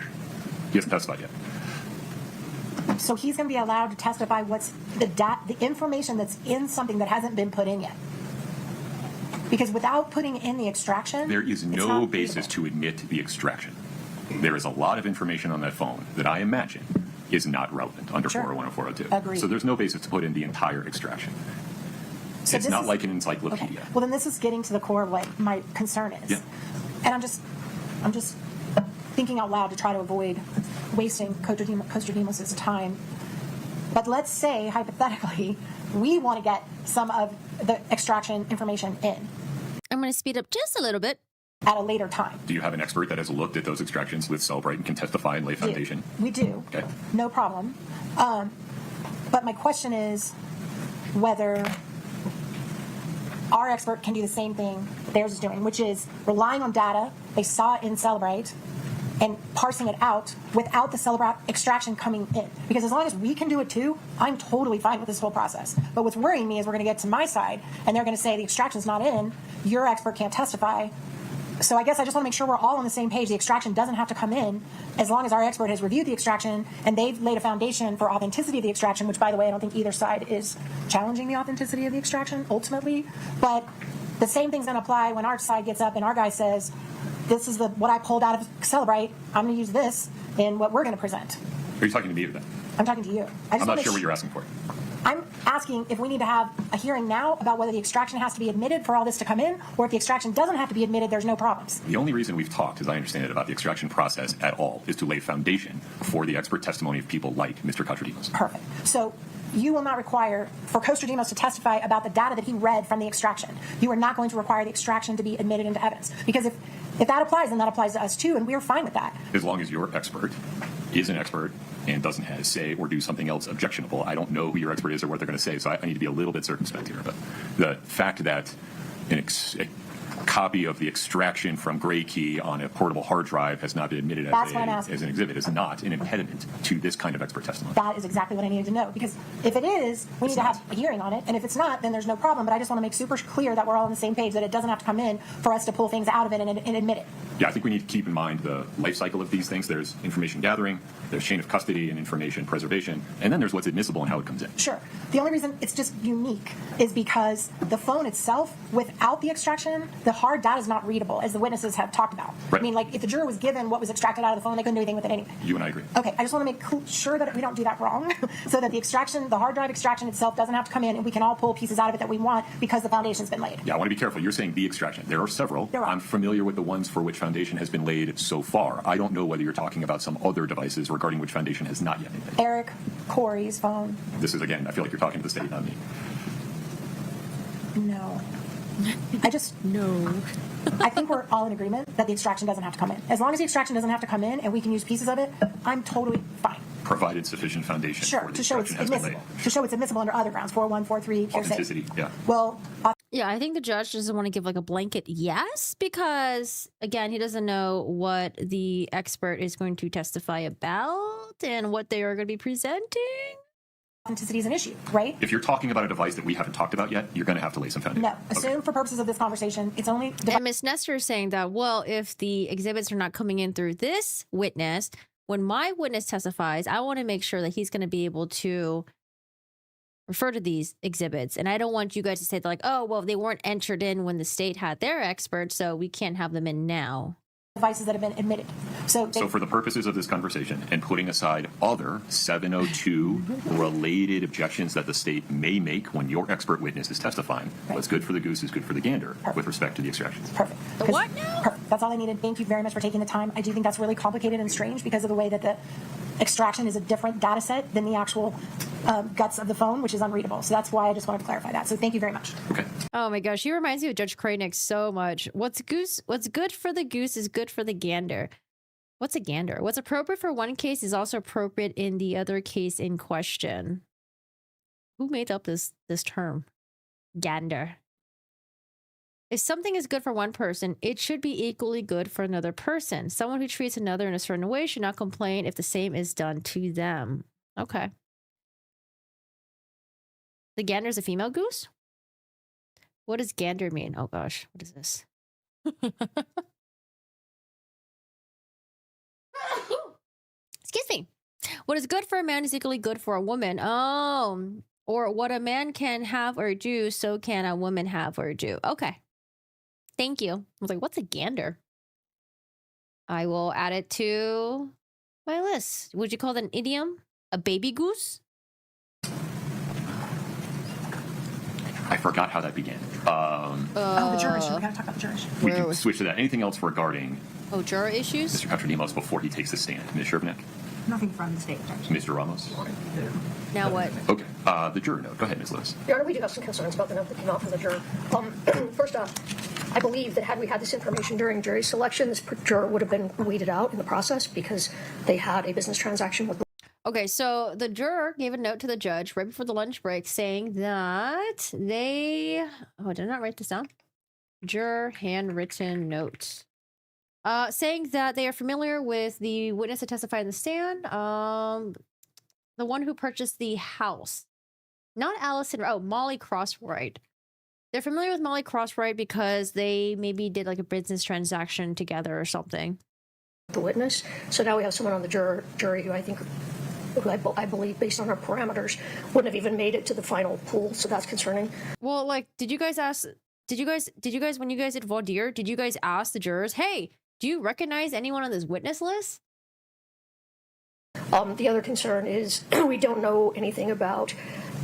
He hasn't testified yet. So he's going to be allowed to testify what's the information that's in something that hasn't been put in yet. Because without putting in the extraction, there is no basis to admit the extraction. There is a lot of information on that phone that I imagine is not relevant under 401 or 402. Agreed. So there's no basis to put in the entire extraction. So it's not like an encyclopedia. Okay. Well, then this is getting to the core of what my concern is. Yeah. And I'm just thinking out loud to try to avoid wasting Coaster Demos' time. But let's say, hypothetically, we want to get some of the extraction information in. I'm going to speed up just a little bit. At a later time. Do you have an expert that has looked at those extractions with Cellbrite and can testify and lay foundation? We do. Okay. No problem. But my question is whether our expert can do the same thing theirs is doing, which is relying on data they saw in Cellbrite and parsing it out without the Cellbrite extraction coming in. Because as long as we can do it too, I'm totally fine with this whole process. But what's worrying me is we're going to get to my side and they're going to say the extraction's not in, your expert can't testify. So I guess I just want to make sure we're all on the same page. The extraction doesn't have to come in as long as our expert has reviewed the extraction and they've laid a foundation for authenticity of the extraction, which, by the way, I don't think either side is challenging the authenticity of the extraction ultimately. But the same thing's going to apply when our side gets up and our guy says, this is what I pulled out of Celebrite. I'm going to use this in what we're going to present. Are you talking to me or them? I'm talking to you. I'm not sure what you're asking for. I'm asking if we need to have a hearing now about whether the extraction has to be admitted for all this to come in, or if the extraction doesn't have to be admitted, there's no problems. The only reason we've talked, as I understand it, about the extraction process at all is to lay foundation for the expert testimony of people like Mr. Katradimos. Perfect. So you will not require for Coaster Demos to testify about the data that he read from the extraction. You are not going to require the extraction to be admitted into evidence. Because if that applies, then that applies to us too, and we're fine with that. As long as your expert is an expert and doesn't have to say or do something else objectionable. I don't know who your expert is or what they're going to say, so I need to be a little bit circumspect here. But the fact that a copy of the extraction from Gray Key on a portable hard drive has not been admitted as an exhibit is not an impediment to this kind of expert testimony. That is exactly what I needed to know, because if it is, we need to have a hearing on it, and if it's not, then there's no problem. But I just want to make super clear that we're all on the same page, that it doesn't have to come in for us to pull things out of it and admit it. Yeah, I think we need to keep in mind the life cycle of these things. There's information gathering, there's chain of custody and information preservation, and then there's what's admissible and how it comes in. Sure. The only reason it's just unique is because the phone itself, without the extraction, the hard data is not readable, as the witnesses have talked about. Right. I mean, like, if the juror was given what was extracted out of the phone, they couldn't do anything with it anyway. You and I agree. Okay, I just want to make sure that we don't do that wrong, so that the extraction, the hard drive extraction itself doesn't have to come in, and we can all pull pieces out of it that we want because the foundation's been laid. Yeah, I want to be careful. You're saying the extraction. There are several. I'm familiar with the ones for which foundation has been laid so far. I don't know whether you're talking about some other devices regarding which foundation has not yet been laid. Eric Kouri's phone. This is, again, I feel like you're talking to the state, not me. No. I just no. I think we're all in agreement that the extraction doesn't have to come in. As long as the extraction doesn't have to come in and we can use pieces of it, I'm totally fine. Provided sufficient foundation Sure, for the to show it's extraction has been admissible. laid. To show it's admissible under other grounds, 401, 403, pure Authenticity, yeah. Well, Yeah, I think the judge doesn't want to give like a blanket yes because, again, he doesn't know what the expert is going to testify about and what they are going to be presenting. Authenticity is an issue, right? If you're talking about a device that we haven't talked about yet, you're going to have to lay some foundation. No, assume for purposes of this conversation, it's only... And Ms. Nestor is saying that, well, if the exhibits are not coming in through this witness, when my witness testifies, I want to make sure that he's going to be able to refer to these exhibits. And I don't want you guys to say like, oh, well, they weren't entered in when the state had their expert, so we can't have them in now. Devices that have been admitted. So for the purposes of this conversation and putting aside other 702 related objections that the state may make when your expert witness is testifying, what's good for the goose is good for the gander with respect to the extractions. Perfect. The what now? Perfect. That's all I needed. Thank you very much for taking the time. I do think that's really complicated and strange because of the way that the extraction is a different data set than the actual guts of the phone, which is unreadable. So that's why I just wanted to clarify that. So thank you very much. Okay. Oh my gosh, he reminds me of Judge Kranick so much. What's good for the goose is good for the gander. What's a gander? What's appropriate for one case is also appropriate in the other case in question. Who made up this term? Gander. If something is good for one person, it should be equally good for another person. Someone who treats another in a certain way should not complain if the same is done to them. Okay. The gander is a female goose? What does gander mean? Oh gosh, what is this? Excuse me. What is good for a man is equally good for a woman. Oh, or what a man can have or do, so can a woman have or do. Okay. Thank you. I was like, what's a gander? I will add it to my list. Would you call that an idiom? A baby goose? I forgot how that began. The juror issue. We got to talk about the juror issue. We can switch to that. Anything else regarding juror issues? Mr. Contradimos before he takes the stand? Ms. Shervinick? Nothing from the state, Judge. Mr. Ramos? Now what? Okay. The juror note. Go ahead, Ms. Lewis. Your Honor, we do have some concerns about the note that came out from the juror. First off, I believe that had we had this information during jury selection, this juror would have been weeded out in the process because they had a business transaction with. Okay, so the juror gave a note to the judge right before the lunch break saying that they... Oh, did I not write this down? Juror handwritten note. Saying that they are familiar with the witness that testified in the stand, the one who purchased the house. Not Allison, Molly Crosswite. They're familiar with Molly Crosswite because they maybe did like a business transaction together or something. The witness. So now we have someone on the jury who I believe, based on our parameters, wouldn't have even made it to the final pool. So that's concerning. Well, like, did you guys when you guys did voir dire, did you guys ask the jurors, hey, do you recognize anyone on this witness list? The other concern is we don't know anything about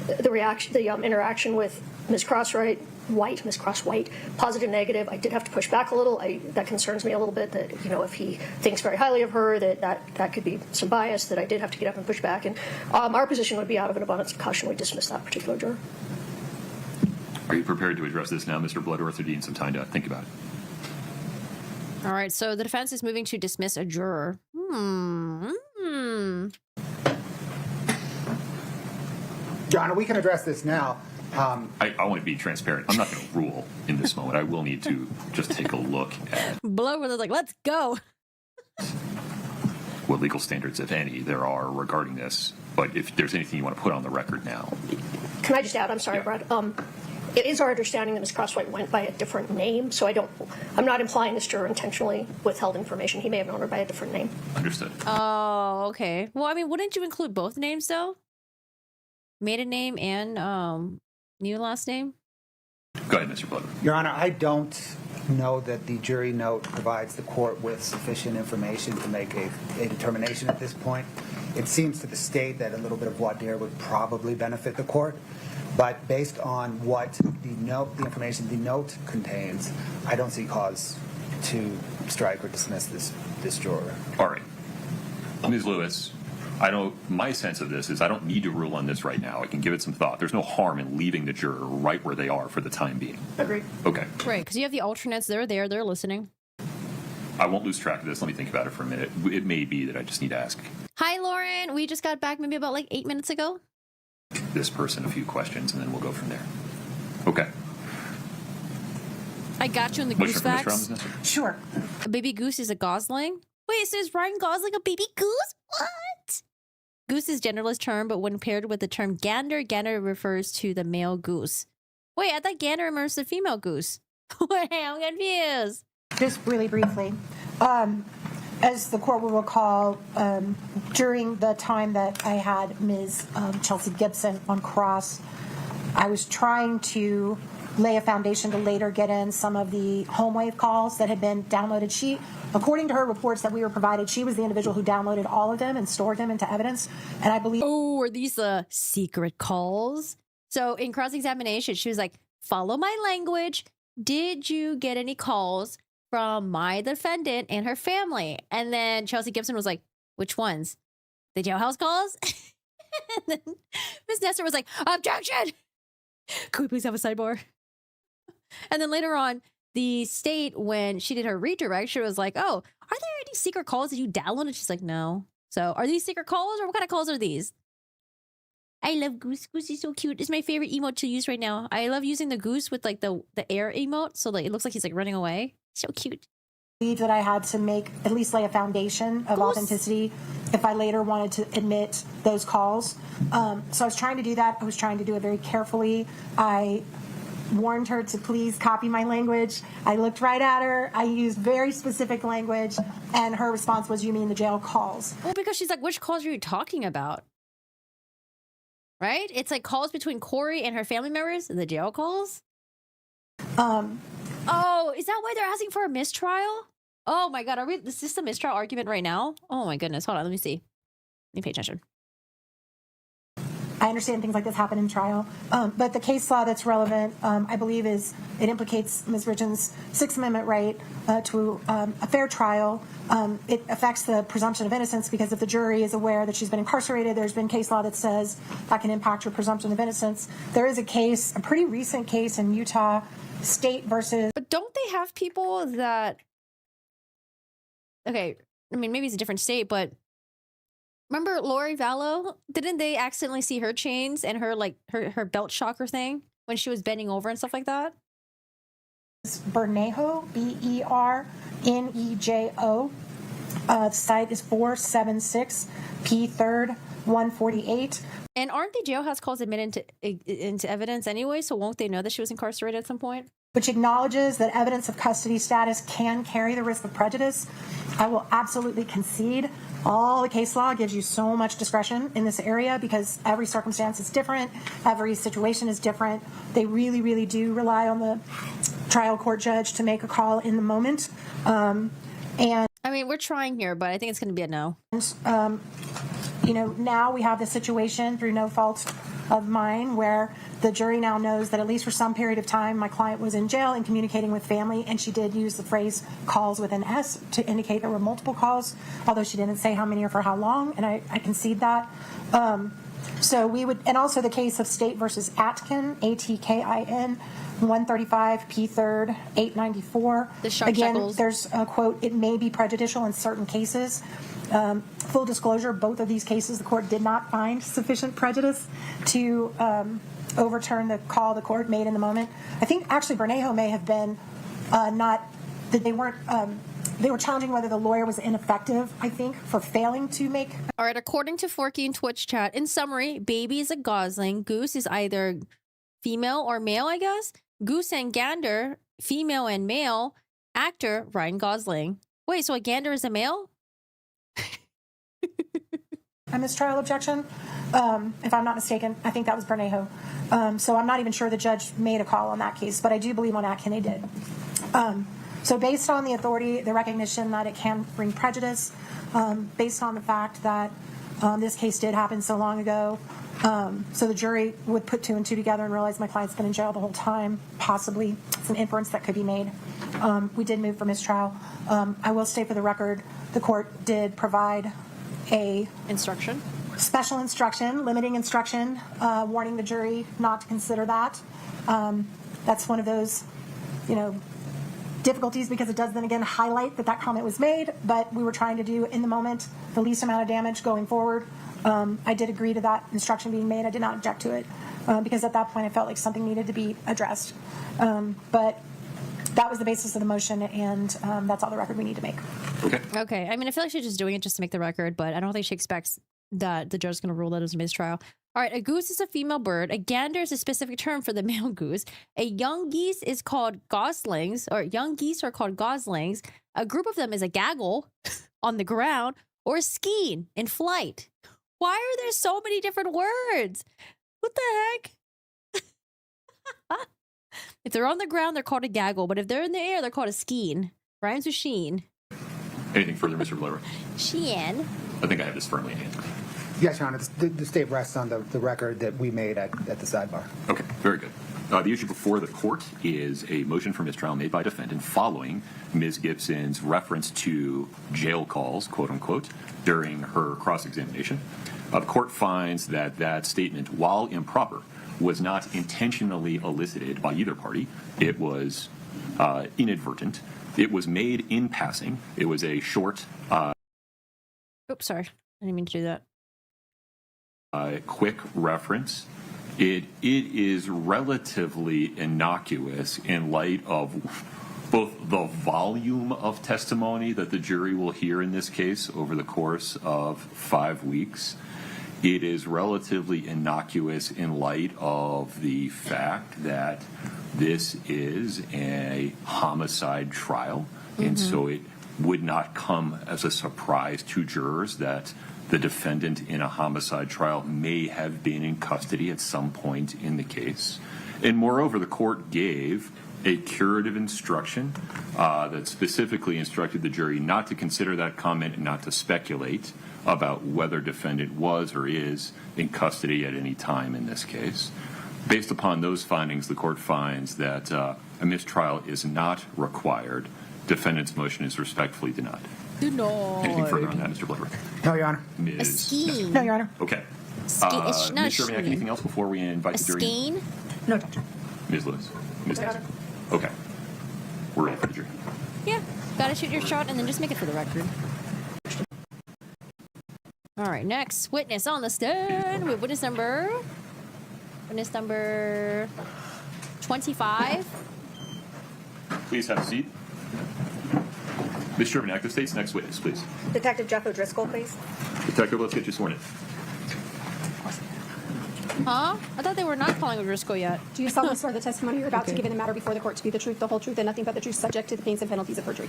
the interaction with Ms. Crosswite, positive, negative. I did have to push back a little. That concerns me a little bit that, if he thinks very highly of her, that could be some bias, that I did have to get up and push back. And our position would be out of an abundance of caution. We dismiss that particular juror. Are you prepared to address this now, Mr. Bloodworth, or do you need some time to think about it? All right, so the defense is moving to dismiss a juror. Your Honor, we can address this now. I want to be transparent. I'm not going to rule in this moment. I will need to just take a look at Bloodworth is like, let's go. what legal standards, if any, there are regarding this. But if there's anything you want to put on the record now. Can I just add? I'm sorry, Brad. It is our understanding that Ms. Crosswhite went by a different name, so I'm not implying this juror intentionally withheld information. He may have known her by a different name. Understood. Oh, okay. Well, I mean, wouldn't you include both names, though? Maiden name and new last name? Go ahead, Mr. Bloodworth. Your Honor, I don't know that the jury note provides the court with sufficient information to make a determination at this point. It seems to the state that a little bit of voir dire would probably benefit the court. But based on what the information the note contains, I don't see cause to strike or dismiss this juror. All right. Ms. Lewis, My sense of this is I don't need to rule on this right now. I can give it some thought. There's no harm in leaving the juror right where they are for the time being. Agreed. Okay. Right, because you have the alternates. They're there. They're listening. I won't lose track of this. Let me think about it for a minute. It may be that I just need to ask Hi, Lauren. We just got back maybe about like 8 minutes ago. this person a few questions, and then we'll go from there. Okay. I got you in the What's goose your first facts. round, Vanessa? Sure. A baby goose is a gosling. Wait, it says Ryan Gosling a baby goose? What? Goose is genderless term, but when paired with the term gander, gander refers to the male goose. Wait, I thought gander refers to the female goose. Wait, I'm confused. Just really briefly, as the court will recall, during the time that I had Ms. Chelsea Gibson on cross, I was trying to lay a foundation to later get in some of the home wave calls that had been downloaded. According to her reports that we were provided, she was the individual who downloaded all of them and stored them into evidence. And I believe... Oh, are these secret calls? So in cross-examination, she was like, follow my language. Did you get any calls from my defendant and her family? And then Chelsea Gibson was like, which ones? The jailhouse calls? And then Ms. Nestor was like, objection! Could we please have a sidebar? And then later on, the state, when she did her redirect, she was like, oh, are there any secret calls that you downloaded? She's like, no. So are these secret calls, or what kind of calls are these? I love Goose. Goose is so cute. It's my favorite emote to use right now. I love using the goose with like the air emote. So like it looks like he's like running away. So cute. That I had to at least lay a foundation of authenticity if I later wanted to admit those calls. So I was trying to do that. I was trying to do it very carefully. I warned her to please copy my language. I looked right at her. I used very specific language, and her response was, you mean the jail calls? Well, because she's like, which calls are you talking about? Right? It's like calls between Kouri and her family members, the jail calls? Oh, is that why they're asking for a mistrial? Oh my God, is this a mistrial argument right now? Oh my goodness, hold on, let me see. Let me pay attention. I understand things like this happen in trial, but the case law that's relevant, I believe, it implicates Ms. Richins' Sixth Amendment right to a fair trial. It affects the presumption of innocence because if the jury is aware that she's been incarcerated, there's been case law that says that can impact her presumption of innocence. There is a pretty recent case in Utah, State versus... But don't they have people that... Okay, I mean, maybe it's a different state, but... Remember Lori Vallow? Didn't they accidentally see her chains and her like her belt shocker thing when she was bending over and stuff like that? Bernejo, Bernejo. The site is 476 P 3rd 148. And aren't the jailhouse calls admitted into evidence anyway? So won't they know that she was incarcerated at some point? Which acknowledges that evidence of custody status can carry the risk of prejudice. I will absolutely concede. All the case law gives you so much discretion in this area because every circumstance is different. Every situation is different. They really, really do rely on the trial court judge to make a call in the moment. And I mean, we're trying here, but I think it's going to be a no. Now we have this situation through no fault of mine where the jury now knows that at least for some period of time my client was in jail and communicating with family, and she did use the phrase calls with an S to indicate there were multiple calls, although she didn't say how many or for how long, and I concede that. So we would, and also the case of State versus Atkin, ATKIN, 135 P 3rd 894. Again, there's a quote, it may be prejudicial in certain cases. Full disclosure, both of these cases, the court did not find sufficient prejudice to overturn the call the court made in the moment. I think actually Bernejo may have been they were challenging whether the lawyer was ineffective, I think, for failing to make. All right, according to Forky in Twitch chat, in summary, baby is a gosling, goose is either female or male, I guess. Goose and gander, female and male. Actor, Ryan Gosling. Wait, so a gander is a male? A mistrial objection, if I'm not mistaken. I think that was Bernejo. So I'm not even sure the judge made a call on that case, but I do believe on Atkin they did. So based on the authority, the recognition that it can bring prejudice, based on the fact that this case did happen so long ago, so the jury would put two and two together and realize my client's been in jail the whole time, possibly. It's an inference that could be made. We did move for mistrial. I will state for the record, the court did provide a instruction, special instruction, limiting instruction, warning the jury not to consider that. That's one of those, difficulties because it does then again highlight that comment was made, but we were trying to do in the moment the least amount of damage going forward. I did agree to that instruction being made. I did not object to it because at that point I felt like something needed to be addressed. But that was the basis of the motion, and that's all the record we need to make. Okay. I mean, I feel like she's just doing it just to make the record, but I don't think she expects that the judge is going to rule that as a mistrial. All right, a goose is a female bird. A gander is a specific term for the male goose. A young geese is called goslings, or young geese are called goslings. A group of them is a gaggle on the ground, or a skein in flight. Why are there so many different words? What the heck? If they're on the ground, they're called a gaggle, but if they're in the air, they're called a skein. Rhymes with sheen. Anything further, Mr. Blower? Sheehan. I think I have this firmly in hand. Yes, Your Honor. The state rests on the record that we made at the sidebar. Okay, very good. The issue before the court is a motion for mistrial made by defendant following Ms. Gibson's reference to jail calls, quote unquote, during her cross-examination. The court finds that that statement, while improper, was not intentionally elicited by either party. It was inadvertent. It was made in passing. It was a short... Oops, sorry. I didn't mean to do that. Quick reference. It is relatively innocuous in light of both the volume of testimony that the jury will hear in this case over the course of 5 weeks. It is relatively innocuous in light of the fact that this is a homicide trial, and so it would not come as a surprise to jurors that the defendant in a homicide trial may have been in custody at some point in the case. And moreover, the court gave a curative instruction that specifically instructed the jury not to consider that comment and not to speculate about whether defendant was or is in custody at any time in this case. Based upon those findings, the court finds that a mistrial is not required. Defendant's motion is respectfully denied. Anything further on that, Mr. Bloodworth? No, Your Honor. A skein. No, Your Honor. Okay. It's not Ms. a Sherman, sheen. anything else before we invite A the jury? skein? No, Doctor. Ms. Lewis? Ms. Hanson? Okay. We're ready for the jury. Yeah. Gotta shoot your shot and then just make it for the record. All right, next witness on the stand. We have witness number 25. Please have a seat. Ms. Sherman, active state's next witness, please. Detective Jeff O'Driscoll, please. Detective, let's get you sworn in. Huh? I thought they were not calling O'Driscoll yet. Do you solemnly swear the testimony you're about to give in the matter before the court to be the truth, the whole truth, and nothing but the truth, subject to the pains and penalties of perjury?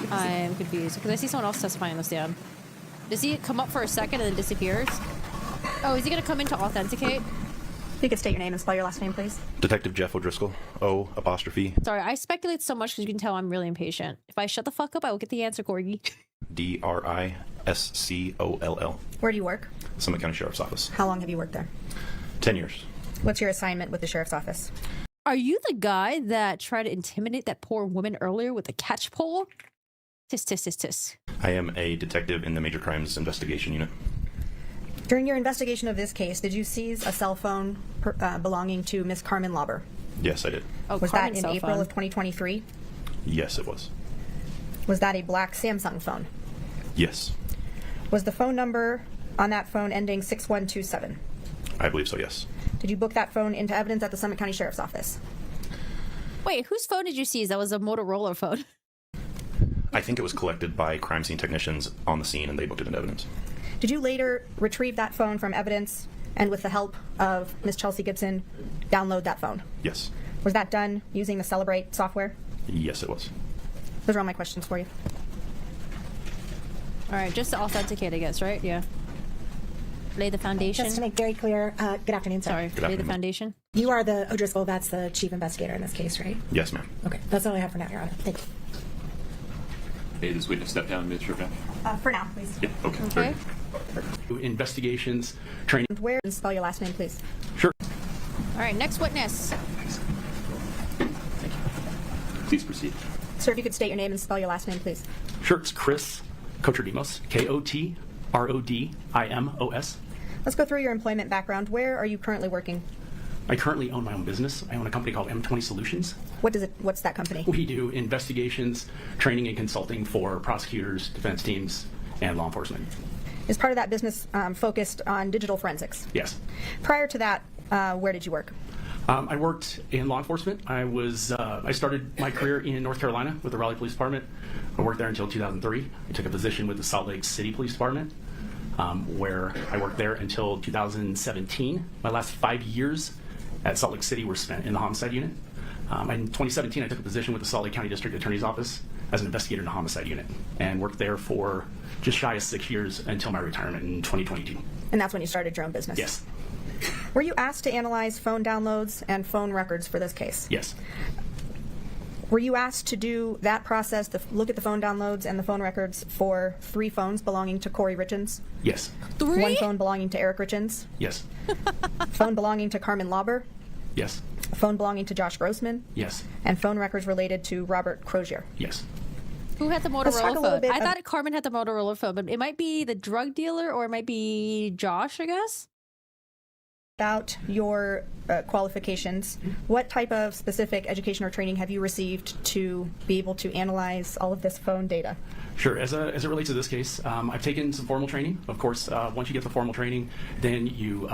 I'm confused because I see someone else testifying on the stand. Does he come up for a second and then disappears? Oh, is he going to come in to authenticate? You could state your name and spell your last name, please. Detective Jeff O'Driscoll, O''. Sorry, I speculate so much because you can tell I'm really impatient. If I shut the fuck up, I will get the answer, Corgi. DRISCOLL. Where do you work? Summit County Sheriff's Office. How long have you worked there? 10 years. What's your assignment with the sheriff's office? Are you the guy that tried to intimidate that poor woman earlier with a catch pole? Tis. I am a detective in the Major Crimes Investigation Unit. During your investigation of this case, did you seize a cell phone belonging to Miss Carmen Lauber? Yes, I did. Oh, was Carmen's that in cell April phone. of 2023? Yes, it was. Was that a black Samsung phone? Yes. Was the phone number on that phone ending 6127? I believe so, yes. Did you book that phone into evidence at the Summit County Sheriff's Office? Wait, whose phone did you seize? That was a Motorola phone. I think it was collected by crime scene technicians on the scene, and they booked it into evidence. Did you later retrieve that phone from evidence and with the help of Miss Chelsea Gibson, download that phone? Yes. Was that done using the Celebrate software? Yes, it was. Those are all my questions for you. All right, just to authenticate, I guess, right? Yeah. Lay the foundation. Just to make very clear, good afternoon, sir. Sorry, Good lay the afternoon. foundation. You are the O'Driscoll, that's the chief investigator in this case, right? Yes, ma'am. Okay, that's all I have for now, Your Honor. Thank you. Hey, this witness step down, Ms. Sherman? For now, please. Yeah, okay. Okay. Investigations, training. Where? And spell your last name, please. Sure. All right, next witness. Please proceed. Sir, if you could state your name and spell your last name, please. Sure, it's Chris Kotradimos, Kotradimos. Rodimos. Let's go through your employment background. Where are you currently working? I currently own my own business. I own a company called M20 Solutions. What's that company? We do investigations, training, and consulting for prosecutors, defense teams, and law enforcement. Is part of that business focused on digital forensics? Yes. Prior to that, where did you work? I worked in law enforcement. I started my career in North Carolina with the Raleigh Police Department. I worked there until 2003. I took a position with the Salt Lake City Police Department, where I worked there until 2017. My last 5 years at Salt Lake City were spent in the homicide unit. In 2017, I took a position with the Salt Lake County District Attorney's Office as an investigator in the homicide unit, and worked there for just shy of 6 years until my retirement in 2022. And that's when you started your own business? Yes. Were you asked to analyze phone downloads and phone records for this case? Yes. Were you asked to do that process, to look at the phone downloads and the phone records for 3 phones belonging to Kouri Richins? Yes. 3? 1 phone belonging to Eric Richins? Yes. Phone belonging to Carmen Lauber? Yes. Phone belonging to Josh Grossman? Yes. And phone records related to Robert Crozier? Yes. Who had the Let's talk Motorola a little phone? bit I thought Carmen had the Motorola phone, but it might be the drug dealer or it might be Josh, I guess. About your qualifications, what type of specific education or training have you received to be able to analyze all of this phone data? Sure. As it relates to this case, I've taken some formal training. Of course, once you get the formal training, then you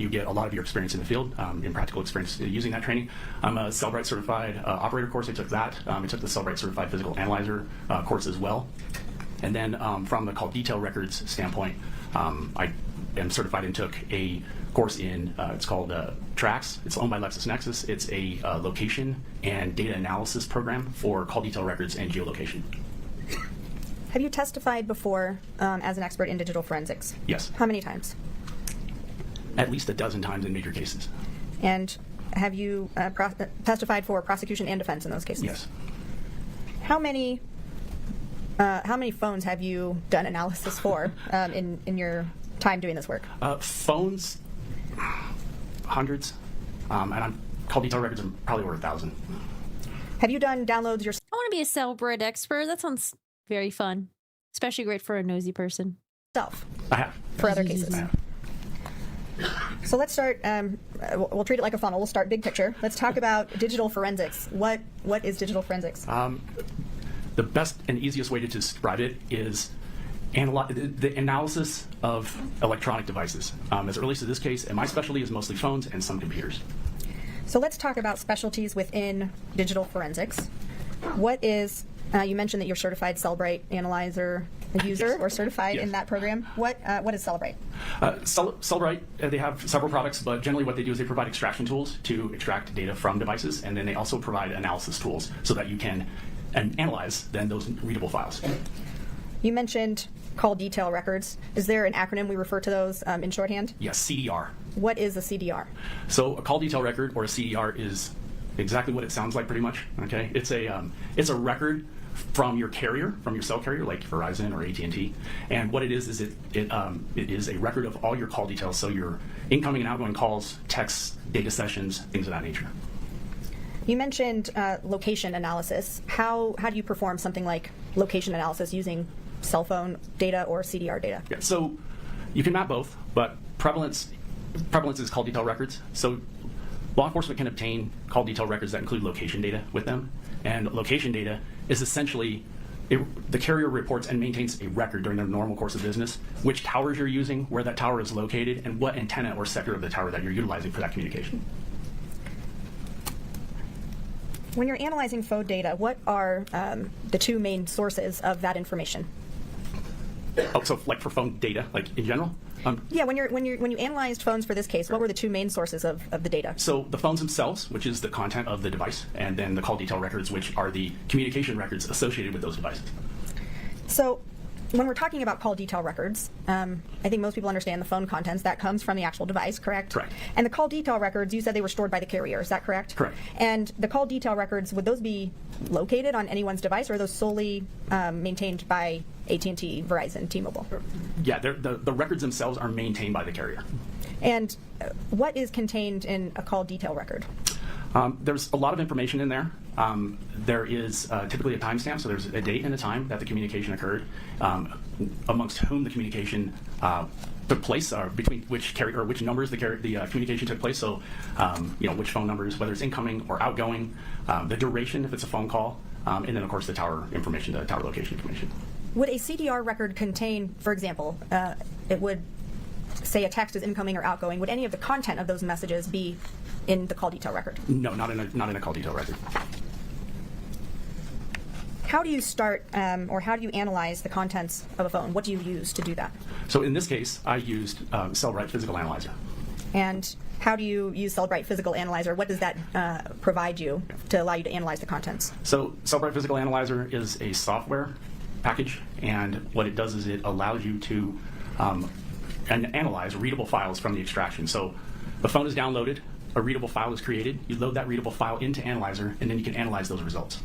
get a lot of your experience in the field, in practical experience using that training. I'm a Cellbrite certified operator course. I took that. I took the Cellbrite certified physical analyzer course as well. And then from the call detail records standpoint, I am certified and took a course in, it's called TRAX. It's owned by LexisNexis. It's a location and data analysis program for call detail records and geolocation. Have you testified before as an expert in digital forensics? Yes. How many times? At least a dozen times in major cases. And have you testified for prosecution and defense in those cases? Yes. How many phones have you done analysis for in your time doing this work? Phones, hundreds, and call detail records are probably over 1,000. Have you done downloads yourself? I want to be a Cellbrite expert. That sounds very fun, especially great for a nosy person. I have. For other cases. I have. So let's start, we'll treat it like a funnel. We'll start big picture. Let's talk about digital forensics. What is digital forensics? The best and easiest way to describe it is the analysis of electronic devices. As it relates to this case, and my specialty is mostly phones and some computers. So let's talk about specialties within digital forensics. What is, you mentioned that you're certified Cellbrite analyzer user or certified in that program. What is Cellbrite? Cellbrite, they have several products, but generally what they do is they provide extraction tools to extract data from devices, and then they also provide analysis tools so that you can analyze then those readable files. You mentioned call detail records. Is there an acronym we refer to those in shorthand? Yes, CDR. What is a CDR? So a call detail record or a CDR is exactly what it sounds like pretty much. Okay, it's a record from your carrier, from your cell carrier like Verizon or AT&T, and what it is it is a record of all your call details, so your incoming and outgoing calls, texts, data sessions, things of that nature. You mentioned location analysis. How do you perform something like location analysis using cell phone data or CDR data? Yeah, so you can map both, but prevalence is call detail records. So law enforcement can obtain call detail records that include location data with them, and location data is essentially the carrier reports and maintains a record during their normal course of business, which towers you're using, where that tower is located, and what antenna or sector of the tower that you're utilizing for that communication. When you're analyzing phone data, what are the 2 main sources of that information? Oh, so like for phone data, like in general? Yeah, when you analyzed phones for this case, what were the 2 main sources of the data? So the phones themselves, which is the content of the device, and then the call detail records, which are the communication records associated with those devices. So when we're talking about call detail records, I think most people understand the phone contents. That comes from the actual device, correct? Correct. And the call detail records, you said they were stored by the carrier. Is that correct? Correct. And the call detail records, would those be located on anyone's device, or are those solely maintained by AT&T, Verizon, T-Mobile? Yeah, the records themselves are maintained by the carrier. And what is contained in a call detail record? There's a lot of information in there. There is typically a timestamp, so there's a date and a time that the communication occurred, amongst whom the communication took place, or between which numbers the communication took place. So, which phone numbers, whether it's incoming or outgoing, the duration if it's a phone call, and then of course the tower information, the tower location information. Would a CDR record contain, for example, it would say a text is incoming or outgoing? Would any of the content of those messages be in the call detail record? No, not in a call detail record. How do you start, or how do you analyze the contents of a phone? What do you use to do that? So in this case, I used Cellbrite Physical Analyzer. And how do you use Cellbrite Physical Analyzer? What does that provide you to allow you to analyze the contents? So Cellbrite Physical Analyzer is a software package, and what it does is it allows you to analyze readable files from the extraction. So the phone is downloaded, a readable file is created, you load that readable file into Analyzer, and then you can analyze those results.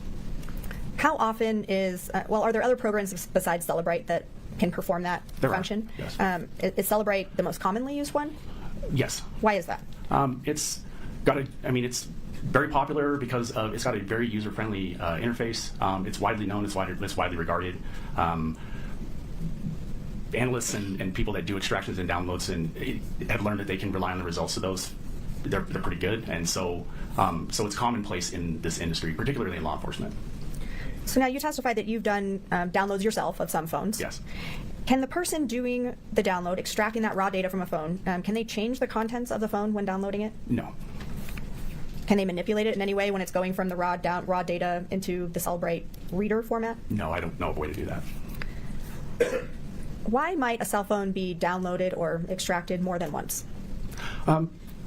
How often are there other programs besides Cellbrite that can perform that function? Yes. Is Cellbrite the most commonly used one? Yes. Why is that? It's very popular because it's got a very user-friendly interface. It's widely known, it's widely regarded. Analysts and people that do extractions and downloads have learned that they can rely on the results of those. They're pretty good, and so it's commonplace in this industry, particularly in law enforcement. So now you testified that you've done downloads yourself of some phones. Yes. Can the person doing the download, extracting that raw data from a phone, can they change the contents of the phone when downloading it? No. Can they manipulate it in any way when it's going from the raw data into the Cellbrite reader format? No, I don't know of a way to do that. Why might a cell phone be downloaded or extracted more than once?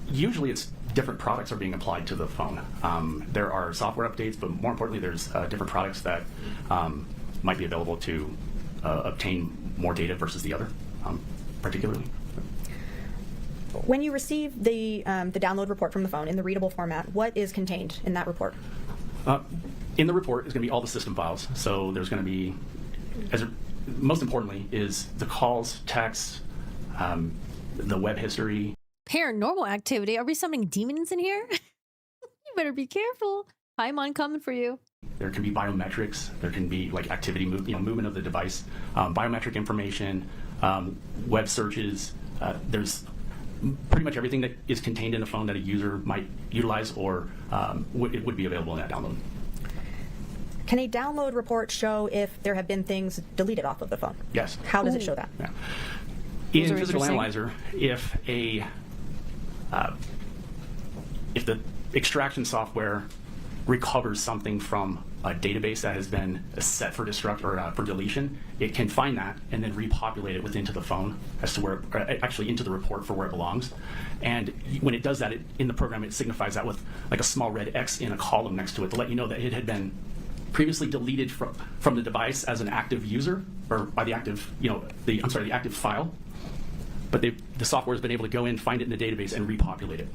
Usually it's different products are being applied to the phone. There are software updates, but more importantly, there's different products that might be available to obtain more data versus the other, particularly. When you receive the download report from the phone in the readable format, what is contained in that report? In the report is going to be all the system files. So there's going to be, most importantly, is the calls, texts, the web history. Paranormal activity. Are we summoning demons in here? You better be careful. Paimon coming for you. There can be biometrics. There can be like activity, movement of the device, biometric information, web searches. There's pretty much everything that is contained in a phone that a user might utilize, or it would be available in that download. Can a download report show if there have been things deleted off of the phone? Yes. How does it show that? Yeah. In Physical Analyzer, if the extraction software recovers something from a database that has been set for destruct or for deletion, it can find that and then repopulate it into the phone as to where, actually into the report for where it belongs. And when it does that, in the program, it signifies that with like a small red X in a column next to it to let you know that it had been previously deleted from the device as an active user, or by the active, the active file. But the software has been able to go in, find it in the database, and repopulate it.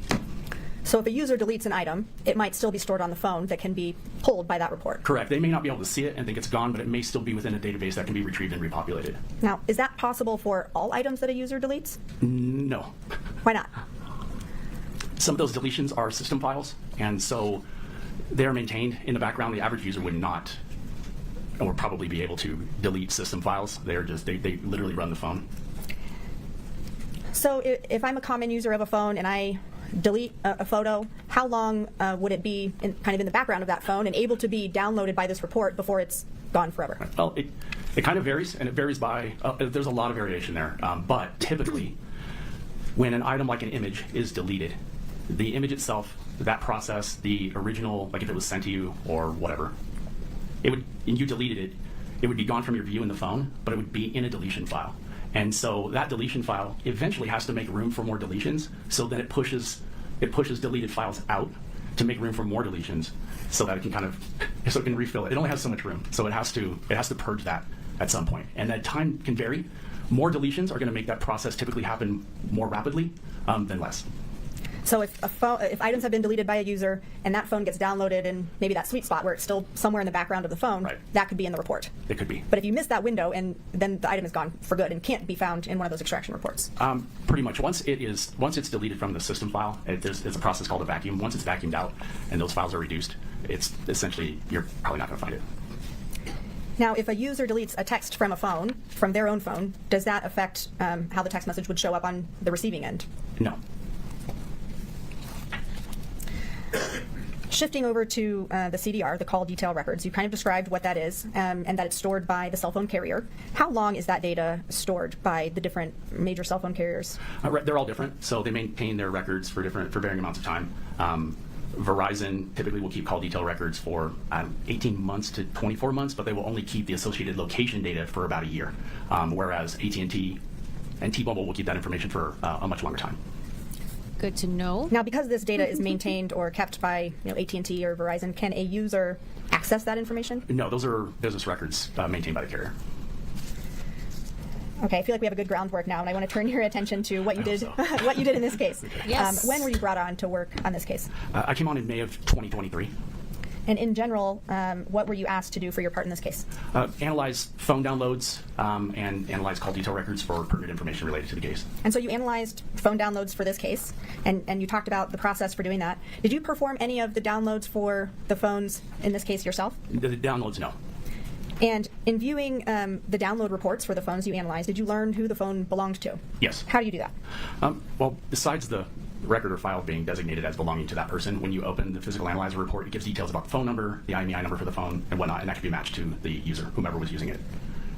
So if a user deletes an item, it might still be stored on the phone that can be pulled by that report. Correct. They may not be able to see it and think it's gone, but it may still be within a database that can be retrieved and repopulated. Now, is that possible for all items that a user deletes? No. Why not? Some of those deletions are system files, and so they're maintained in the background. The average user would not, or probably be able to delete system files. They literally run the phone. So if I'm a common user of a phone and I delete a photo, how long would it be kind of in the background of that phone and able to be downloaded by this report before it's gone forever? Well, it kind of varies, and it varies by, there's a lot of variation there. But typically, when an item like an image is deleted, the image itself, that process, the original, like if it was sent to you or whatever, and you deleted it, it would be gone from your view in the phone, but it would be in a deletion file. And so that deletion file eventually has to make room for more deletions, so that it pushes deleted files out to make room for more deletions, so that it can refill it. It only has so much room, so it has to purge that at some point. And that time can vary. More deletions are going to make that process typically happen more rapidly than less. So if items have been deleted by a user and that phone gets downloaded in maybe that sweet spot where it's still somewhere in the background of the phone, right, that could be in the report. It could be. But if you miss that window and then the item is gone for good and can't be found in one of those extraction reports. Pretty much. Once it's deleted from the system file, there's a process called a vacuum. Once it's vacuumed out and those files are reduced, it's essentially, you're probably not going to find it. Now, if a user deletes a text from a phone, from their own phone, does that affect how the text message would show up on the receiving end? No. Shifting over to the CDR, the call detail records, you kind of described what that is and that it's stored by the cell phone carrier. How long is that data stored by the different major cell phone carriers? They're all different, so they maintain their records for varying amounts of time. Verizon typically will keep call detail records for 18 months to 24 months, but they will only keep the associated location data for about a year, whereas AT&T and T-Mobile will keep that information for a much longer time. Good to know. Now, because this data is maintained or kept by AT&T or Verizon, can a user access that information? No, those are business records maintained by the carrier. Okay, I feel like we have a good groundwork now, and I want to turn your attention to what you did, what you did in this case. Yes. When were you brought on to work on this case? I came on in May of 2023. And in general, what were you asked to do for your part in this case? Analyze phone downloads and analyze call detail records for pertinent information related to the case. And so you analyzed phone downloads for this case, and you talked about the process for doing that. Did you perform any of the downloads for the phones in this case yourself? The downloads, no. And in viewing the download reports for the phones you analyzed, did you learn who the phone belonged to? Yes. How do you do that? Well, besides the record or file being designated as belonging to that person, when you open the physical analyzer report, it gives details about the phone number, the IMEI number for the phone, and whatnot, and that can be matched to the user, whomever was using it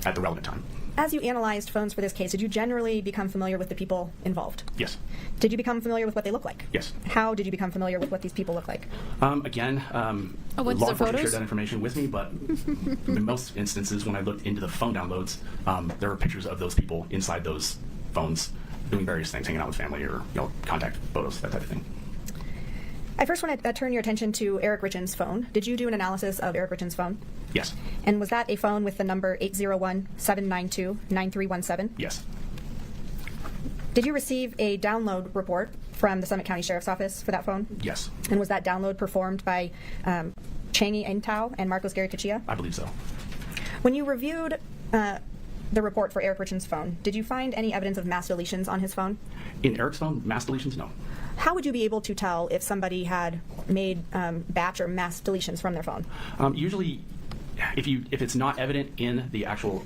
at the relevant time. As you analyzed phones for this case, did you generally become familiar with the people involved? Yes. Did you become familiar with what they look like? Yes. How did you become familiar with what these people look like? Again, law what's the enforcement photos? shared that information with me, but in most instances, when I looked into the phone downloads, there were pictures of those people inside those phones doing various things, hanging out with family or contact photos, that type of thing. I first want to turn your attention to Eric Richins' phone. Did you do an analysis of Eric Richins' phone? Yes. And was that a phone with the number 801-792-9317? Yes. Did you receive a download report from the Summit County Sheriff's Office for that phone? Yes. And was that download performed by Changi Intao and Marcos Garicachia? I believe so. When you reviewed the report for Eric Richins' phone, did you find any evidence of mass deletions on his phone? In Eric's phone, mass deletions, no. How would you be able to tell if somebody had made batch or mass deletions from their phone? Usually, if it's not evident in the actual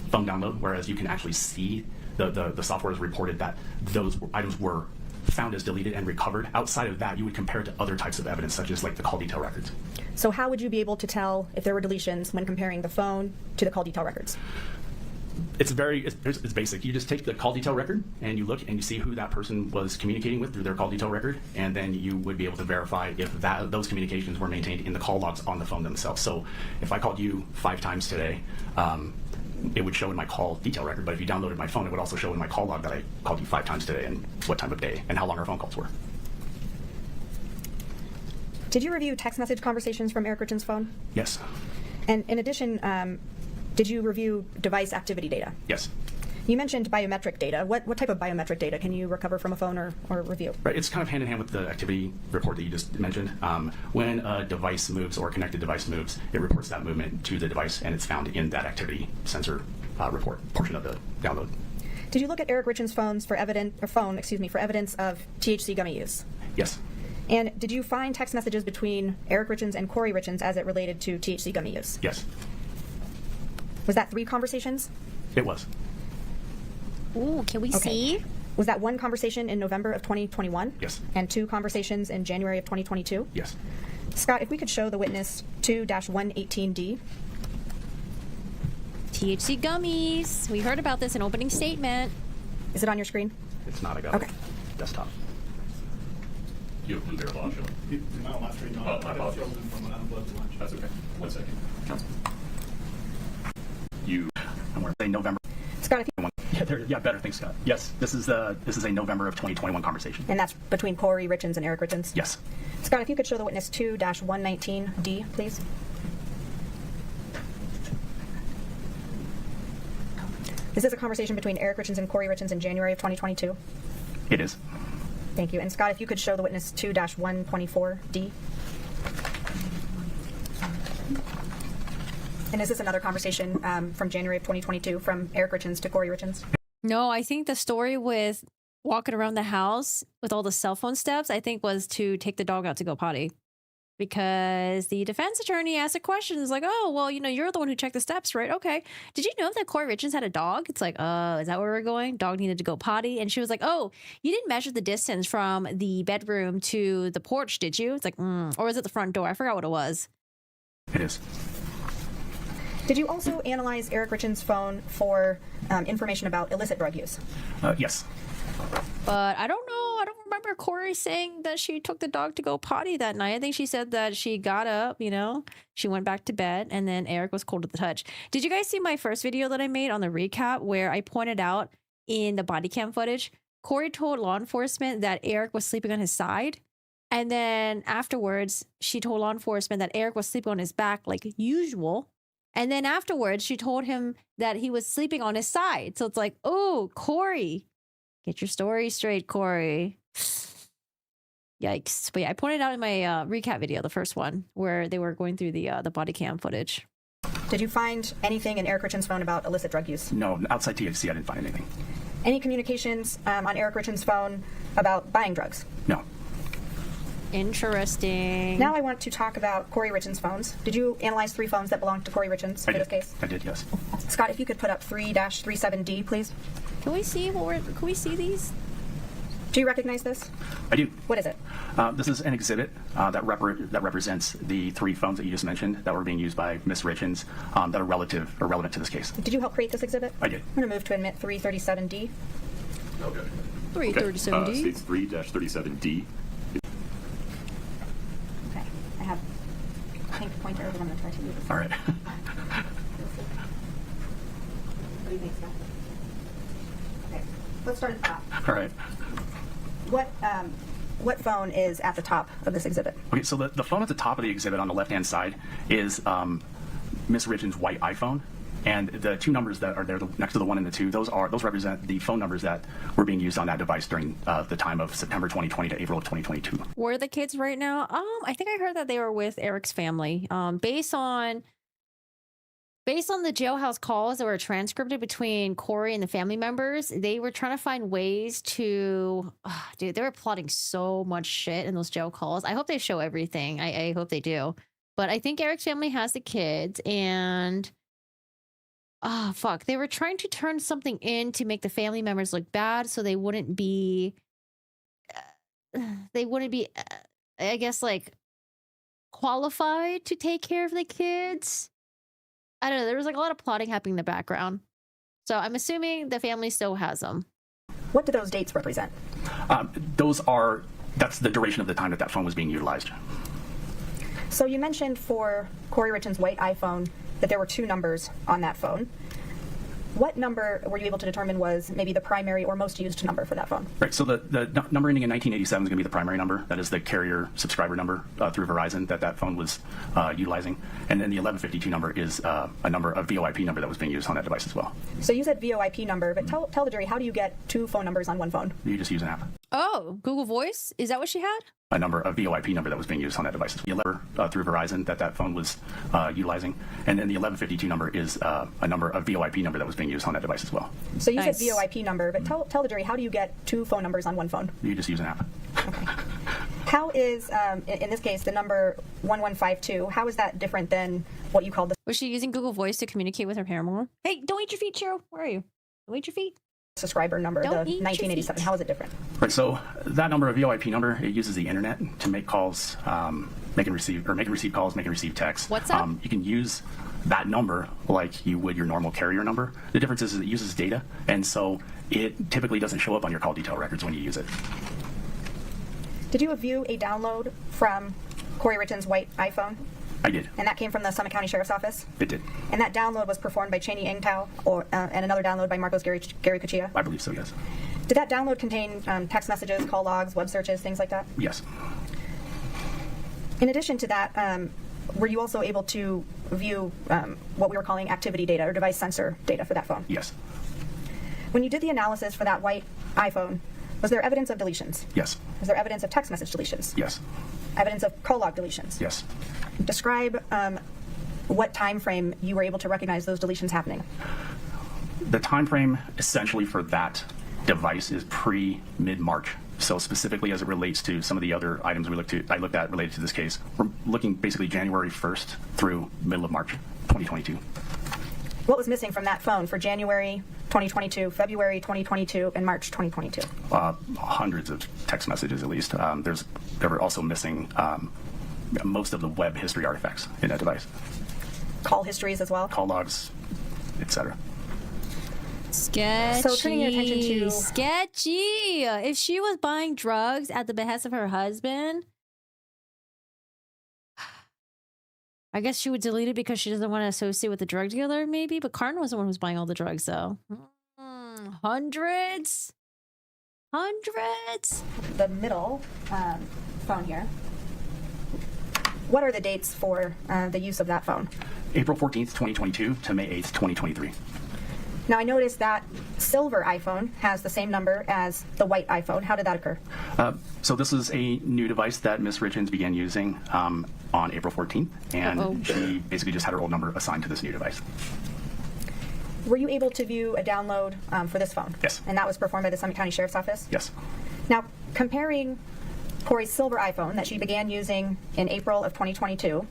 phone download, whereas you can actually see the software has reported that those items were found as deleted and recovered. Outside of that, you would compare it to other types of evidence, such as like the call detail records. So how would you be able to tell if there were deletions when comparing the phone to the call detail records? It's basic. You just take the call detail record and you look and you see who that person was communicating with through their call detail record, and then you would be able to verify if those communications were maintained in the call logs on the phone themselves. So if I called you 5 times today, it would show in my call detail record, but if you downloaded my phone, it would also show in my call log that I called you 5 times today and what time of day and how long our phone calls were. Did you review text message conversations from Eric Richins' phone? Yes. And in addition, did you review device activity data? Yes. You mentioned biometric data. What type of biometric data can you recover from a phone or review? Right, it's kind of hand in hand with the activity report that you just mentioned. When a device moves or a connected device moves, it reports that movement to the device, and it's found in that activity sensor report portion of the download. Did you look at Eric Richins' phones for evidence of THC gummy use? Yes. And did you find text messages between Eric Richins and Kouri Richins as it related to THC gummy use? Yes. Was that 3 conversations? It was. Ooh, can we see? Was that 1 conversation in November of 2021? Yes. And 2 conversations in January of 2022? Yes. Scott, if we could show the witness 2-118D. THC gummies. We heard about this in opening statement. Is it on your screen? It's not. I got it. Desktop. You have Blueberry Law show. Not on my screen. No, Oh, my apologies. That's okay. 1 second. Counsel. I'm going to say November. Scott, if you... Yeah, better. Thanks, Scott. Yes, this is a November of 2021 conversation. And that's between Kouri Richins and Eric Richins? Yes. Scott, if you could show the witness 2-119D, please. Is this a conversation between Eric Richins and Kouri Richins in January of 2022? It is. Thank you. And Scott, if you could show the witness 2-124D. And is this another conversation from January of 2022 from Eric Richins to Kouri Richins? No, I think the story with walking around the house with all the cell phone steps, I think was to take the dog out to go potty. because the defense attorney asked a question. It's like, oh, well, you're the one who checked the steps, right? Okay. Did you know that Kouri Richins had a dog? It's like, is that where we're going? Dog needed to go potty. And she was like, oh, you didn't measure the distance from the bedroom to the porch, did you? It's like, or was it the front door? I forgot what it was. It is. Did you also analyze Eric Richins' phone for information about illicit drug use? Yes. But I don't know. I don't remember Kouri saying that she took the dog to go potty that night. I think she said that she got up, she went back to bed, and then Eric was cold to the touch. Did you guys see my first video that I made on the recap where I pointed out in the body cam footage, Kouri told law enforcement that Eric was sleeping on his side. And then afterwards, she told law enforcement that Eric was sleeping on his back like usual. And then afterwards, she told him that he was sleeping on his side. So it's like, oh, Kouri, get your story straight, Kouri. Yikes. But yeah, I pointed out in my recap video, the first one, where they were going through the body cam footage. Did you find anything in Eric Richins' phone about illicit drug use? No, outside THC, I didn't find anything. Any communications on Eric Richins' phone about buying drugs? No. Interesting. Now I want to talk about Kouri Richins' phones. Did you analyze 3 phones that belonged to Kouri Richins for this case? I did, yes. Scott, if you could put up 3-37D, please. Can we see these? Do you recognize this? I do. What is it? This is an exhibit that represents the 3 phones that you just mentioned that were being used by Ms. Richins that are relevant to this case. Did you help create this exhibit? I did. I'm going to move to admit 337D. Okay. 337D. States 3-37D. Okay. I have a pink pointer, but I'm going to try to use this. All right. What do you think, Scott? Okay. Let's start at the top. All right. What phone is at the top of this exhibit? Okay, so the phone at the top of the exhibit on the left-hand side is Ms. Richins' white iPhone, and the 2 numbers that are there next to the 1 and the 2, those represent the phone numbers that were being used on that device during the time of September 2020 to April of 2022. Where are the kids right now? I think I heard that they were with Eric's family. Based on the jailhouse calls that were transcribed between Kouri and the family members, they were trying to find ways to... dude, they were plotting so much shit in those jail calls. I hope they show everything. I hope they do. But I think Eric's family has the kids, and... they were trying to turn something in to make the family members look bad so they wouldn't be... I guess, like, qualified to take care of the kids. I don't know. There was like a lot of plotting happening in the background. So I'm assuming the family still has them. What do those dates represent? That's the duration of the time that phone was being utilized. So you mentioned for Kouri Richins' white iPhone that there were 2 numbers on that phone. What number were you able to determine was maybe the primary or most used number for that phone? Right, so the number ending in 1987 is going to be the primary number. That is the carrier subscriber number through Verizon that phone was utilizing. And then the 1152 number is a VoIP number that was being used on that device as well. So you said VoIP number, but tell the jury, how do you get 2 phone numbers on one phone? You just use an app. Oh, Google Voice? Is that what she had? A VoIP number that was being used on that device. The number through Verizon that phone was utilizing. And then the 1152 number is a VoIP number that was being used on that device as well. So you said VoIP number, but tell the jury, how do you get 2 phone numbers on one phone? You just use an app. Okay. How is, in this case, the number 1152, how is that different than what you called the... Was she using Google Voice to communicate with her paramour? Hey, don't eat your feet, Cheryl. Where are you? Don't eat your feet. Subscriber number, the 1987. How is it different? Right, so that number, a VoIP number, it uses the internet to make calls, make and receive calls, make and receive texts. What's up? You can use that number like you would your normal carrier number. The difference is it uses data, and so it typically doesn't show up on your call detail records when you use it. Did you view a download from Kouri Richins' white iPhone? I did. And that came from the Summit County Sheriff's Office? It did. And that download was performed by Cheney Engtao and another download by Marcos Gary Cuchilla? I believe so, yes. Did that download contain text messages, call logs, web searches, things like that? Yes. In addition to that, were you also able to view what we were calling activity data or device sensor data for that phone? Yes. When you did the analysis for that white iPhone, was there evidence of deletions? Yes. Was there evidence of text message deletions? Yes. Evidence of call log deletions? Yes. Describe what time frame you were able to recognize those deletions happening. The time frame essentially for that device is mid-March So specifically as it relates to some of the other items I looked at related to this case, we're looking basically January 1st through middle of March 2022. What was missing from that phone for January 2022, February 2022, and March 2022? Hundreds of text messages at least. They were also missing most of the web history artifacts in that device. Call histories as well? Call logs, etc. Sketchy. So turning your attention to... Sketchy. If she was buying drugs at the behest of her husband, I guess she would delete it because she doesn't want to associate with the drug dealer, maybe. But Karn was the one who was buying all the drugs, though. Hundreds. The middle phone here. What are the dates for the use of that phone? April 14th, 2022 to May 8th, 2023. Now, I noticed that silver iPhone has the same number as the white iPhone. How did that occur? So this is a new device that Ms. Richins began using on April 14th, and she basically just had her old number assigned to this new device. Were you able to view a download for this phone? Yes. And that was performed by the Summit County Sheriff's Office? Yes. Now, comparing Kouri's silver iPhone that she began using in April of 2022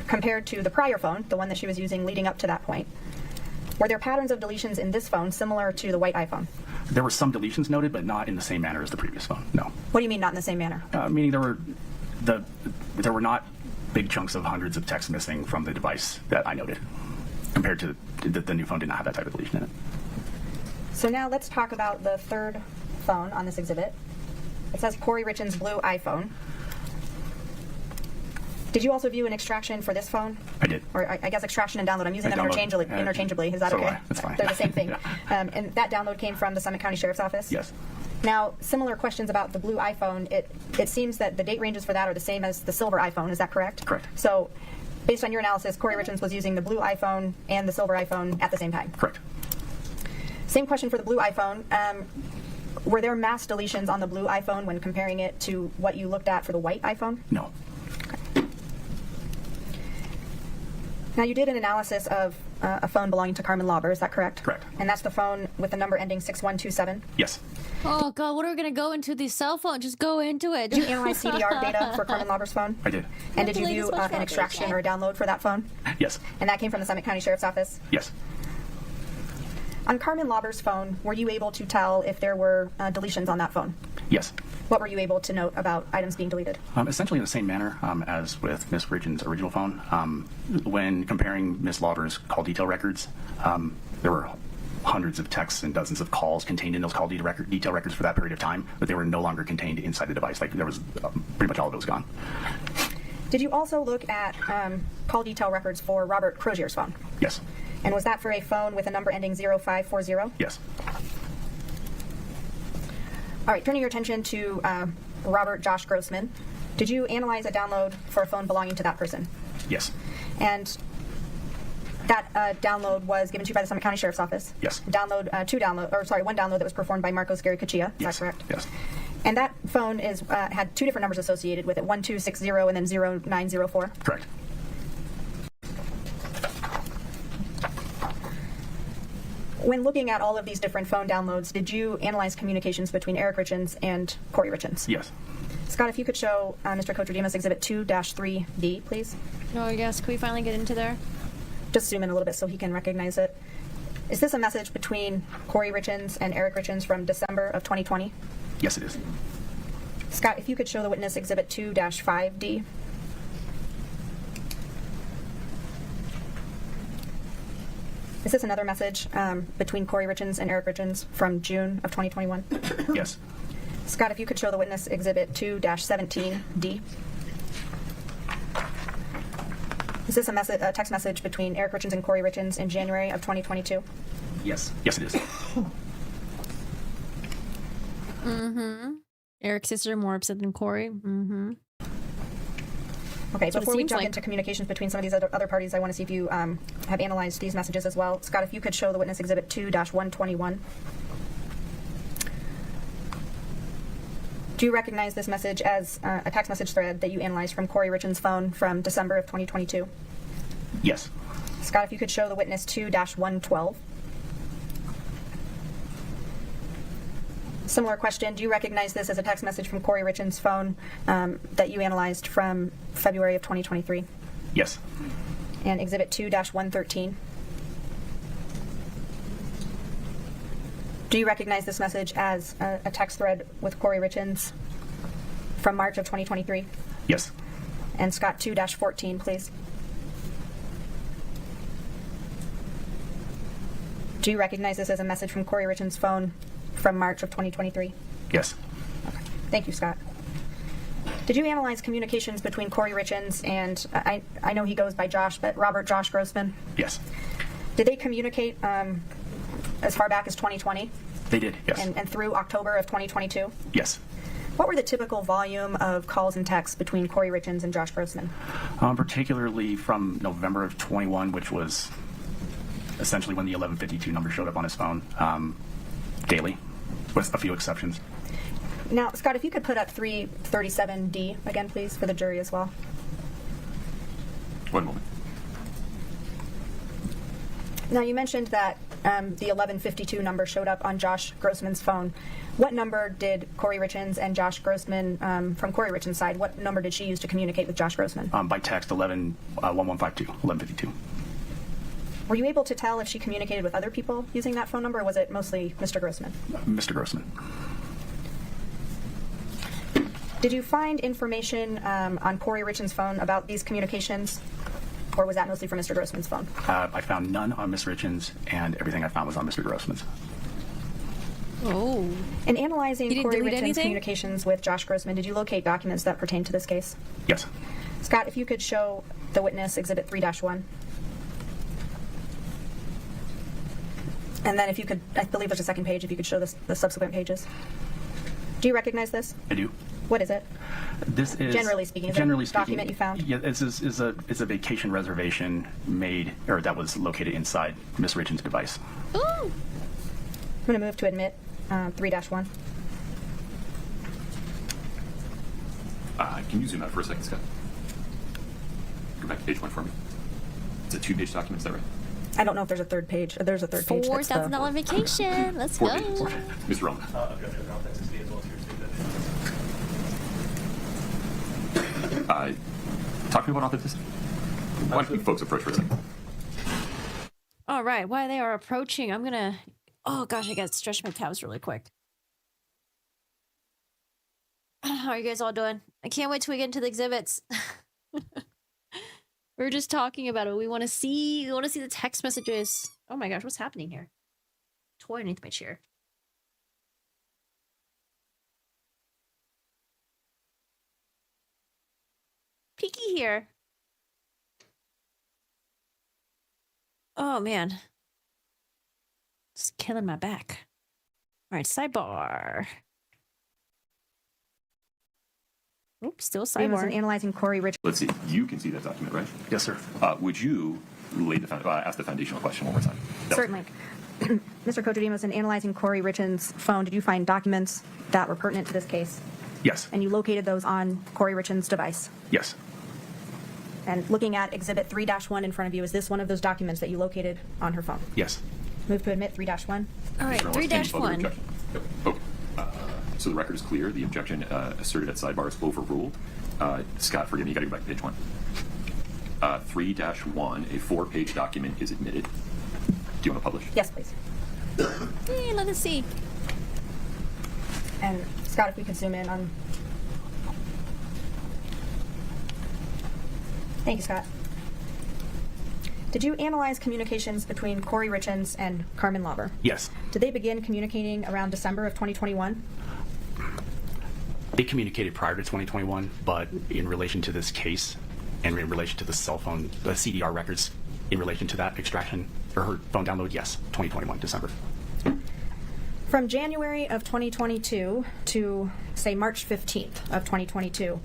compared to the prior phone, the one that she was using leading up to that point, were there patterns of deletions in this phone similar to the white iPhone? There were some deletions noted, but not in the same manner as the previous phone, no. What do you mean not in the same manner? Meaning there were not big chunks of hundreds of text missing from the device that I noted, compared to the new phone did not have that type of deletion in it. So now let's talk about the third phone on this exhibit. It says Kouri Richins blue iPhone. Did you also view an extraction for this phone? I did. Or I guess extraction and download. I'm using them interchangeably. Is that so okay? That's fine. They're the same thing. And that download came from the Summit County Sheriff's Office? Yes. Now, similar questions about the blue iPhone. It seems that the date ranges for that are the same as the silver iPhone. Is that correct? Correct. So, based on your analysis, Kouri Richins was using the blue iPhone and the silver iPhone at the same time? Correct. Same question for the blue iPhone. Were there mass deletions on the blue iPhone when comparing it to what you looked at for the white iPhone? No. Now, you did an analysis of a phone belonging to Carmen Lauber, is that correct? Correct. And that's the phone with the number ending 6127? Yes. Oh, God, what are we going to go into the cell phone? Just go into it. Did you analyze CDR data for Carmen Lauber's phone? I did. And did you view an extraction or a download for that phone? Yes. And that came from the Summit County Sheriff's Office? Yes. On Carmen Lauber's phone, were you able to tell if there were deletions on that phone? Yes. What were you able to note about items being deleted? Essentially in the same manner as with Ms. Richins' original phone. When comparing Ms. Lauber's call detail records, there were hundreds of texts and dozens of calls contained in those call detail records for that period of time, but they were no longer contained inside the device. Like there was pretty much all of it was gone. Did you also look at call detail records for Robert Crozier's phone? Yes. And was that for a phone with a number ending 0540? Yes. All right, turning your attention to Robert Josh Grossman, did you analyze a download for a phone belonging to that person? Yes. And that download was given to you by the Summit County Sheriff's Office? Yes. One download that was performed by Marcos Gary Cuchilla, is that correct? Yes. And that phone had two different numbers associated with it, 1260 and then 0904? Correct. When looking at all of these different phone downloads, did you analyze communications between Eric Richins and Kouri Richins? Yes. Scott, if you could show Mr. Kotradimas Exhibit 2-3D, please. Oh, yes. Can we finally get into there? Just zoom in a little bit so he can recognize it. Is this a message between Kouri Richins and Eric Richins from December of 2020? Yes, it is. Scott, if you could show the witness Exhibit 2-5D. Is this another message between Kouri Richins and Eric Richins from June of 2021? Yes. Scott, if you could show the witness Exhibit 2-17D. Is this a text message between Eric Richins and Kouri Richins in January of 2022? Yes. Yes, it is. Mm-hmm. Eric's sister more upset than Kouri. Mm-hmm. Okay, That's before we jump like. into communications between some of these other parties, I want to see if you have analyzed these messages as well. Scott, if you could show the witness Exhibit 2-121. Do you recognize this message as a text message thread that you analyzed from Kouri Richins' phone from December of 2022? Yes. Scott, if you could show the witness 2-112. Similar question. Do you recognize this as a text message from Kouri Richins' phone that you analyzed from February of 2023? Yes. And Exhibit 2-113. Do you recognize this message as a text thread with Kouri Richins from March of 2023? Yes. And Scott, 2-14, please. Do you recognize this as a message from Kouri Richins' phone from March of 2023? Yes. Okay. Thank you, Scott. Did you analyze communications between Kouri Richins and, I know he goes by Josh, but Robert Josh Grossman? Yes. Did they communicate as far back as 2020? They did, yes. And through October of 2022? Yes. What were the typical volume of calls and texts between Kouri Richins and Josh Grossman? Particularly from November of 21, which was essentially when the 1152 number showed up on his phone, daily, with a few exceptions. Now, Scott, if you could put up 337D again, please, for the jury as well. One moment. Now, you mentioned that the 1152 number showed up on Josh Grossman's phone. What number did Kouri Richins and Josh Grossman, from Kouri Richins' side, what number did she use to communicate with Josh Grossman? By text, 1152. Were you able to tell if she communicated with other people using that phone number, or was it mostly Mr. Grossman? Mr. Grossman. Did you find information on Kouri Richins' phone about these communications, or was that mostly from Mr. Grossman's phone? I found none on Ms. Richins, and everything I found was on Mr. Grossman's. Oh. In analyzing You didn't Kouri delete Richins' anything? communications with Josh Grossman, did you locate documents that pertain to this case? Yes. Scott, if you could show the witness Exhibit 3-1. And then if you could, I believe there's a second page, if you could show the subsequent pages. Do you recognize this? I do. What is it? This is Generally speaking, is it a document you found? Yeah, it's a vacation reservation made, or that was located inside Ms. Richins' device. Ooh. I'm going to move to admit 3-1. Can you zoom out for a second, Scott? Go back to page 1 for me. It's a 2-page document, is that right? I don't know if there's a third page. There's a third page. $4,000 vacation. Let's go. 4 pages. Mr. Roman. Talk to me about authenticity. Why don't you folks approach for a second? All right, while they are approaching, I'm gonna. Oh gosh, I gotta stretch my calves really quick. How are you guys all doing? I can't wait till we get into the exhibits. We were just talking about it. We want to see. We want to see the text messages. Oh my gosh, what's happening here? Toy underneath my chair. Peeky here. Oh man. It's killing my back. All right, sidebar. Oops, still Sidebar. Was analyzing Kouri Richins. Let's see. You can see that document, right? Yes, sir. Would you ask the foundational question one more time? Certainly. Mr. Kochodimos, in analyzing Kouri Richins' phone, did you find documents that were pertinent to this case? Yes. And you located those on Kouri Richins' device? Yes. And looking at Exhibit 3-1 in front of you, is this one of those documents that you located on her phone? Yes. Move to admit 3-1. All right, 3-1. Yep. Okay. So the record is clear. The objection asserted at sidebar is overruled. Scott, forgive me. You got to go back to page 1. 3-1, a 4-page document is admitted. Do you want to publish? Yes, please. Hey, let us see. And Scott, if we could zoom in on. Thank you, Scott. Did you analyze communications between Kouri Richins and Carmen Lauber? Yes. Did they begin communicating around December of 2021? They communicated prior to 2021, but in relation to this case and in relation to the cell phone, the CDR records, in relation to that extraction or her phone download, yes, 2021, December. From January of 2022 to, say, March 15th of 2022,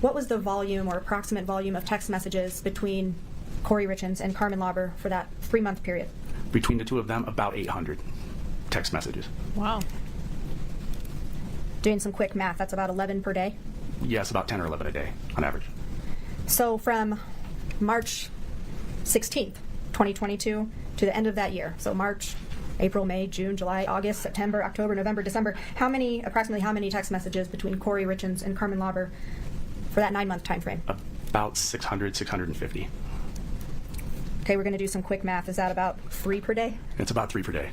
what was the volume or approximate volume of text messages between Kouri Richins and Carmen Lauber for that 3-month period? Between the two of them, about 800 text messages. Wow. Doing some quick math, that's about 11 per day? Yes, about 10 or 11 a day on average. So from March 16th, 2022 to the end of that year, so March April, May, June, July, August, September, October, November, December. Approximately how many text messages between Kouri Richins and Carmen Lauber for that 9-month time frame? About 600, 650. Okay, we're going to do some quick math. Is that about 3 per day? It's about 3 per day.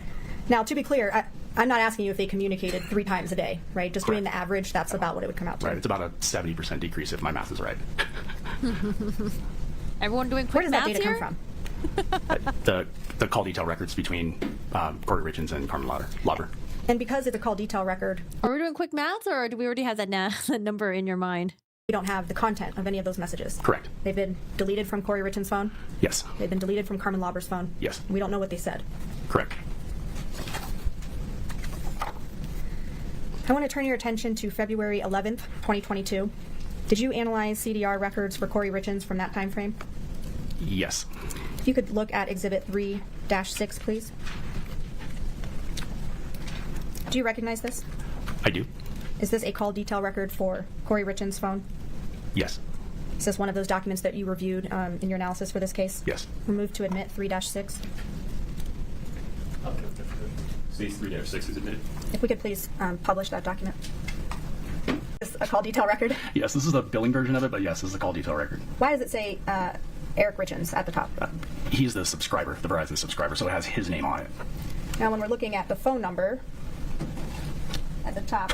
Now, to be clear, I'm not asking you if they communicated 3 times a day, right? Just Correct. doing the average, that's about what it would come out to. Right, it's about a 70% decrease if my math is right. Everyone doing Where quick does that math data here? come from? The call detail records between Kouri Richins and Carmen Lauber. And because it's a call detail record, Are we doing quick math, or do we already have that number in your mind? we don't have the content of any of those messages. Correct. They've been deleted from Kouri Richins' phone. Yes. They've been deleted from Carmen Lauber's phone. Yes. We don't know what they said. Correct. I want to turn your attention to February 11th, 2022. Did you analyze CDR records for Kouri Richins from that time frame? Yes. If you could look at Exhibit 3-6, please. Do you recognize this? I do. Is this a call detail record for Kouri Richins' phone? Yes. Is this one of those documents that you reviewed in your analysis for this case? Yes. Remove to admit 3-6. Stage 3-6 is admitted. If we could please publish that document. Is this a call detail record? Yes, this is the billing version of it, but yes, this is a call detail record. Why does it say Eric Richins at the top? He's the subscriber, the Verizon subscriber, so it has his name on it. Now, when we're looking at the phone number at the top,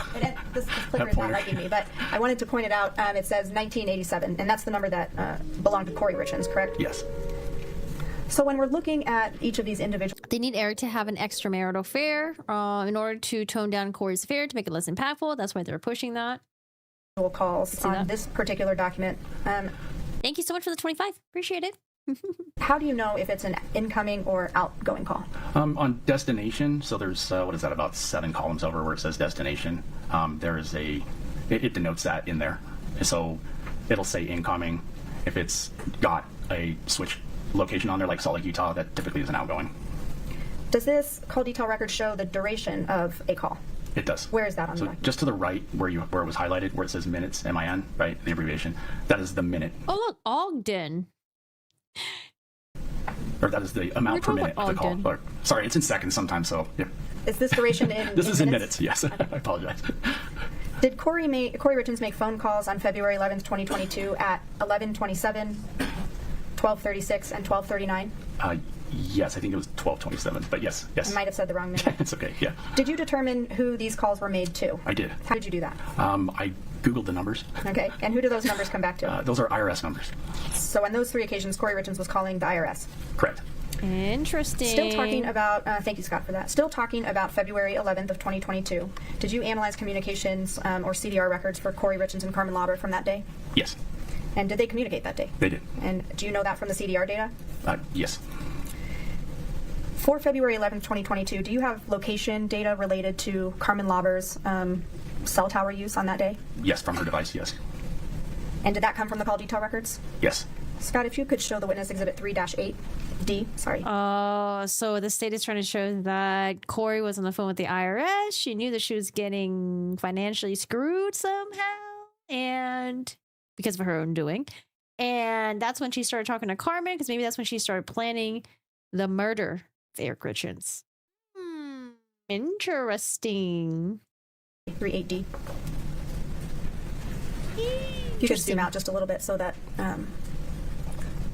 this clicker is not liking me, but I wanted to point it out. It says 1987, and that's the number that belonged to Kouri Richins, correct? Yes. So when we're looking at each of these individual... They need Eric to have an extramarital affair in order to tone down Kouri's affair to make it less impactful. That's why they're pushing that. Calls on this particular document. Thank you so much for the 25. Appreciate it. How do you know if it's an incoming or outgoing call? On destination, so there's, what is that, about 7 columns over where it says destination. There is it denotes that in there. So it'll say incoming. If it's got a switch location on there, like Salt Lake, Utah, that typically is an outgoing. Does this call detail record show the duration of a call? It does. Where is that on the So document? just to the right, where it was highlighted, where it says minutes, MIN, right, the abbreviation, that is the minute. Oh, look, Ogden. Or that is the amount per talking minute about of the call. Ogden. Or, sorry, it's in seconds sometimes, so yeah. Is this duration in This is in minutes? minutes, yes. I apologize. Did Kouri Richins make phone calls on February 11th, 2022 at 11:27, 12:36, and 12:39? Yes, I think it was 12:27, but yes. I might have said the wrong minute. It's okay, yeah. Did you determine who these calls were made to? I did. How did you do that? I Googled the numbers. Okay, and who do those numbers come back to? Those are IRS numbers. So on those 3 occasions, Kouri Richins was calling the IRS. Correct. Interesting. Still talking about, thank you, Scott, for that. Still talking about February 11th of 2022. Did you analyze communications or CDR records for Kouri Richins and Carmen Lauber from that day? Yes, And did they communicate that day? they did. And do you know that from the CDR data? Yes. For February 11th, 2022, do you have location data related to Carmen Lauber's cell tower use on that day? Yes, from her device, yes. And did that come from the call detail records? Yes. Scott, if you could show the witness exhibit 3-8D, sorry. So the state is trying to show that Kouri was on the phone with the IRS. She knew that she was getting financially screwed somehow, and because of her own doing. And that's when she started talking to Carmen, because maybe that's when she started planning the murder of Eric Richins. Interesting. 3-8D. You could zoom out just a little bit so that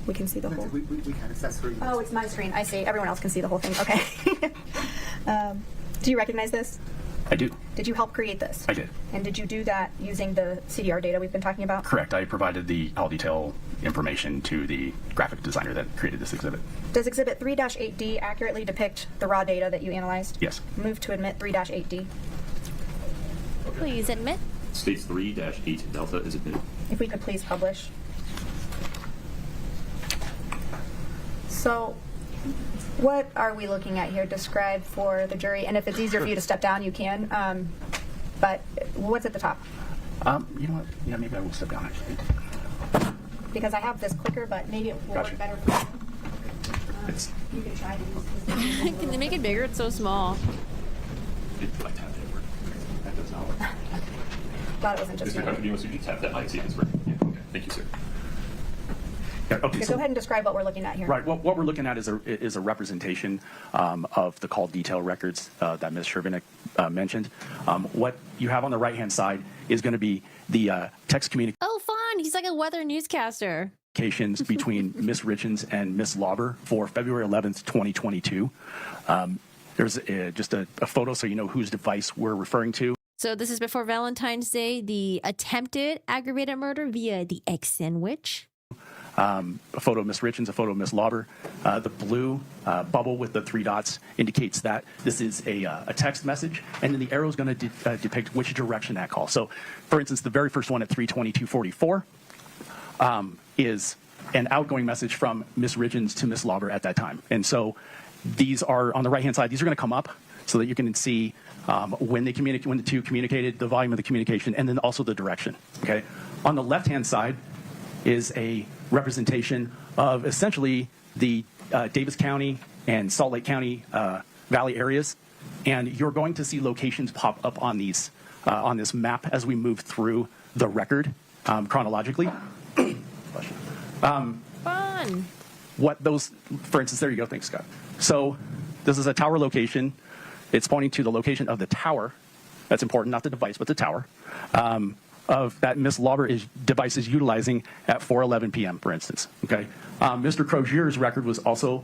we can see the whole. We can access screen. Oh, it's my screen. I see. Everyone else can see the whole thing. Okay. Do you recognize this? I do. Did you help create this? I did. And did you do that using the CDR data we've been talking about? Correct. I provided the call detail information to the graphic designer that created this exhibit. Does exhibit 3-8D accurately depict the raw data that you analyzed? Yes. Move to admit 3-8D. Please admit. States 3-8 Delta is admitted. If we could please publish. So, what are we looking at here? Describe for the jury, and if it's easier for you to step down, you can. But what's at the top? You know what? Yeah, maybe I will step down actually. Because I have this clicker, but maybe it will Gotcha. work better for you. You can try to use this. Can they make it bigger? It's so small. If I tap it, that does not work. Glad it wasn't just Mr. me. Hunter, do you want to tap that light, see if it's working? Yeah, okay. Thank you, sir. Yeah, okay, Go ahead and describe what we're looking at here. Right. What we're looking at is a representation of the call detail records that Ms. Shervinick mentioned. What you have on the right-hand side is going to be the text communication. Oh, fun. He's like a weather newscaster. Between Ms. Richins and Ms. Lauber for February 11th, 2022. There's just a photo so you know whose device we're referring to. So this is before Valentine's Day, the attempted aggravated murder via the egg sandwich. A photo of Ms. Richins, a photo of Ms. Lauber. The blue bubble with the 3 dots indicates that this is a text message, and then the arrow is going to depict which direction that call. So, for instance, the very first one at 3:22:44 is an outgoing message from Ms. Richins to Ms. Lauber at that time. And so these are on the right-hand side. These are going to come up so that you can see when the two communicated, the volume of the communication, and then also the direction. Okay. On the left-hand side is a representation of essentially the Davis County and Salt Lake County Valley areas, and you're going to see locations pop up on these on this map as we move through the record chronologically. Fun. What those, for instance, there you go. Thanks, Scott. So this is a tower location. It's pointing to the location of the tower. That's important, not the device, but the tower. Of that Ms. Lauber's device is utilizing at 4:11 p.m., for instance. Okay, Mr. Crozier's record was also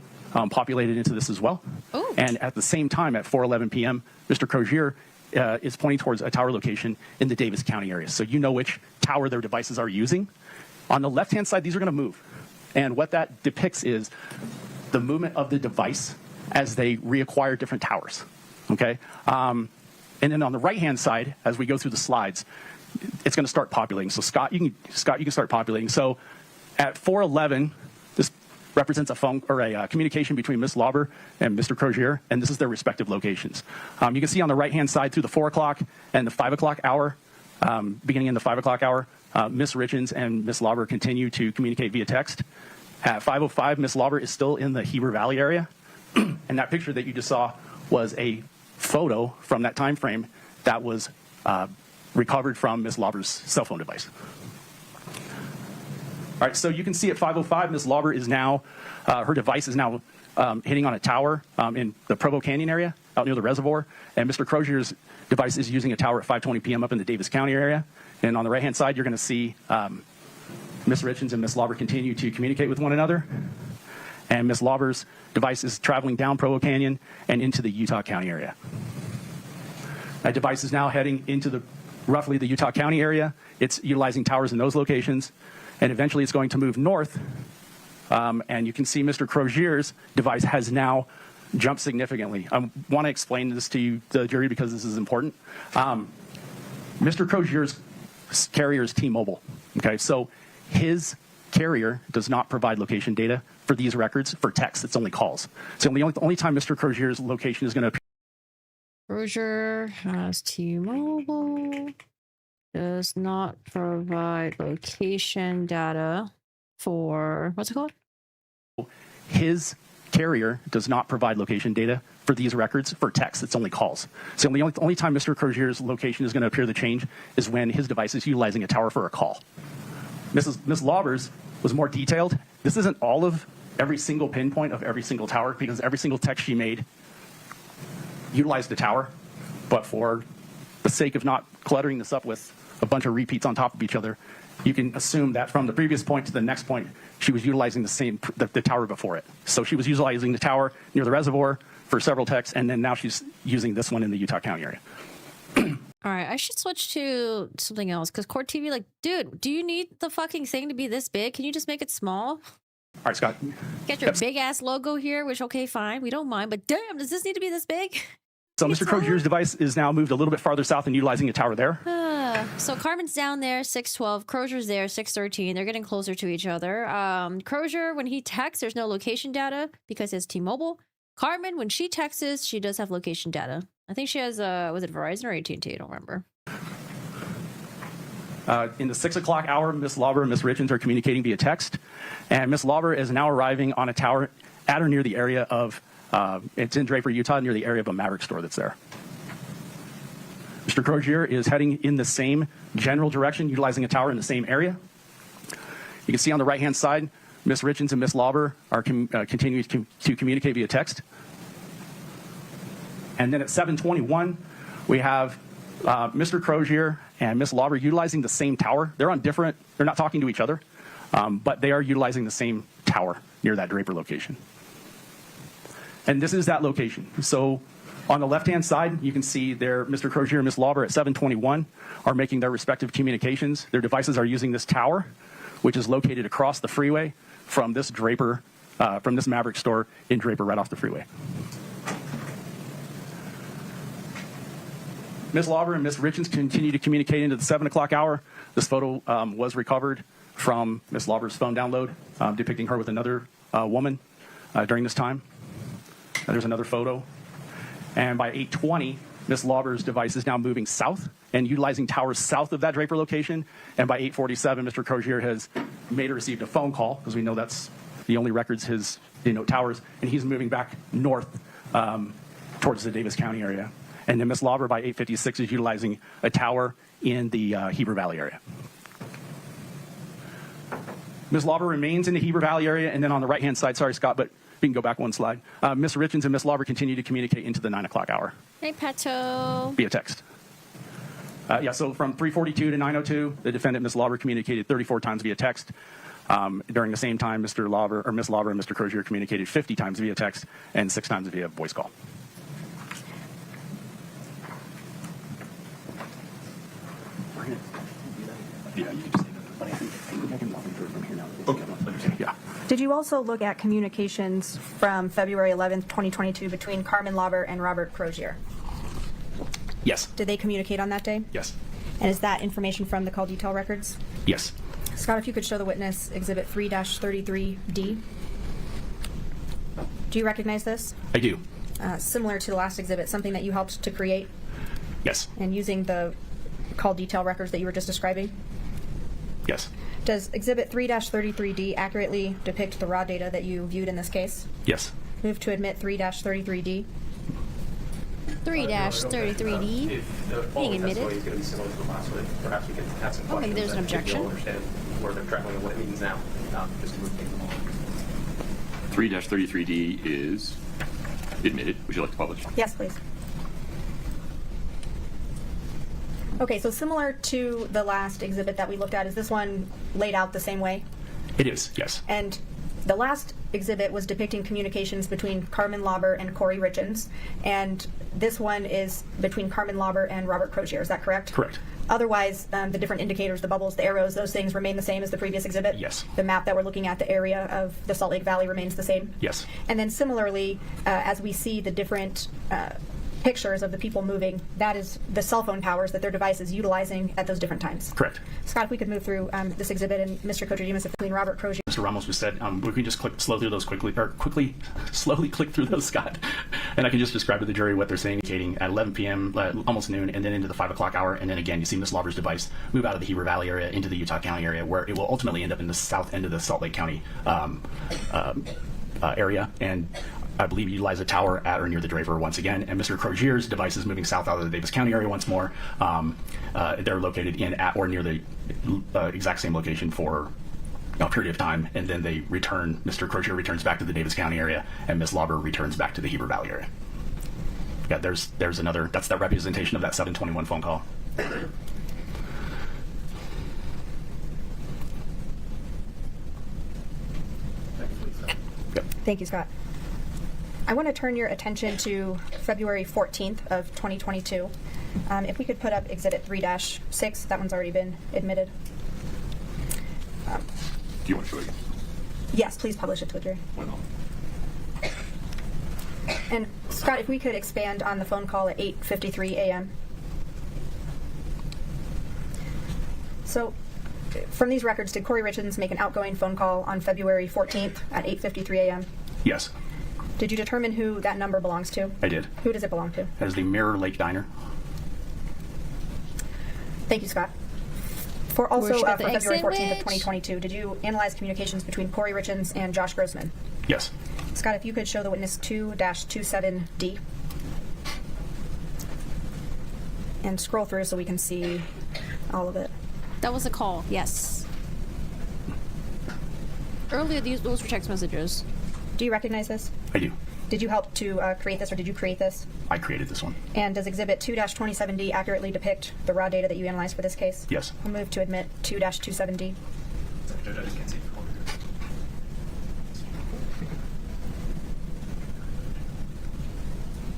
populated into this as well. Ooh. And at the same time, at 4:11 p.m., Mr. Crozier is pointing towards a tower location in the Davis County area. So you know which tower their devices are using. On the left-hand side, these are going to move, and what that depicts is the movement of the device as they reacquire different towers. Okay, and then on the right-hand side, as we go through the slides, it's going to start populating. So Scott, you can start populating. So at 4:11, this represents a phone or a communication between Ms. Lauber and Mr. Crozier, and this is their respective locations. You can see on the right-hand side through the 4 o'clock and the 5 o'clock hour, beginning in the 5 o'clock hour, Ms. Richins and Ms. Lauber continue to communicate via text. At 5:05, Ms. Lauber is still in the Heber Valley area, and that picture that you just saw was a photo from that time frame that was recovered from Ms. Lauber's cell phone device. All right, so you can see at 5:05, Ms. Lauber is now, her device is now hitting on a tower in the Provo Canyon area, out near the reservoir, and Mr. Crozier's device is using a tower at 5:20 p.m. up in the Davis County area. And on the right-hand side, you're going to see Ms. Richins and Ms. Lauber continue to communicate with one another, and Ms. Lauber's device is traveling down Provo Canyon and into the Utah County area. That device is now heading into roughly the Utah County area. It's utilizing towers in those locations, and eventually it's going to move north. And you can see Mr. Crozier's device has now jumped significantly. I want to explain this to you, the jury, because this is important. Mr. Crozier's carrier is T-Mobile. Okay, so his carrier does not provide location data for these records for text. It's only calls. So the only time Mr. Crozier's location is going to appear. Crozier has T-Mobile, does not provide location data for, what's it called? His carrier does not provide location data for these records for text. It's only calls. So the only time Mr. Crozier's location is going to appear the change is when his device is utilizing a tower for a call. Ms. Lauber's was more detailed. This isn't all of every single pinpoint of every single tower, because every single text she made utilized the tower, but for the sake of not cluttering this up with a bunch of repeats on top of each other, you can assume that from the previous point to the next point, she was utilizing the tower before it. So she was utilizing the tower near the reservoir for several texts, and then now she's using this one in the Utah County area. All right, I should switch to something else, because Court TV, like, dude, do you need the fucking thing to be this big? Can you just make it small? All right, Scott. Get your big ass logo here, which, okay, fine, we don't mind, but damn, does this need to be this big? So Mr. Crozier's device is now moved a little bit farther south and utilizing a tower there. So Carmen's down there, 6:12. Crozier's there, 6:13. They're getting closer to each other. Crozier, when he texts, there's no location data because it's T-Mobile. Carmen, when she texts, she does have location data. I think she has, was it Verizon or AT&T? I don't remember. In the 6 o'clock hour, Ms. Lauber and Ms. Richins are communicating via text, and Ms. Lauber is now arriving on a tower at or near the area of, it's in Draper, Utah, near the area of a Maverick store that's there. Mr. Crozier is heading in the same general direction, utilizing a tower in the same area. You can see on the right-hand side, Ms. Richins and Ms. Lauber are continuing to communicate via text. And then at 7:21, we have Mr. Crozier and Ms. Lauber utilizing the same tower. They're not talking to each other, but they are utilizing the same tower near that Draper location. And this is that location. So on the left-hand side, you can see there Mr. Crozier and Ms. Lauber at 7:21 are making their respective communications. Their devices are using this tower, which is located across the freeway from this Draper, from this Maverick store in Draper right off the freeway. Ms. Lauber and Ms. Richins continue to communicate into the 7 o'clock hour. This photo was recovered from Ms. Lauber's phone download, depicting her with another woman during this time. There's another photo. And by 8:20, Ms. Lauber's device is now moving south and utilizing towers south of that Draper location. And by 8:47, Mr. Crozier has made or received a phone call, because we know that's the only records his denote towers, and he's moving back north towards the Davis County area. And then Ms. Lauber by 8:56 is utilizing a tower in the Heber Valley area. Ms. Lauber remains in the Heber Valley area, and then on the right-hand side, sorry, Scott, but we can go back one slide. Ms. Richins and Ms. Lauber continue to communicate into the 9 o'clock hour. Hey, Pato. Via text. So from 3:42 to 9:02, the defendant, Ms. Lauber, communicated 34 times via text. During the same time, Ms. Lauber and Mr. Crozier communicated 50 times via text and 6 times via voice call. Yeah, you can just but I think I can walk you through it from here now. Okay. Yeah. Did you also look at communications from February 11th, 2022 between Carmen Lauber and Robert Crozier? Yes. Did they communicate on that day? Yes. And is that information from the call detail records? Yes. Scott, if you could show the witness Exhibit 3-33D. Do you recognize this? I do. Similar to the last exhibit, something that you helped to create? Yes. And using the call detail records that you were just describing? Yes. Does Exhibit 3-33D accurately depict the raw data that you viewed in this case? Yes. Move to admit 3-33D. 3-33D being admitted. Is going to be similar to the last one. Perhaps we can have some I don't think there's an objection. Understand where they're traveling and what it means now, just to move things along. 3-33D is admitted. Would you like to publish? Yes, please. Okay, so similar to the last exhibit that we looked at, is this one laid out the same way? It is, yes. And the last exhibit was depicting communications between Carmen Lauber and Kouri Richins, and this one is between Carmen Lauber and Robert Crozier. Is that correct? Correct. Otherwise, the different indicators, the bubbles, the arrows, those things remain the same as the previous exhibit? Yes. The map that we're looking at, the area of the Salt Lake Valley remains the same? Yes. And then similarly, as we see the different pictures of the people moving, that is the cell phone towers that their device is utilizing at those different times. Correct. Scott, if we could move through this exhibit, and Mr. Kojimas, between Robert Crozier. Mr. Ramos just said, we can just slowly click through those, Scott. And I can just describe to the jury what they're saying, indicating at 11 p.m., almost noon, and then into the 5 o'clock hour. And then again, you see Ms. Lauber's device move out of the Heber Valley area into the Utah County area, where it will ultimately end up in the south end of the Salt Lake County area. And I believe utilize a tower at or near the Draper once again. And Mr. Crozier's device is moving south out of the Davis County area once more. They're located in at or near the exact same location for a period of time, and then they return. Mr. Crozier returns back to the Davis County area, and Ms. Lauber returns back to the Heber Valley area. Yeah, there's another. That's that representation of that 721 phone call. Thank you, Scott. I want to turn your attention to February 14th of 2022. If we could put up Exhibit 3-6, that one's already been admitted. Do you want to show it? Yes, please publish it to the jury. And Scott, if we could expand on the phone call at 8:53 a.m. So, from these records, did Kouri Richins make an outgoing phone call on February 14th at 8:53 a.m.? Yes. Did you determine who that number belongs to? I did. Who does it belong to? That is the Mirror Lake Diner. Thank you, Scott. For also Worship at for the February 14th of exit, 2022, did you analyze communications between Kouri Richins and Josh Grossman? Yes. Scott, if you could show the witness 2-27D. And scroll through so we can see all of it. That was a call, yes. earlier those were text messages. Do you recognize this? I do. Did you help to create this, or did you create this? I created this one. And does Exhibit 2-27D accurately depict the raw data that you analyzed for this case? Yes. I'll move to admit 2-27D.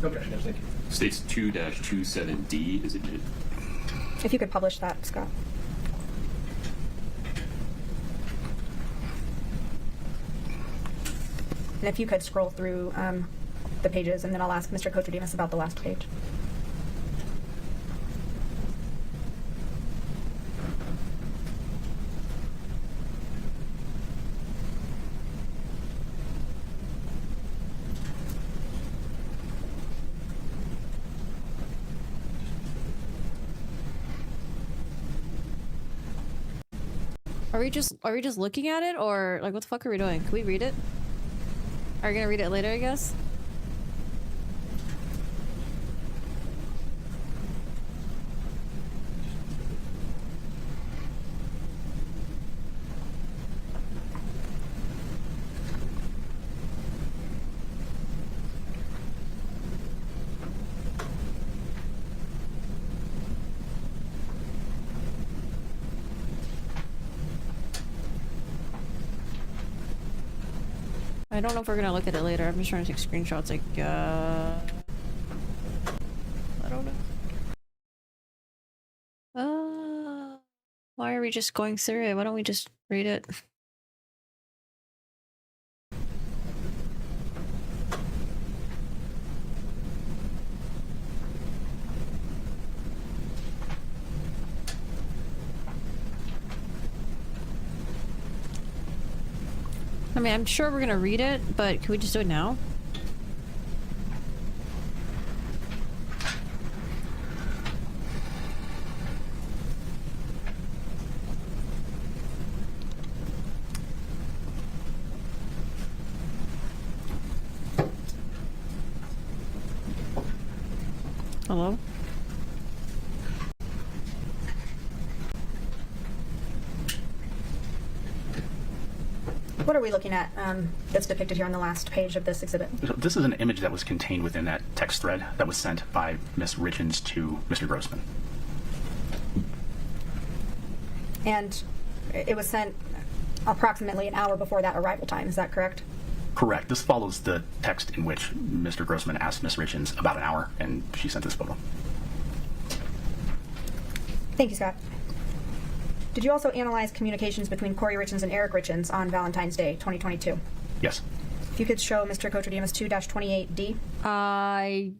Okay, thank you. States 2-27D is admitted. If you could publish that, Scott. And if you could scroll through the pages, and then I'll ask Mr. Kotridimus about the last page. Are we just looking at it, or like what the fuck are we doing? Can we read it? Are we gonna read it later, I guess? I don't know if we're gonna look at it later. I'm just trying to take screenshots. Like, I don't know. Why are we just going through it? Why don't we just read it? I mean, I'm sure we're gonna read it, but can we just do it now? Hello? What are we looking at that's depicted here on the last page of this exhibit? This is an image that was contained within that text thread that was sent by Ms. Richins to Mr. Grossman. And it was sent approximately an hour before that arrival time, is that correct? Correct. This follows the text in which Mr. Grossman asked Ms. Richins about an hour, and she sent this photo. Thank you, Scott. Did you also analyze communications between Kouri Richins and Eric Richins on Valentine's Day, 2022? Yes. If you could show Mr. Kotridimus 2-28D. I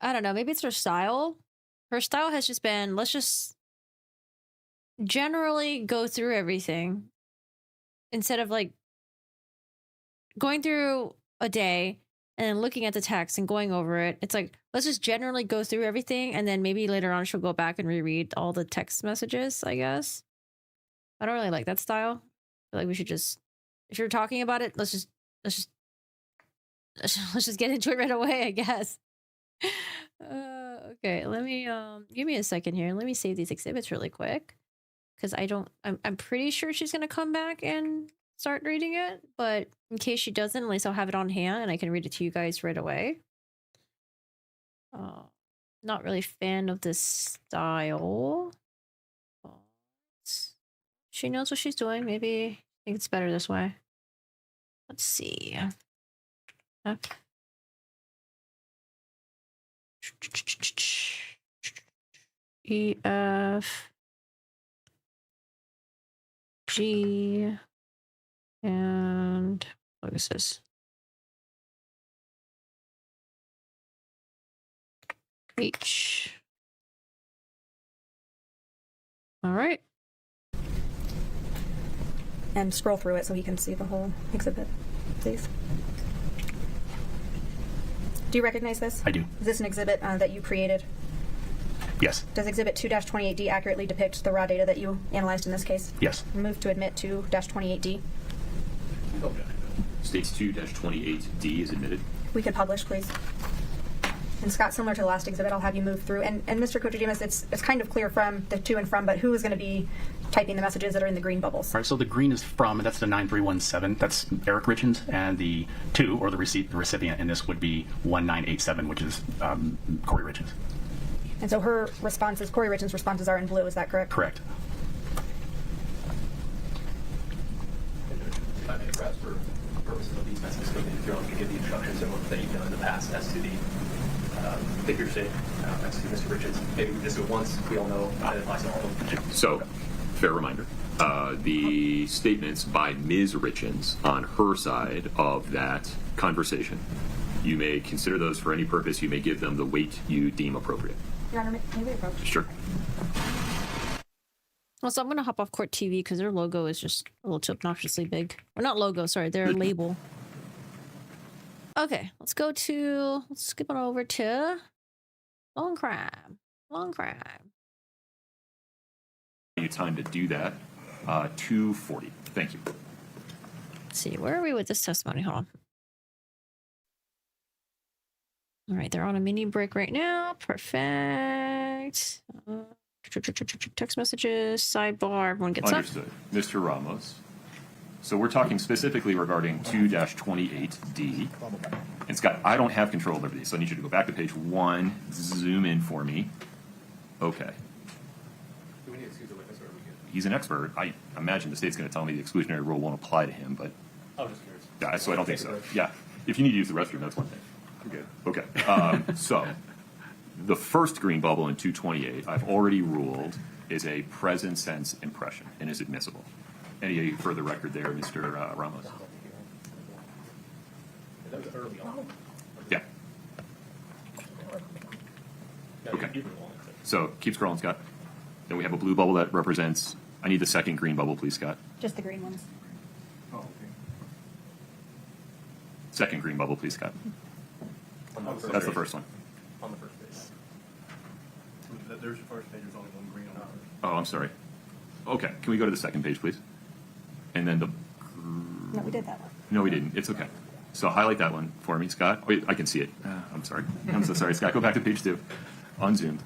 don't know. Maybe it's her style. Her style has just been, let's just generally go through everything instead of like going through a day and then looking at the text and going over it. It's like, let's just generally go through everything, and then maybe later on she'll go back and reread all the text messages, I guess. I don't really like that style. I feel like we should just, if you're talking about it, let's just get into it right away, I guess. Okay, let me give me a second here. Let me save these exhibits really quick, because I'm pretty sure she's gonna come back and start reading it, but in case she doesn't, at least I'll have it on hand and I can read it to you guys right away. Not really a fan of this style. She knows what she's doing. Maybe I think it's better this way. Let's see. E, F, G, and what is this? H. All right. And scroll through it so he can see the whole exhibit, please. Do you recognize this? I do. Is this an exhibit that you created? Yes. Does Exhibit 2-28D accurately depict the raw data that you analyzed in this case? Yes. Move to admit 2-28D. States 2-28D is admitted. We could publish, please. And Scott, similar to the last exhibit, I'll have you move through. And Mr. Kotridimus, it's kind of clear from the to and from, but who is going to be typing the messages that are in the green bubbles. All right, so the green is from, that's the 9317. That's Eric Richins, and the 2, or the recipient in this would be 1987, which is Kouri Richins. And so her responses, Kouri Richins' responses are in blue, is that correct? Correct. If I may, perhaps for purposes of these messages, if you're able to give the instructions that you've done in the past as to the figure shape, as to Mr. Richins, maybe we just do it once, we all know, and applies to all of them. So, fair reminder. The statements by Ms. Richins on her side of that conversation, you may consider those for any purpose. You may give them the weight you deem appropriate. Your Honor, may we approach? Sure. Also, I'm going to hop off Court TV because their logo is just a little too obnoxiously big. Or not logo, sorry, their label. Okay, let's skip on over to Long Crime. Long Crime. You time to do that. 2:40. Thank you. Let's see, where are we with this testimony? Hold on. All right, they're on a mini break right now. Perfect. Text messages, sidebar, everyone gets up. Understood. Mr. Ramos. So we're talking specifically regarding 2-28D. And Scott, I don't have control over these, so I need you to go back to page 1, zoom in for me. Okay. Do we need to excuse the witness, or are we good? He's an expert. I imagine the state's going to tell me the exclusionary rule won't apply to him, but I was just curious. yeah, so I don't think so. Yeah. If you need to use the restroom, that's one thing. Okay. So the first green bubble in 228, I've already ruled, is a present sense impression and is admissible. Any further record there, Mr. Ramos? That was early on. Yeah. Okay. So keep scrolling, Scott. Then we have a blue bubble that represents, I need the second green bubble, please, Scott. Just the green ones. Oh, okay. Second green bubble, please, Scott. That's the first one. On the first page. There's your first page. There's only one green on the first. Oh, I'm sorry. Okay, can we go to the second page, please? And then the... No, we did that one. No, we didn't. It's okay. So highlight that one for me, Scott. Wait, I can see it. I'm sorry. I'm so sorry, Scott. Go back to page 2. Unzoomed.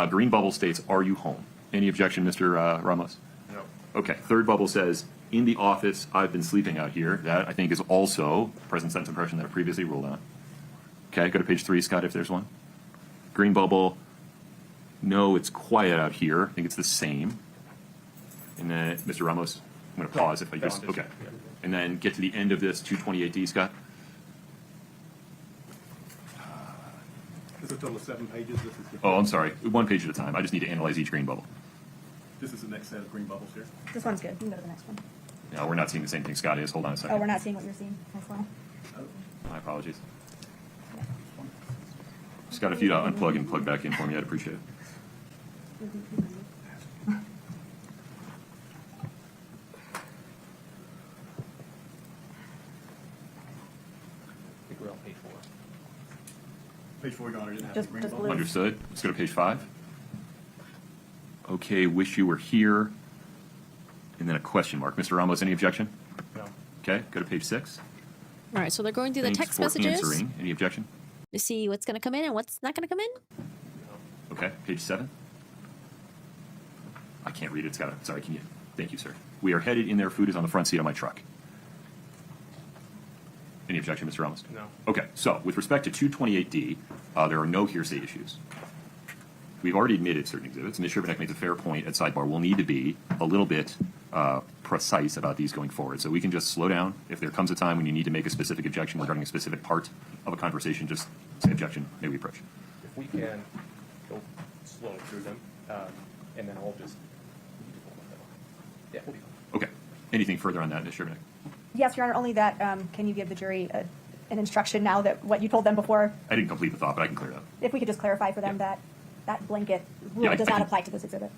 Green bubble states, are you home? Any objection, Mr. Ramos? No. Okay. Third bubble says, in the office, I've been sleeping out here. That, I think, is also present sense impression that I previously ruled on. Okay, go to page 3, Scott, if there's one. Green bubble, no, it's quiet out here. I think it's the same. And then, Mr. Ramos, I'm going to pause if I just, okay. And then get to the end of this 228D, Scott. This is a total of 7 pages. This is Oh, I'm sorry. One page at a time. I just need to analyze each green bubble. This is the next set of green bubbles here. This one's good. You can go to the next one. No, we're not seeing the same thing Scott is. Hold on a second. Oh, we're not seeing what you're seeing. That's why. My apologies. Scott, if you'd unplug and plug back in for me, I'd appreciate it. I think we're on page 4. Page 4, Your Honor, didn't have Just- the green just bubble. blue. Understood. Let's go to page 5. Okay, wish you were here. And then a question mark. Mr. Ramos, any objection? No. Okay, go to page 6. All right, so they're going through the Thanks text for messages answering. Any objection? to see what's going to come in and what's not going to come in. Okay, page 7. I can't read it, Scott. Sorry, can you? Thank you, sir. We are headed in there. Food is on the front seat of my truck. Any objection, Mr. Ramos? No. Okay, so with respect to 228D, there are no hearsay issues. We've already admitted certain exhibits. Ms. Sherbanek makes a fair point at sidebar. We'll need to be a little bit precise about these going forward. So we can just slow down. If there comes a time when you need to make a specific objection regarding a specific part of a conversation, just say objection, may we approach. If we can go slow through them, and then I'll just... Yeah, we'll be fine. Okay. Anything further on that, Ms. Sherbanek? Yes, Your Honor, only that, can you give the jury an instruction now that what you told them before? I didn't complete the thought, but I can clear it up. If we could just clarify for them that that blanket rule Yeah, does I not can- apply to this exhibit.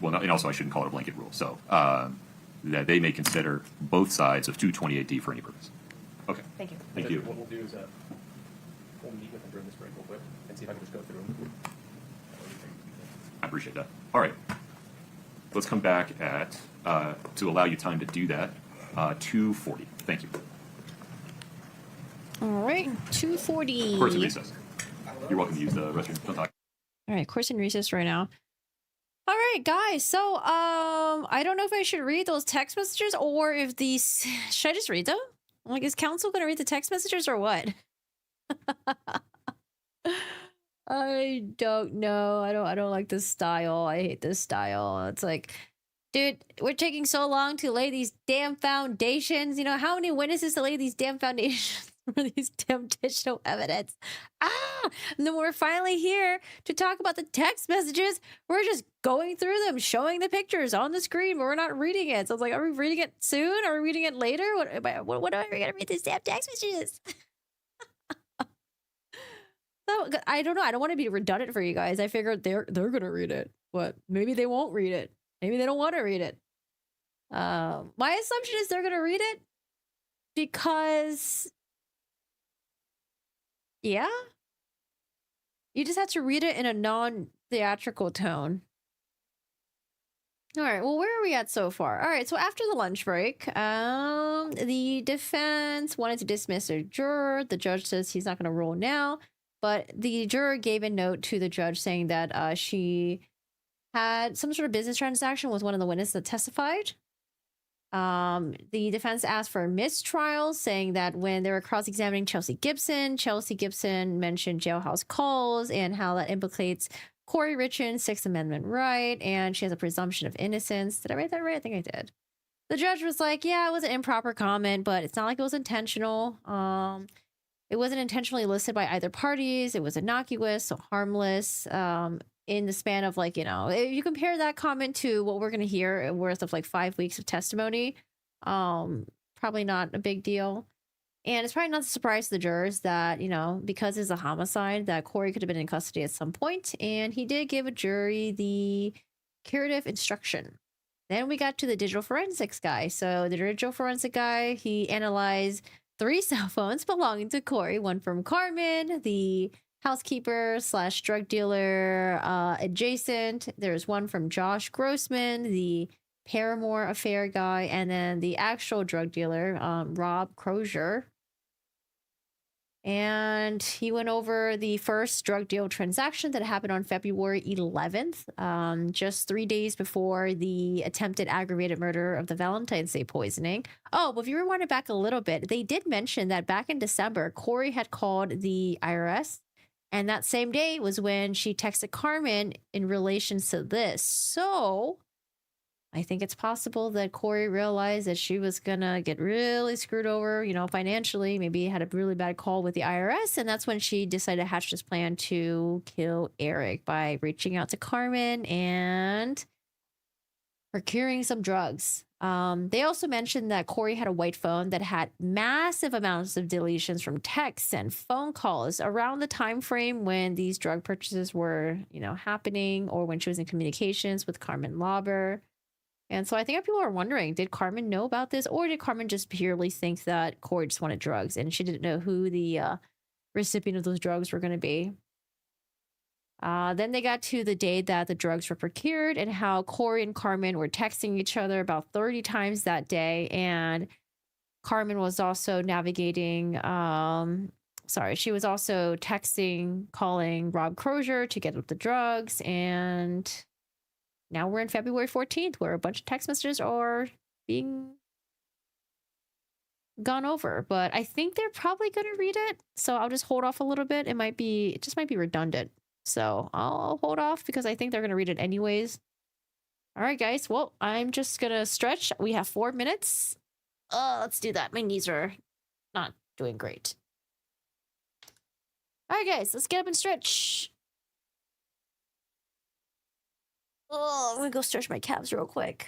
Well, no, and also I shouldn't call it a blanket rule. So that they may consider both sides of 228D for any purpose. Okay. Thank you. Thank you. What we'll do is we'll meet with them during this break real quick and see if I can just go through them. I appreciate that. All right. Let's come back at, to allow you time to do that, 2:40. Thank you. All right, 2:40. Course in recess. You're welcome to use the restroom. Don't talk. All right, course in recess right now. All right, guys. So, I don't know if I should read those text messages or if these should I just read them? Like, is counsel going to read the text messages or what? I don't know. I don't like this style. I hate this style. It's like, dude, we're taking so long to lay these damn foundations. You know, how many witnesses to lay these damn foundations for these damn digital evidence? And then we're finally here to talk about the text messages. We're just going through them, showing the pictures on the screen, but we're not reading it. So it's like, are we reading it soon? Are we reading it later? What am I going to read these damn text messages? So I don't know. I don't want to be redundant for you guys. I figured they're gonna read it. What? Maybe they won't read it. Maybe they don't want to read it. My assumption is they're gonna read it because, yeah, you just have to read it in a non-theatrical tone. All right. Well, where are we at so far? All right. So after the lunch break, the defense wanted to dismiss a juror. The judge says he's not going to rule now. But the juror gave a note to the judge saying that she had some sort of business transaction with one of the witnesses that testified. The defense asked for a mistrial, saying that when they were cross-examining Chelsea Gibson mentioned jailhouse calls and how that implicates Kouri Richins' Sixth Amendment right, and she has a presumption of innocence. Did I write that right? I think I did. The judge was like, yeah, it was an improper comment, but it's not like it was intentional. It wasn't intentionally listed by either parties. It was innocuous, so harmless. In the span of, like, you know, if you compare that comment to what we're going to hear worth of like 5 weeks of testimony, probably not a big deal. And it's probably not a surprise to the jurors that, you know, because it's a homicide, that Kouri could have been in custody at some point. And he did give a jury the curative instruction. Then we got to the digital forensics guy. So the digital forensic guy, he analyzed 3 cell phones belonging to Kouri, one from Carmen, the housekeeper / drug dealer adjacent. There's one from Josh Grossman, the Paramore affair guy, and then the actual drug dealer, Rob Crozier. And he went over the first drug deal transaction that happened on February 11th, just 3 days before the attempted aggravated murder of the Valentine's Day poisoning. Oh, but if you rewind it back a little bit, they did mention that back in December, Kouri had called the IRS, and that same day was when she texted Carmen in relation to this. So I think it's possible that Kouri realized that she was gonna get really screwed over, you know, financially. Maybe had a really bad call with the IRS, and that's when she decided to hatch this plan to kill Eric by reaching out to Carmen and procuring some drugs. They also mentioned that Kouri had a white phone that had massive amounts of deletions from texts and phone calls around the time frame when these drug purchases were, you know, happening, or when she was in communications with Carmen Lauber. And so I think people are wondering, did Carmen know about this, or did Carmen just purely think that Kouri just wanted drugs and she didn't know who the recipient of those drugs were going to be? Then they got to the day that the drugs were procured and how Kouri and Carmen were texting each other about 30 times that day. And Carmen was also navigating, she was also texting, calling Rob Crozier to get up the drugs. And now we're in February 14th, where a bunch of text messages are being gone over. But I think they're probably going to read it, so I'll just hold off a little bit. It just might be redundant. So I'll hold off because I think they're going to read it anyways. All right, guys. Well, I'm just going to stretch. We have 4 minutes. Let's do that. My knees are not doing great. All right, guys. Let's get up and stretch. Oh, I'm going to go stretch my calves real quick.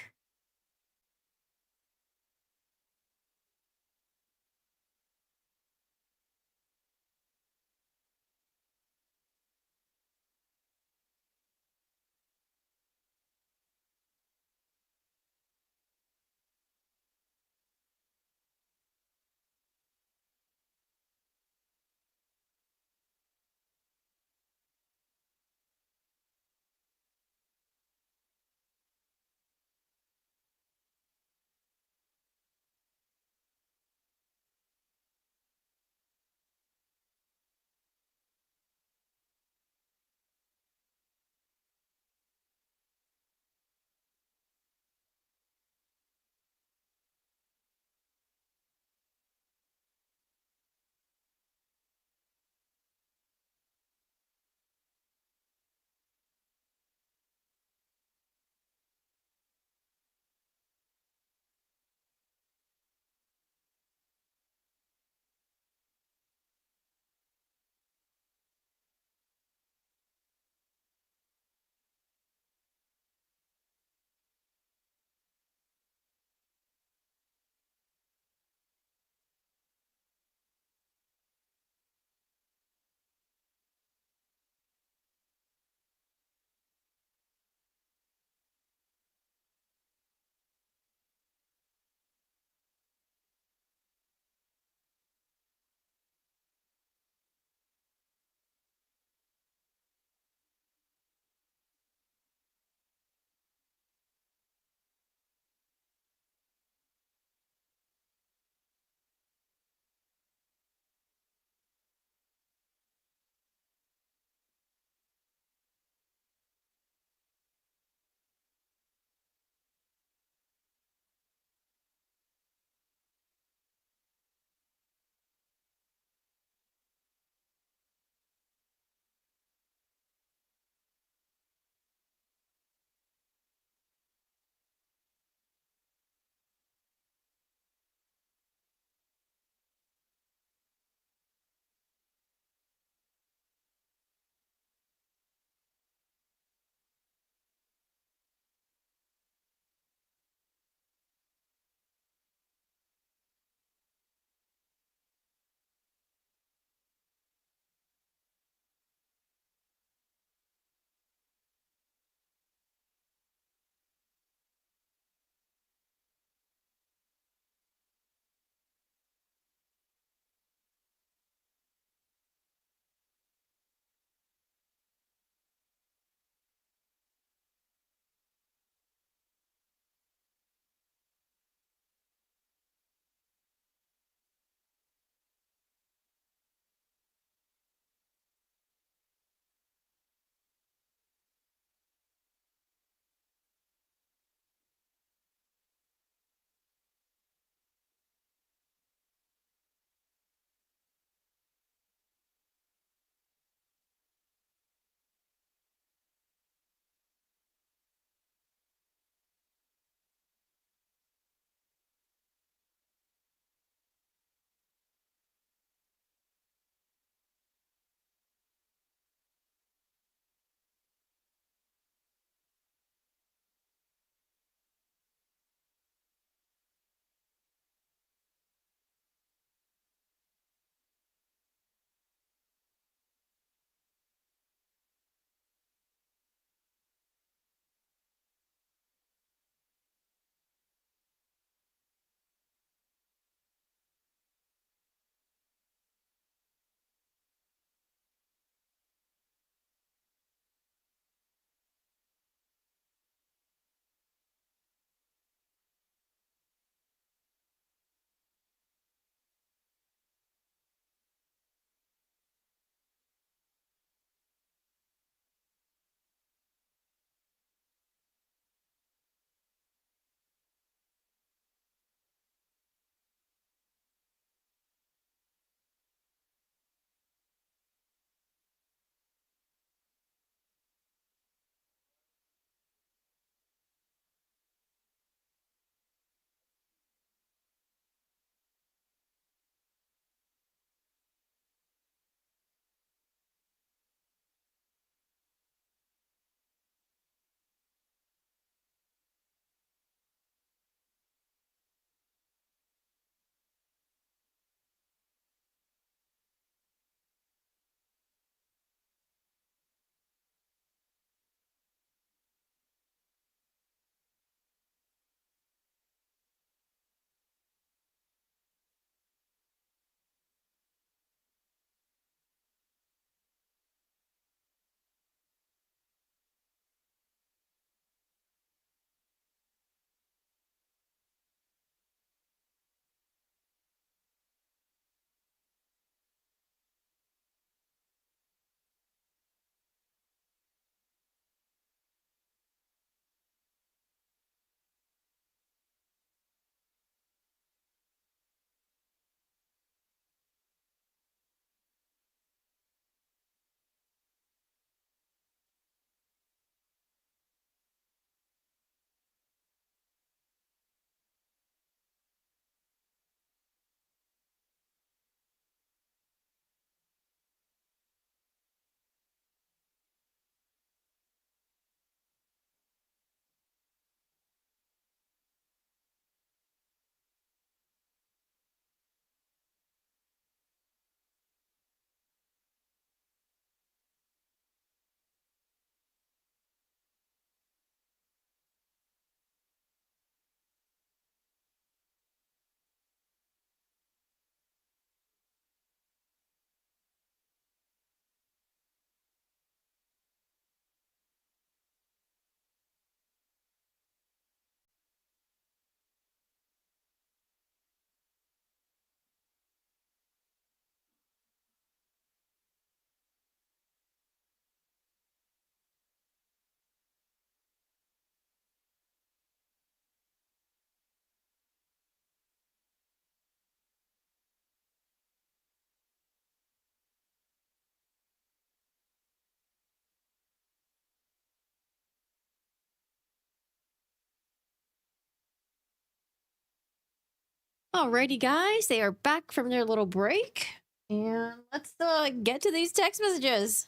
Alrighty, guys, they are back from their little break, and let's get to these text messages.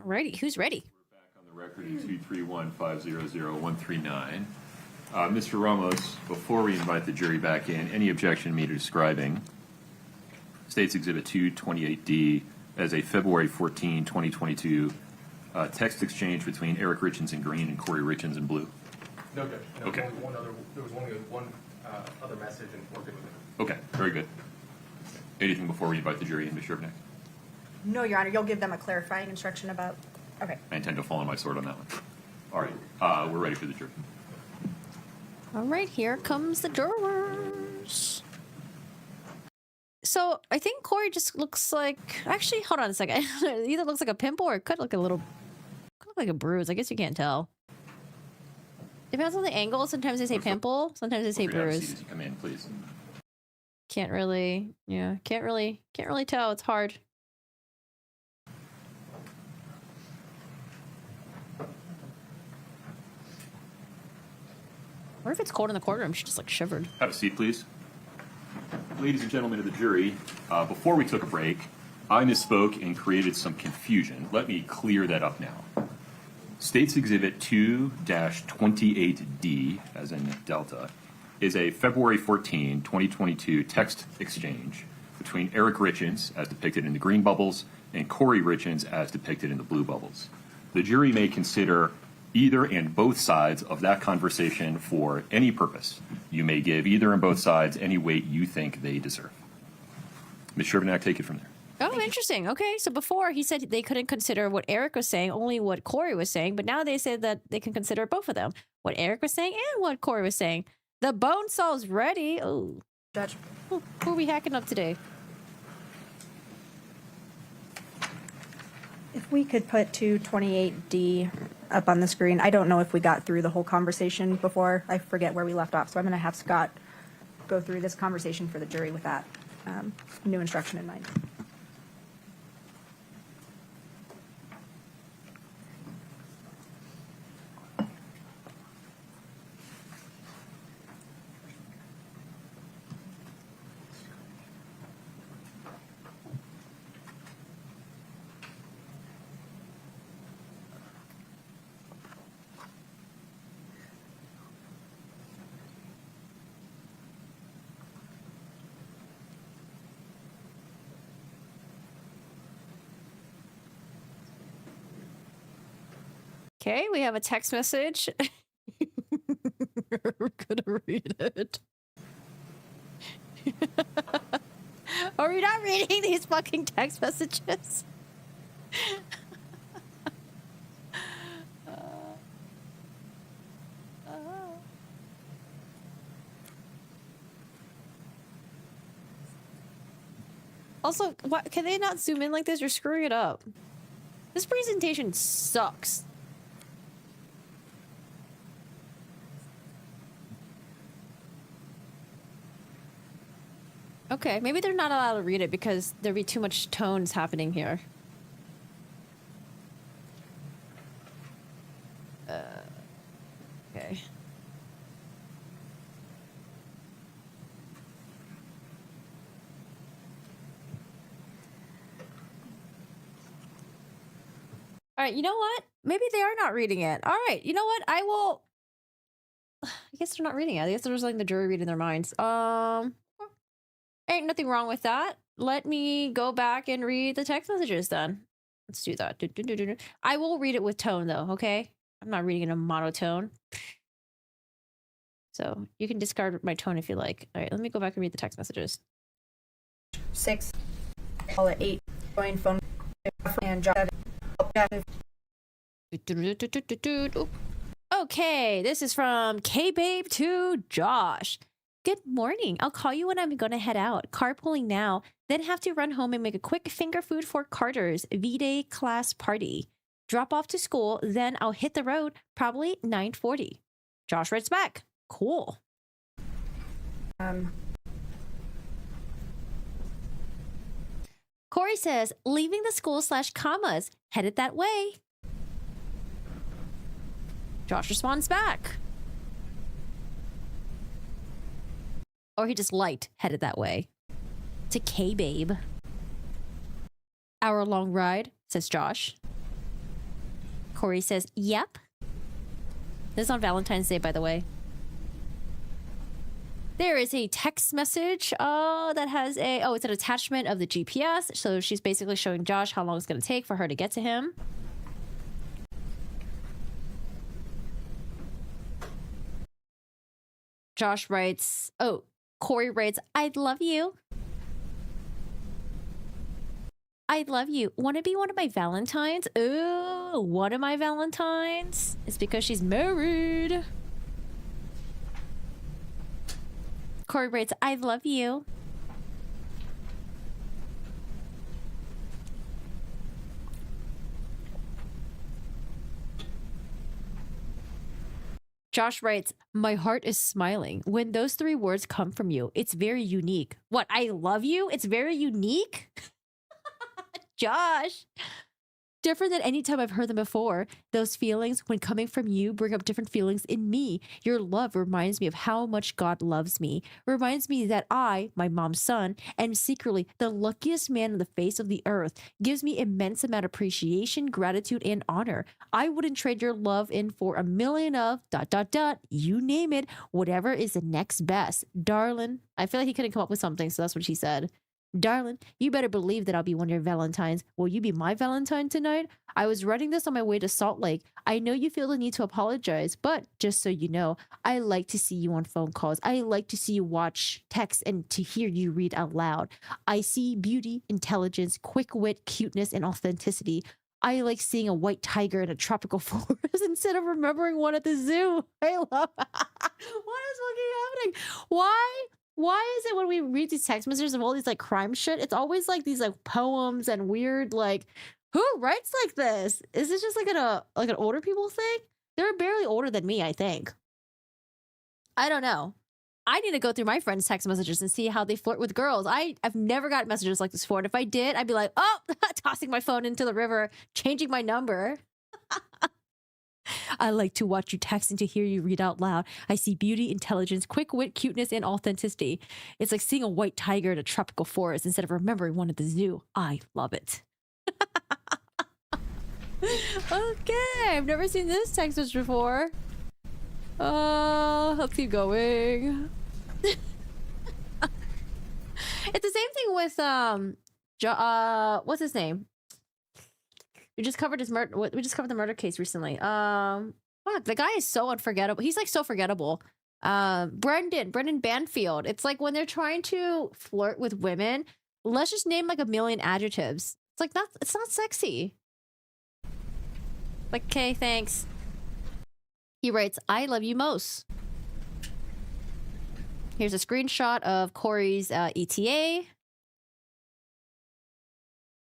Alrighty, who's ready? We're back on the record in 231-500-139. Mr. Ramos, before we invite the jury back in, any objection to me to describing State's Exhibit 228D as a February 14, 2022 text exchange between Eric Richins in green and Kouri Richins in blue? No, Judge. No, Okay. There was only one other message, and we're good with it. Okay, very good. Anything before we invite the jury in, Ms. Shervnak? No, Your Honor, you'll give them a clarifying instruction about, okay. I intend to fall on my sword on that one. All right, we're ready for the jury. All right, here comes the jurors. So I think Kouri just looks like, actually, hold on a second. It either looks like a pimple or it could look like a bruise. I guess you can't tell. Depends on the angle. Sometimes they say pimple, sometimes they say bruise. As you come in, please. Can't really tell. It's hard. What if it's cold in the courtroom? She just like shivered. Have a seat, please. Ladies and gentlemen of the jury, before we took a break, I misspoke and created some confusion. Let me clear that up now. State's Exhibit 2-28D, as in Delta, is a February 14, 2022 text exchange between Eric Richins, as depicted in the green bubbles, and Kouri Richins, as depicted in the blue bubbles. The jury may consider either and both sides of that conversation for any purpose. You may give either and both sides any weight you think they deserve. Ms. Shervnak, take it from there. Oh, interesting. Okay, so before he said they couldn't consider what Eric was saying, only what Kouri was saying, but now they said that they can consider both of them, what Eric was saying and what Kouri was saying. The bone saw's ready. Oh, Judge. Who are we hacking up today? If we could put 228D up on the screen. I don't know if we got through the whole conversation before. I forget where we left off, so I'm going to have Scott go through this conversation for the jury with that new instruction in mind. Okay, we have a text message. We're gonna read it. Are we not reading these fucking text messages? Also, what, can they not zoom in like this? You're screwing it up. This presentation sucks. Okay, maybe they're not allowed to read it because there'd be too much tones happening here. Okay. All right, you know what? Maybe they are not reading it. All right, you know what? I will... I guess they're not reading it. I guess they're just letting the jury read in their minds. Ain't nothing wrong with that. Let me go back and read the text messages then. Let's do that. I will read it with tone though, okay? I'm not reading in a monotone. So you can discard my tone if you like. All right, let me go back and read the text messages. 6, call it 8, join phone, and job. Okay, this is from K-Babe to Josh. Good morning. I'll call you when I'm going to head out. Carpooling now, then have to run home and make a quick finger food for Carter's V-Day class party. Drop off to school, then I'll hit the road, probably 9:40. Josh writes back. Cool. Kouri says, leaving the school / commas, headed that way. Josh responds back. Or he just headed that way. To K-Babe. Hour-long ride, says Josh. Kouri says, yep. This is on Valentine's Day, by the way. There is a text message that has it's an attachment of the GPS. So she's basically showing Josh how long it's going to take for her to get to him. Josh writes, Kouri writes, I'd love you. I'd love you. Want to be one of my Valentines? Ooh, one of my Valentines? It's because she's married. Kouri writes, I love you. Josh writes, my heart is smiling. When those 3 words come from you, it's very unique. What, I love you? It's very unique? Josh. Different than any time I've heard them before. Those feelings, when coming from you, bring up different feelings in me. Your love reminds me of how much God loves me. Reminds me that I, my mom's son, am secretly the luckiest man on the face of the earth. Gives me immense amount of appreciation, gratitude, and honor. I wouldn't trade your love in for a million of ... You name it. Whatever is the next best. Darling. I feel like he couldn't come up with something, so that's what she said. Darling, you better believe that I'll be one of your Valentines. Will you be my Valentine tonight? I was writing this on my way to Salt Lake. I know you feel the need to apologize, but just so you know, I like to see you on phone calls. I like to see you watch text and to hear you read out loud. I see beauty, intelligence, quick wit, cuteness, and authenticity. I like seeing a white tiger in a tropical forest instead of remembering one at the zoo. I love What is fucking happening? Why is it when we read these text messages of all these like crime shit, it's always like these like poems and weird like, who writes like this? Is this just like an older people thing? They're barely older than me, I think. I don't know. I need to go through my friends' text messages and see how they flirt with girls. I've never got messages like this before. And if I did, I'd be like, oh, tossing my phone into the river, changing my number. I like to watch you text and to hear you read out loud. I see beauty, intelligence, quick wit, cuteness, and authenticity. It's like seeing a white tiger in a tropical forest instead of remembering one at the zoo. I love it. Okay, I've never seen this text message before. Let's keep going. It's the same thing with what's his name? We just covered his murder. We just covered the murder case recently. Fuck, the guy is so unforgettable. He's like so forgettable. Brendan Banfield. It's like when they're trying to flirt with women, let's just name like a million adjectives. It's like it's not sexy. Like, okay, thanks. He writes, I love you most. Here's a screenshot of Kouri's ETA.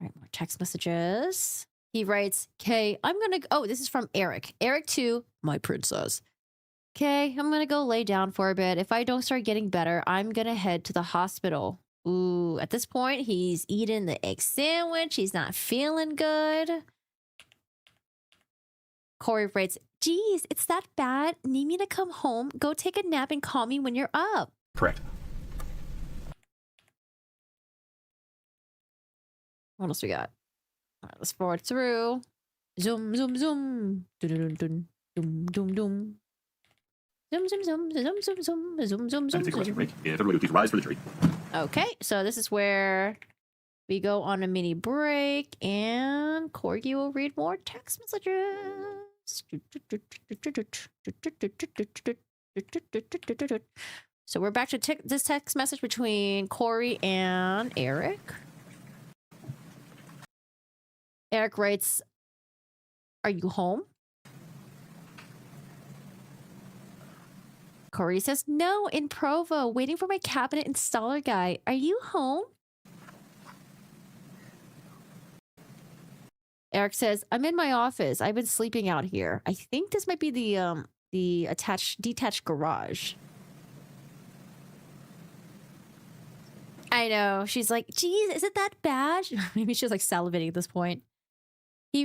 All right, more text messages. He writes, okay, I'm gonna, this is from Eric. Eric 2, my princess. Okay, I'm gonna go lay down for a bit. If I don't start getting better, I'm gonna head to the hospital. Ooh, at this point, he's eating the egg sandwich. He's not feeling good. Kouri writes, geez, it's that bad? Need me to come home? Go take a nap and call me when you're up. Correct. What else we got? All right, let's forward through. Zoom, zoom, zoom. Dun, dun, dun, dun, dun, dun. Zoom, zoom, zoom, zoom, zoom, zoom, zoom, zoom, zoom. Take a restroom break. If everybody would please rise for the jury. Okay, so this is where we go on a mini break, and Corgi will read more text messages. So we're back to this text message between Kouri and Eric. Eric writes, are you home? Kouri says, no, in Provo, waiting for my cabinet installer guy. Are you home? Eric says, I'm in my office. I've been sleeping out here. I think this might be the detached garage. I know. She's like, geez, is it that bad? Maybe she's like salivating at this point.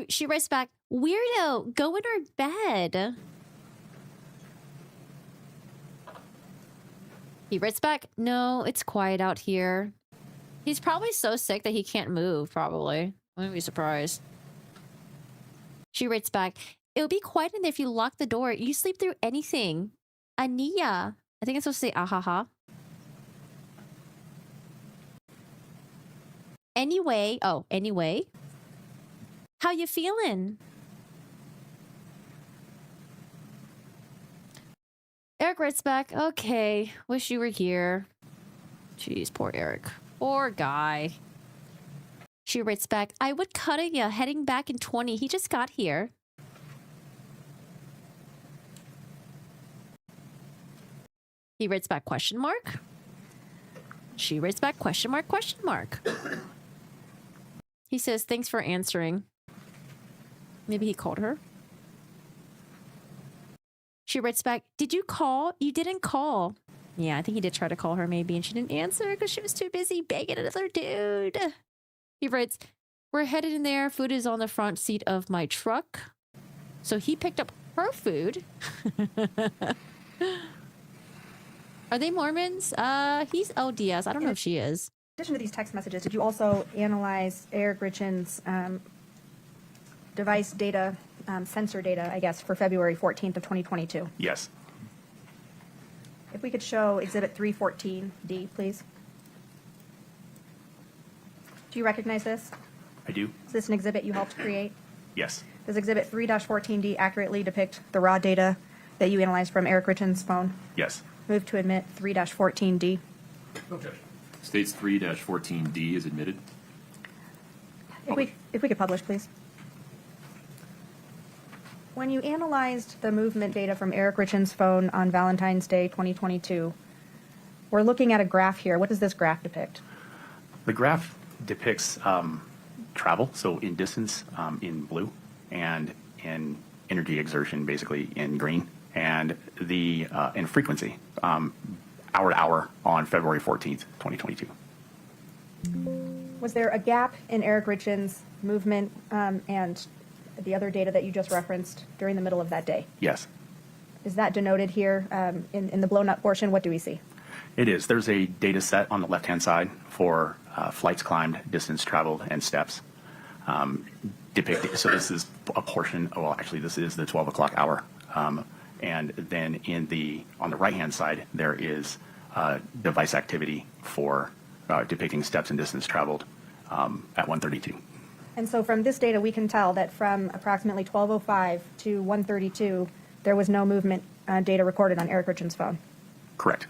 She writes back, weirdo, go in our bed. He writes back, no, it's quiet out here. He's probably so sick that he can't move, probably. I wouldn't be surprised. She writes back, it'll be quiet in there if you lock the door. You sleep through anything. Ania. I think I'm supposed to say ahaha. Anyway. Oh, anyway. How you feeling? Eric writes back, okay, wish you were here. Jeez, poor Eric. Poor guy. She writes back, I would cut ya heading back in 20. He just got here. He writes back, question mark. She writes back, question mark, question mark. He says, thanks for answering. Maybe he called her. She writes back, did you call? You didn't call. Yeah, I think he did try to call her maybe, and she didn't answer because she was too busy begging another dude. He writes, we're headed in there. Food is on the front seat of my truck. So he picked up her food. Are they Mormons? He's LDS. I don't know if she is. In addition to these text messages, did you also analyze Eric Richins' device data, sensor data, I guess, for February 14th of 2022? Yes. If we could show Exhibit 314D, please. Do you recognize this? I do. Is this an exhibit you helped create? Yes. Does Exhibit 3-14D accurately depict the raw data that you analyzed from Eric Richins' phone? Yes. Move to admit 3-14D. States 3-14D is admitted. If we could publish, please. When you analyzed the movement data from Eric Richins' phone on Valentine's Day 2022, we're looking at a graph here. What does this graph depict? The graph depicts travel, so in distance in blue, and in energy exertion basically in green, and the in frequency hour to hour on February 14th, 2022. Was there a gap in Eric Richins' movement and the other data that you just referenced during the middle of that day? Yes. Is that denoted here in the blown up portion? What do we see? It is. There's a data set on the left-hand side for flights climbed, distance traveled, and steps depicting. So this is a portion. Well, actually, this is the 12 o'clock hour. And then on the right-hand side, there is device activity for depicting steps and distance traveled at 1:32. And so from this data, we can tell that from approximately 12:05 to 1:32, there was no movement data recorded on Eric Richins' phone. Correct.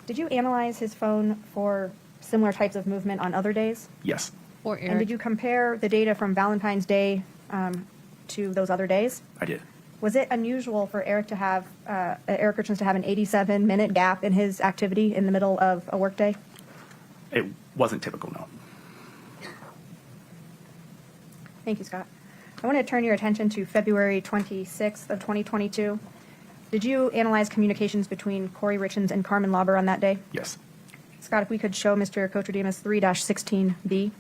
Did you analyze his phone for similar types of movement on other days? Yes. Or Eric. And did you compare the data from Valentine's Day to those other days? I did. Was it unusual for Eric to have Eric Richins to have an 87-minute gap in his activity in the middle of a workday? It wasn't typical, no. Thank you, Scott. I want to turn your attention to February 26th of 2022. Did you analyze communications between Kouri Richins and Carmen Lauber on that day? Yes. Scott, if we could show Mr. Kotradimus 3-16B.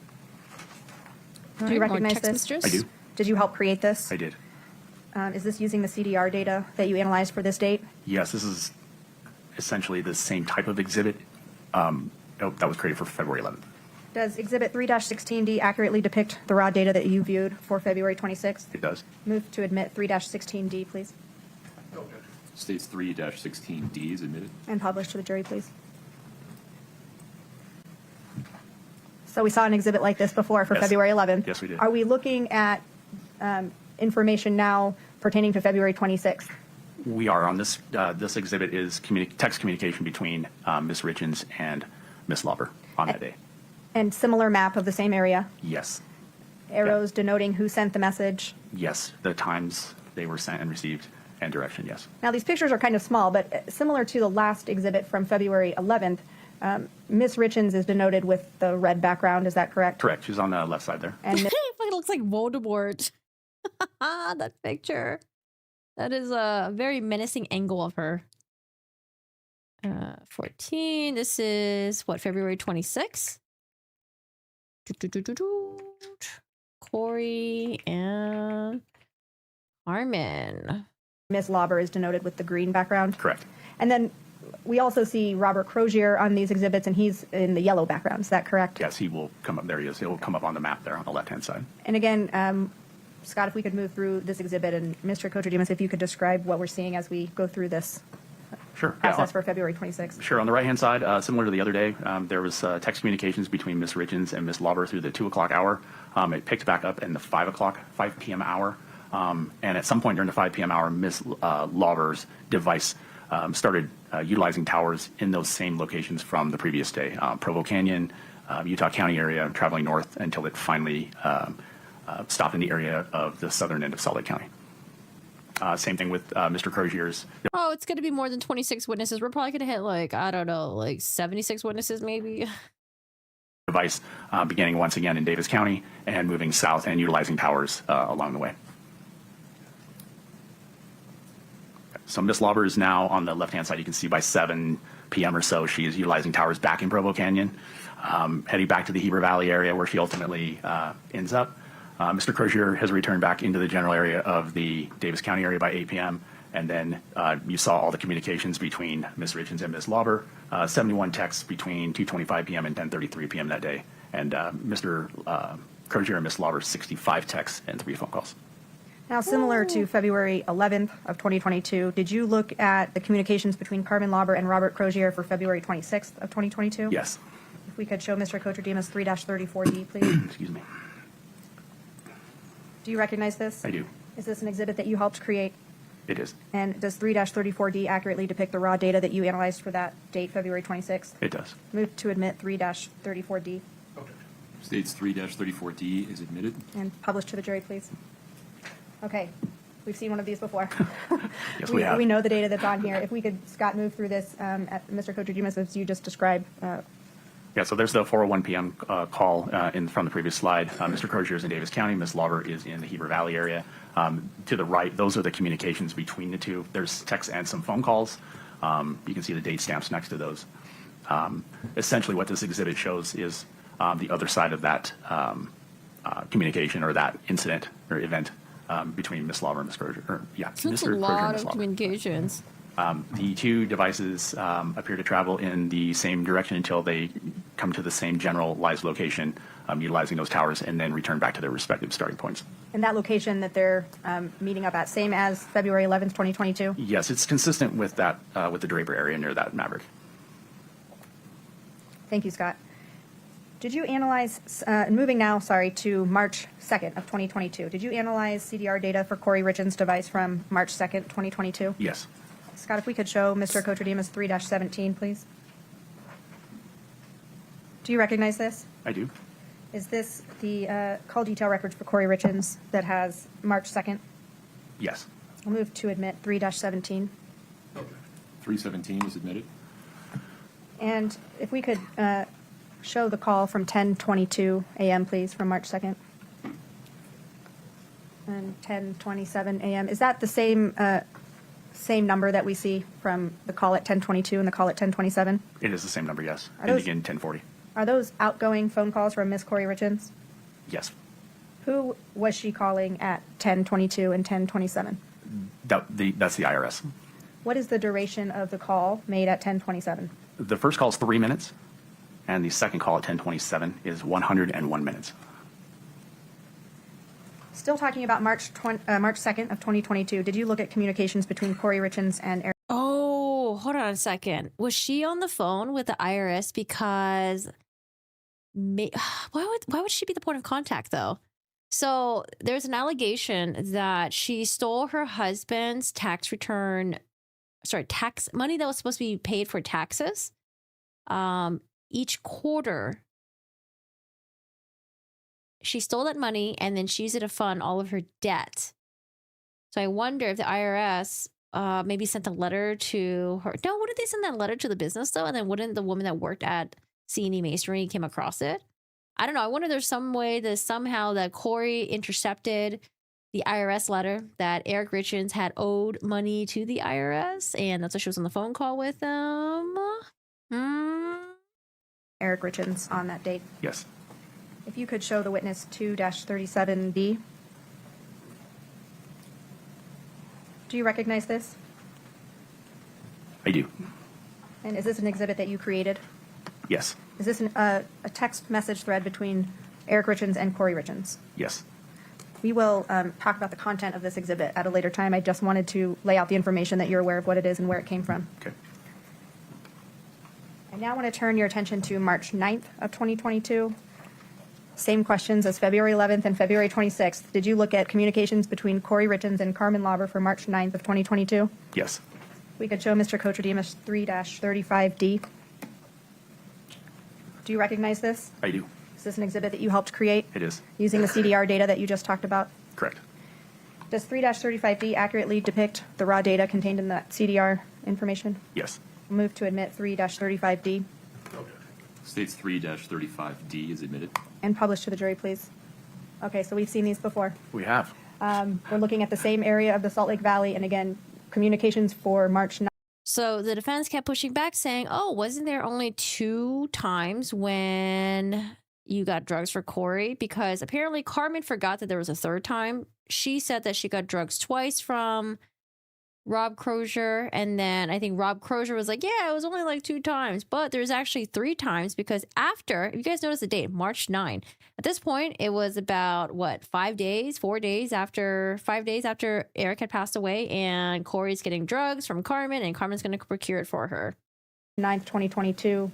Do you recognize this? I do. Did you help create this? I did. Is this using the CDR data that you analyzed for this date? Yes, this is essentially the same type of exhibit that was created for February 11th. Does Exhibit 3-16D accurately depict the raw data that you viewed for February 26th? It does. Move to admit 3-16D, please. States 3-16D is admitted. And publish to the jury, please. So we saw an exhibit like this before for Yes. February 11th. Yes, we did. Are we looking at information now pertaining to February 26th? We are on this. This exhibit is text communication between Ms. Richins and Ms. Lauber on that day. And similar map of the same area? Yes. Arrows denoting who sent the message? Yes. The times they were sent and received and direction, yes. Now, these pictures are kind of small, but similar to the last exhibit from February 11th, Ms. Richins is denoted with the red background. Is that correct? Correct. She's on the left side there. And It fucking looks like Voldemort. That picture. That is a very menacing angle of her. 14. This is what, February 26th? Kouri and Carmen. Ms. Lauber is denoted with the green background. Correct. And then we also see Robert Crozier on these exhibits, and he's in the yellow background. Is that correct? Yes, he will come up. There he is. He'll come up on the map there on the left-hand side. And again, Scott, if we could move through this exhibit, and Mr. Kocher-Demas, if you could describe what we're seeing as we go through this Sure. process for February 26th. Sure. On the right-hand side, similar to the other day, there was text communications between Ms. Richins and Ms. Lauber through the 2 o'clock hour. It picked back up in the 5 p.m. hour. And at some point during the 5 p.m. hour, Ms. Lauber's device started utilizing towers in those same locations from the previous day, Provo Canyon, Utah County area, traveling north until it finally stopped in the area of the southern end of Salt Lake County. Same thing with Mr. Crozier's. Oh, it's going to be more than 26 witnesses. We're probably going to hit like, I don't know, like 76 witnesses maybe. Device beginning once again in Davis County and moving south and utilizing towers along the way. So Ms. Lauber is now on the left-hand side. You can see by 7 p.m. or so, she is utilizing towers back in Provo Canyon, heading back to the Heber Valley area where she ultimately ends up. Mr. Crozier has returned back into the general area of the Davis County area by 8 p.m. And then you saw all the communications between Ms. Richins and Ms. Lauber, 71 texts between 2:25 p.m. and 10:33 p.m. that day. And Mr. Crozier and Ms. Lauber, 65 texts and 3 phone calls. Now, similar to February 11th of 2022, did you look at the communications between Carmen Lauber and Robert Crozier for February 26th of 2022? Yes. If we could show Mr. Kocher-Demas 3-34D, please. Excuse me. Do you recognize this? I do. Is this an exhibit that you helped create? It is. And does 3-34D accurately depict the raw data that you analyzed for that date, February 26th? It does. Move to admit 3-34D States 3-34D is admitted. and publish to the jury, please. Okay. We've seen one of these before. Yes, we have. We know the data that's on here. If we could, Scott, move through this, at Mr. Kocher-Demas, as you just described. Yeah, so there's the 4:01 p.m. Call from the previous slide. Mr. Crozier is in Davis County. Ms. Lauber is in the Heber Valley area. To the right, those are the communications between the two. There's text and some phone calls. You can see the date stamps next to those. Essentially, what this exhibit shows is the other side of that communication or that incident or event between Ms. Lauber and Ms. Crozier. So it's a lot of communications. The two devices appear to travel in the same direction until they come to the same generalized location, utilizing those towers, and then return back to their respective starting points. And that location that they're meeting up at, same as February 11th, 2022? Yes, it's consistent with that, with the Draper area near that Maverick. Thank you, Scott. Did you analyze, moving now, to March 2nd of 2022, did you analyze CDR data for Kouri Richins' device from March 2nd, 2022? Yes. Scott, if we could show Mr. Kocher-Demas 3-17, please. Do you recognize this? I do. Is this the call detail records for Kouri Richins that has March 2nd? Yes. I'll move to admit 3-17. 317 is admitted. And if we could show the call from 10:22 a.m., please, from March 2nd. And 10:27 a.m. Is that the same number that we see from the call at 10:22 and the call at 10:27? It is the same number, yes. Are And those- again, 1040. Are those outgoing phone calls from Miss Kouri Richins? Yes. Who was she calling at 10:22 and 10:27? That's the IRS. What is the duration of the call made at 10:27? The first call is 3 minutes, and the second call at 10:27 is 101 minutes. Still talking about March 2nd of 2022, did you look at communications between Kouri Richins and Eric? Oh, hold on a second. Was she on the phone with the IRS? Because why would she be the point of contact though? So there's an allegation that she stole her husband's tax money that was supposed to be paid for taxes. Each quarter, she stole that money and then she used it to fund all of her debt. So I wonder if the IRS maybe sent a letter to her. No, wouldn't they send that letter to the business though? And then wouldn't the woman that worked at C&E Masonry came across it? I don't know. I wonder if there's some way that somehow that Kouri intercepted the IRS letter that Eric Richins had owed money to the IRS, and that's why she was on the phone call with them. Eric Richins on that date. Yes. If you could show the witness 2-37B. Do you recognize this? I do. And is this an exhibit that you created? Yes. Is this a text message thread between Eric Richins and Kouri Richins? Yes. We will talk about the content of this exhibit at a later time. I just wanted to lay out the information that you're aware of what it is and where it came from. Okay. I now want to turn your attention to March 9th of 2022. Same questions as February 11th and February 26th. Did you look at communications between Kouri Richins and Carmen Lauber for March 9th of 2022? Yes. We could show Mr. Kotradimus 3-35D. Do you recognize this? I do. Is this an exhibit that you helped create? It is. Using the CDR data that you just talked about? Correct. Does 3-35D accurately depict the raw data contained in that CDR information? Yes. Move to admit 3-35D States 3-35D is admitted. and publish to the jury, please. Okay, so we've seen these before. We have. We're looking at the same area of the Salt Lake Valley, and again, communications for March 9th. So the defense kept pushing back, saying, oh, wasn't there only 2 times when you got drugs for Kouri? Because apparently Carmen forgot that there was a 3rd time. She said that she got drugs twice from Rob Crozier, and then I think Rob Crozier was like, yeah, it was only like 2 times, but there's actually 3 times, because after, if you guys notice the date, March 9, at this point, it was about, what, 5 days after Eric had passed away, and Kouri's getting drugs from Carmen, and Carmen's going to procure it for her. 9th, 2022,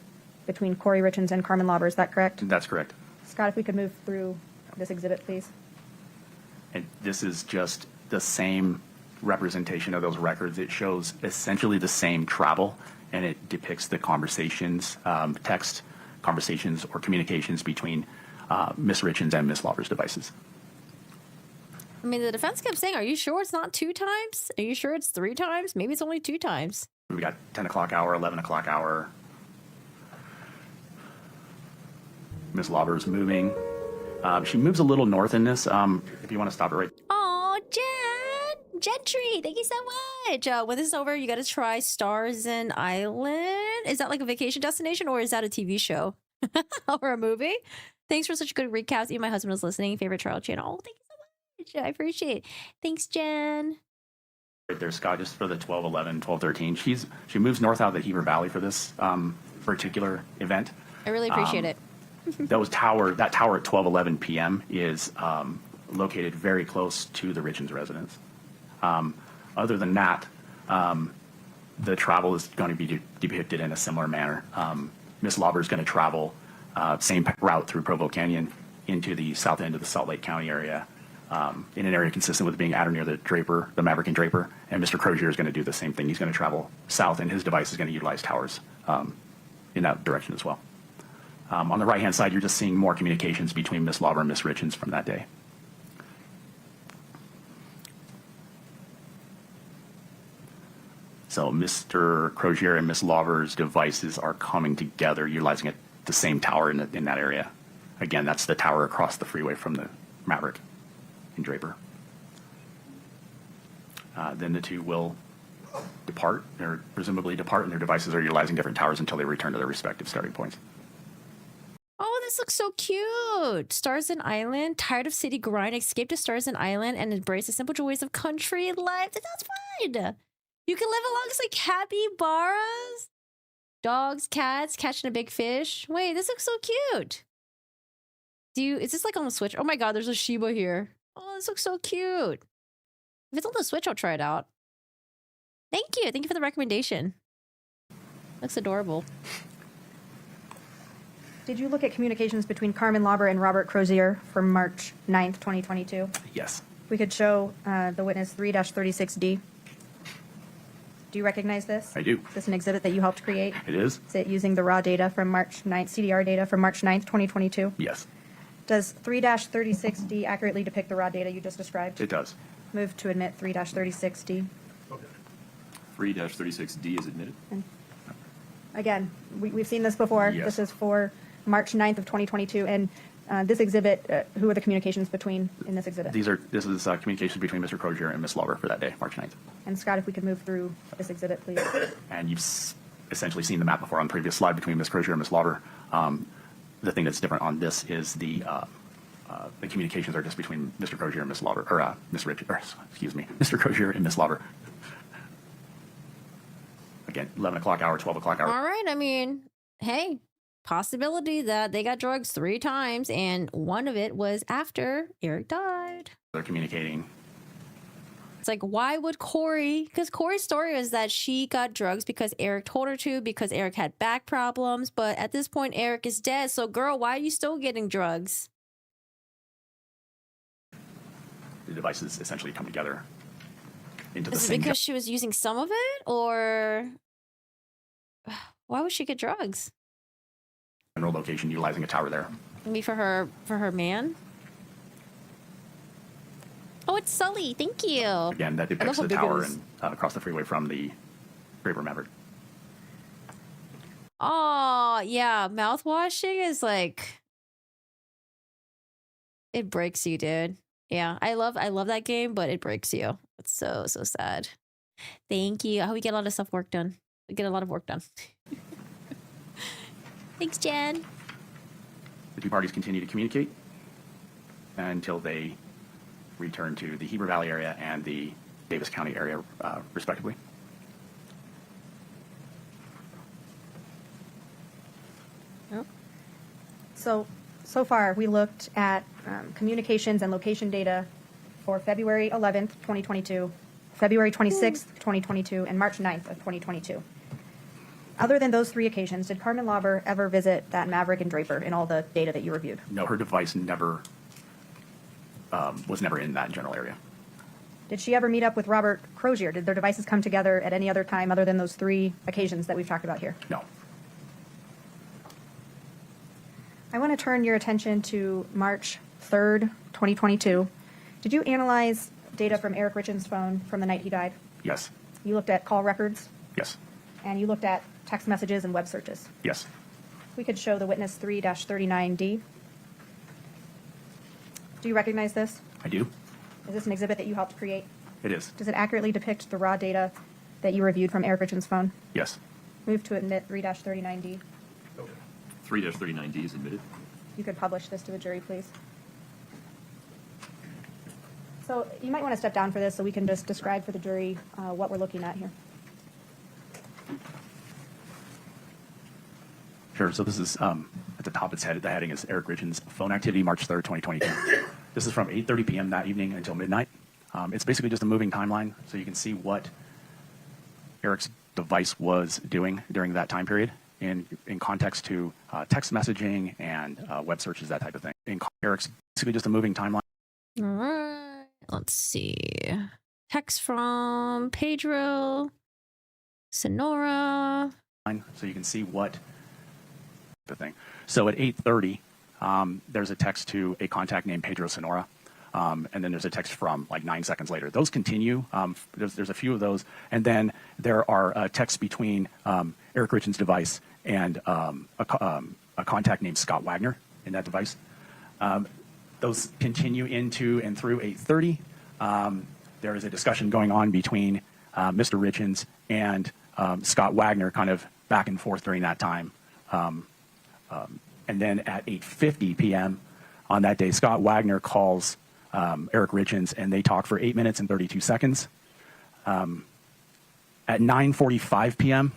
between Kouri Richins and Carmen Lauber, is that correct? That's correct. Scott, if we could move through this exhibit, please. And this is just the same representation of those records. It shows essentially the same travel, and it depicts the conversations, text conversations or communications between Ms. Richins and Ms. Lauber's devices. I mean, the defense kept saying, are you sure it's not 2 times? Are you sure it's 3 times? Maybe it's only 2 times. We got 10 o'clock hour, 11 o'clock hour. Ms. Lauber's moving. She moves a little north in this. If you want to stop it right. Oh, Jen! Gentry, thank you so much. When this is over, you got to try Starzin Island. Is that like a vacation destination, or is that a TV show or a movie? Thanks for such a good recap. Even my husband was listening. Favorite trial channel. Oh, thank you so much. I appreciate it. Thanks, Jen. Right there, Scott, just for the 12-11, 12-13. She moves north out of the Heber Valley for this particular event. I really appreciate it. That tower at 12:11 p.m. is located very close to the Richins residence. Other than that, the travel is going to be depicted in a similar manner. Ms. Lauber is going to travel same route through Provo Canyon into the south end of the Salt Lake County area, in an area consistent with being at or near the Draper, the Maverick and Draper. And Mr. Crozier is going to do the same thing. He's going to travel south, and his device is going to utilize towers in that direction as well. On the right-hand side, you're just seeing more communications between Ms. Lauber and Ms. Richins from that day. So Mr. Crozier and Ms. Lauber's devices are coming together, utilizing the same tower in that area. Again, that's the tower across the freeway from the Maverick and Draper. Then the two will depart, or presumably depart, and their devices are utilizing different towers until they return to their respective starting points. Oh, this looks so cute. Starzin Island, tired of city grind, escape to Starzin Island and embrace the simple joys of country life. That sounds fun. You can live alongside capybaras, dogs, cats, catching a big fish. Wait, this looks so cute. Is this like on the Switch? Oh my God, there's a Shiba here. Oh, this looks so cute. If it's on the Switch, I'll try it out. Thank you. Thank you for the recommendation. Looks adorable. Did you look at communications between Carmen Lauber and Robert Crozier from March 9th, 2022? Yes. We could show the witness 3-36D. Do you recognize this? I do. Is this an exhibit that you helped create? It is. Is it using the raw data from March 9th, CDR data from March 9th, 2022? Yes. Does 3-36D accurately depict the raw data you just described? It does. Move to admit 3-36D. 3-36D is admitted. And again, we've seen this before. Yes. This is for March 9th of 2022. And this exhibit, who are the communications between in this exhibit? This is communications between Mr. Crozier and Ms. Lauber for that day, March 9th. And Scott, if we could move through this exhibit, please. And you've essentially seen the map before on the previous slide between Ms. Crozier and Ms. Lauber. The thing that's different on this is the communications are just between Mr. Crozier and Ms. Lauber, or Ms. Richins, or excuse me, Mr. Crozier and Ms. Lauber. again, 11 o'clock hour, 12 o'clock hour. All right. I mean, hey, possibility that they got drugs 3 times, and one of it was after Eric died. They're communicating. It's like, why would Kouri? Because Kouri's story is that she got drugs because Eric told her to, because Eric had back problems. But at this point, Eric is dead. So, girl, why are you still getting drugs? The devices essentially come together into the Is it same. because she was using some of it, or why would she get drugs? General location utilizing a tower there. Maybe for her man. Oh, it's Sully. Thank you. Again, that depicts how the big it tower is. and across the freeway from the Draper Maverick. Oh, yeah. Mouthwashing is like, it breaks you, dude. Yeah, I love that game, but it breaks you. It's so sad. Thank you. I hope we get a lot of stuff work done. We get a lot of work done. Thanks, Jen. The 2 parties continue to communicate until they return to the Heber Valley area and the Davis County area, respectively. So far, we looked at communications and location data for February 11th, 2022, February 26th, 2022, and March 9th of 2022. Other than those 3 occasions, did Carmen Lauber ever visit that Maverick and Draper in all the data that you reviewed? No, her device never was never in that general area. Did she ever meet up with Robert Crozier? Did their devices come together at any other time other than those 3 occasions that we've talked about here? No. I want to turn your attention to March 3rd, 2022. Did you analyze data from Eric Richins' phone from the night he died? Yes. You looked at call records? Yes. And you looked at text messages and web searches? Yes. We could show the witness 3-39D. Do you recognize this? I do. Is this an exhibit that you helped create? It is. Does it accurately depict the raw data that you reviewed from Eric Richins' phone? Yes. Move to admit 3-39D. 3-39D is admitted. You could publish this to the jury, please. So you might want to step down for this so we can just describe for the jury what we're looking at here. Sure. So this is at the top. The heading is Eric Richins' phone activity, March 3rd, 2022. This is from 8:30 p.m. that evening until midnight. It's basically just a moving timeline, so you can see what Eric's device was doing during that time period in context to text messaging and web searches, that type of thing. Eric's basically just a moving timeline. All right. Let's see. Text from Pedro, Sonora. So you can see what the thing. So at 8:30, there's a text to a contact named Pedro Sonora. And then there's a text from like 9 seconds later. Those continue. There's a few of those. And then there are texts between Eric Richins' device and a contact named Scott Wagner in that device. Those continue into and through 8:30. There is a discussion going on between Mr. Richins and Scott Wagner, kind of back and forth during that time. And then at 8:50 p.m. on that day, Scott Wagner calls Eric Richins, and they talk for 8 minutes and 32 seconds. At 9:45 p.m.,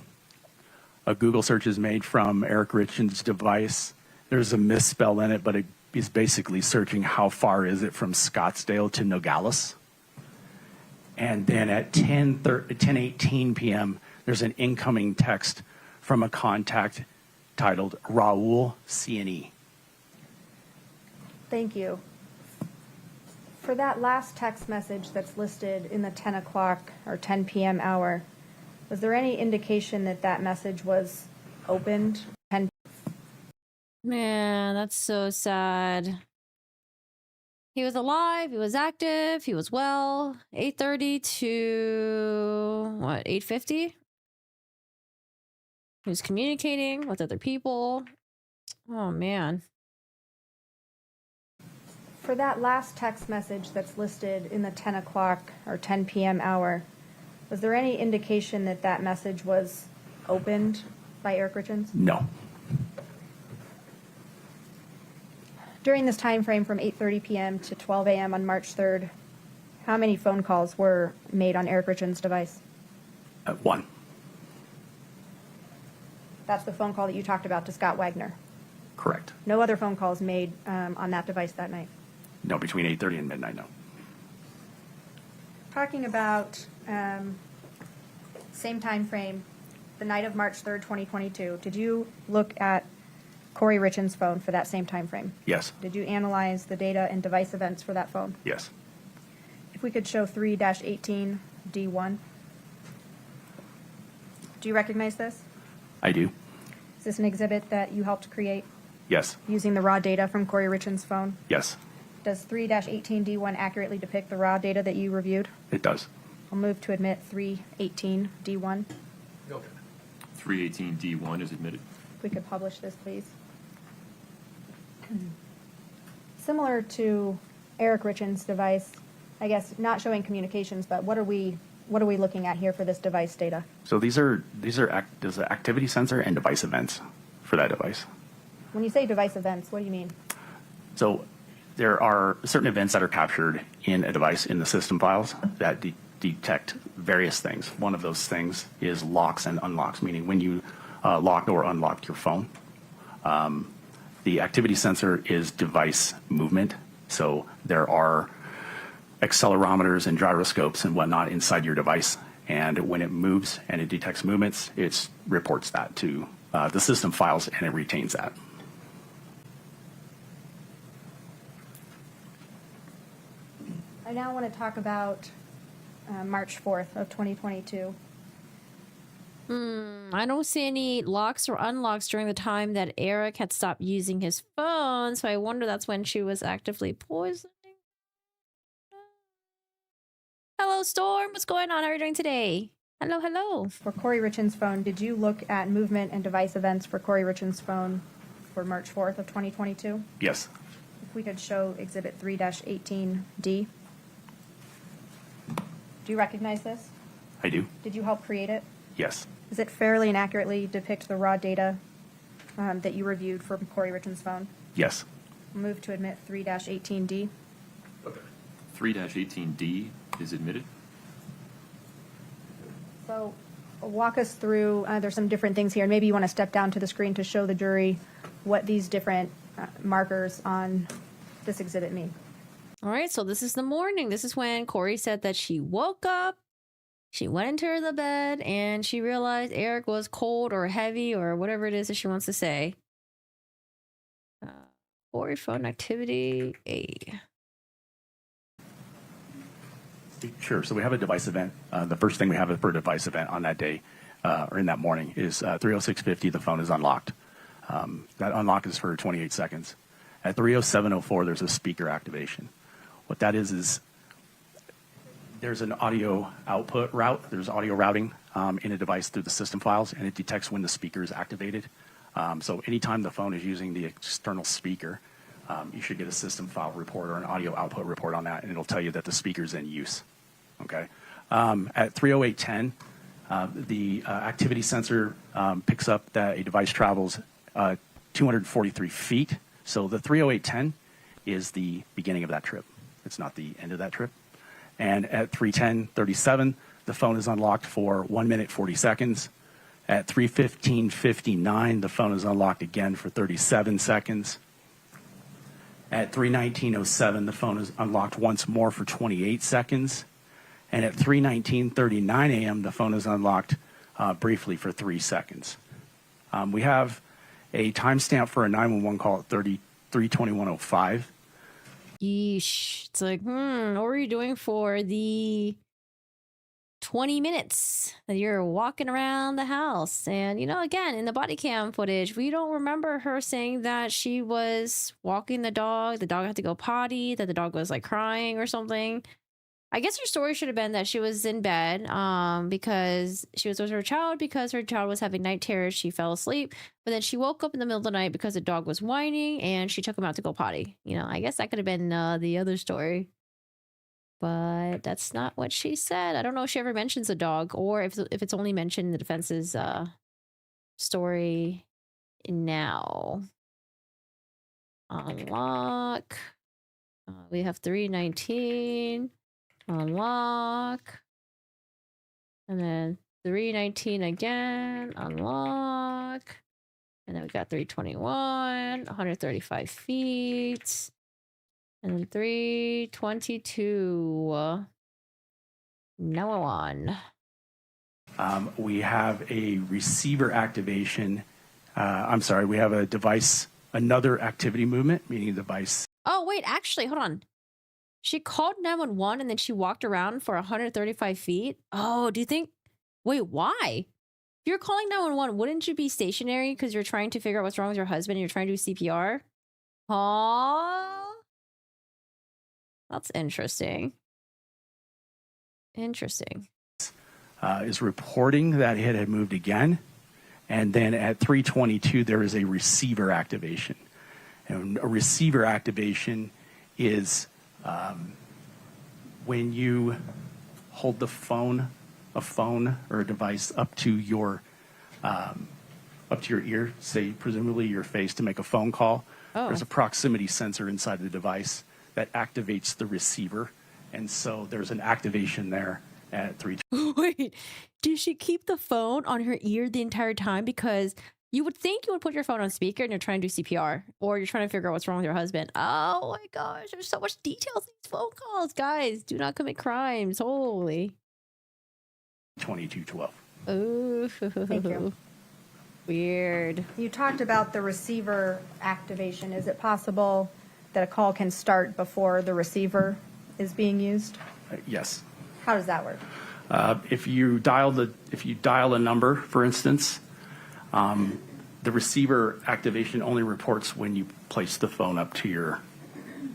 a Google search is made from Eric Richins' device. There's a misspell in it, but it is basically searching how far is it from Scottsdale to Nogales. And then at 10:18 p.m., there's an incoming text from a contact titled Raul C&E. Thank you. For that last text message that's listed in the 10 o'clock or 10 p.m. hour, was there any indication that that message was opened? Man, that's so sad. He was alive, he was active, he was well. 8:30 to, what, 8:50? He was communicating with other people. Oh, man. For that last text message that's listed in the 10 o'clock or 10 p.m. hour, was there any indication that that message was opened by Eric Richins? No. During this time frame from 8:30 p.m. to 12 a.m. on March 3rd, how many phone calls were made on Eric Richins' device? One. That's the phone call that you talked about to Scott Wagner. Correct. No other phone calls made on that device that night. No, between 8:30 and midnight, no. Talking about same time frame, the night of March 3rd, 2022, did you look at Kouri Richins' phone for that same time frame? Yes. Did you analyze the data and device events for that phone? Yes. If we could show 3-18D1. Do you recognize this? I do. Is this an exhibit that you helped create Yes. using the raw data from Kouri Richins' phone? Yes. Does 3-18D1 accurately depict the raw data that you reviewed? It does. I'll move to admit 3-18D1. 318D1 is admitted. If we could publish this, please. Similar to Eric Richins' device, I guess not showing communications, but what are we looking at here for this device data? So there's an activity sensor and device events for that device. When you say device events, what do you mean? So there are certain events that are captured in a device in the system files that detect various things. One of those things is locks and unlocks, meaning when you locked or unlocked your phone. The activity sensor is device movement. So there are accelerometers and gyroscopes and whatnot inside your device. And when it moves and it detects movements, it reports that to the system files and it retains that. I now want to talk about March 4th of 2022. I don't see any locks or unlocks during the time that Eric had stopped using his phone, so I wonder that's when she was actively poisoning. Hello, Storm. What's going on? How are you doing today? Hello, hello. For Kouri Richins' phone, did you look at movement and device events for Kouri Richins' phone for March 4th of 2022? Yes. If we could show Exhibit 3-18D. Do you recognize this? I do. Did you help create it? Yes. Does it fairly and accurately depict the raw data that you reviewed from Kouri Richins' phone? Yes. Move to admit 3-18D. 3-18D is admitted. So walk us through, there's some different things here, and maybe you want to step down to the screen to show the jury what these different markers on this exhibit mean. All right, so this is the morning. This is when Kouri said that she woke up, she went into the bed, and she realized Eric was cold or heavy or whatever it is that she wants to say. Kouri phone activity A. Sure. So we have a device event. The first thing we have for a device event on that day or in that morning is 3:06:50. The phone is unlocked. That unlock is for 28 seconds. At 3:07:04, there's a speaker activation. What that is there's an audio output route. There's audio routing in a device through the system files, and it detects when the speaker is activated. So anytime the phone is using the external speaker, you should get a system file report or an audio output report on that, and it'll tell you that the speaker's in use. Okay. At 3:08:10, the activity sensor picks up that a device travels 243 feet. So the 3:08:10 is the beginning of that trip. It's not the end of that trip. And at 3:10:37, the phone is unlocked for 1 minute 40 seconds. At 3:15:59, the phone is unlocked again for 37 seconds. At 3:19:07, the phone is unlocked once more for 28 seconds. And at 3:19:39 a.m., the phone is unlocked briefly for 3 seconds. We have a timestamp for a 911 call at 3:21:05. Yeesh. It's like, what were you doing for the 20 minutes that you're walking around the house? And, again, in the body cam footage, we don't remember her saying that she was walking the dog had to go potty, that the dog was like crying or something. I guess her story should have been that she was in bed because she was with her child because her child was having night terrors. She fell asleep, but then she woke up in the middle of the night because the dog was whining and she took him out to go potty. I guess that could have been the other story. But that's not what she said. I don't know if she ever mentions the dog or if it's only mentioned in the defense's story now. Unlock. We have 3:19. Unlock. And then 319 again, unlock. And then we got 321, 135 feet. And then 322. No one. We have a receiver activation. We have a device, another activity movement, meaning device. Oh, wait, actually, hold on. She called 911 and then she walked around for 135 feet. Oh, do you think? Wait, why? If you're calling 911, wouldn't you be stationary because you're trying to figure out what's wrong with your husband and you're trying to do CPR? Huh? That's interesting. Interesting. Is reporting that it had moved again. And then at 322, there is a receiver activation. And a receiver activation is when you hold the phone, a phone or a device up to your ear, say presumably your face to make a phone call. Oh. There's a proximity sensor inside the device that activates the receiver. And so there's an activation there at 322. Wait, did she keep the phone on her ear the entire time? Because you would think you would put your phone on speaker and you're trying to do CPR or you're trying to figure out what's wrong with your husband. Oh my gosh, there's so much details in these phone calls. Guys, do not commit crimes. Holy. 2212. Ooh. Thank you. Weird. You talked about the receiver activation. Is it possible that a call can start before the receiver is being used? Yes. How does that work? If you dial a number, for instance, the receiver activation only reports when you place the phone up to your.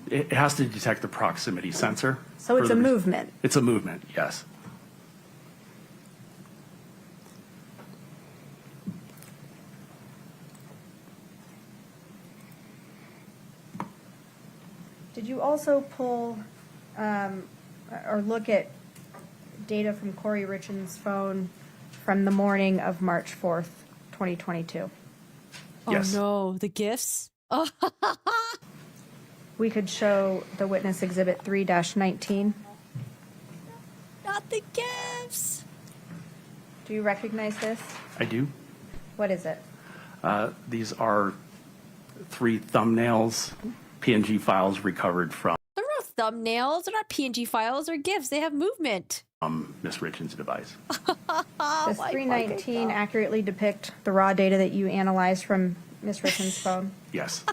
It has to detect the proximity sensor. So it's a movement. It's a movement, yes. Did you also pull or look at data from Kouri Richins' phone from the morning of March 4th, 2022? Yes. Oh no, the gifts? Oh. We could show the witness exhibit 3-19. Not the gifts. Do you recognize this? I do. What is it? These are 3 thumbnails, PNG files recovered from They're not thumbnails. They're not PNG files. They're gifs. They have movement. Ms. Richins' device. Does 319 accurately depict the raw data that you analyzed from Ms. Richins' phone? Yes.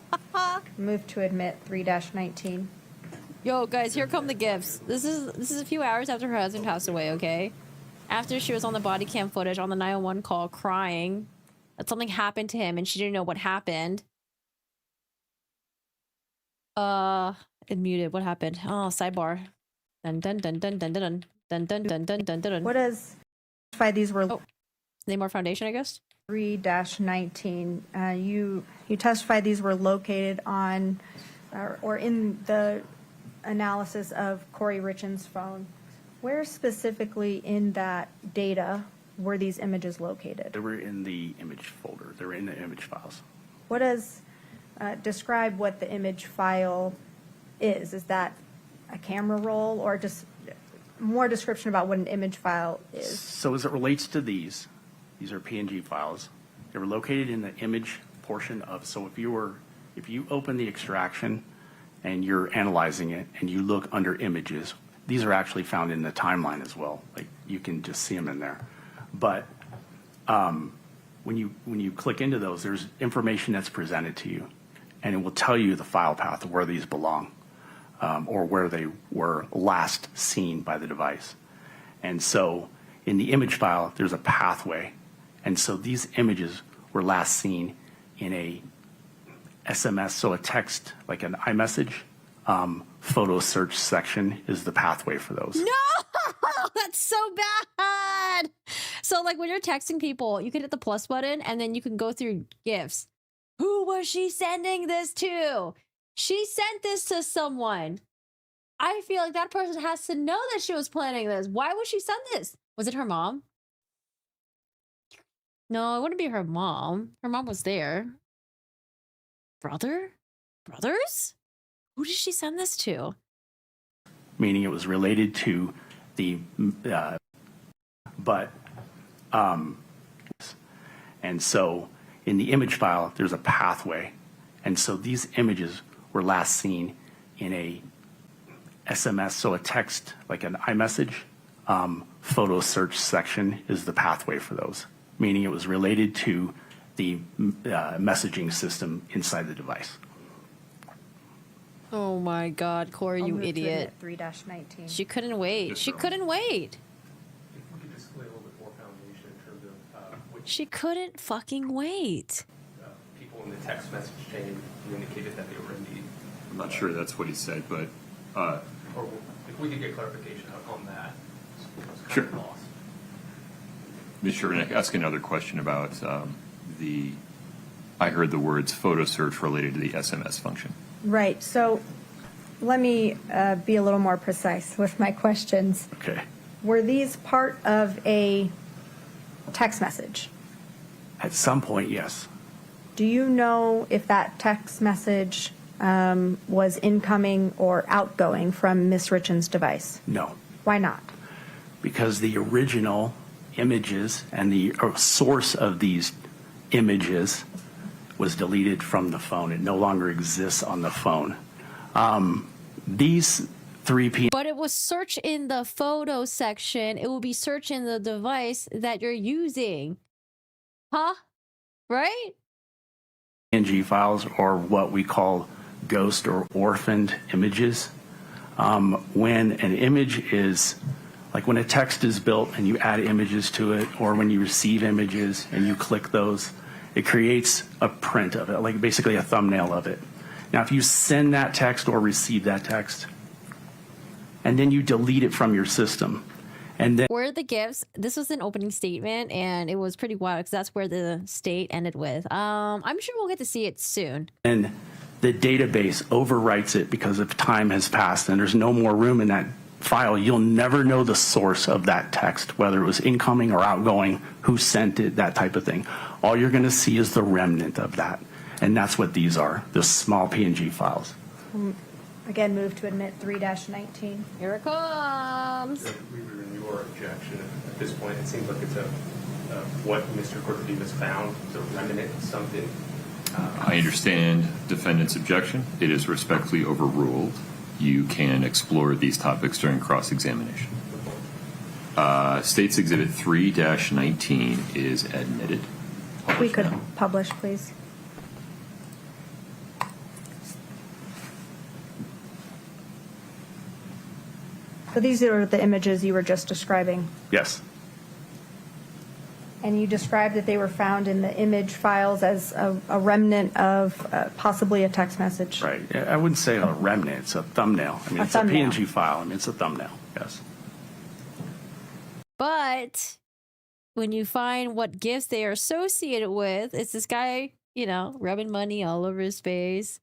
Move to admit 3-19. Yo, guys, here come the gifts. This is a few hours after her husband passed away, okay? After she was on the body cam footage on the 911 call crying that something happened to him and she didn't know what happened. It muted. What happened? Oh, sidebar. Dun dun dun dun dun dun dun dun dun dun dun dun. What is these were Namor Foundation, I guess? 3-19. You testified these were located on or in the analysis of Kouri Richins' phone. Where specifically in that data were these images located? They were in the image folder. They were in the image files. What does describe what the image file is? Is that a camera roll or just more description about what an image file is? So as it relates to these are PNG files. They were located in the image portion of, so if you open the extraction and you're analyzing it and you look under images, these are actually found in the timeline as well. Like you can just see them in there. But when you click into those, there's information that's presented to you, and it will tell you the file path of where these belong, or where they were last seen by the device. And so in the image file, there's a pathway, and so these images were last seen in a SMS, so a text like an iMessage. Photo search section is the pathway for those. No, that's so bad. So like when you're texting people, you can hit the plus button and then you can go through gifts. Who was she sending this to? She sent this to someone. I feel like that person has to know that she was planning this. Why would she send this? Was it her mom? No, it wouldn't be her mom. Her mom was there. Brother? Brothers? Who did she send this to? Meaning it was related to the, but And so in the image file, there's a pathway. And so these images were last seen in a SMS, so a text, like an iMessage, photo search section is the pathway for those, meaning it was related to the messaging system inside the device. Oh my God, Kouri, I'll you move to idiot. admit 3-19. She couldn't wait. She couldn't wait. If we could just lay a little bit more foundation in terms of which She couldn't fucking wait. people in the text message chain who indicated that they were in need. I'm not sure that's what he said, but Or if we could get clarification on that. It's Sure. kind of lost. Ms. Shernick, ask another question about I heard the words photo search related to the SMS function. Right. So let me be a little more precise with my questions. Okay. Were these part of a text message? At some point, yes. Do you know if that text message was incoming or outgoing from Ms. Richins' device? No. Why not? Because the original images and the source of these images was deleted from the phone. It no longer exists on the phone. These 3 But it was search in the photo section. It will be search in the device that you're using. Huh? Right? PNG files, or what we call ghost or orphaned images. When an image is, like when a text is built and you add images to it, or when you receive images and you click those, it creates a print of it, like basically a thumbnail of it. Now, if you send that text or receive that text, and then you delete it from your system, and then Where are the gifts? This was an opening statement, and it was pretty wild because that's where the state ended with. I'm sure we'll get to see it soon. the database overwrites it because if time has passed and there's no more room in that file, you'll never know the source of that text, whether it was incoming or outgoing, who sent it, that type of thing. All you're going to see is the remnant of that. And that's what these are, the small PNG files. Again, move to admit 3-19. Here it comes. We were in your objection. At this point, it seems like it's what Mr. Cortez found, is a remnant, something. I understand defendant's objection. It is respectfully overruled. You can explore these topics during cross-examination. State's Exhibit 3-19 is admitted. We could publish, please. So these are the images you were just describing. Yes. And you described that they were found in the image files as a remnant of possibly a text message. Right. I wouldn't say a remnant. It's a thumbnail. I mean, A it's thumbnail. a PNG file. I mean, it's a thumbnail. Yes. But when you find what gifts they are associated with, it's this guy, you know, rubbing money all over his face.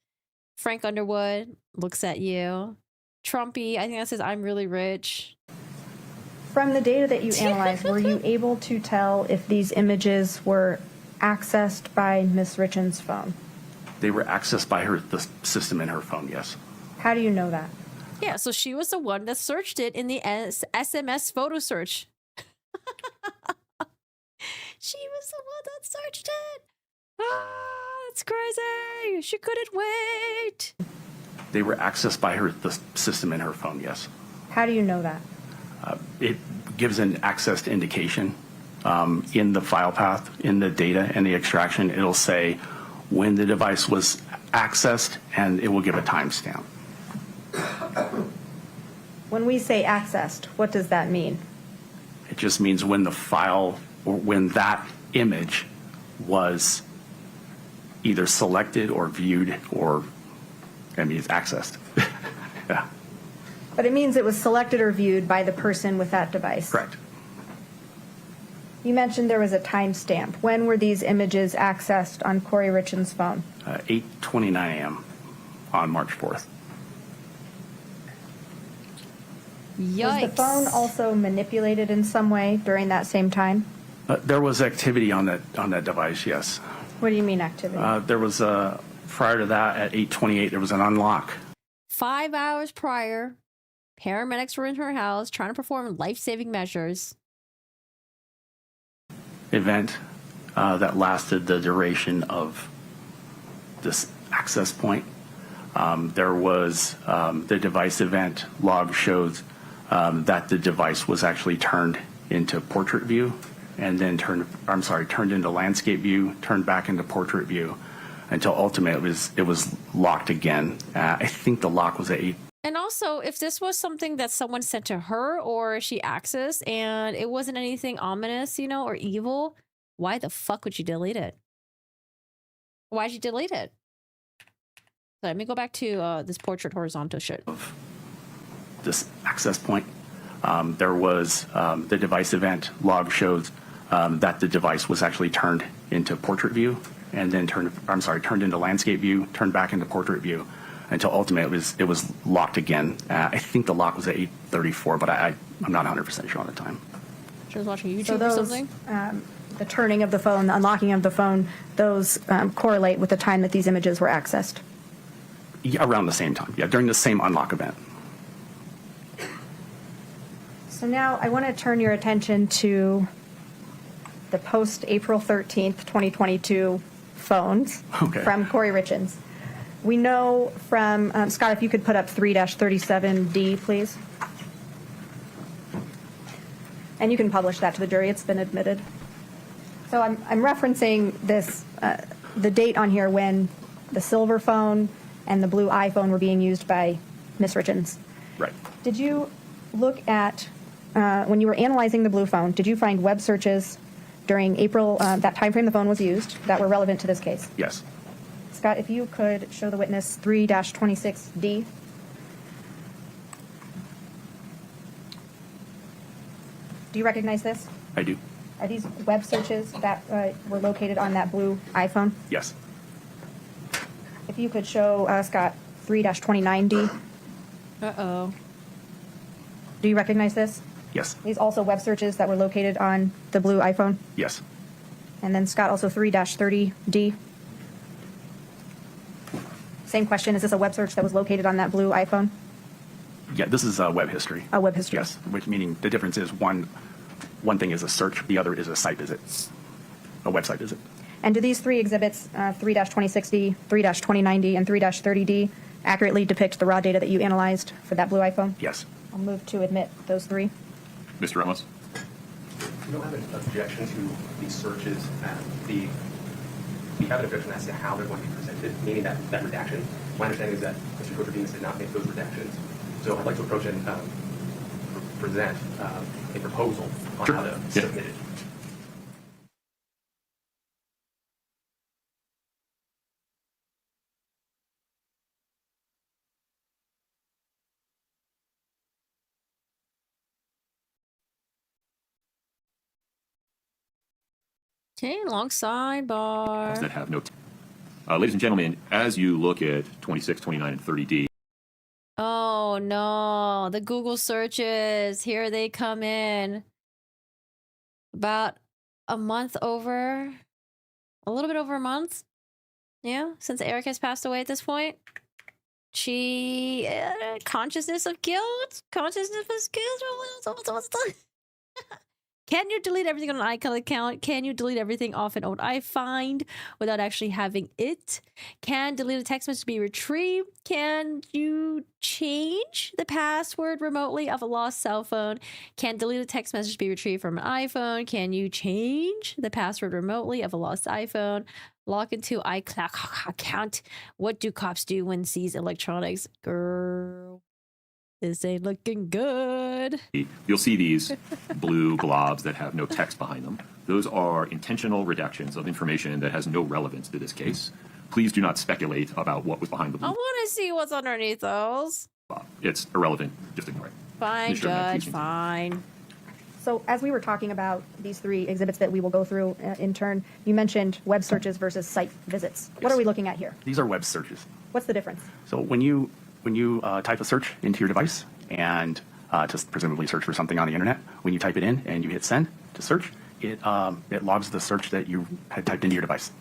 Frank Underwood looks at you. Trumpy, I think that says, I'm really rich. From the data that you analyzed, were you able to tell if these images were accessed by Ms. Richins' phone? They were accessed by the system in her phone, yes. How do you know that? Yeah, so she was the one that searched it in the SMS photo search. She was the one that searched it. Ah, that's crazy. She couldn't wait. They were accessed by the system in her phone, yes. How do you know that? It gives an accessed indication in the file path, in the data and the extraction. It'll say when the device was accessed, and it will give a timestamp. When we say accessed, what does that mean? It just means when the file or when that image was either selected or viewed or, I mean, it's accessed. Yeah. But it means it was selected or viewed by the person with that device. Correct. You mentioned there was a timestamp. When were these images accessed on Kouri Richins' phone? 8:29 a.m. on March 4th. Yikes. Was the phone also manipulated in some way during that same time? There was activity on that device, yes. What do you mean activity? There was prior to that at 8:28 there was an unlock. 5 hours prior, paramedics were in her house trying to perform life-saving measures. event that lasted the duration of this access point. There was the device event log shows that the device was actually turned into portrait view and then turned into landscape view, turned back into portrait view until ultimately it was locked again. I think the lock was at 8. And also, if this was something that someone sent to her or she accessed and it wasn't anything ominous, you know, or evil, why the fuck would you delete it? Why'd you delete it? Let me go back to this portrait horizontal shit. This access point. There was the device event log shows that the device was actually turned into portrait view and then turned into landscape view, turned back into portrait view until ultimately it was locked again. I think the lock was at 8:34, but I'm not 100% sure on the time. She was watching YouTube So those, or something? The turning of the phone, the unlocking of the phone, those correlate with the time that these images were accessed. Yeah, around the same time. Yeah, during the same unlock event. So now I want to turn your attention to the post-April 13th, 2022 phones from Kouri Richins. We know from, Scott, if you could put up 3-37D, please. And you can publish that to the jury. It's been admitted. So I'm referencing this, the date on here when the silver phone and the blue iPhone were being used by Ms. Richins. Right. Did you look at, when you were analyzing the blue phone, did you find web searches during April, that time frame the phone was used, that were relevant to this case? Yes. Scott, if you could show the witness 3-26D. Do you recognize this? I do. Are these web searches that were located on that blue iPhone? Yes. If you could show, Scott, 3-29D. Uh-oh. Do you recognize this? Yes. These also web searches that were located on the blue iPhone? Yes. And then, Scott, also 3-30D. Same question. Is this a web search that was located on that blue iPhone? Yeah, this is web history. A web history. Yes, which meaning the difference is one thing is a search, the other is a site visit, a website visit. And do these three exhibits, 3-26D, 3-29D, and 3-30D, accurately depict the raw data that you analyzed for that blue iPhone? Yes. I'll move to admit those three. Mr. Ramos? We don't have an objection to these searches. We have an objection as to how they're going to be presented, meaning that redaction. My understanding is that Mr. Kouri did not make those redactions. So I'd like to approach and present a proposal on how to submit it. Okay, long sidebar. That have no. Ladies and gentlemen, as you look at 26, 29, and 30D. Oh no, the Google searches. Here they come in. About a month over, a little bit over a month. Yeah, since Eric has passed away at this point. She, consciousness of guilt? Consciousness of guilt? Can you delete everything on an iCloud account? Can you delete everything off an old iFind without actually having it? Can delete a text message be retrieved? Can you change the password remotely of a lost cell phone? Can delete a text message be retrieved from an iPhone? Can you change the password remotely of a lost iPhone? Log into iCloud account. What do cops do when sees electronics? Girl, this ain't looking good. You'll see these blue blobs that have no text behind them. Those are intentional redactions of information that has no relevance to this case. Please do not speculate about what was behind the blue I want to see what's underneath those. blob. It's irrelevant. Just ignore it. Fine, Mr. Mayor, Judge, please. fine. So as we were talking about these three exhibits that we will go through in turn, you mentioned web searches versus site visits. What are we looking at here? These are web searches. What's the difference? So when you type a search into your device and just presumably search for something on the internet, when you type it in and you hit send to search, it logs the search that you had typed into your device.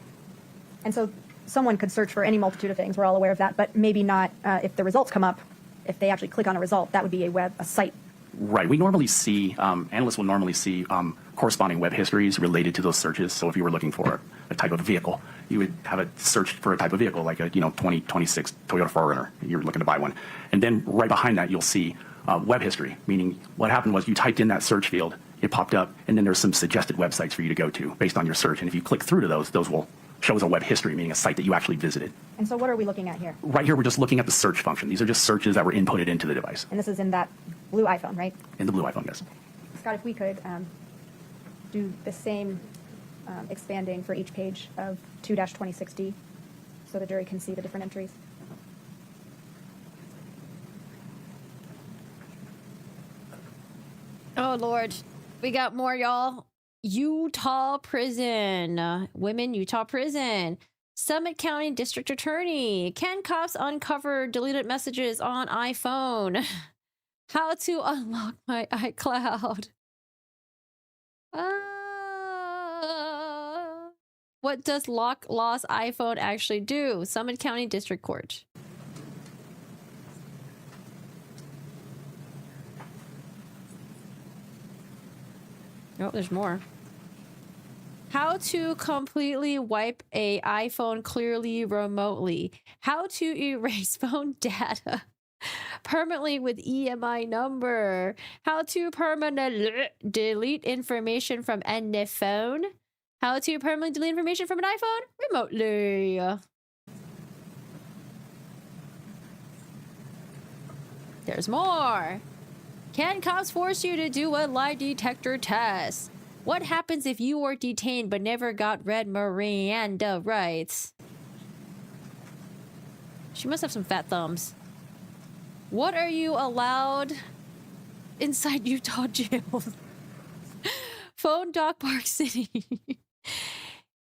And so someone could search for any multitude of things. We're all aware of that, but maybe not if the results come up. If they actually click on a result, that would be a site. Right. We normally see, analysts will normally see corresponding web histories related to those searches. So if you were looking for a type of vehicle, you would have a search for a type of vehicle, like a 2026 Toyota 4Runner. You're looking to buy one. And then right behind that, you'll see web history, meaning what happened was you typed in that search field, it popped up, and then there's some suggested websites for you to go to based on your search. And if you click through to those will show as a web history, meaning a site that you actually visited. And so what are we looking at here? Right here, we're just looking at the search function. These are just searches that were inputted into the device. And this is in that blue iPhone, right? In the blue iPhone, yes. Scott, if we could do the same expanding for each page of 2-2060 so the jury can see the different entries. Oh, Lord. We got more, y'all. Utah prison. Women, Utah prison. Summit County District Attorney. Can cops uncover deleted messages on iPhone? How to unlock my iCloud. What does lock lost iPhone actually do? Summit County District Court. Oh, there's more. How to completely wipe a iPhone clearly remotely. How to erase phone data permanently with EMI number. How to permanently delete information from any phone. How to permanently delete information from an iPhone remotely. There's more. Can cops force you to do a lie detector test? What happens if you were detained but never got read Miranda rights? She must have some fat thumbs. What are you allowed inside Utah jails? Phone Doc Park City.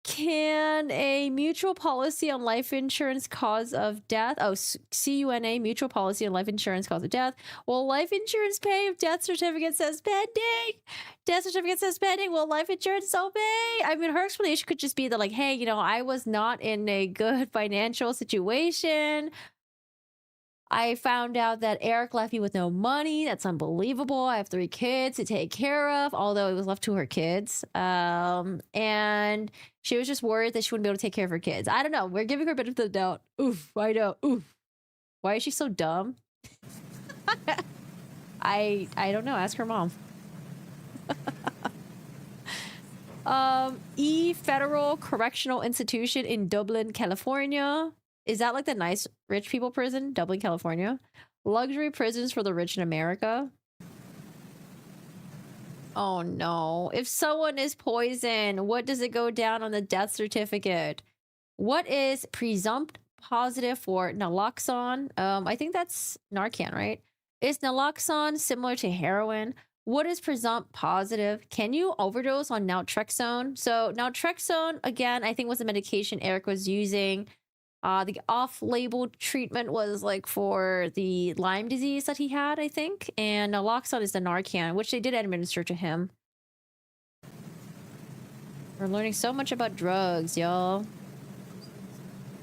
Can a mutual policy on life insurance cause of death? Oh, CUNA, mutual policy on life insurance cause of death. Will life insurance pay if death certificate says pending? Death certificate says pending. Will life insurance obey? I mean, her explanation could just be that, like, hey, I was not in a good financial situation. I found out that Eric left me with no money. That's unbelievable. I have 3 kids to take care of, although it was left to her kids. And she was just worried that she wouldn't be able to take care of her kids. I don't know. We're giving her a bit of the doubt. Oof, I know. Oof. Why is she so dumb? I don't know. Ask her mom. Federal Correctional Institution in Dublin, California. Is that like the nice rich people prison? Dublin, California. Luxury prisons for the rich in America. Oh no. If someone is poisoned, what does it go down on the death certificate? What is presumed positive for naloxone? I think that's Narcan, right? Is naloxone similar to heroin? What is presumed positive? Can you overdose on naltrexone? So naltrexone, again, I think was the medication Eric was using. The off-label treatment was like for the Lyme disease that he had, I think. And naloxone is the Narcan, which they did administer to him. We're learning so much about drugs, y'all.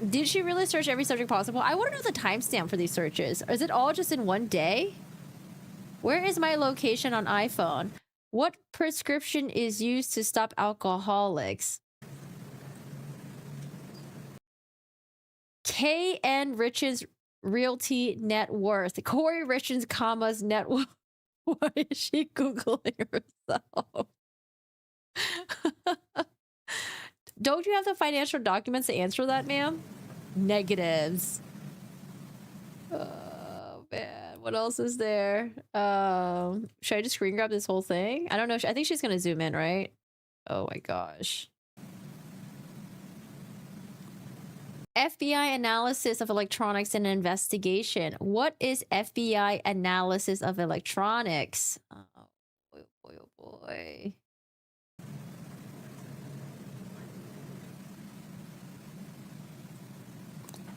Did she really search every subject possible? I want to know the timestamp for these searches. Is it all just in one day? Where is my location on iPhone? What prescription is used to stop alcoholics? K.N. Richins Realty Net Worth. Kouri Richins, commas, net worth. Why is she Googling herself? Don't you have the financial documents to answer that, ma'am? Negatives. Oh, man. What else is there? Should I just screen grab this whole thing? I don't know. I think she's going to zoom in, right? Oh, my gosh. FBI analysis of electronics in an investigation. What is FBI analysis of electronics? Oh boy, oh boy.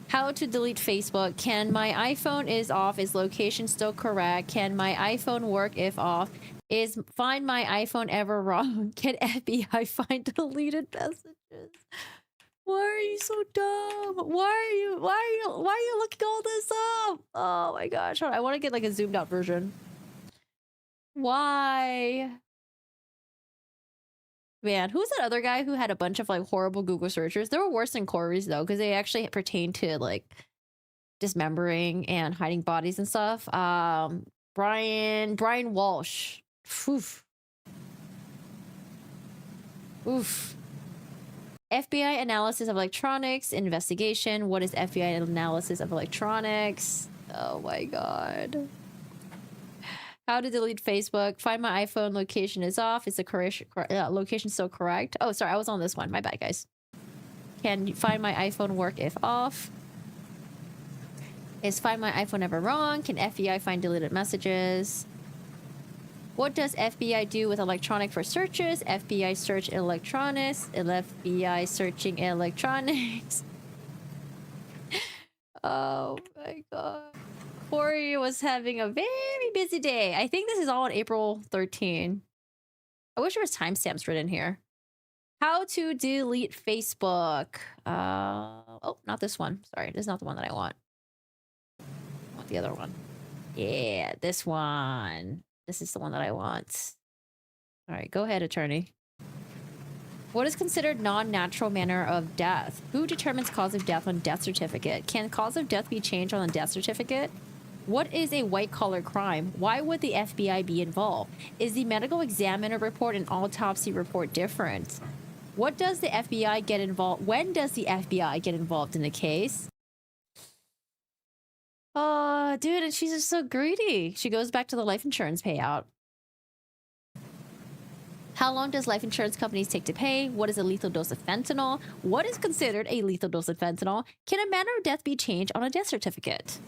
How to delete Facebook. Can my iPhone is off? Is location still correct? Can my iPhone work if off? Is find my iPhone ever wrong? Can FBI find deleted messages? Why are you so dumb? Why are you looking all this up? Oh my gosh. I want to get like a zoomed out version. Why? Man, who's that other guy who had a bunch of like horrible Google searches? They were worse than Kouri's though, because they actually pertain to like dismembering and hiding bodies and stuff. Brian Walsh. Oof. Oof. FBI analysis of electronics investigation. What is FBI analysis of electronics? Oh my god. How to delete Facebook. Find my iPhone. Location is off. Is the location still correct? Oh, sorry. I was on this one. My bad, guys. Can you find my iPhone work if off? Is find my iPhone ever wrong? Can FBI find deleted messages? What does FBI do with electronic for searches? FBI search electronics. FBI searching electronics. Oh my god. Kouri was having a very busy day. I think this is all on April 13. I wish there was timestamps written here. How to delete Facebook. Oh, not this one. Sorry, this is not the one that I want. I want the other one. Yeah, this one. This is the one that I want. All right, go ahead, attorney. What is considered non-natural manner of death? Who determines cause of death on death certificate? Can cause of death be changed on a death certificate? What is a white-collar crime? Why would the FBI be involved? Is the medical examiner report and autopsy report different? What does the FBI get involved? When does the FBI get involved in the case? Oh, dude, and she's just so greedy. She goes back to the life insurance payout. How long does life insurance companies take to pay? What is a lethal dose of fentanyl? What is considered a lethal dose of fentanyl? Can a manner of death be changed on a death certificate?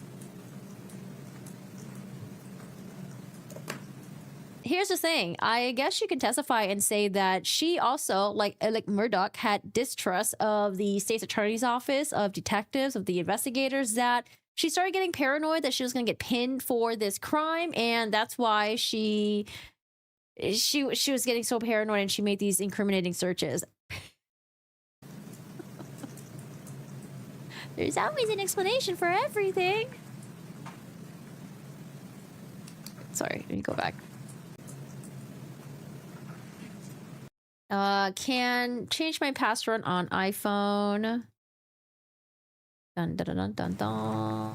Here's the thing. I guess you can testify and say that she also, like Murdoch, had distrust of the state's attorney's office, of detectives, of the investigators, that she started getting paranoid that she was going to get pinned for this crime, and that's why she was getting so paranoid and she made these incriminating searches. There's always an explanation for everything. Sorry, let me go back. Can change my password on iPhone. Dun, dun, dun, dun, dun.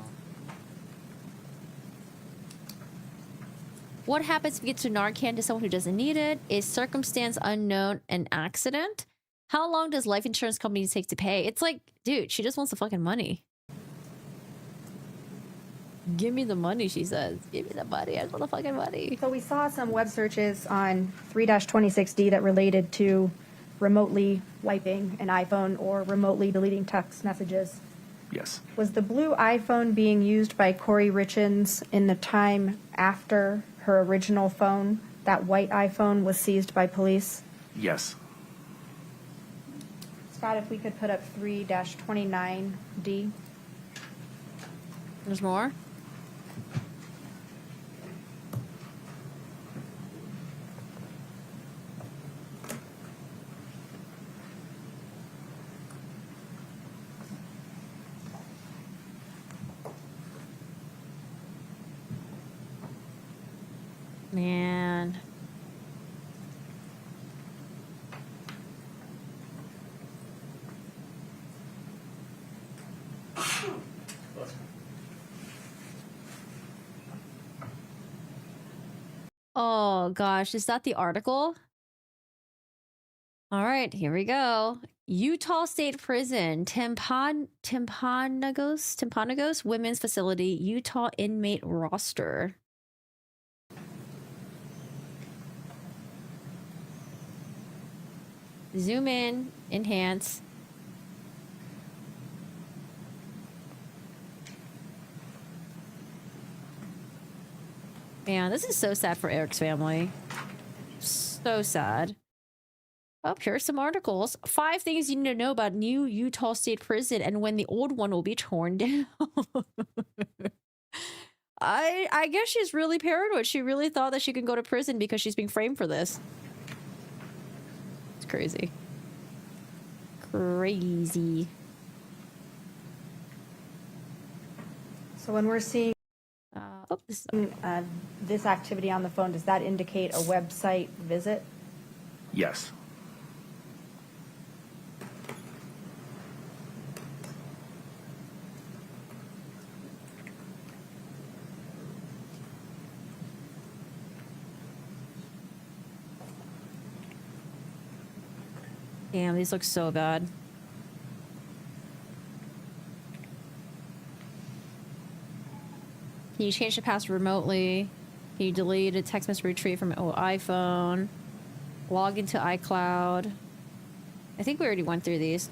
What happens if you get to Narcan to someone who doesn't need it? Is circumstance unknown an accident? How long does life insurance companies take to pay? It's like, dude, she just wants the fucking money. Give me the money, she says. Give me the money. I just want the fucking money. So we saw some web searches on 3-26D that related to remotely wiping an iPhone or remotely deleting text messages. Yes. Was the blue iPhone being used by Kouri Richins in the time after her original phone? That white iPhone was seized by police? Yes. Scott, if we could put up 3-29D. There's more? Man. Oh gosh, is that the article? All right, here we go. Utah State Prison, Timpanogos Women's Facility, Utah inmate roster. Zoom in, enhance. Man, this is so sad for Eric's family. So sad. Oh, here's some articles. 5 things you need to know about new Utah State Prison and when the old one will be torn down. I guess she's really paranoid. She really thought that she could go to prison because she's being framed for this. It's crazy. Crazy. So when we're seeing this activity on the phone, does that indicate a website visit? Yes. Damn, these look so bad. Can you change the password remotely? Can you delete a text message retrieve from iPhone? Log into iCloud. I think we already went through these.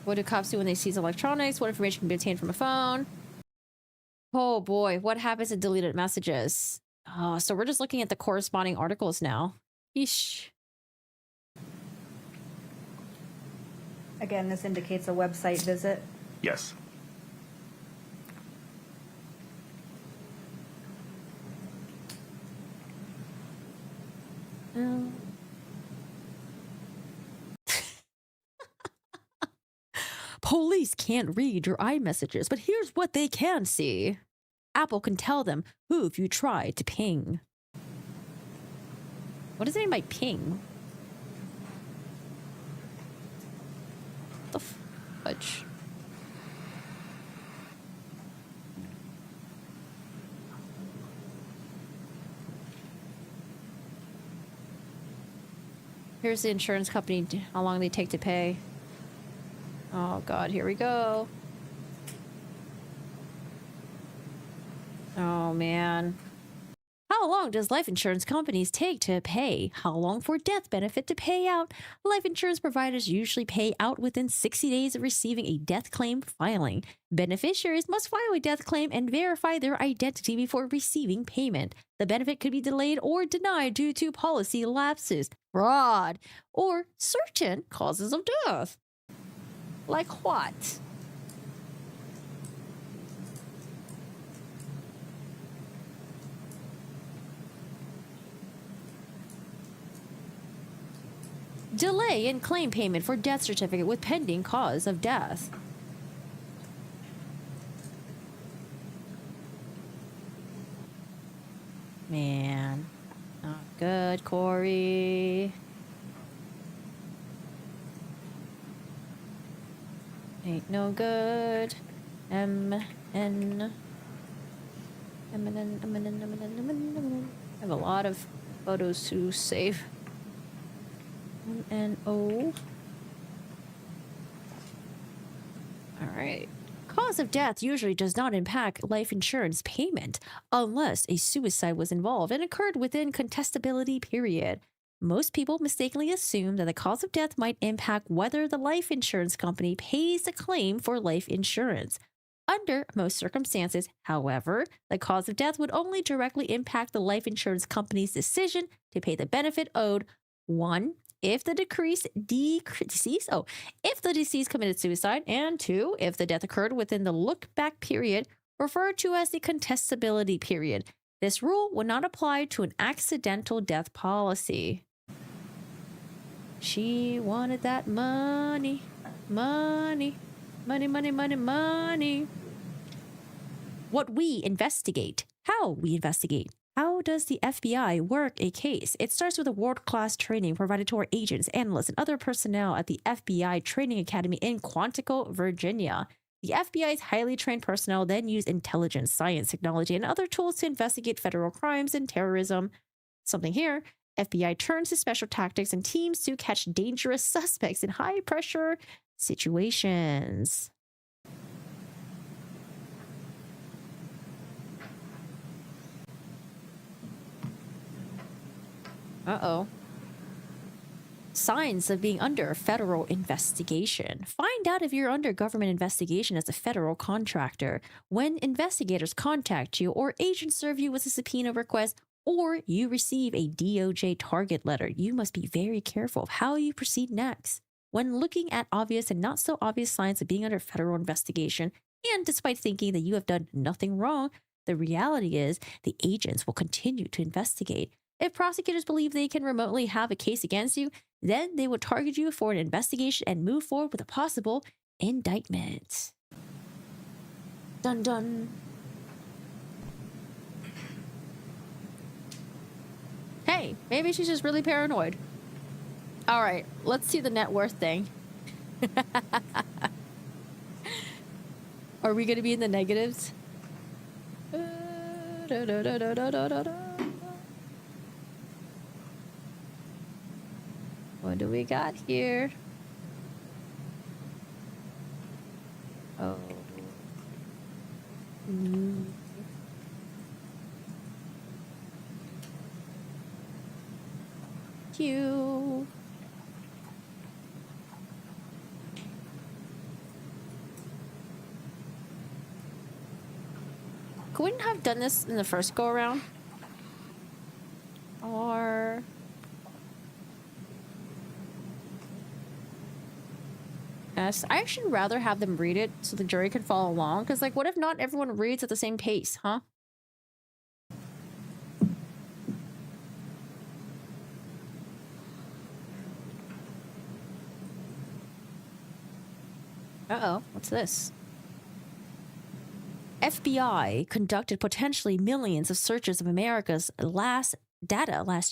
What do cops do when they seize electronics? What information can be obtained from a phone? Oh boy, what happens to deleted messages? Oh, so we're just looking at the corresponding articles now. Yeesh. Again, this indicates a website visit. Yes. Police can't read your iMessages, but here's what they can see. Apple can tell them who you tried to ping. What does it mean by ping? The fudge. Here's the insurance company, how long they take to pay. Oh God, here we go. Oh man. How long does life insurance companies take to pay? How long for death benefit to pay out? Life insurance providers usually pay out within 60 days of receiving a death claim filing. Beneficiaries must file a death claim and verify their identity before receiving payment. The benefit could be delayed or denied due to policy lapses, fraud, or certain causes of death. Like what? Delay in claim payment for death certificate with pending cause of death. Man, not good, Kouri. Ain't no good. I have a lot of photos to save. MNO. All right. Cause of death usually does not impact life insurance payment unless a suicide was involved and occurred within contestability period. Most people mistakenly assume that the cause of death might impact whether the life insurance company pays the claim for life insurance. Under most circumstances, however, the cause of death would only directly impact the life insurance company's decision to pay the benefit owed. 1. If the if the deceased committed suicide, and 2, if the death occurred within the look-back period, referred to as the contestability period. This rule would not apply to an accidental death policy. She wanted that money, money, money, money, money, money. What we investigate, how we investigate. How does the FBI work a case? It starts with a world-class training provided to our agents, analysts, and other personnel at the FBI Training Academy in Quantico, Virginia. The FBI's highly trained personnel then use intelligence, science, technology, and other tools to investigate federal crimes and terrorism. Something here. FBI turns to special tactics and teams to catch dangerous suspects in high-pressure situations. Uh-oh. Signs of being under federal investigation. Find out if you're under government investigation as a federal contractor. When investigators contact you or agents serve you with a subpoena request or you receive a DOJ target letter, you must be very careful of how you proceed next. When looking at obvious and not so obvious signs of being under federal investigation, and despite thinking that you have done nothing wrong, the reality is the agents will continue to investigate. If prosecutors believe they can remotely have a case against you, then they will target you for an investigation and move forward with a possible indictment. Dun dun. Hey, maybe she's just really paranoid. All right, let's see the net worth thing. Are we going to be in the negatives? What do we got here? Oh. Cute. Couldn't have done this in the first go around. Or yes, I actually rather have them read it so the jury can follow along. Because, like, what if not everyone reads at the same pace, huh? Uh-oh, what's this? FBI conducted potentially millions of searches of America's last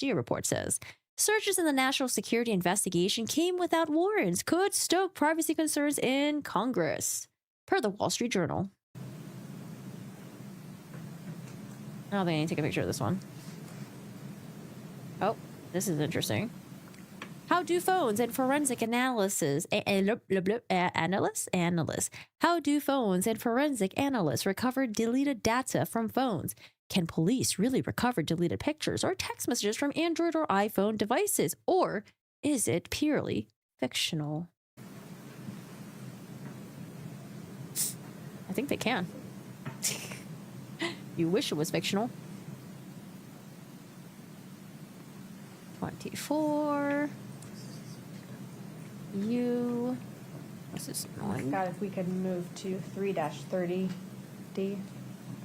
year, report says. Searches in the national security investigation came without warrants, could stoke privacy concerns in Congress, per the Wall Street Journal. I don't think I need to take a picture of this one. Oh, this is interesting. How do phones and forensic analysts recover deleted data from phones? Can police really recover deleted pictures or text messages from Android or iPhone devices? Or is it purely fictional? I think they can. You wish it was fictional. 24. What's this annoying? God, if we could move to 3-30D.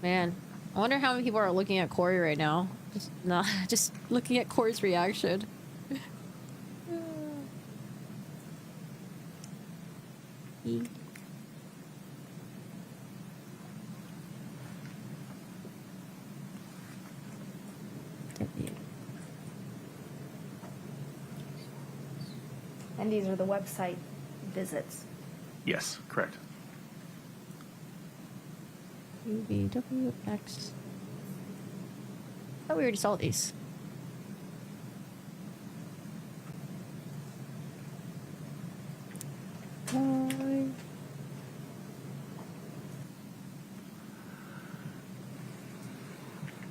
Man, I wonder how many people are looking at Kouri right now. Just looking at Kouri's reaction. And these are the website visits. Yes, correct. UVWX. Oh, we already saw these.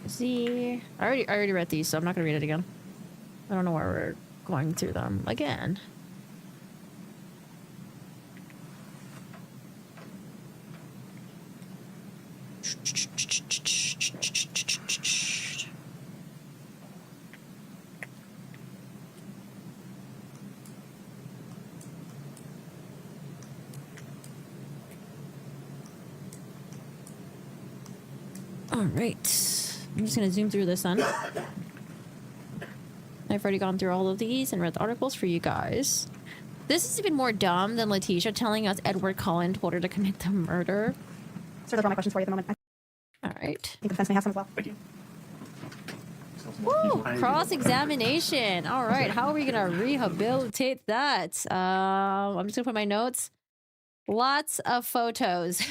See, I already read these, so I'm not gonna read it again. I don't know why we're going through them again. All right, I'm just gonna zoom through this then. I've already gone through all of these and read the articles for you guys. This is even more dumb than Letitia telling us Edward Cullen told her to commit the murder. So those are all my questions for you at the moment. All right. I think the defense may have some as well. Thank you. Woo! Cross-examination. All right, how are we gonna rehabilitate that? I'm just gonna put my notes. Lots of photos.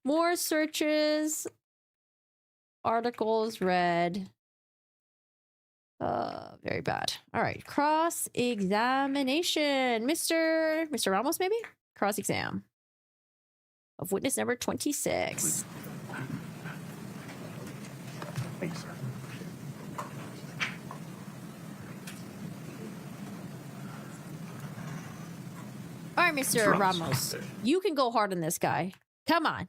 More searches. Articles read. Very bad. All right, cross-examination. Mr. Ramos, maybe? Cross-exam of witness number 26. Thank you, sir. All right, Mr. Ramos, you can go hard on this guy. Come on.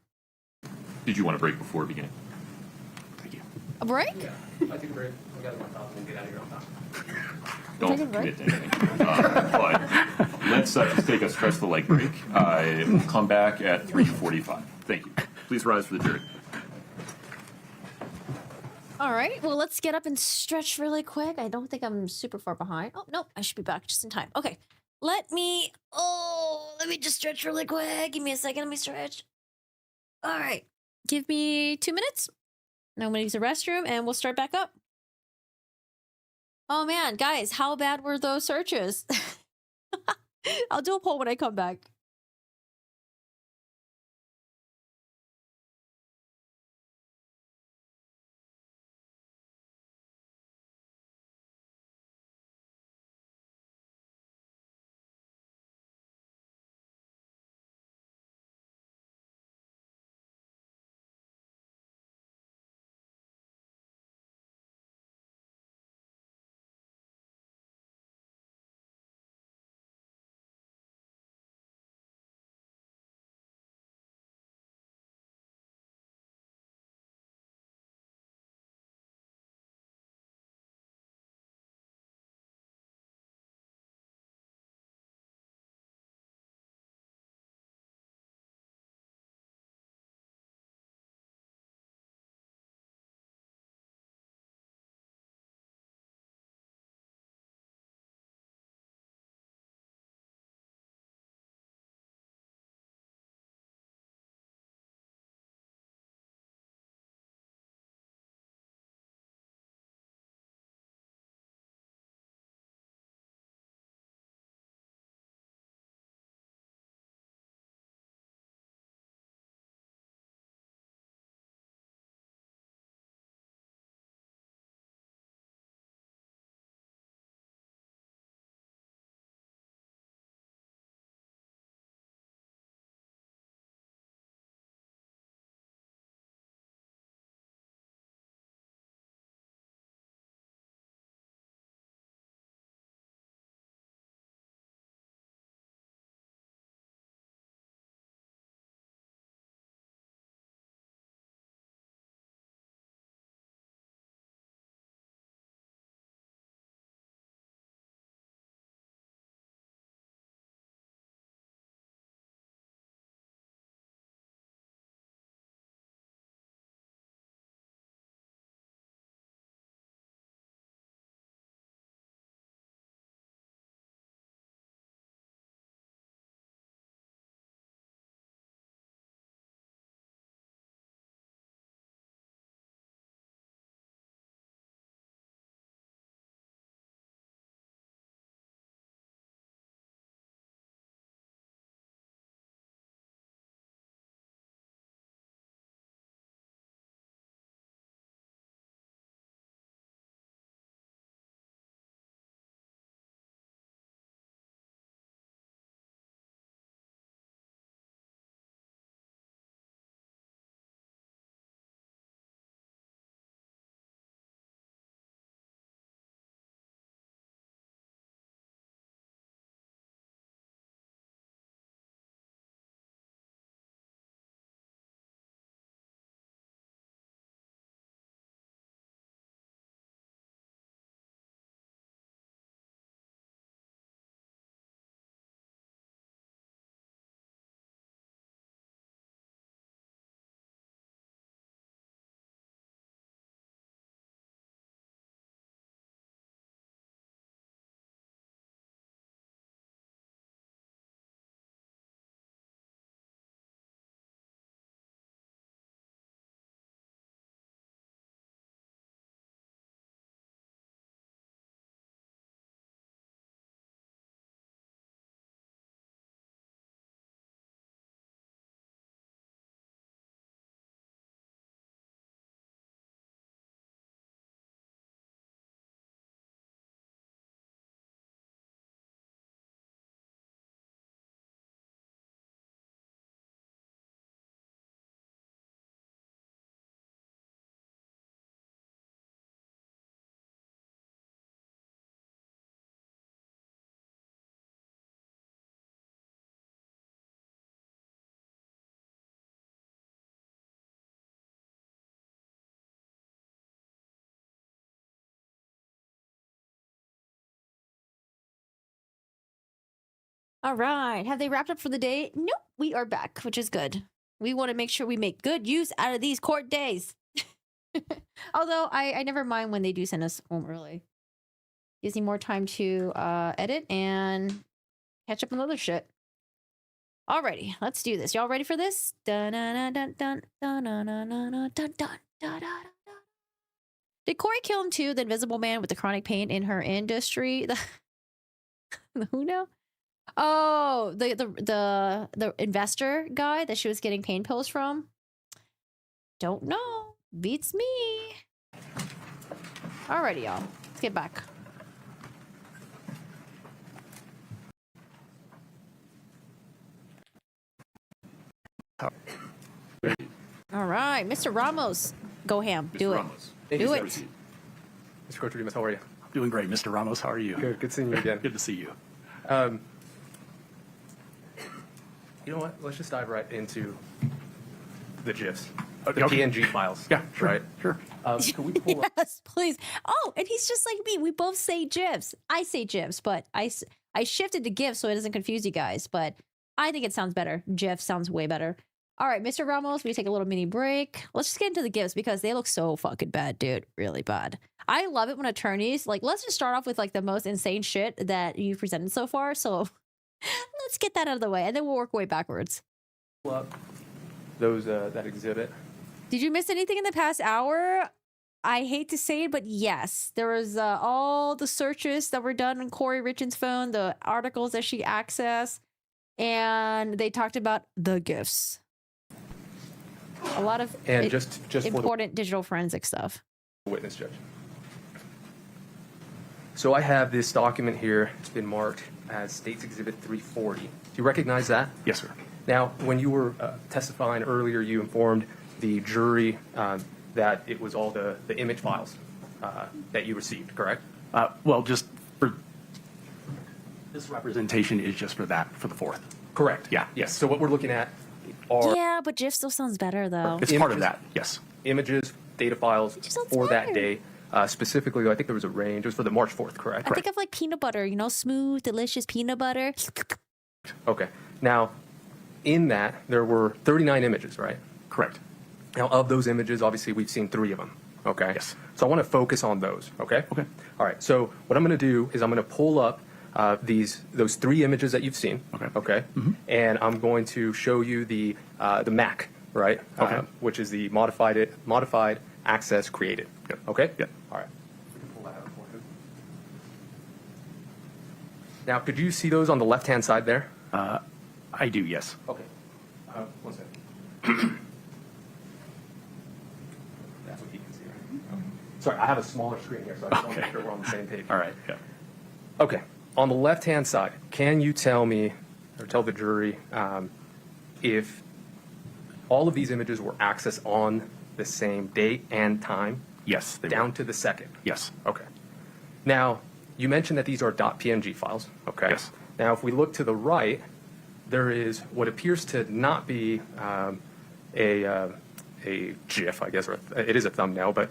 Did you want a break before beginning? Thank you. A break? Yeah, I take a break. I got one thought and get out of here on time. Don't commit to anything. But let's just take a stretch the leg break. We'll come back at 3:45. Thank you. Please rise for the jury. All right, well, let's get up and stretch really quick. I don't think I'm super far behind. Oh, no, I should be back just in time. Okay, let me just stretch really quick. Give me a second, let me stretch. All right, give me 2 minutes. Now I'm gonna use the restroom and we'll start back up. Oh man, guys, how bad were those searches? I'll do a poll when I come back. All right. Have they wrapped up for the day? Nope. We are back, which is good. We want to make sure we make good use out of these court days. Although I never mind when they do send us home early. Gives me more time to edit and catch up on other shit. Alrighty, let's do this. Y'all ready for this? Dun dun dun dun dun dun dun dun dun dun dun. Did Kouri kill him too? The invisible man with the chronic pain in her industry. Who know? Oh, the investor guy that she was getting pain pills from. Don't know. Beats me. Alrighty, y'all. Let's get back. All right, Mr. Ramos, go ham. Do it. Do it. Mr. Coach Remus, how are you? Doing great, Mr. Ramos. How are you? Good. Good seeing you again. Good to see you. You know what? Let's just dive right into the GIFs, the Okay. PNG files. Yeah, sure. Right? Sure. Can we pull up? Yes, please. Oh, and he's just like me. We both say GIFs. I say GIFs, but I shifted to GIFs so it doesn't confuse you guys. But I think it sounds better. GIF sounds way better. All right, Mr. Ramos, we take a little mini break. Let's just get into the GIFs because they look so fucking bad, dude. Really bad. I love it when attorneys, like, let's just start off with, like, the most insane shit that you've presented so far. So let's get that out of the way, and then we'll work way backwards. Pull up those, that exhibit. Did you miss anything in the past hour? I hate to say it, but yes. There was all the searches that were done on Kouri Richins' phone, the articles that she accessed, and they talked about the GIFs. A lot of And just important digital forensic stuff. Witness judge. So I have this document here. It's been marked as State's Exhibit 340. Do you recognize that? Yes, sir. Now, when you were testifying earlier, you informed the jury that it was all the image files that you received, correct? Well, just for this representation is just for that, for the fourth. Correct. Yeah. Yes. So what we're looking at are Yeah, but GIF still sounds better, though. It's part of that, yes. Images, data files for that day. Specifically, I think there was a range. It was for the March 4th, correct? I think of like peanut butter, you know, smooth, delicious peanut butter. Okay. Now, in that, there were 39 images, right? Correct. Now, of those images, obviously, we've seen 3 of them, okay? Yes. So I want to focus on those, okay? Okay. All right. So what I'm going to do is I'm going to pull up those 3 images that you've seen, okay? Mm-hmm. And I'm going to show you the MAC, right? Okay. Which is the modified access created. Good. Okay? Good. All right. We can pull that out for you. Now, could you see those on the left-hand side there? I do, yes. Okay. One second. That's what he can see, right? Okay. Sorry, I have a smaller screen here, so I just want to make sure we're on the same page. All right, yeah. Okay. On the left-hand side, can you tell me, or tell the jury, if all of these images were accessed on the same date and time? Yes, they down were. to the second? Yes. Okay. Now, you mentioned that these are .png files, okay? Yes. Now, if we look to the right, there is what appears to not be a GIF, I guess, or it is a thumbnail, but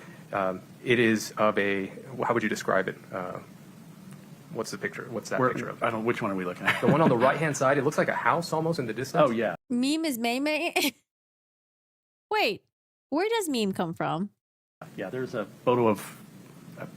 it is of a, how would you describe it? What's the picture? What's that picture of? I don't. Which one are we looking at? The one on the right-hand side, it looks like a house almost in the distance. Oh, yeah. Meme is May. Wait, where does meme come from? Yeah, there's a photo of a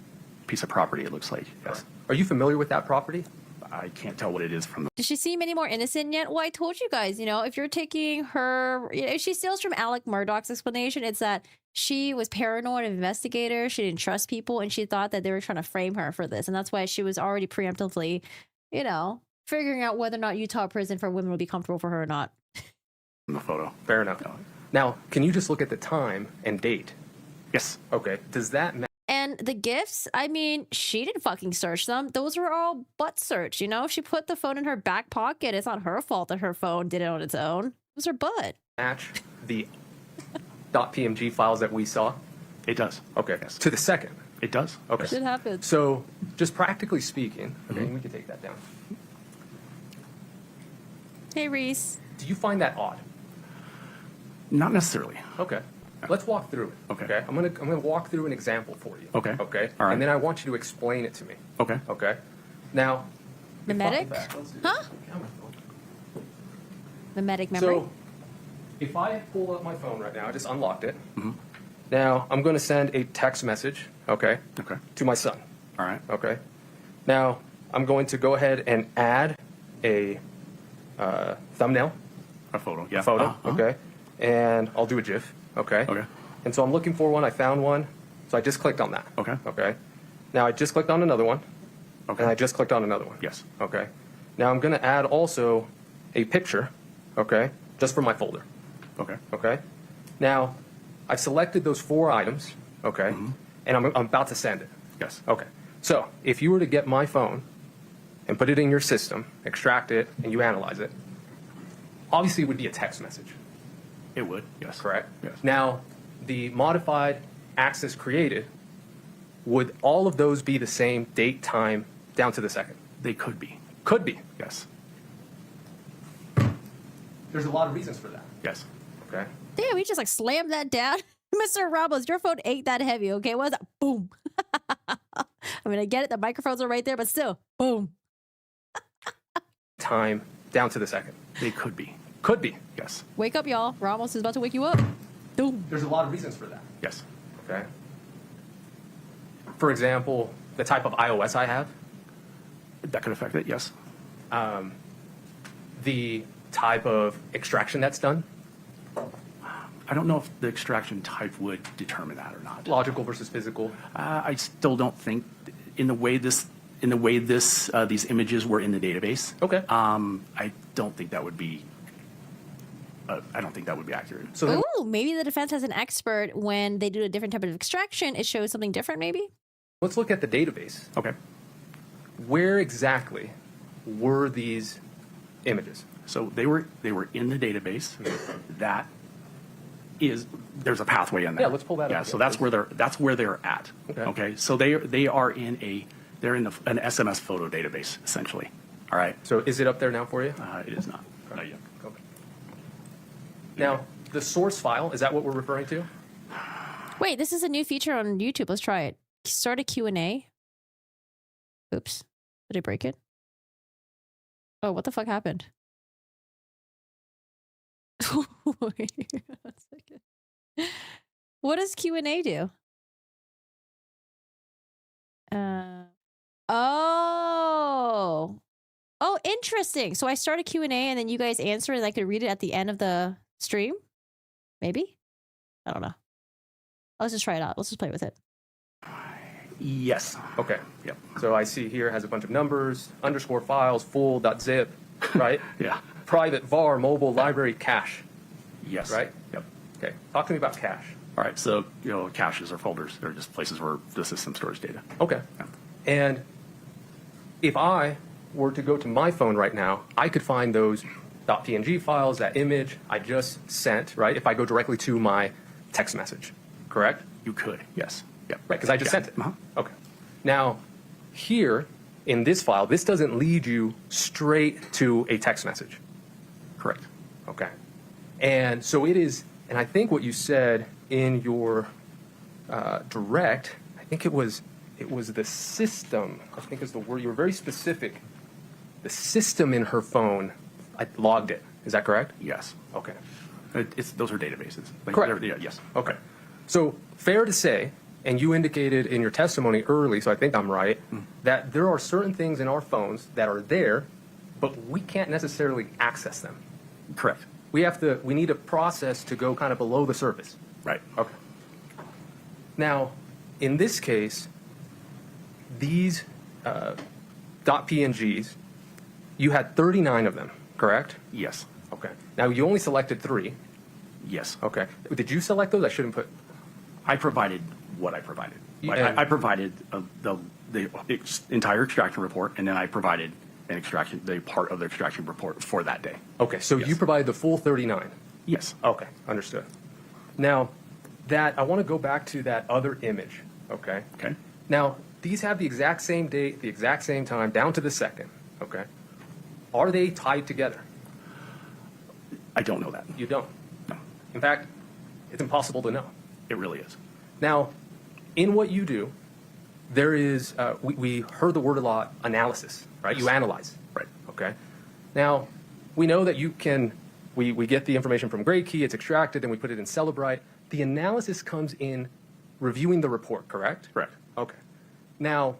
piece of property, it looks like. Yes. Are you familiar with that property? I can't tell what it is from the... Does she seem any more innocent yet? Well, I told you guys, you know, if you're taking her, you know, if she steals from Alec Murdoch's explanation, it's that she was paranoid of investigators, she didn't trust people, and she thought that they were trying to frame her for this. And that's why she was already preemptively, you know, figuring out whether or not Utah prison for women would be comfortable for her or not. From the photo. Fair enough. Now, can you just look at the time and date? Yes. Okay. Does that matter? And the gifts, I mean, she didn't fucking search them. Those were all butt search, you know? She put the phone in her back pocket. It's not her fault that her phone did it on its own. It was her butt. Match the .png files that we saw? It does. Okay. Yes. To the second? It does. Okay. Shit happens. So, just practically speaking, okay, we can take that down. Hey, Reese. Do you find that odd? Not necessarily. Okay. Let's walk through it. Okay. I'm gonna walk through an example for you. Okay. Okay. All right. And then I want you to explain it to me. Okay. Okay. Now. The medic? Huh? Mimetic memory. So if I pull up my phone right now, I just unlocked it. Now I'm going to send a text message, okay, to my son. All right. Okay. Now I'm going to go ahead and add a thumbnail. A photo, yeah. A photo, okay. And I'll do a GIF, okay. Okay. And so I'm looking for one. I found one. So I just clicked on that. Okay. Okay. Now I just clicked on another one. Okay. And I just clicked on another one. Yes. Okay. Now I'm going to add also a picture, okay, just for my folder. Okay. Okay. Now I've selected those 4 items, okay, and I'm about to send it. Yes. Okay. So if you were to get my phone and put it in your system, extract it, and you analyze it, obviously it would be a text message. It would, yes. Correct? Yes. Now, the modified access created, would all of those be the same date, time, down to the second? They could be. Could be. Yes. There's a lot of reasons for that. Yes. Okay. Damn, we just like slammed that down. Mr. Ramos, your phone ain't that heavy, okay? What was that? Boom. I mean, I get it. The microphones are right there, but still, boom. Time, down to the second. They could be. Could be. Yes. Wake up, y'all. Ramos is about to wake you up. Boom. There's a lot of reasons for that. Yes. Okay. For example, the type of iOS I have. That could affect it, yes. The type of extraction that's done. I don't know if the extraction type would determine that or not. Logical versus physical. I still don't think in the way these images were in the database. Okay. I don't think that would be. I don't think that would be accurate. So ooh, maybe the defense has an expert when they do a different type of extraction. It shows something different, maybe. let's look at the database. Okay. Where exactly were these images? So they were in the database. That is, there's a pathway in there. Yeah, let's pull that up. Yeah, so that's where they're at. Okay. So they are in an SMS photo database essentially. All right. So is it up there now for you? It is not. Not yet. Okay. Now, the source file, is that what we're referring to? Wait, this is a new feature on YouTube. Let's try it. Start a Q&A. Oops. Did I break it? Oh, what the fuck happened? Wait a second. What does Q&A do? Oh, interesting. So I start a Q&A and then you guys answer and I could read it at the end of the stream? Maybe? I don't know. Let's just try it out. Let's just play with it. Yes. Okay. Yep. So I see here has a bunch of numbers, underscore files, full.zip, right? Yeah. Private var, mobile, library, cache. Yes. Right? Yep. Okay. Talk to me about cache. All right. So, caches or folders. They're just places where the system stores data. Okay. Yeah. And if I were to go to my phone right now, I could find those .png files, that image I just sent, right? If I go directly to my text message, correct? You could, yes. Yep. Right, because I just sent it. Uh-huh. Okay. Now, here in this file, this doesn't lead you straight to a text message. Correct. Okay. And so it is, and I think what you said in your direct, I think it was the system, I think is the word, you were very specific. The system in her phone, I logged it. Is that correct? Yes. Okay. Those are databases. Correct. Yes. Okay. So fair to say, and you indicated in your testimony early, so I think I'm right, that there are certain things in our phones that are there, but we can't necessarily access them. Correct. We need a process to go kind of below the surface. Right. Okay. Now, in this case, these .pngs, you had 39 of them, correct? Yes. Okay. Now, you only selected 3. Yes. Okay. Did you select those? I shouldn't put... I provided what I provided. Yeah. I provided the entire extraction report, and then I provided the part of the extraction report for that day. Okay, so Yes. you provided the full 39? Yes. Okay, understood. Now, I want to go back to that other image, okay? Okay. Now, these have the exact same date, the exact same time, down to the second, okay? Are they tied together? I don't know that. You don't? No. In fact, it's impossible to know. It really is. Now, in what you do, there is, we heard the word a lot, analysis, right? You analyze. Right. Okay. Now, we know that you can we get the information from Gray Key, it's extracted, then we put it in Celebrite. The analysis comes in reviewing the report, correct? Correct. Okay. Now,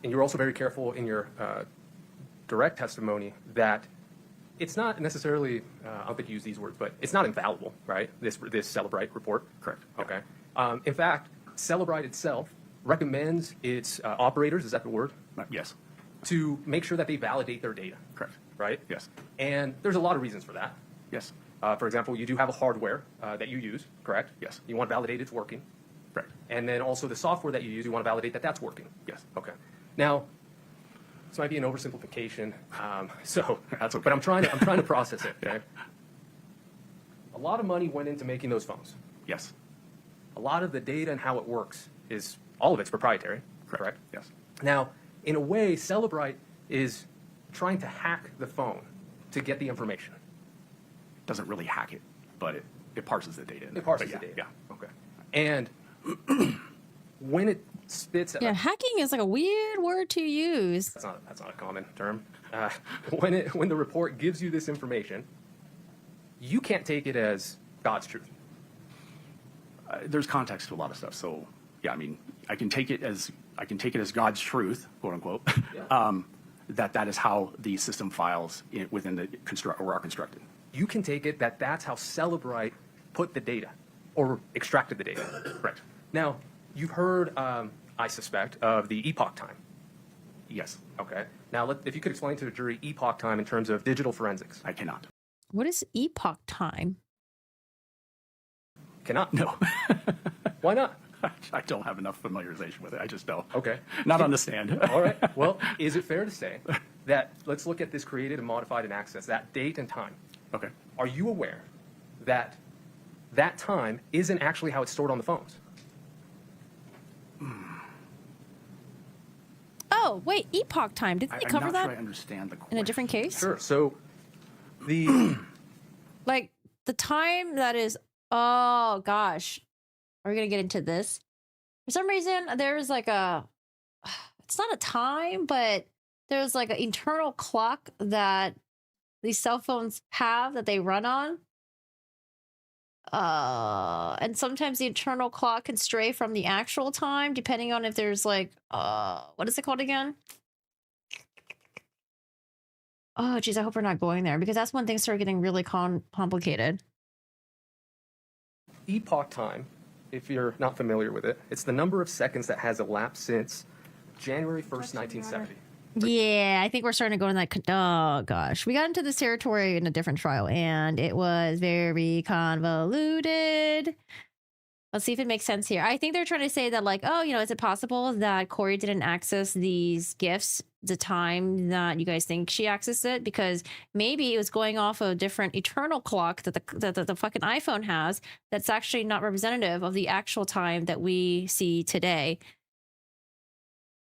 and you're also very careful in your direct testimony that it's not necessarily, I don't think you use these words, but it's not infallible, right? This Celebrite report? Correct. Okay. In fact, Celebrite itself recommends its operators, is that the word? Yes. To make sure that they validate their data. Correct. Right? Yes. And there's a lot of reasons for that. Yes. For example, you do have a hardware that you use, correct? Yes. You want to validate it's working. Correct. And then also the software that you use, you want to validate that that's working. Yes. Okay. Now, this might be an oversimplification, so That's okay. but I'm trying to process it. Okay. A lot of money went into making those phones. Yes. A lot of the data and how it works is all of it's proprietary. Correct? Yes. Now, in a way, Celebrite is trying to hack the phone to get the information. Doesn't really hack it, but it parses the data. It parses But the data. Yeah. Okay. And when it spits out, Yeah, hacking is like a weird word to use. that's not a common term. When the report gives you this information, you can't take it as God's truth. There's context to a lot of stuff. So yeah, I mean, I can take it as God's truth, quote unquote. Yeah. That is how the system files within the are constructed. You can take it that that's how Celebrite put the data or extracted the data. Correct. Now, you've heard, I suspect, of the epoch time. Yes. Okay. Now, if you could explain to the jury epoch time in terms of digital forensics. I cannot. What is epoch time? Cannot? No. Why not? I don't have enough familiarization with it. I just don't. Okay. Not on the stand. All right. Well, is it fair to say that, let's look at this created and modified and accessed, that date and time. Okay. Are you aware that that time isn't actually how it's stored on the phones? Oh, wait, epoch time. Didn't they cover I'm not that sure I understand the question. in a different case? Sure. So the Like the time that is, oh gosh. Are we going to get into this? For some reason, there's like it's not a time, but there's like an internal clock that these cell phones have that they run on. And sometimes the internal clock can stray from the actual time, depending on if there's like, what is it called again? Oh, geez, I hope we're not going there because that's when things start getting really complicated. epoch time, if you're not familiar with it, it's the number of seconds that has elapsed since January 1st, 1970. Yeah, I think we're starting to go in that. Oh gosh, we got into this territory in a different trial, and it was very convoluted. Let's see if it makes sense here. I think they're trying to say that, like, oh, is it possible that Kouri didn't access these gifts the time that you guys think she accessed it? Because maybe it was going off a different eternal clock that the fucking iPhone has that's actually not representative of the actual time that we see today.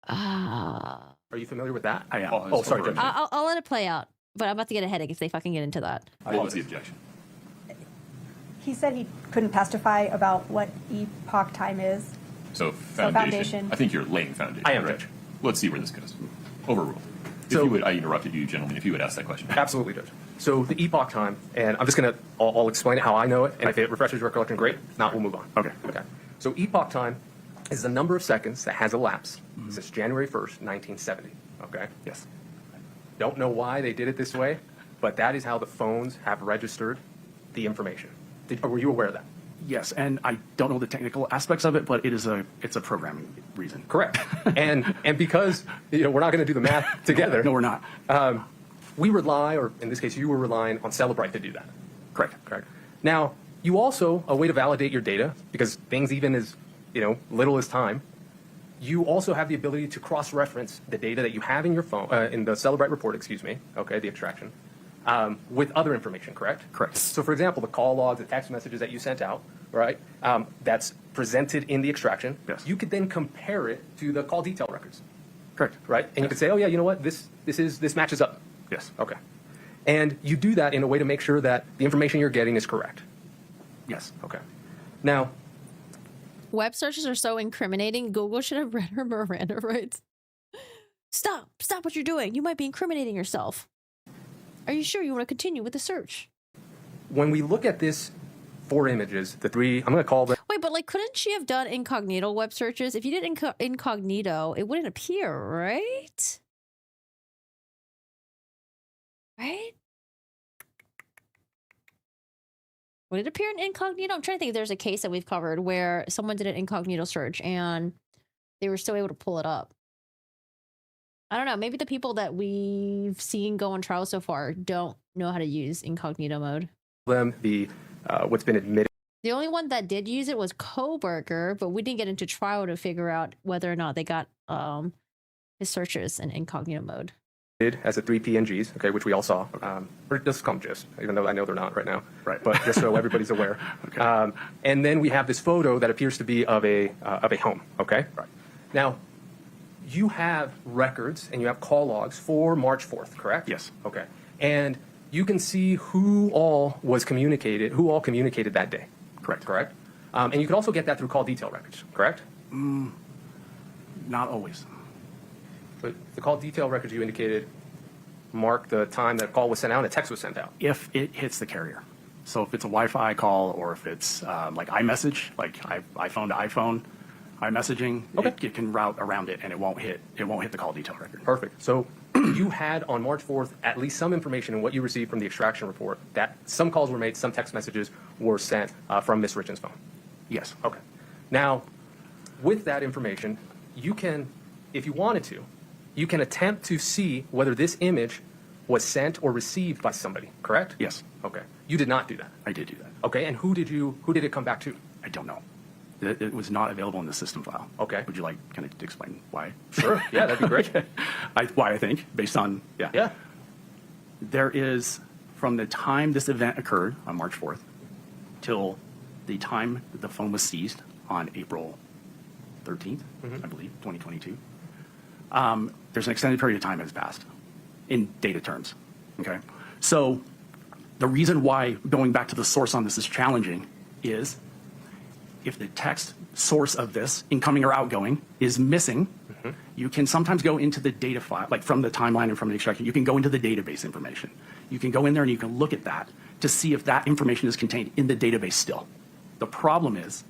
Are you familiar with that? I am. Oh, sorry, Judge. I'll let it play out, but I'm about to get a headache if they fucking get into that. What was the objection? He said he couldn't testify about what epoch time is. So foundation. foundation. I think you're laying foundation. I am, right? Judge. Let's see where this goes. Overruled. I interrupted you, gentlemen. If you would ask that question. Absolutely, Judge. So the epoch time, and I'm just going to, I'll explain it how I know it, and if it refreshes your recollection, great. If not, we'll move on. Okay. Okay. So epoch time is the number of seconds that has elapsed since January 1st, 1970. Okay? Yes. Don't know why they did it this way, but that is how the phones have registered the information. Were you aware of that? Yes, and I don't know the technical aspects of it, but it's a programming reason. Correct. and because we're not going to do the math together. No, we're not. We rely, or in this case, you were relying on Celebrite to do that. Correct. Correct. Now, you also, a way to validate your data, because things even as little as time, you also have the ability to cross-reference the data that you have in your phone, in the Celebrite report, okay, the extraction, with other information, correct? Correct. So, for example, the call logs, the text messages that you sent out, right, that's presented in the extraction, yes. You could then compare it to the call detail records. Correct. Right? And you could say, oh, yeah, you know what, this matches up. Yes. Okay. And you do that in a way to make sure that the information you're getting is correct. Yes. Okay. Now, Web searches are so incriminating. Google should have read her Miranda rights. Stop what you're doing. You might be incriminating yourself. Are you sure you want to continue with the search? When we look at this 4 images, the 3, I'm going to call them. Wait, but like, couldn't she have done incognito web searches? If you did incognito, it wouldn't appear, right? Right? Would it appear in incognito? I'm trying to think if there's a case that we've covered where someone did an incognito search and they were still able to pull it up. I don't know. Maybe the people that we've seen go on trial so far don't know how to use incognito mode. What's been admitted. The only one that did use it was Koberger, but we didn't get into trial to figure out whether or not they got his searches in incognito mode. As a 3 PNGs, okay, which we all saw. Or just come gist, even though I know they're not right now. Right. But just so everybody's aware. Okay. And then we have this photo that appears to be of a home. Okay. Right. Now, you have records and you have call logs for March 4th, correct? Yes. Okay. And you can see who all communicated that day. Correct. Correct. And you can also get that through call detail records. Correct. Not always. But the call detail records you indicated mark the time that a call was sent out and a text was sent out. If it hits the carrier. So if it's a Wi-Fi call or if it's like iMessage, like iPhone to iPhone, iMessaging, it can route around it and it won't hit the call detail record. Perfect. So you had on March 4th at least some information in what you received from the extraction report that some calls were made, some text messages were sent from Ms. Richins' phone. Yes. Okay. Now, with that information, you can, if you wanted to, you can attempt to see whether this image was sent or received by somebody, correct? Yes. Okay. You did not do that. I did do that. Okay. And who did it come back to? I don't know. It was not available in the system file. Okay. Would you like kind of to explain why? Sure. Yeah, that'd be great. Why I think, based on, Yeah. There is, from the time this event occurred on March 4th till the time that the phone was seized on April 13th, I believe, 2022, there's an extended period of time that has passed in data terms. Okay. So the reason why going back to the source on this is challenging is if the text source of this, incoming or outgoing, is missing, you can sometimes go into the data file, like from the timeline and from the extraction, you can go into the database information. You can go in there and you can look at that to see if that information is contained in the database still. The problem is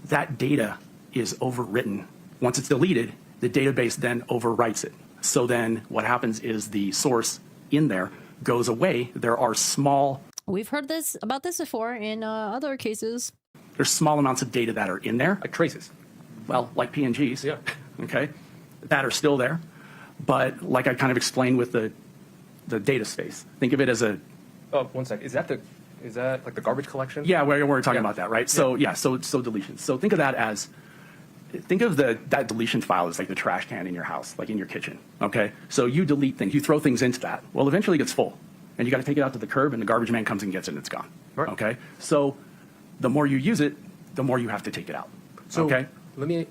that data is overwritten. Once it's deleted, the database then overwrites it. So then what happens is the source in there goes away. There are small... We've heard about this before in other cases. There's small amounts of data that are in there. Like traces. Well, like PNGs. Yeah. Okay. That are still there. But like I kind of explained with the data space, think of it as a... Oh, one sec. Is that like the garbage collection? Yeah, we're talking about that, right? So so deletions. So think of that as... Think of that deletion file as like the trash can in your house, like in your kitchen, okay? So you delete things, you throw things into that. Well, eventually it gets full. And you got to take it out to the curb and the garbage man comes and gets it and it's gone, okay? So the more you use it, the more you have to take it out. So okay? let me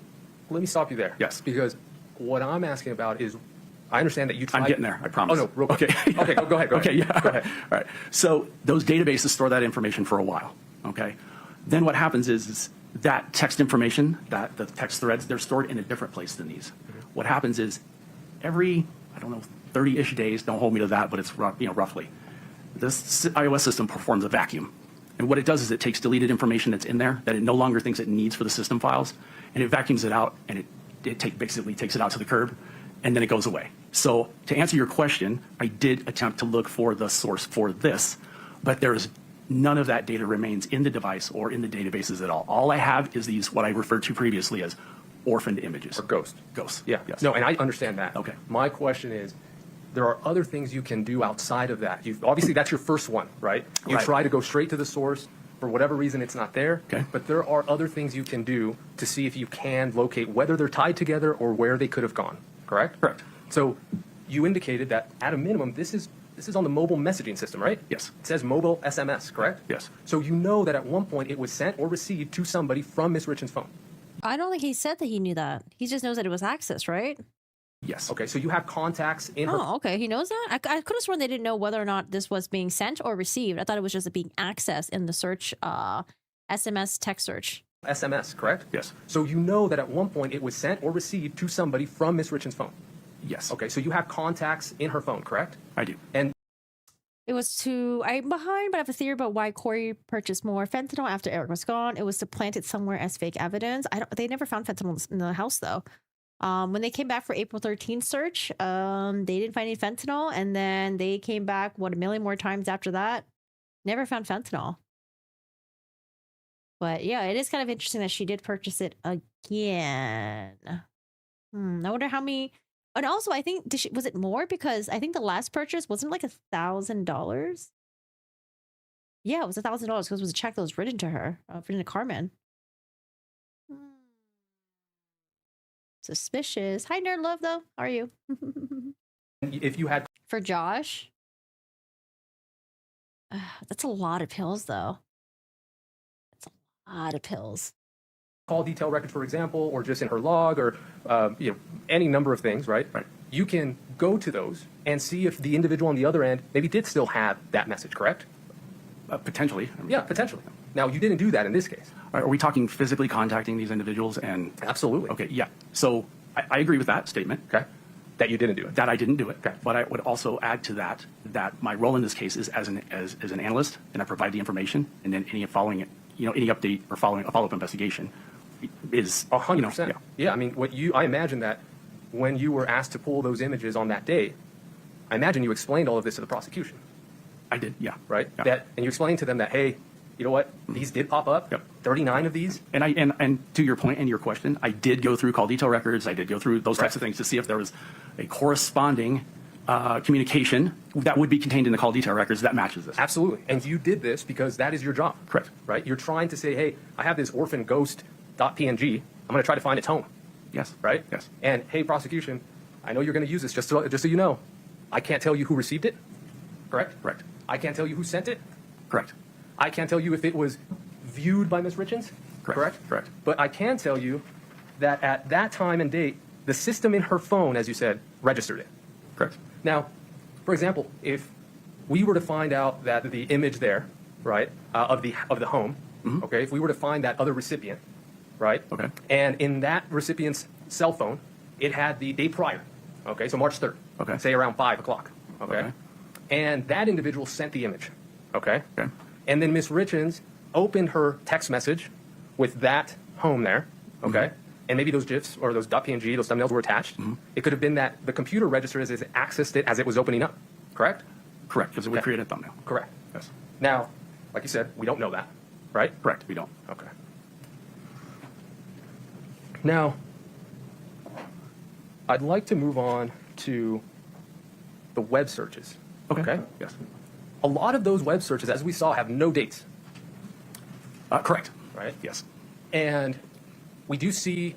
stop you there. Yes. Because what I'm asking about is, I understand that you tried. I'm getting there, I promise. Oh, no, real quick. Okay, go ahead. Okay, yeah. Go ahead. All right. So those databases store that information for a while, okay? Then what happens is that text information, that the text threads, they're stored in a different place than these. What happens is every, 30-ish days, don't hold me to that, but it's roughly, this iOS system performs a vacuum. And what it does is it takes deleted information that's in there that it no longer thinks it needs for the system files, and it vacuums it out, and it basically takes it out to the curb, and then it goes away. So to answer your question, I did attempt to look for the source for this, but there's none of that data remains in the device or in the databases at all. All I have is these, what I referred to previously as orphaned images. Or ghosts. Ghosts. Yeah. Yes. No, and I understand that. Okay. My question is, there are other things you can do outside of that. Obviously, that's your first one, right? You Right. try to go straight to the source. For whatever reason, it's not there. Okay. But there are other things you can do to see if you can locate whether they're tied together or where they could have gone, correct? Correct. So you indicated that, at a minimum, this is on the mobile messaging system, right? Yes. It says mobile SMS, correct? Yes. So you know that at one point it was sent or received to somebody from Ms. Richins' phone. I don't think he said that he knew that. He just knows that it was accessed, right? Yes. Okay, so you have contacts in her. Oh, okay. He knows that? I could have sworn they didn't know whether or not this was being sent or received. I thought it was just being accessed in the search, SMS text search. SMS, correct? Yes. So you know that at one point it was sent or received to somebody from Ms. Richins' phone. Yes. Okay, so you have contacts in her phone, correct? I do. And It was to, I'm behind, but I have a theory about why Kouri purchased more fentanyl after Eric was gone. It was to plant it somewhere as fake evidence. They never found fentanyl in the house though. When they came back for April 13th search, they didn't find any fentanyl. And then they came back, what, a million more times after that? Never found fentanyl. But yeah, it is kind of interesting that she did purchase it again. I wonder how many. And also, I think, was it more? Because I think the last purchase wasn't like $1,000. Yeah, it was $1,000 because it was a check that was written to her, written to Carmen. Suspicious. Hi, Nerd Love, though. How are you? If you had for Josh, that's a lot of pills, though. That's a lot of pills. Call detail record, for example, or just in her log, or any number of things, right? Right. You can go to those and see if the individual on the other end maybe did still have that message, correct? Potentially. Yeah, potentially. Now, you didn't do that in this case. Are we talking physically contacting these individuals? And absolutely. Okay, yeah. So I agree with that statement. Okay. That you didn't do it. That I didn't do it. Okay. But I would also add to that my role in this case is as an analyst, and I provide the information, and then any following any update or following a follow-up investigation is 100%. Yeah. I mean, I imagine that when you were asked to pull those images on that day, I imagine you explained all of this to the prosecution. I did, yeah. Right? Yeah. And you explained to them that, hey, you know what? These did pop up. Yep. 39 of these. And to your point and your question, I did go through call detail records. I did go through those types of things to see if there was a corresponding communication that would be contained in the call detail records that matches this. Absolutely. And you did this because that is your job. Correct. Right? You're trying to say, hey, I have this orphan ghost.png. I'm going to try to find its home. Yes. Right? Yes. And hey, prosecution, I know you're going to use this just so you know. I can't tell you who received it. Correct? Correct. I can't tell you who sent it. Correct. I can't tell you if it was viewed by Ms. Richins. Correct? Correct. But I can tell you that at that time and date, the system in her phone, as you said, registered it. Correct. Now, for example, if we were to find out that the image there, right, of the home, okay, if we were to find that other recipient, right, okay, and in that recipient's cell phone, it had the day prior, okay, so March 3rd, okay, say around 5 o'clock, okay, and that individual sent the image, okay, and then Ms. Richins opened her text message with that home there, okay, and maybe those GIFs or those .png, those thumbnails were attached. It could have been that the computer registered as it accessed it as it was opening up, correct? Correct, because it would create a thumbnail. Correct. Yes. Now, like you said, we don't know that, right? Correct, we don't. Okay. Now, I'd like to move on to the web searches. Okay? Yes. A lot of those web searches, as we saw, have no dates. Correct. Right? Yes. And we do see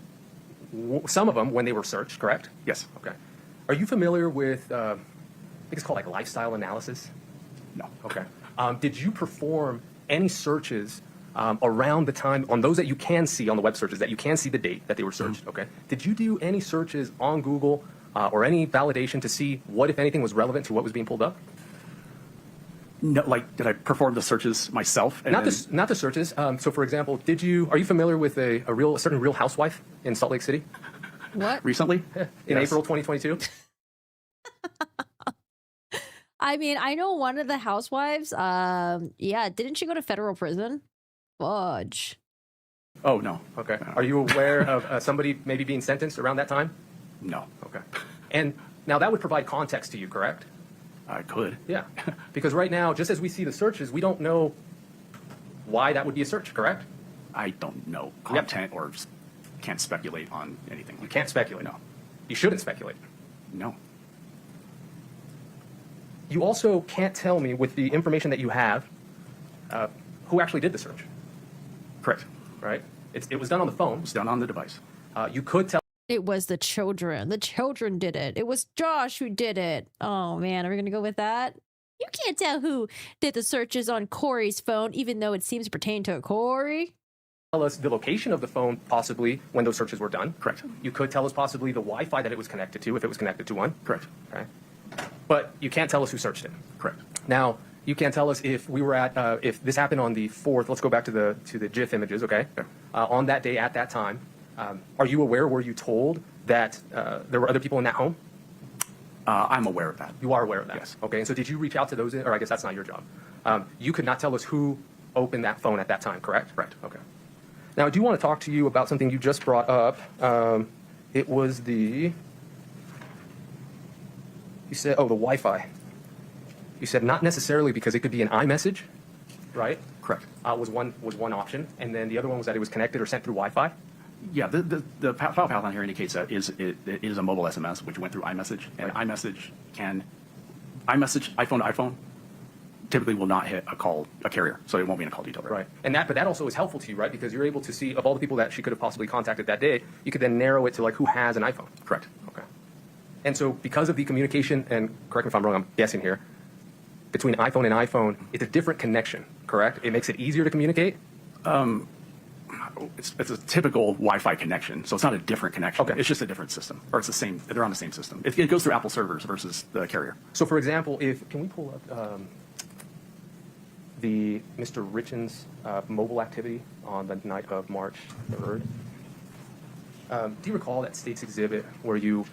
some of them when they were searched, correct? Yes. Okay. Are you familiar with, I think it's called like lifestyle analysis? No. Okay. Did you perform any searches around the time, on those that you can see on the web searches, that you can see the date that they were searched? Okay. Did you do any searches on Google or any validation to see what, if anything, was relevant to what was being pulled up? No, like, did I perform the searches myself? Not the searches. So, for example, are you familiar with a certain Real Housewife in Salt Lake City? What? Recently? In April 2022? I mean, I know one of the housewives. Yeah, didn't she go to federal prison? Fudge. Oh, no. Okay. Are you aware of somebody maybe being sentenced around that time? No. Okay. And now that would provide context to you, correct? I could. Yeah. Because right now, just as we see the searches, we don't know why that would be a search, correct? I don't know content or just can't speculate on anything. You can't speculate? No. You shouldn't speculate? No. You also can't tell me, with the information that you have, who actually did the search. Correct. Right? It was done on the phone. It was done on the device. You could tell. It was the children. The children did it. It was Josh who did it. Oh, man. Are we going to go with that? You can't tell who did the searches on Kouri's phone, even though it seems to pertain to Kouri. Tell us the location of the phone, possibly, when those searches were done. Correct. You could tell us possibly the Wi-Fi that it was connected to, if it was connected to one. Correct. Okay. But you can't tell us who searched it. Correct. Now, you can't tell us if we were at, if this happened on the 4th, let's go back to the GIF images, okay? On that day, at that time, are you aware, were you told that there were other people in that home? I'm aware of that. You are aware of that? Yes. Okay, and so did you reach out to those, or I guess that's not your job. You could not tell us who opened that phone at that time, correct? Correct. Okay. Now, I do want to talk to you about something you just brought up. It was you said, the Wi-Fi. You said not necessarily because it could be an iMessage, right? Correct. Was one option, and then the other one was that it was connected or sent through Wi-Fi. Yeah, the file path on here indicates that it is a mobile SMS, which went through iMessage, and Right. iMessage iPhone to iPhone, typically will not hit a carrier, so it won't be in a call detail. Right. But that also is helpful to you, right? Because you're able to see, of all the people that she could have possibly contacted that day, you could then narrow it to like who has an iPhone. Correct. Okay. And so because of the communication, and correct me if I'm wrong, I'm guessing here, between iPhone and iPhone, it's a different connection, correct? It makes it easier to communicate? It's a typical Wi-Fi connection, so it's not a different connection. Okay. It's just a different system, or it's the same. They're on the same system. It goes through Apple servers versus the carrier. So for example, can we pull up the Mr. Richins mobile activity on the night of March 3rd? Do you recall that state's exhibit where you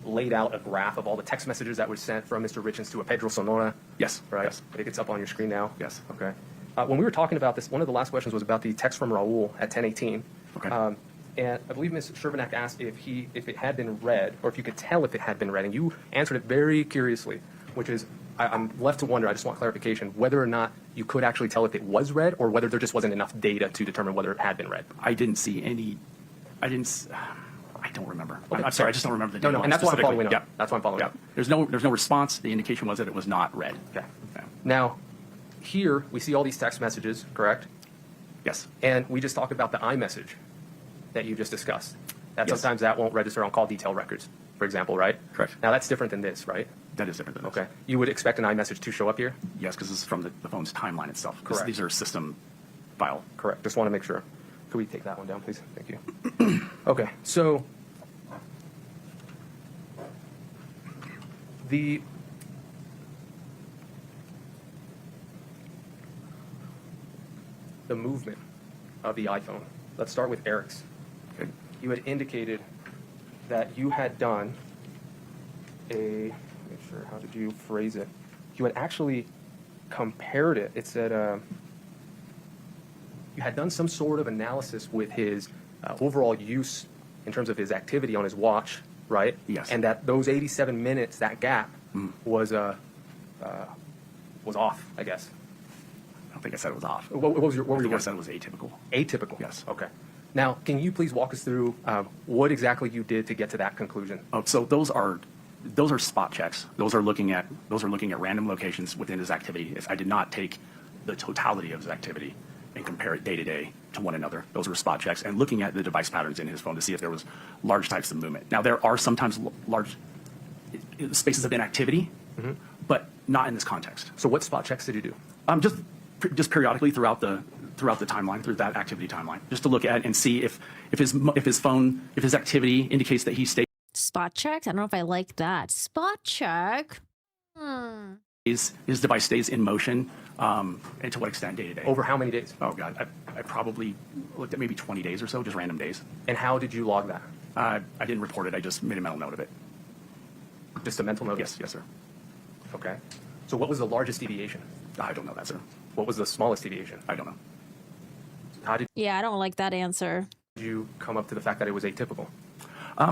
laid out a graph of all the text messages that were sent from Mr. Richins to a Pedro Sonora? Yes. Right? Yes. I think it's up on your screen now. Yes. Okay. When we were talking about this, one of the last questions was about the text from Raul at 10:18. Okay. And I believe Ms. Shervanack asked if it had been read, or if you could tell if it had been read, and you answered it very curiously, which is, I'm left to wonder, I just want clarification, whether or not you could actually tell if it was read, or whether there just wasn't enough data to determine whether it had been read. I didn't see any. I don't remember. Okay, I'm sorry, I just don't remember the data. No, and that's why I'm following up. Yeah. That's why I'm following Yeah. up. There's no response. The indication was that it was not read. Okay. Yeah. Now, here we see all these text messages, correct? Yes. And we just talked about the iMessage that you just discussed. That Yes. sometimes that won't register on call detail records, for example, right? Correct. Now that's different than this, right? That is different than this. Okay. You would expect an iMessage to show up here? Yes, because this is from the phone's timeline itself. 'Cause Correct. These are system file. Correct. Just want to make sure. Could we take that one down, please? Thank you. Okay. So the movement of the iPhone. Let's start with Eric's. Okay. You had indicated that you had done make sure, how did you phrase it? You had actually compared it. It said you had done some sort of analysis with his overall use in terms of his activity on his watch, right? Yes. And that those 87 minutes, that gap, was off, I guess. I don't think I said it was off. What were your I think I words? said it was atypical. Atypical. Yes. Okay. Now, can you please walk us through what exactly you did to get to that conclusion? Oh, so those are spot checks. Those are looking at random locations within his activity. I did not take the totality of his activity and compare it day to day to one another. Those were spot checks and looking at the device patterns in his phone to see if there was large types of movement. Now there are sometimes large spaces of inactivity, but not in this context. So what spot checks did you do? Just periodically throughout the timeline, through that activity timeline, just to look at and see if his activity indicates that he stays. Spot checks? I don't know if I like that. Spot check? His device stays in motion, and to what extent day to day. Over how many days? Oh God, I probably looked at maybe 20 days or so, just random days. And how did you log that? I didn't report it. I just made a mental note of it. Just a mental note? Yes, sir. Okay. So what was the largest deviation? I don't know that, sir. What was the smallest deviation? I don't know. How did Yeah, I don't like that answer. you come up to the fact that it was atypical?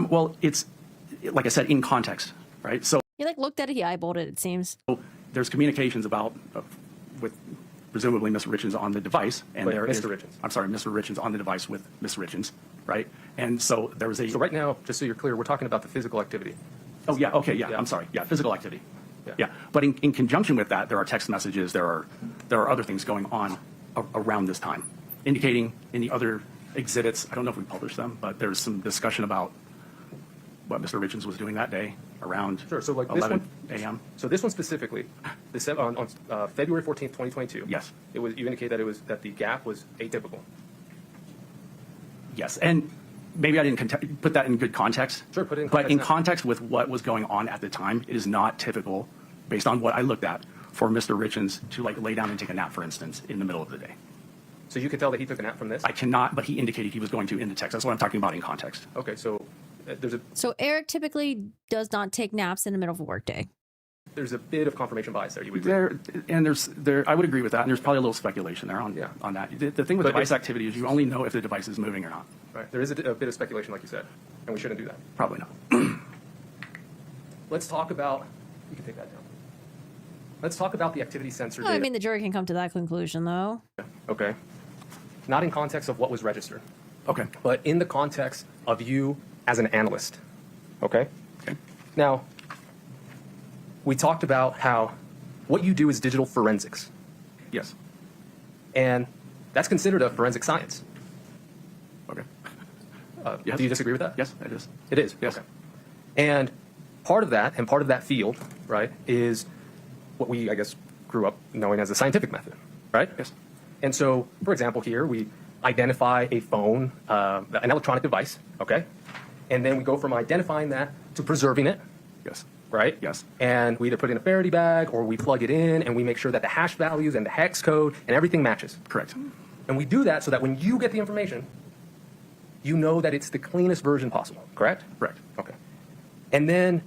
Well, it's like I said, in context, right? So He looked at it, he eyeballed it, it seems. there's communications about with presumably Mr. Richins on the device, and Wait, there is Mr. Richins. I'm sorry, Mr. Richins on the device with Ms. Richins, right? And so there was a. So right now, just so you're clear, we're talking about the physical activity. Oh yeah, okay, yeah. Yeah. I'm sorry, yeah, physical activity. Yeah. Yeah, but in conjunction with that, there are text messages. There are other things going on around this time, indicating in the other exhibits. I don't know if we published them, but there's some discussion about what Mr. Richins was doing that day around Sure. So like this 11 one, a.m. So this one specifically, on February 14th, 2022. Yes. It was. You indicate that the gap was atypical. Yes, and maybe I didn't put that in good context. Sure, put it in But context in now. context with what was going on at the time, it is not typical, based on what I looked at, for Mr. Richins to lay down and take a nap, for instance, in the middle of the day. So you could tell that he took a nap from this? I cannot, but he indicated he was going to in the text. That's what I'm talking about in context. Okay, so So Eric typically does not take naps in the middle of a workday. There's a bit of confirmation bias there. You would I would agree with that, and there's probably a little speculation there on that. The thing with But device activity is you only know if the device is moving or not. Right. There is a bit of speculation, like you said, and we shouldn't do that. Probably not. Let's talk about. You can take that down. Let's talk about the activity sensor Well, data. I mean, the jury can come to that conclusion, though. Okay. Not in context of what was registered. Okay. But in the context of you as an analyst. Okay? Okay. Now, we talked about how what you do is digital forensics. Yes. And that's considered a forensic science. Okay. Do you disagree with that? Yes, it is. It is? Yes. Okay. And part of that field, right, is what we, I guess, grew up knowing as the scientific method, right? Yes. And so, for example, here we identify a phone, an electronic device, okay? And then we go from identifying that to preserving it. Yes. Right? Yes. And we either put it in a Faraday bag or we plug it in and we make sure that the hash values and the hex code and everything matches. Correct. And we do that so that when you get the information, you know that it's the cleanest version possible, correct? Correct. Okay. And then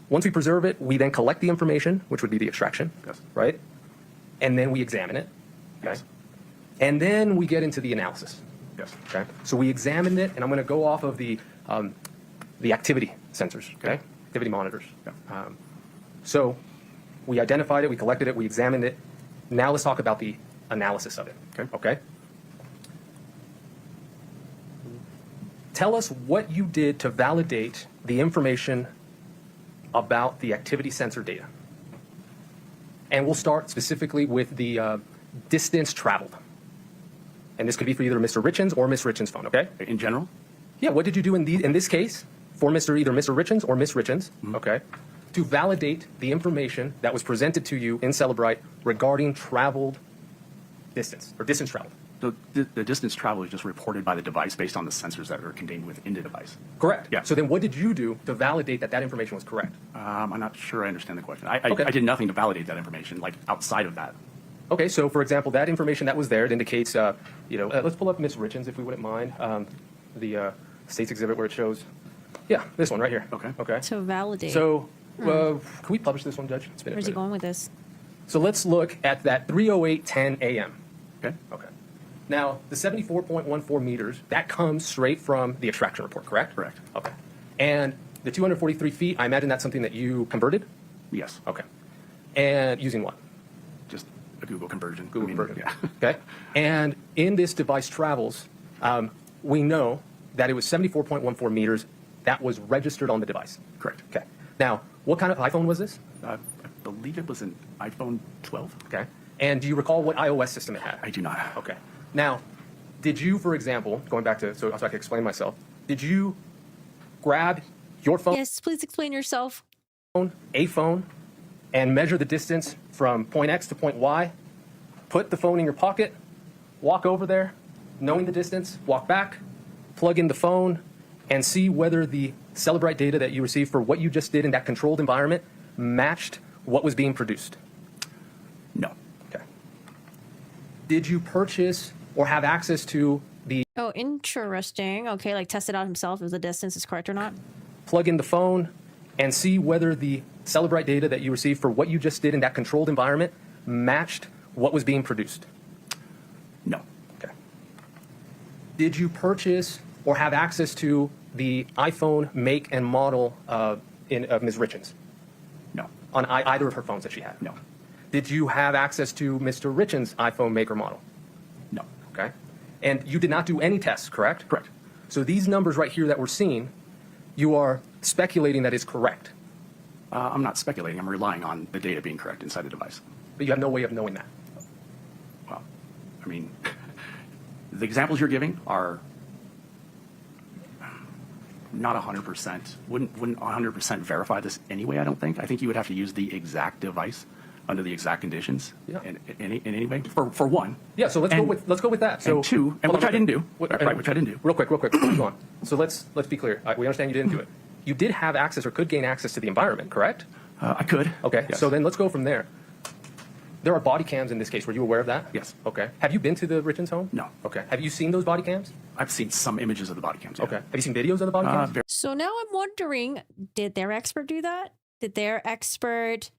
once we preserve it, we then collect the information, which would be the extraction, Yes. right? And then we examine it, okay? Yes. And then we get into the analysis. Yes. Okay. So we examined it, and I'm going to go off of the activity sensors, okay? Activity monitors. Yeah. So we identified it, we collected it, we examined it. Now let's talk about the analysis of it. Okay. Tell us what you did to validate the information about the activity sensor data. And we'll start specifically with the distance traveled. And this could be for either Mr. Richins or Miss Richins' phone, okay? In general? Yeah, what did you do in this case for either Mr. Richins or Miss Richins, okay, to validate the information that was presented to you in Celebrite regarding traveled distance, or distance traveled? The distance traveled is just reported by the device based on the sensors that are contained within the device. Correct. Yeah. So then what did you do to validate that information was correct? I'm not sure I understand the question. I Okay. did nothing to validate that information, like outside of that. Okay, so for example, that information that was there, it indicates, let's pull up Miss Richins if we wouldn't mind, the state's exhibit where it shows, yeah, this one right here. Okay. Okay. So validate. So can we publish this one, Judge? It's been a Where's he minute. going with this? So let's look at that 3:08:10 a.m. Okay. Okay. Now, the 74.14 meters, that comes straight from the extraction report, correct? Correct. Okay. And the 243 feet, I imagine that's something that you converted? Yes. Okay. And using what? Just a Google conversion. Google conversion. Yeah. Okay. And in this device travels, we know that it was 74.14 meters that was registered on the device. Correct. Okay. Now, what kind of iPhone was this? I believe it was an iPhone 12. Okay. And do you recall what iOS system it had? I do not. Okay. Now, did you, for example, going back to, so I can explain myself, did you grab your phone, Yes, please explain yourself. a phone, and measure the distance from point X to point Y, put the phone in your pocket, walk over there, knowing the distance, walk back, plug in the phone, and see whether the Celebrite data that you received for what you just did in that controlled environment matched what was being produced? No. Okay. Did you purchase or have access to the Oh, interesting. Okay, like test it out himself if the distance is correct or not. plug in the phone and see whether the Celebrite data that you received for what you just did in that controlled environment matched what was being produced? No. Okay. Did you purchase or have access to the iPhone make and model of Ms. Richins? No. On either of her phones that she had? No. Did you have access to Mr. Richins' iPhone make or model? No. Okay. And you did not do any tests, correct? Correct. So these numbers right here that we're seeing, you are speculating that is correct. I'm not speculating. I'm relying on the data being correct inside the device. But you have no way of knowing that. Well, I mean, the examples you're giving are not 100%. Wouldn't 100% verify this anyway, I don't think. I think you would have to use the exact device under the exact conditions in any way, for one. Yeah, so let's go with that. So and two, and which I didn't do. Right, which I didn't do. Real quick, go on. So let's be clear. We understand you didn't do it. You did have access or could gain access to the environment, correct? I could. Okay, Yes. so then let's go from there. There are body cams in this case. Were you aware of that? Yes. Okay. Have you been to the Richins home? No. Okay. Have you seen those body cams? I've seen some images of the body cams. Yeah. Okay. Have you seen videos of the body cams? So now I'm wondering, did their expert do that? Did their expert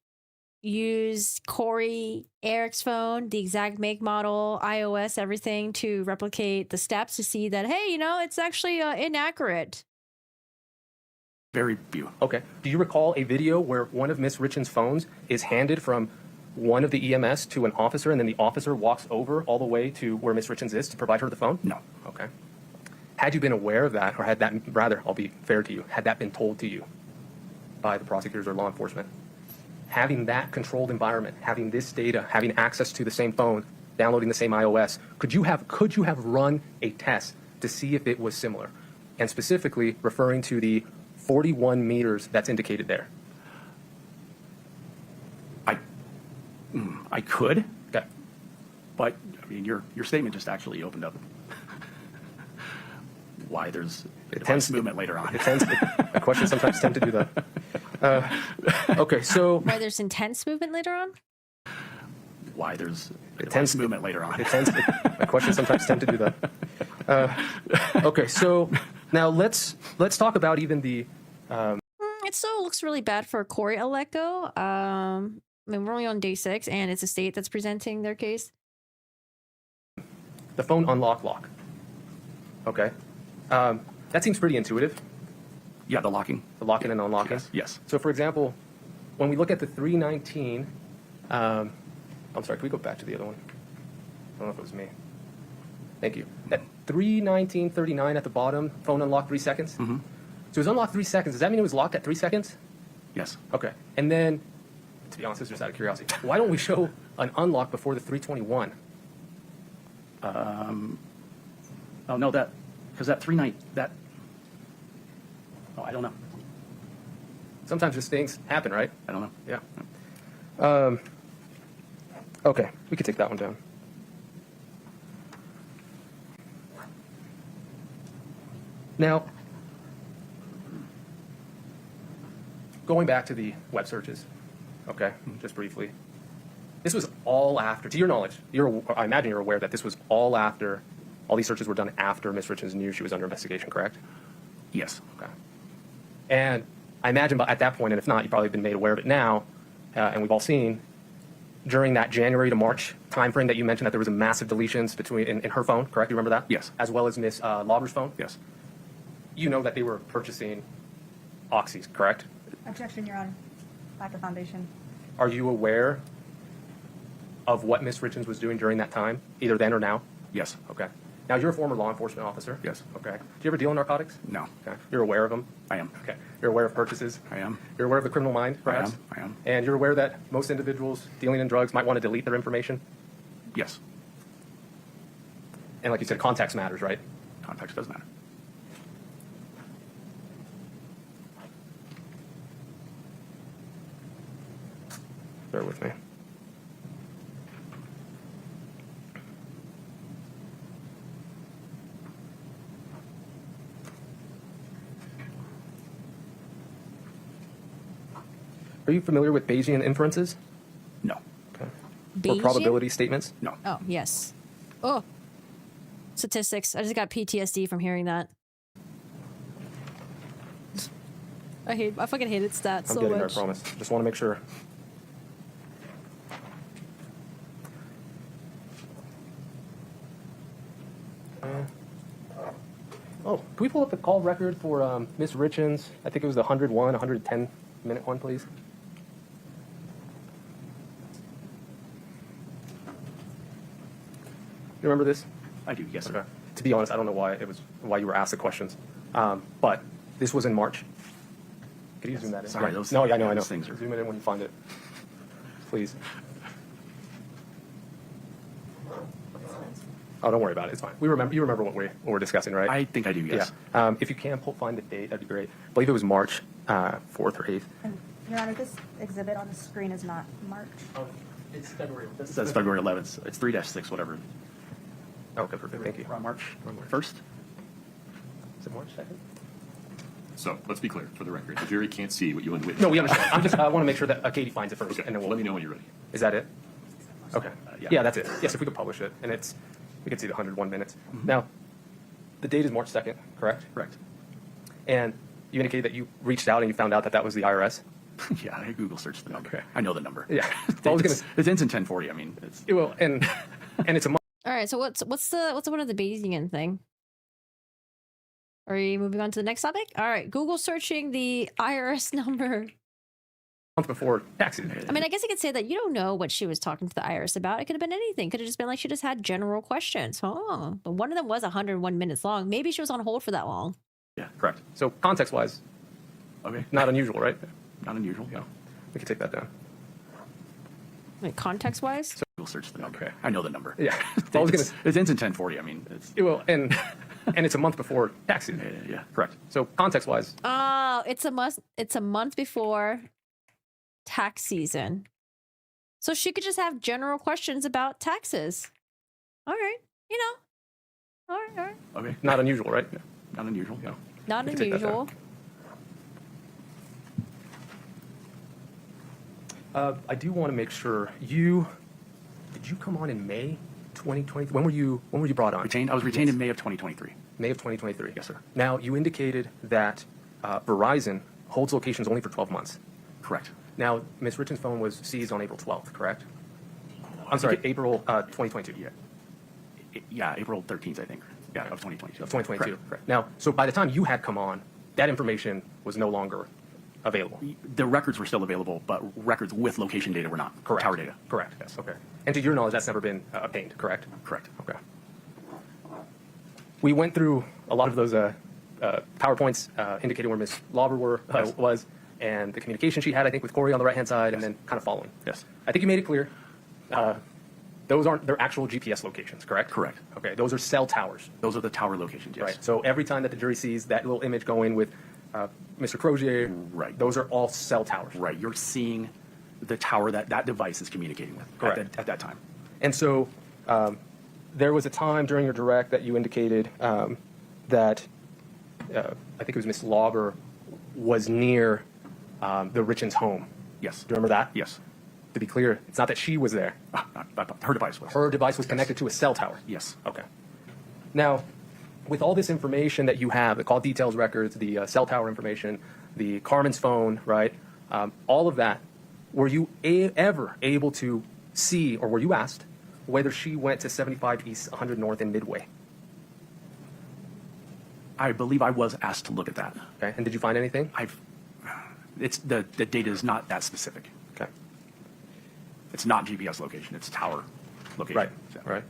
use Kouri Eric's phone, the exact make, model, iOS, everything to replicate the steps to see that, hey, it's actually inaccurate? Very few. Okay. Do you recall a video where one of Miss Richins' phones is handed from one of the EMS to an officer, and then the officer walks over all the way to where Miss Richins is to provide her the phone? No. Okay. Had you been aware of that, or had that, rather, I'll be fair to you, had that been told to you by the prosecutors or law enforcement? Having that controlled environment, having this data, having access to the same phone, downloading the same iOS, could you have run a test to see if it was similar? And specifically referring to the 41 meters that's indicated there. I could. Okay. But I mean, your statement just actually opened up why there's device movement later on. The questions sometimes tend to do that. Okay, so Why there's intense movement later on? Why there's device movement later on. My questions sometimes tend to do that. Okay, so now let's talk about even the. It still looks really bad for Kouri Aleko. I mean, we're only on day 6, and it's a state that's presenting their case. The phone unlock lock. Okay. That seems pretty intuitive. Yeah, the locking. The locking and unlocking. Yes. So, for example, when we look at the 319, I'm sorry, can we go back to the other one? I don't know if it was me. Thank you. At 319.39 at the bottom, phone unlocked 3 seconds. Mm-hmm. So it was unlocked 3 seconds. Does that mean it was locked at 3 seconds? Yes. Okay. And then, to be honest, this is just out of curiosity, why don't we show an unlock before the 321? Oh no, because that 39 that. Oh, I don't know. Sometimes just things happen, right? I don't know. Yeah. Okay, we could take that one down. Now, going back to the web searches, okay, just briefly. This was all after, to your knowledge, I imagine you're aware that this was all after, all these searches were done after Ms. Richins knew she was under investigation, correct? Yes. Okay. And I imagine at that point, and if not, you've probably been made aware of it now, and we've all seen, during that January to March timeframe that you mentioned that there was a massive deletions between in her phone, correct? You remember that? Yes. As well as Ms. Lauber's phone? Yes. You know that they were purchasing oxys, correct? Objection, Your Honor. Lack of foundation. Are you aware of what Ms. Richins was doing during that time, either then or now? Yes. Okay. Now, you're a former law enforcement officer? Yes. Okay. Do you ever deal in narcotics? No. Okay. You're aware of them? I am. Okay. You're aware of purchases? I am. You're aware of the criminal mind, perhaps? I am. And you're aware that most individuals dealing in drugs might want to delete their information? Yes. And like you said, context matters, right? Context does matter. Bear with me. Are you familiar with Bayesian inferences? No. Okay. Or Bayesian? probability statements? No. Oh, yes. Oh. Statistics. I just got PTSD from hearing that. I fucking hated stats I'm so getting there, I much. promise. Just want to make sure. Oh, can we pull up the call record for Ms. Richins? I think it was the 110 minute one, please. You remember this? I do, yes, sir. Okay. To be honest, I don't know why you were asked the questions, but this was in March. Could you zoom that in? Sorry, Yeah. those- No, yeah, I know. those things are- Zoom it in when you find it, please. Oh, don't worry about it. It's fine. You remember what we were discussing, right? I think I do, yes. Yeah. If you can find the date, that'd be great. I believe it was March 4th or 8th. And, Your Honor, this exhibit on the screen is not March. Oh, it's February. It says February 11th. It's 3-6, whatever. Okay, perfect. Thank you. Around March 1st? Is it March 2nd? So let's be clear for the record. The jury can't see what you and the witness. No, we understand. I want to make sure that Katie finds it first, Okay. and then Let me know when you're ready. Is that it? Okay. Yeah, that's it. Yes, if we could publish it, and we could see the 101 minutes. Now, the date is March 2nd, correct? Correct. And you indicated that you reached out and you found out that that was the IRS? Yeah, I Google searched the number. Okay. I know the number. Yeah. It ends in 1040. I mean, it's... Well, and it's a month. All right, so what's one of the Bayesian thing? Are you moving on to the next topic? All right, Google searching the IRS number. Month before tax season. I mean, I guess you could say that you don't know what she was talking to the IRS about. It could have been anything. Could have just been like she just had general questions. Oh, but one of them was 101 minutes long. Maybe she was on hold for that long. Yeah, correct. So context-wise, okay, not unusual, right? Not unusual. No. We can take that down. Like context-wise? So Google search the number. Okay. I know the number. Yeah. It ends in 1040. I mean, it's... Well, and it's a month before tax season. Yeah. Correct. So context-wise. Oh, it's a month before tax season. So she could just have general questions about taxes. All right. You know. All right. Okay. Not unusual, right? Yeah. Not unusual. No. Not We can take that unusual. I do want to make sure did you come on in May 2020? When were you brought on? Retained. I was retained in May of 2023. May of 2023. Yes, sir. Now, you indicated that Verizon holds locations only for 12 months. Correct. Now, Ms. Richins' phone was seized on April 12th, correct? I'm sorry, April 2022. Yeah, April 13th, I think. Yeah, of 2022. Of 2022. Correct. Now, so by the time you had come on, that information was no longer available. The records were still available, but records with location data were not. Correct. Tower data. Correct. Yes. Okay. And to your knowledge, that's never been obtained, correct? Correct. Okay. We went through a lot of those PowerPoints indicating where Ms. Lauber was, and the communication she had, I think, with Kouri on the right-hand side, and then kind of following. Yes. I think you made it clear. Those aren't their actual GPS locations, correct? Correct. Okay. Those are cell towers. Those are the tower locations, yes. Right. So every time that the jury sees that little image going with Mr. Crozier, right, those are all cell towers. Right. You're seeing the tower that device is communicating with at that time. And so there was a time during your direct that you indicated that I think it was Ms. Lauber was near the Richins' home. Yes. Do you remember that? Yes. To be clear, it's not that she was there. Her device was. Her device was connected to a cell tower. Yes. Okay. Now, with all this information that you have, the call details records, the cell tower information, the Carmen's phone, right? All of that, were you ever able to see, or were you asked, whether she went to 75 East, 100 North, and Midway? I believe I was asked to look at that. Okay. And did you find anything? The data is not that specific. Okay. It's not GPS location. It's tower location. Right. So. Right.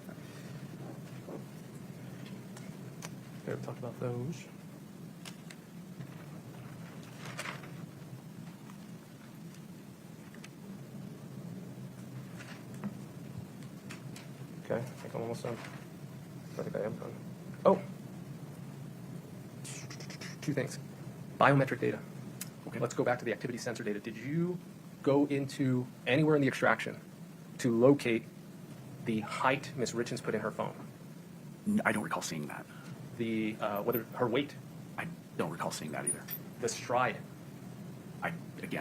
Okay, we talked about those. Okay, I think I'm almost done. I think I am done. Oh, two things. Biometric data. Okay, let's go back to the activity sensor data. Did you go into anywhere in the extraction to locate the height Ms. Richins put in her phone? I don't recall seeing that. The whether her weight? I don't recall seeing that either. The stride? I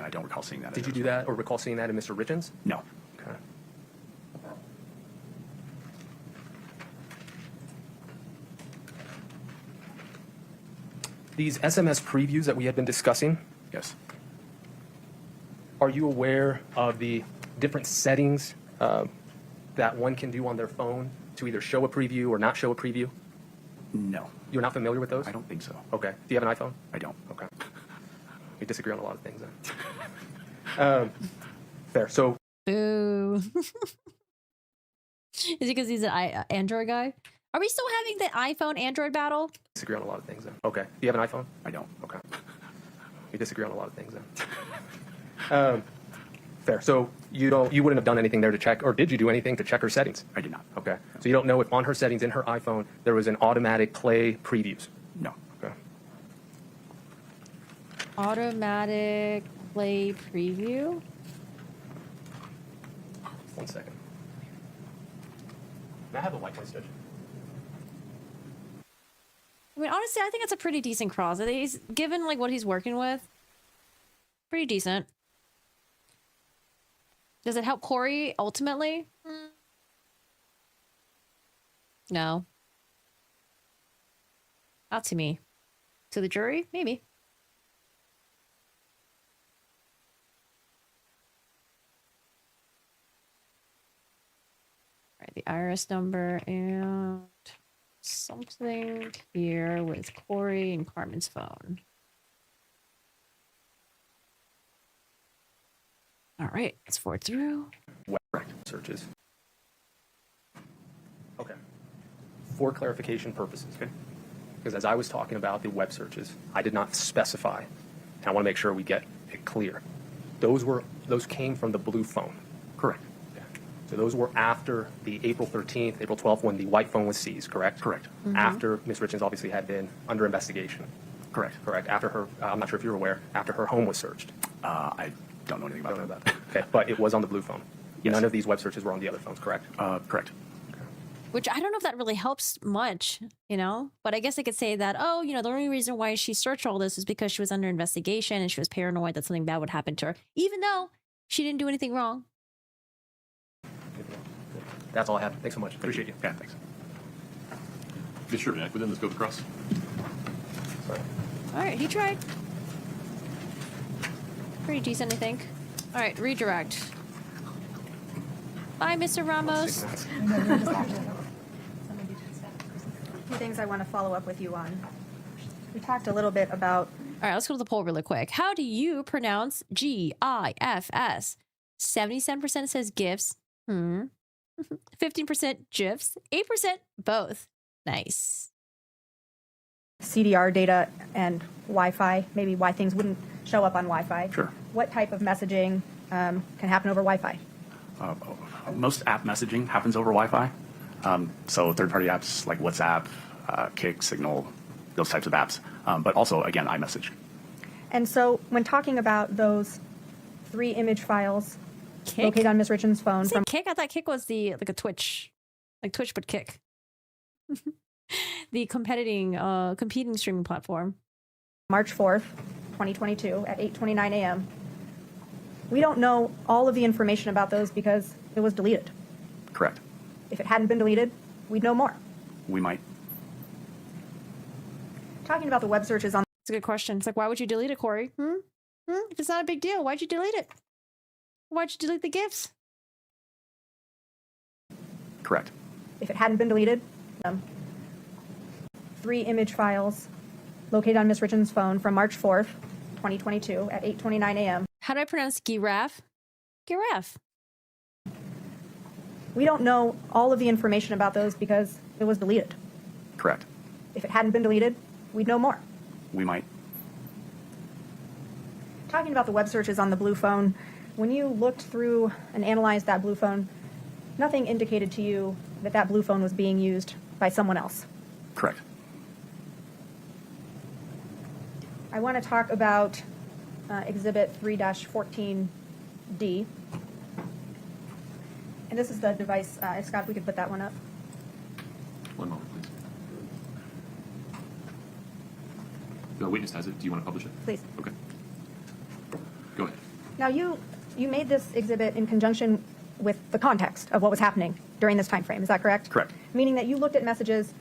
don't recall seeing that. Did you do that or recall seeing that in Mr. Richins? No. Okay. These SMS previews that we had been discussing. Yes. Are you aware of the different settings that one can do on their phone to either show a preview or not show a preview? No. You're not familiar with those? I don't think so. Okay. Do you have an iPhone? I don't. Okay. We disagree on a lot of things then. Fair. So. Boo. Is it because he's an Android guy? Are we still having the iPhone Android battle? Disagree on a lot of things then. Okay. Do you have an iPhone? I don't. Okay. We disagree on a lot of things then. Fair. So you wouldn't have done anything there to check, or did you do anything to check her settings? I did not. Okay. So you don't know if on her settings in her iPhone there was an automatic play previews? No. Okay. Automatic play preview? 1 second. May I have the white one, Stitch? I mean, honestly, I think it's a pretty decent cross. I think he's given like what he's working with. Pretty decent. Does it help Kouri ultimately? No. Not to me. To the jury? Maybe. All right, the IRS number and something here with Kouri and Carmen's phone. All right, let's forward through. Web searches. Okay. For clarification purposes, okay? Because as I was talking about the web searches, I did not specify, and I want to make sure we get it clear. Those came from the blue phone. Correct. Okay. So those were after the April 13th, April 12th, when the white phone was seized, correct? Correct. After Ms. Richins obviously had been under investigation. Correct. Correct. After her, I'm not sure if you're aware, after her home was searched. I don't know anything about that. Okay, but it was on the blue phone. Yes. None of these web searches were on the other phones, correct? Correct. Which I don't know if that really helps much, you know? But I guess I could say that, oh, you know, the only reason why she searched all this is because she was under investigation and she was paranoid that something bad would happen to her, even though she didn't do anything wrong. That's all I have. Thanks so much. Appreciate you. Yeah, thanks. Yeah, sure, man. Let's go across. Sorry. All right, he tried. Pretty decent, I think. All right, redirect. Bye, Mr. Ramos. Two things I want to follow up with you on. We talked a little bit about... All right, let's go to the poll really quick. How do you pronounce GIFS? 77% says GIFs. 15% GIFs. 8% both. Nice. CDR data and Wi-Fi, maybe why things wouldn't show up on Wi-Fi. Sure. What type of messaging can happen over Wi-Fi? Most app messaging happens over Wi-Fi. So third-party apps like WhatsApp, Kik, Signal, those types of apps. But also, again, iMessage. And so when talking about those 3 image files Kik? located on Ms. Richins' phone From Kik? I thought Kik was the like a Twitch. Like Twitch but Kik. The competing streaming platform. March 4th, 2022 at 8:29 a.m. We don't know all of the information about those because it was deleted. Correct. If it hadn't been deleted, we'd know more. We might. Talking about the web searches on... It's a good question. It's like, why would you delete it, Kouri? If it's not a big deal, why'd you delete it? Why'd you delete the GIFs? Correct. If it hadn't been deleted, 3 image files located on Ms. Richins' phone from March 4th, 2022 at 8:29 a.m. How do I pronounce giraffe? Giraffe. We don't know all of the information about those because it was deleted. Correct. If it hadn't been deleted, we'd know more. We might. Talking about the web searches on the blue phone, when you looked through and analyzed that blue phone, nothing indicated to you that that blue phone was being used by someone else. Correct. I want to talk about Exhibit 3-14D. And this is the device. Scott, if we could put that one up. One moment, please. The witness has it. Do you want to publish it? Please. Okay. Go ahead. Now, you made this exhibit in conjunction with the context of what was happening during this time frame. Is that correct? Correct. Meaning that you looked at messages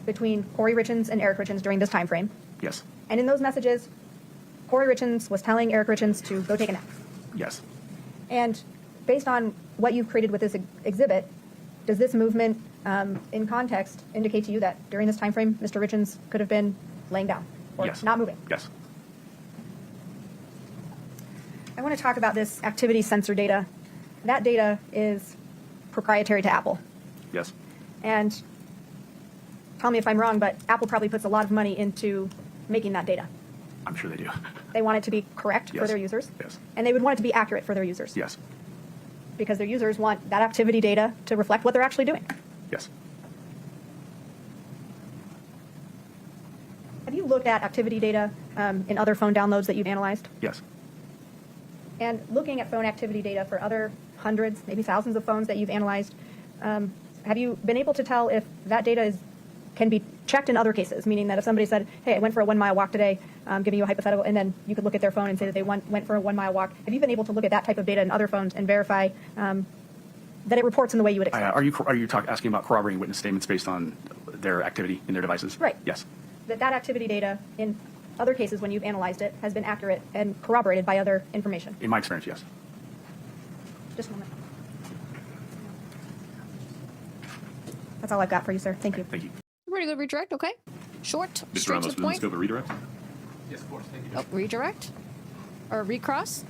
between Kouri Richins and Eric Richins during this time frame. Yes. And in those messages, Kouri Richins was telling Eric Richins to go take a nap. Yes. And based on what you've created with this exhibit, does this movement in context indicate to you that during this time frame, Mr. Richins could have been laying down or Yes. not moving? Yes. I want to talk about this activity sensor data. That data is proprietary to Apple. Yes. And tell me if I'm wrong, but Apple probably puts a lot of money into making that data. I'm sure they do. They want it to be correct for Yes. their users. Yes. And they would want it to be accurate for their users. Yes. Because their users want that activity data to reflect what they're actually doing. Yes. Have you looked at activity data in other phone downloads that you've analyzed? Yes. And looking at phone activity data for other hundreds, maybe thousands of phones that you've analyzed, have you been able to tell if that data can be checked in other cases, meaning that if somebody said, hey, I went for a 1 mile walk today, giving you a hypothetical, and then you could look at their phone and say that they went for a 1 mile walk, have you been able to look at that type of data in other phones and verify that it reports in the way you would expect? Are you asking about corroborating witness statements based on their activity in their devices? Right. Yes. That activity data in other cases when you've analyzed it has been accurate and corroborated by other information? In my experience, yes. Just a moment. That's all I've got for you, sir. Thank you. Thank you. Pretty good redirect, okay. Short, Mr. straight Ramos, to the within the point. scope of redirect? Yes, of course. Thank you. Oh, redirect? Or recross?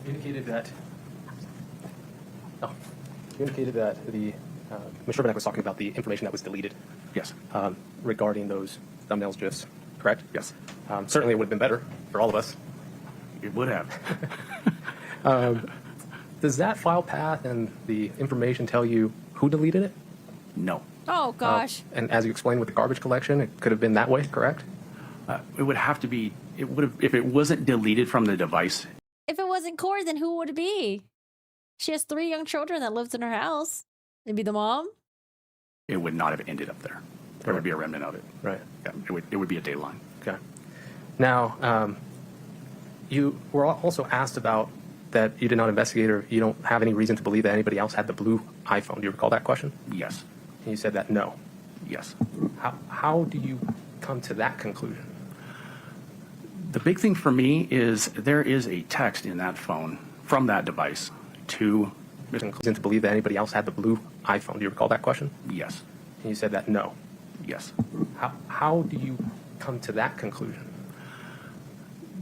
You indicated that the Mr. Urbanek was talking about the information that was deleted. Yes. Regarding those thumbnails GIFs, correct? Yes. Certainly it would have been better for all of us. It would have. Does that file path and the information tell you who deleted it? No. Oh, gosh. And as you explained with the garbage collection, it could have been that way, correct? It would have to be, it would have, if it wasn't deleted from the device. If it wasn't Kouri, then who would it be? She has 3 young children that lives in her house. Maybe the mom? It would not have ended up there. There would be a remnant of it. Right. Yeah, it would be a data line. Okay. Now, you were also asked about that you did not investigate or you don't have any reason to believe that anybody else had the blue iPhone. Do you recall that question? Yes. And you said that no. Yes. How do you come to that conclusion? The big thing for me is there is a text in that phone from that device to reason to believe that anybody else had the blue iPhone. Do you recall that question? Yes. And you said that no. Yes. How do you come to that conclusion?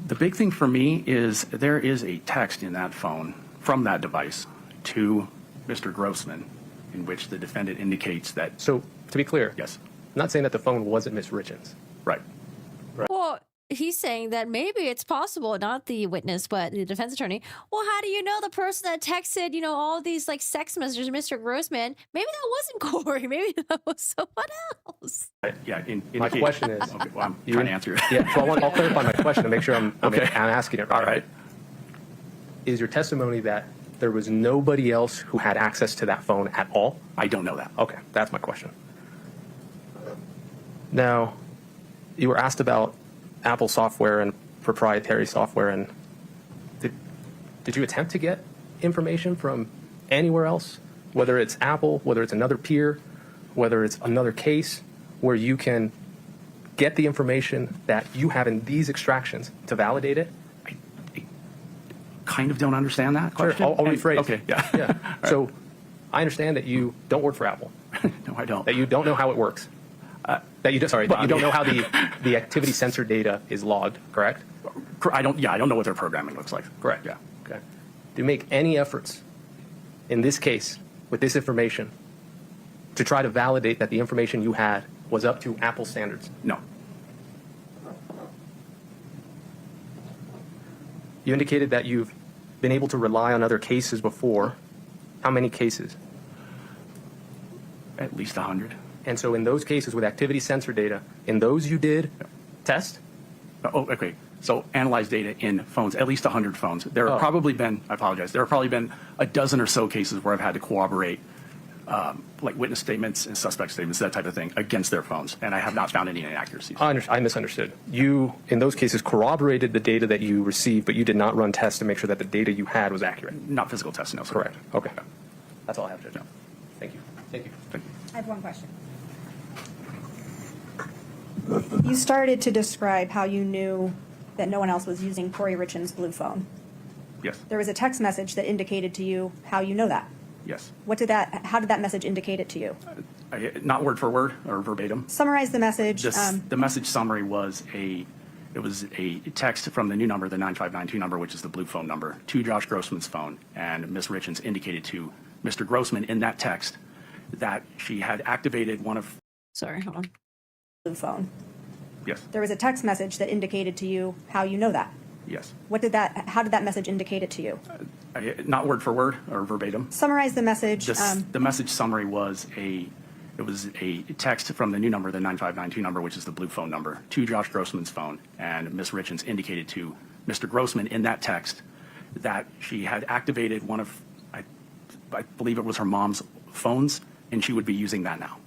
The big thing for me is there is a text in that phone from that device to Mr. Grossman in which the defendant indicates that. So, to be clear, yes, I'm not saying that the phone wasn't Ms. Richins. Right. Well, he's saying that maybe it's possible, not the witness, but the defense attorney. Well, how do you know the person that texted, all these like sex messages, Mr. Grossman? Maybe that wasn't Kouri. Maybe that was someone else. Yeah. My question is, okay, well, I'm trying to answer. Yeah. So I'll clarify my question to make sure I'm asking it right. All right. Is your testimony that there was nobody else who had access to that phone at all? I don't know that. Okay, that's my question. Now, you were asked about Apple software and proprietary software, and did you attempt to get information from anywhere else, whether it's Apple, whether it's another peer, whether it's another case, where you can get the information that you have in these extractions to validate it? I kind of don't understand that question. Sure, I'll rephrase. Okay, yeah. Yeah. So I understand that you don't work for Apple. No, I don't. That you don't know how it works. That you don't know how the activity sensor data is logged, correct? I don't know what their programming looks like. Correct. Yeah. Okay. Do you make any efforts in this case with this information to try to validate that the information you had was up to Apple standards? No. You indicated that you've been able to rely on other cases before. How many cases? At least 100. And so in those cases with activity sensor data, in those you did test? Oh, okay. So analyze data in phones, at least 100 phones. There have probably been, I apologize, there have probably been a dozen or so cases where I've had to corroborate like witness statements and suspect statements, that type of thing, against their phones. And I have not found any inaccuracies. I misunderstood. You, in those cases, corroborated the data that you received, but you did not run tests to make sure that the data you had was accurate. Not physical tests, no, sir. Correct. Okay. That's all I have, Judge. No. Thank you. Thank you. I have one question. You started to describe how you knew that no one else was using Kouri Richins' blue phone. Yes. There was a text message that indicated to you how you know that. Yes. How did that message indicate it to you? Not word for word or verbatim. Summarize the message. The message summary was a text from the new number, the 9592 number, which is the blue phone number, to Josh Grossman's phone. And Ms. Richins indicated to Mr. Grossman in that text that she had activated one of... Sorry, hold on. Blue phone. Yes. There was a text message that indicated to you how you know that. Yes. How did that message indicate it to you? Not word for word or verbatim. Summarize the message. The message summary was a text from the new number, the 9592 number, which is the blue phone number, to Josh Grossman's phone. And Ms. Richins indicated to Mr. Grossman in that text that she had activated one of, I believe it was her mom's phones, and she would be using that now,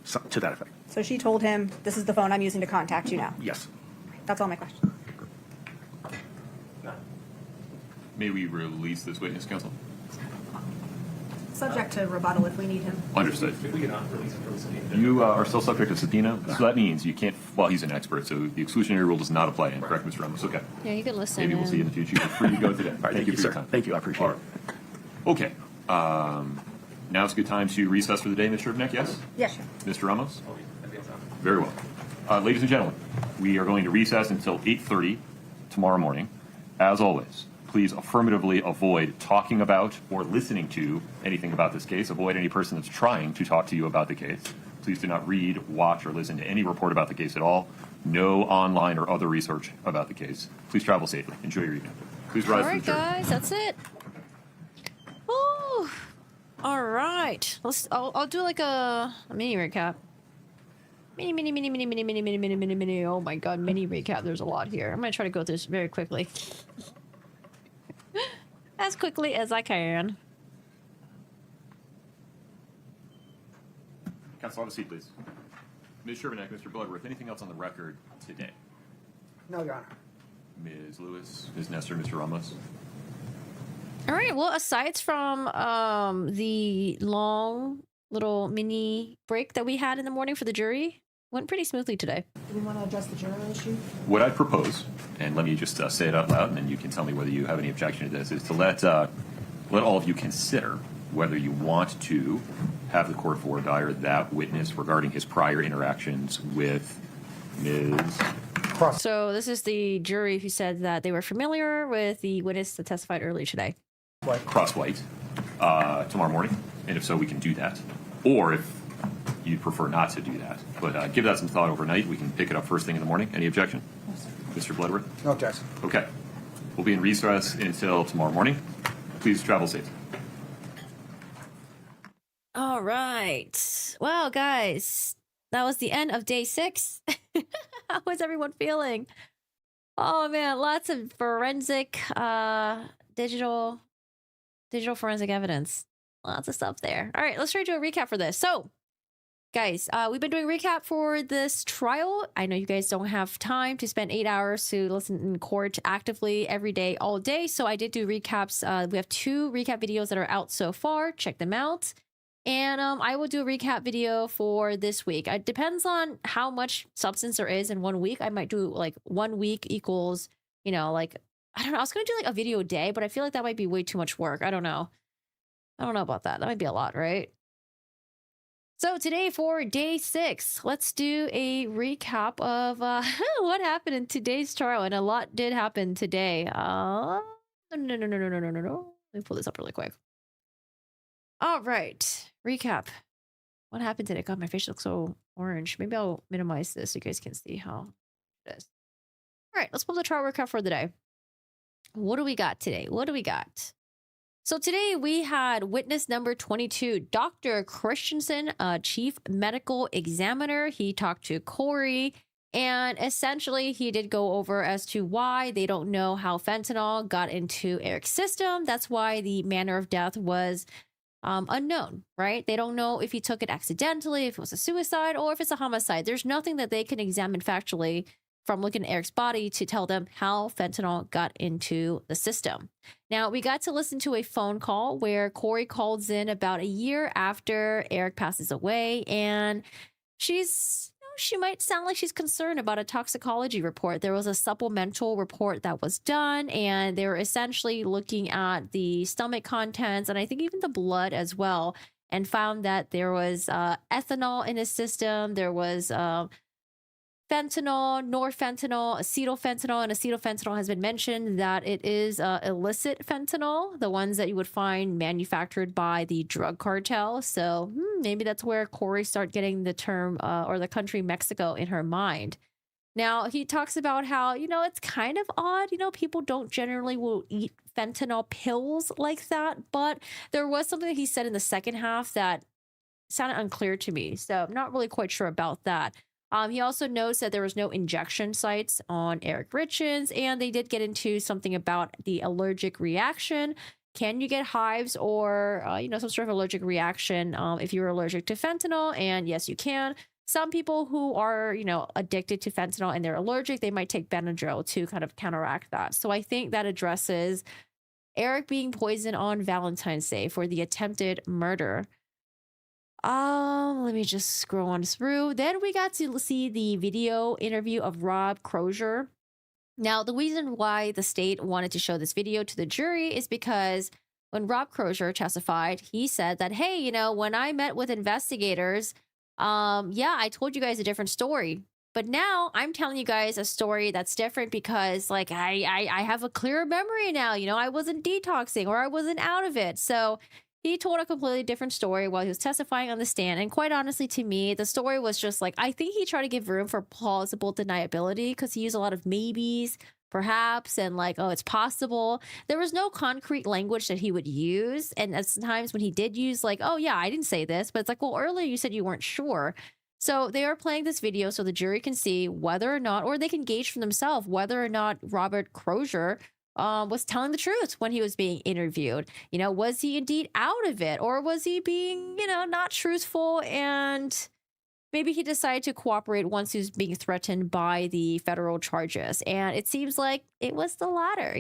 so, to that effect. So she told him, this is the phone I'm using to contact you now. Yes. That's all my question. May we release this witness, counsel? Subject to rebuttal if we need him. Understood. If we cannot release him from the subpoena. You are still subject to subpoena, so that means you can't, well, he's an expert, so the exclusionary rule does not apply to him, correct, Mr. Ramos? Okay. Yeah, you can listen. Maybe we'll see you in the future. You're free to go today. All right, Thank you, for sir. your time. Thank you. I appreciate All right. Okay. Now it's a good time to recess for the day, Mr. Urbanek, yes? Yes, sure. Mr. Ramos? Very well. Ladies and gentlemen, we are going to recess until 8:30 tomorrow morning. As always, please affirmatively avoid talking about or listening to anything about this case. Avoid any person that's trying to talk to you about the case. Please do not read, watch, or listen to any report about the case at all. No online or other research about the case. Please travel safely. Enjoy your evening. Please rise. All right, guys, that's it. Woo. All right. I'll do like a mini recap. Mini. Oh my god, mini recap. There's a lot here. I'm gonna try to go through this very quickly. As quickly as I can. Counsel, have a seat, please. Ms. Shermanek, Mr. Bloodworth, anything else on the record today? No, Your Honor. Ms. Lewis, Ms. Nestor, Mr. Ramos? All right. Well, aside from the long little mini break that we had in the morning for the jury, went pretty smoothly today. Do we want to address the juror issue? What I propose, and let me just say it out loud, and then you can tell me whether you have any objection to this, is to let all of you consider whether you want to have the court voir dire that witness regarding his prior interactions with Ms. So this is the jury who said that they were familiar with the witness that testified earlier today. Crosswite tomorrow morning, and if so, we can do that. Or if you prefer not to do that, but give that some thought overnight. We can pick it up first thing in the morning. Any objection? Mr. Bloodworth? No objection. Okay. We'll be in recess until tomorrow morning. Please travel safe. All right. Well, guys, that was the end of day 6. How was everyone feeling? Oh man, lots of forensic, digital forensic evidence. Lots of stuff there. All right, let's try to do a recap for this. So, guys, we've been doing recap for this trial. I know you guys don't have time to spend 8 hours to listen in court actively every day, all day. So I did do recaps. We have 2 recap videos that are out so far. Check them out. And I will do a recap video for this week. It depends on how much substance there is in 1 week. I might do like 1 week equals, you know, like, I don't know. I was going to do like a video a day, but I feel like that might be way too much work. I don't know. I don't know about that. That might be a lot, right? So today for day 6, let's do a recap of what happened in today's trial. And a lot did happen today. No. Let me pull this up really quick. All right. Recap. What happened today? God, my face looks so orange. Maybe I'll minimize this so you guys can see how it is. All right. Let's pull the trial recap for the day. What do we got today? What do we got? So today we had witness number 22, Dr. Christensen, chief medical examiner. He talked to Kouri, and essentially he did go over as to why they don't know how fentanyl got into Eric's system. That's why the manner of death was unknown, right? They don't know if he took it accidentally, if it was a suicide, or if it's a homicide. There's nothing that they can examine factually from looking at Eric's body to tell them how fentanyl got into the system. Now, we got to listen to a phone call where Kouri calls in about a year after Eric passes away, and she might sound like she's concerned about a toxicology report. There was a supplemental report that was done, and they were essentially looking at the stomach contents, and I think even the blood as well, and found that there was ethanol in his system. There was fentanyl, norfentanyl, acetylfentanyl, and acetylfentanyl has been mentioned that it is illicit fentanyl, the ones that you would find manufactured by the drug cartel. So maybe that's where Kouri started getting the term or the country Mexico in her mind. Now, he talks about how, it's kind of odd. People don't generally will eat fentanyl pills like that, but there was something that he said in the second half that sounded unclear to me. So I'm not really quite sure about that. He also notes that there was no injection sites on Eric Richins, and they did get into something about the allergic reaction. can you get hives or, some sort of allergic reaction if you're allergic to fentanyl? And yes, you can. Some people who are, addicted to fentanyl and they're allergic, they might take Benadryl to kind of counteract that. So I think that addresses Eric being poisoned on Valentine's Day for the attempted murder. Let me just scroll on through. Then we got to see the video interview of Rob Crozier. Now, the reason why the state wanted to show this video to the jury is because when Rob Crozier testified, he said that, hey, when I met with investigators, I told you guys a different story. But now I'm telling you guys a story that's different because I have a clearer memory now. I wasn't detoxing or I wasn't out of it. So he told a completely different story while he was testifying on the stand. And quite honestly, to me, the story was just I think he tried to give room for plausible deniability because he used a lot of maybes, perhaps, and oh, it's possible. There was no concrete language that he would use. And at times when he did use oh, yeah, I didn't say this, but it's well, earlier you said you weren't sure. So they are playing this video so the jury can see whether or not, or they can gauge for themselves whether or not Robert Crozier was telling the truth when he was being interviewed. Was he indeed out of it, or was he being, not truthful, and maybe he decided to cooperate once he was being threatened by the federal charges. And it seems like it was the latter,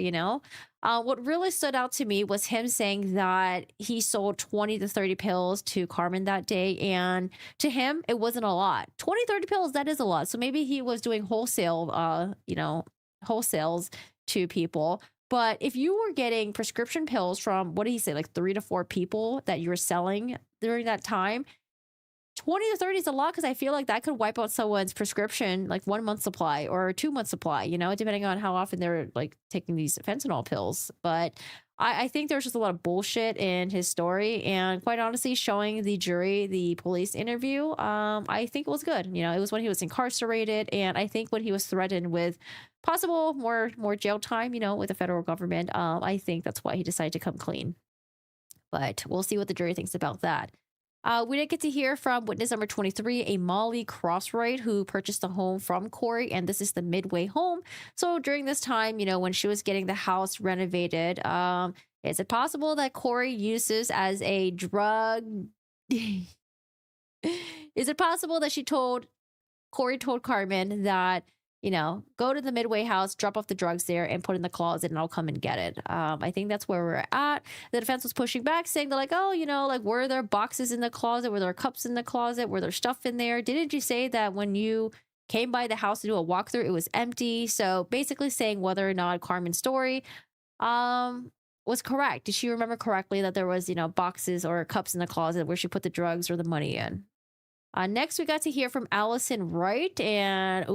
What really stood out to me was him saying that he sold 20 to 30 pills to Carmen that day. And to him, it wasn't a lot. 20, 30 pills, that is a lot. So maybe he was doing wholesale, wholesales to people. But if you were getting prescription pills from, what did he say, 3 to 4 people that you were selling during that time, 20 to 30 is a lot, because I feel like that could wipe out someone's prescription, 1 month supply or 2 month supply, depending on how often they're taking these fentanyl pills. But I think there's just a lot of bullshit in his story. And quite honestly, showing the jury the police interview, I think it was good. It was when he was incarcerated. And I think when he was threatened with possible more jail time, with the federal government, I think that's why he decided to come clean. But we'll see what the jury thinks about that. We did get to hear from witness number 23, a Molly Crosswite, who purchased a home from Kouri, and this is the Midway home. So during this time, when she was getting the house renovated, is it possible that Kouri uses as a drug? Is it possible that Kouri told Carmen that, go to the Midway house, drop off the drugs there, and put it in the closet, and I'll come and get it. I think that's where we're at. The defense was pushing back, saying they're oh, were there boxes in the closet? Were there cups in the closet? Were there stuff in there? Didn't you say that when you came by the house to do a walkthrough, it was empty? So basically saying whether or not Carmen's story was correct. Did she remember correctly that there was, boxes or cups in the closet where she put the drugs or the money in? Next, we got to hear from Allison Wright, and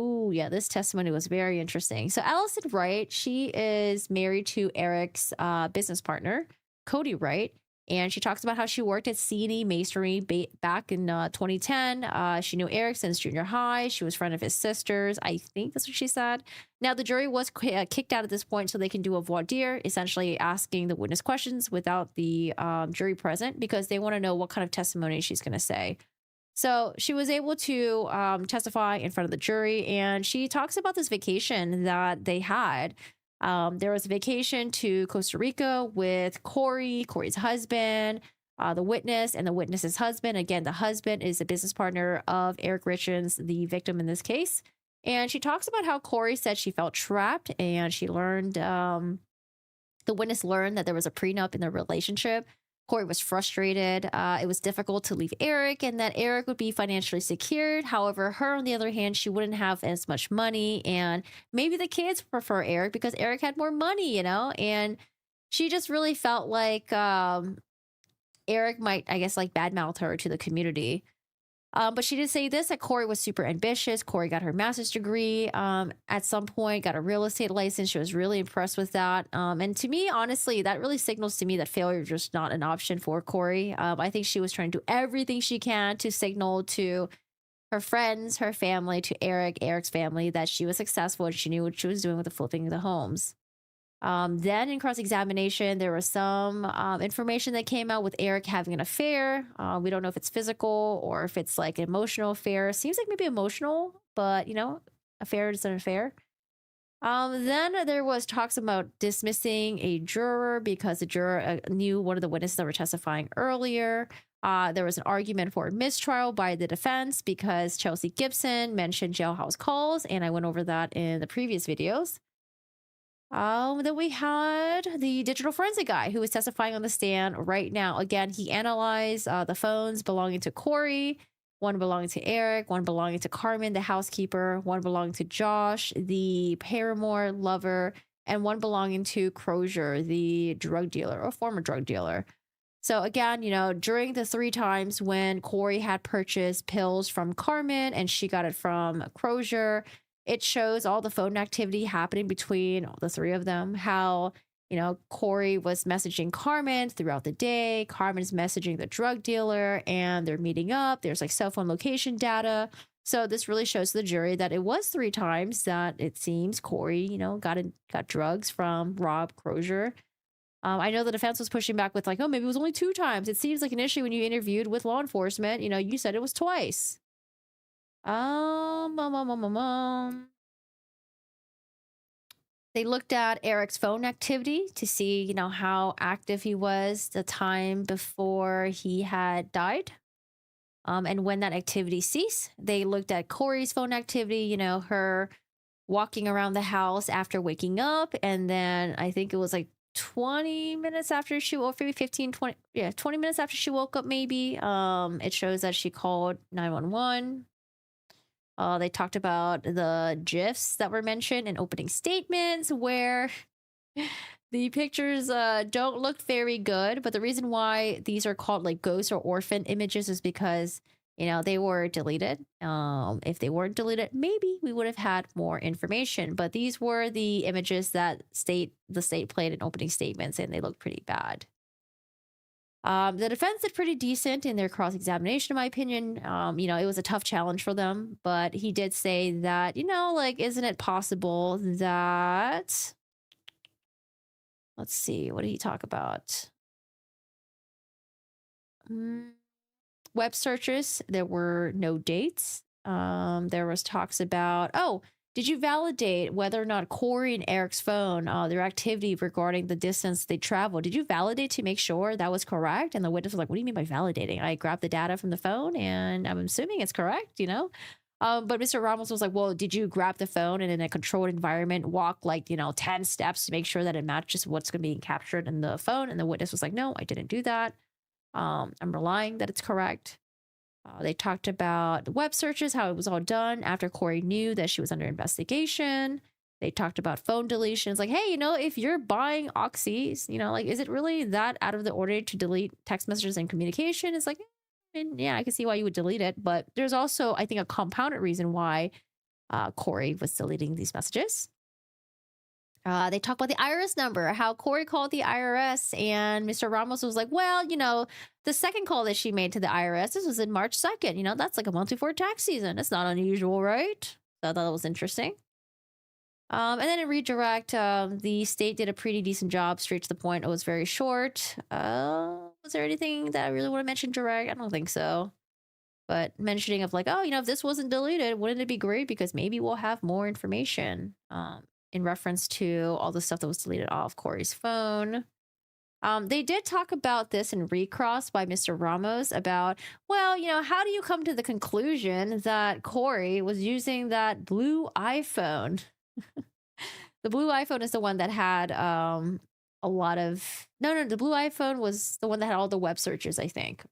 this testimony was very interesting. So Allison Wright, she is married to Eric's business partner, Kouri Wright, and she talks about how she worked at C&E Masonry back in 2010. She knew Eric since junior high. She was a friend of his sister's. I think that's what she said. Now, the jury was kicked out at this point so they can do a voir dire, essentially asking the witness questions without the jury present, because they want to know what kind of testimony she's going to say. So she was able to testify in front of the jury, and she talks about this vacation that they had. There was a vacation to Costa Rica with Kouri's husband, the witness, and the witness's husband. Again, the husband is a business partner of Eric Richins, the victim in this case. And she talks about how Kouri said she felt trapped, and she learned, the witness learned that there was a prenup in their relationship. Kouri was frustrated. It was difficult to leave Eric, and that Eric would be financially secured. However, her, on the other hand, she wouldn't have as much money, and maybe the kids prefer Eric because Eric had more money, and she just really felt like Eric might, badmouth her to the community. But she did say this, that Kouri was super ambitious. Kouri got her master's degree at some point, got a real estate license. She was really impressed with that. And to me, honestly, that really signals to me that failure is just not an option for Kouri. I think she was trying to do everything she can to signal to her friends, her family, to Eric's family, that she was successful and she knew what she was doing with the flipping of the homes. Then in cross-examination, there was some information that came out with Eric having an affair. We don't know if it's physical or if it's an emotional affair. Seems like maybe emotional, but affair is an affair. Then there was talks about dismissing a juror because the juror knew one of the witnesses that were testifying earlier. There was an argument for mistrial by the defense because Chelsea Gibson mentioned jailhouse calls, and I went over that in the previous videos. Then we had the digital forensic guy who is testifying on the stand right now. Again, he analyzed the phones belonging to Kouri, one belonging to Eric, one belonging to Carmen, the housekeeper, one belonging to Josh, the paramour lover, and one belonging to Crozier, the drug dealer or former drug dealer. So again, you know, during the 3 times when Kouri had purchased pills from Carmen and she got it from Crozier, it shows all the phone activity happening between the 3 of them. How, you know, Kouri was messaging Carmen throughout the day. Carmen's messaging the drug dealer and they're meeting up. There's like cell phone location data. So this really shows the jury that it was 3 times that it seems Kouri, you know, got drugs from Rob Crozier. I know the defense was pushing back with like, oh, maybe it was only 2 times. It seems like an issue when you interviewed with law enforcement. You know, you said it was twice. They looked at Eric's phone activity to see, you know, how active he was the time before he had died. And when that activity ceased, they looked at Kouri's phone activity, you know, her walking around the house after waking up. And then I think it was like 20 minutes after she woke, maybe 15, 20, yeah, 20 minutes after she woke up, maybe. It shows that she called 911. They talked about the GIFs that were mentioned in opening statements where the pictures don't look very good. But the reason why these are called like ghost or orphan images is because, you know, they were deleted. If they weren't deleted, maybe we would have had more information. But these were the images that the state played in opening statements, and they look pretty bad. The defense did pretty decent in their cross-examination, in my opinion. You know, it was a tough challenge for them, but he did say that, you know, like, isn't it possible that... Let's see, what did he talk about? Web searches, there were no dates. There was talks about, oh, did you validate whether or not Kouri and Eric's phone, their activity regarding the distance they traveled, did you validate to make sure that was correct? And the witness was like, what do you mean by validating? I grabbed the data from the phone and I'm assuming it's correct, you know? But Mr. Ramos was like, well, did you grab the phone and in a controlled environment walk like, you know, 10 steps to make sure that it matches what's going to be captured in the phone? And the witness was like, no, I didn't do that. I'm relying that it's correct. They talked about the web searches, how it was all done after Kouri knew that she was under investigation. They talked about phone deletions. Like, hey, you know, if you're buying oxys, you know, like, is it really that out of the ordinary to delete text messages and communication? It's like, yeah, I can see why you would delete it. But there's also, I think, a compounded reason why Kouri was deleting these messages. They talk about the IRS number, how Kouri called the IRS, and Mr. Ramos was like, well, you know, the second call that she made to the IRS, this was in March 2nd. You know, that's like a month before tax season. It's not unusual, right? So I thought that was interesting. And then in redirect, the state did a pretty decent job, straight to the point. It was very short. Was there anything that I really want to mention direct? I don't think so. But mentioning of like, oh, you know, if this wasn't deleted, wouldn't it be great? Because maybe we'll have more information. In reference to all the stuff that was deleted off Kouri's phone. They did talk about this in Recross by Mr. Ramos about, well, you know, how do you come to the conclusion that Kouri was using that blue iPhone? The blue iPhone is the one that had a lot of... No, the blue iPhone was the one that had all the web searches, I think.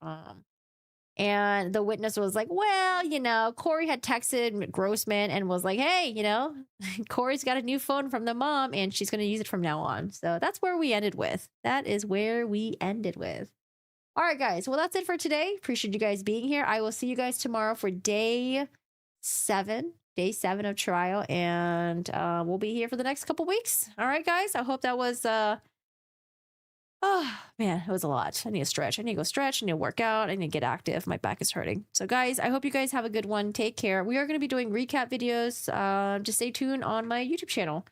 And the witness was like, well, you know, Kouri had texted Grossman and was like, hey, you know, Kouri's got a new phone from the mom and she's going to use it from now on. So that's where we ended with. That is where we ended with. All right, guys. Well, that's it for today. Appreciate you guys being here. I will see you guys tomorrow for day 7 of trial. And we'll be here for the next couple weeks. All right, guys. I hope that was... Oh, man, it was a lot. I need to stretch. I need to go stretch. I need to work out. I need to get active. My back is hurting. So, guys, I hope you guys have a good one. Take care. We are going to be doing recap videos. Just stay tuned on my YouTube channel.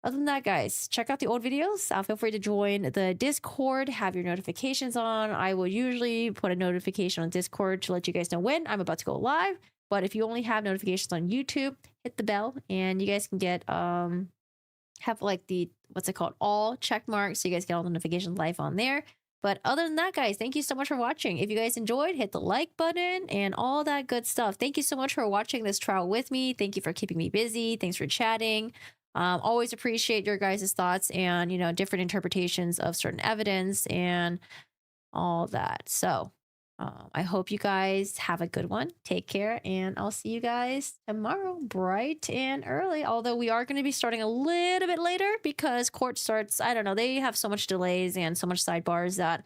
Other than that, guys, check out the old videos. Feel free to join the Discord. Have your notifications on. I will usually put a notification on Discord to let you guys know when I'm about to go live. But if you only have notifications on YouTube, hit the bell and you guys can get have like the what's it called, all check marks, so you guys get all the notifications live on there. But other than that, guys, thank you so much for watching. If you guys enjoyed, hit the like button and all that good stuff. Thank you so much for watching this trial with me. Thank you for keeping me busy. Thanks for chatting. Always appreciate your guys' thoughts and, you know, different interpretations of certain evidence and all that. So I hope you guys have a good one. Take care, and I'll see you guys tomorrow, bright and early. Although we are going to be starting a little bit later because court starts, I don't know, they have so much delays and so much sidebars that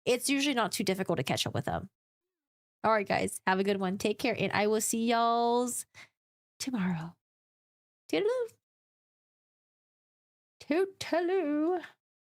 it's usually not too difficult to catch up with them. All right, guys, have a good one. Take care, and I will see y'all's tomorrow. Toodaloo. Toodaloo.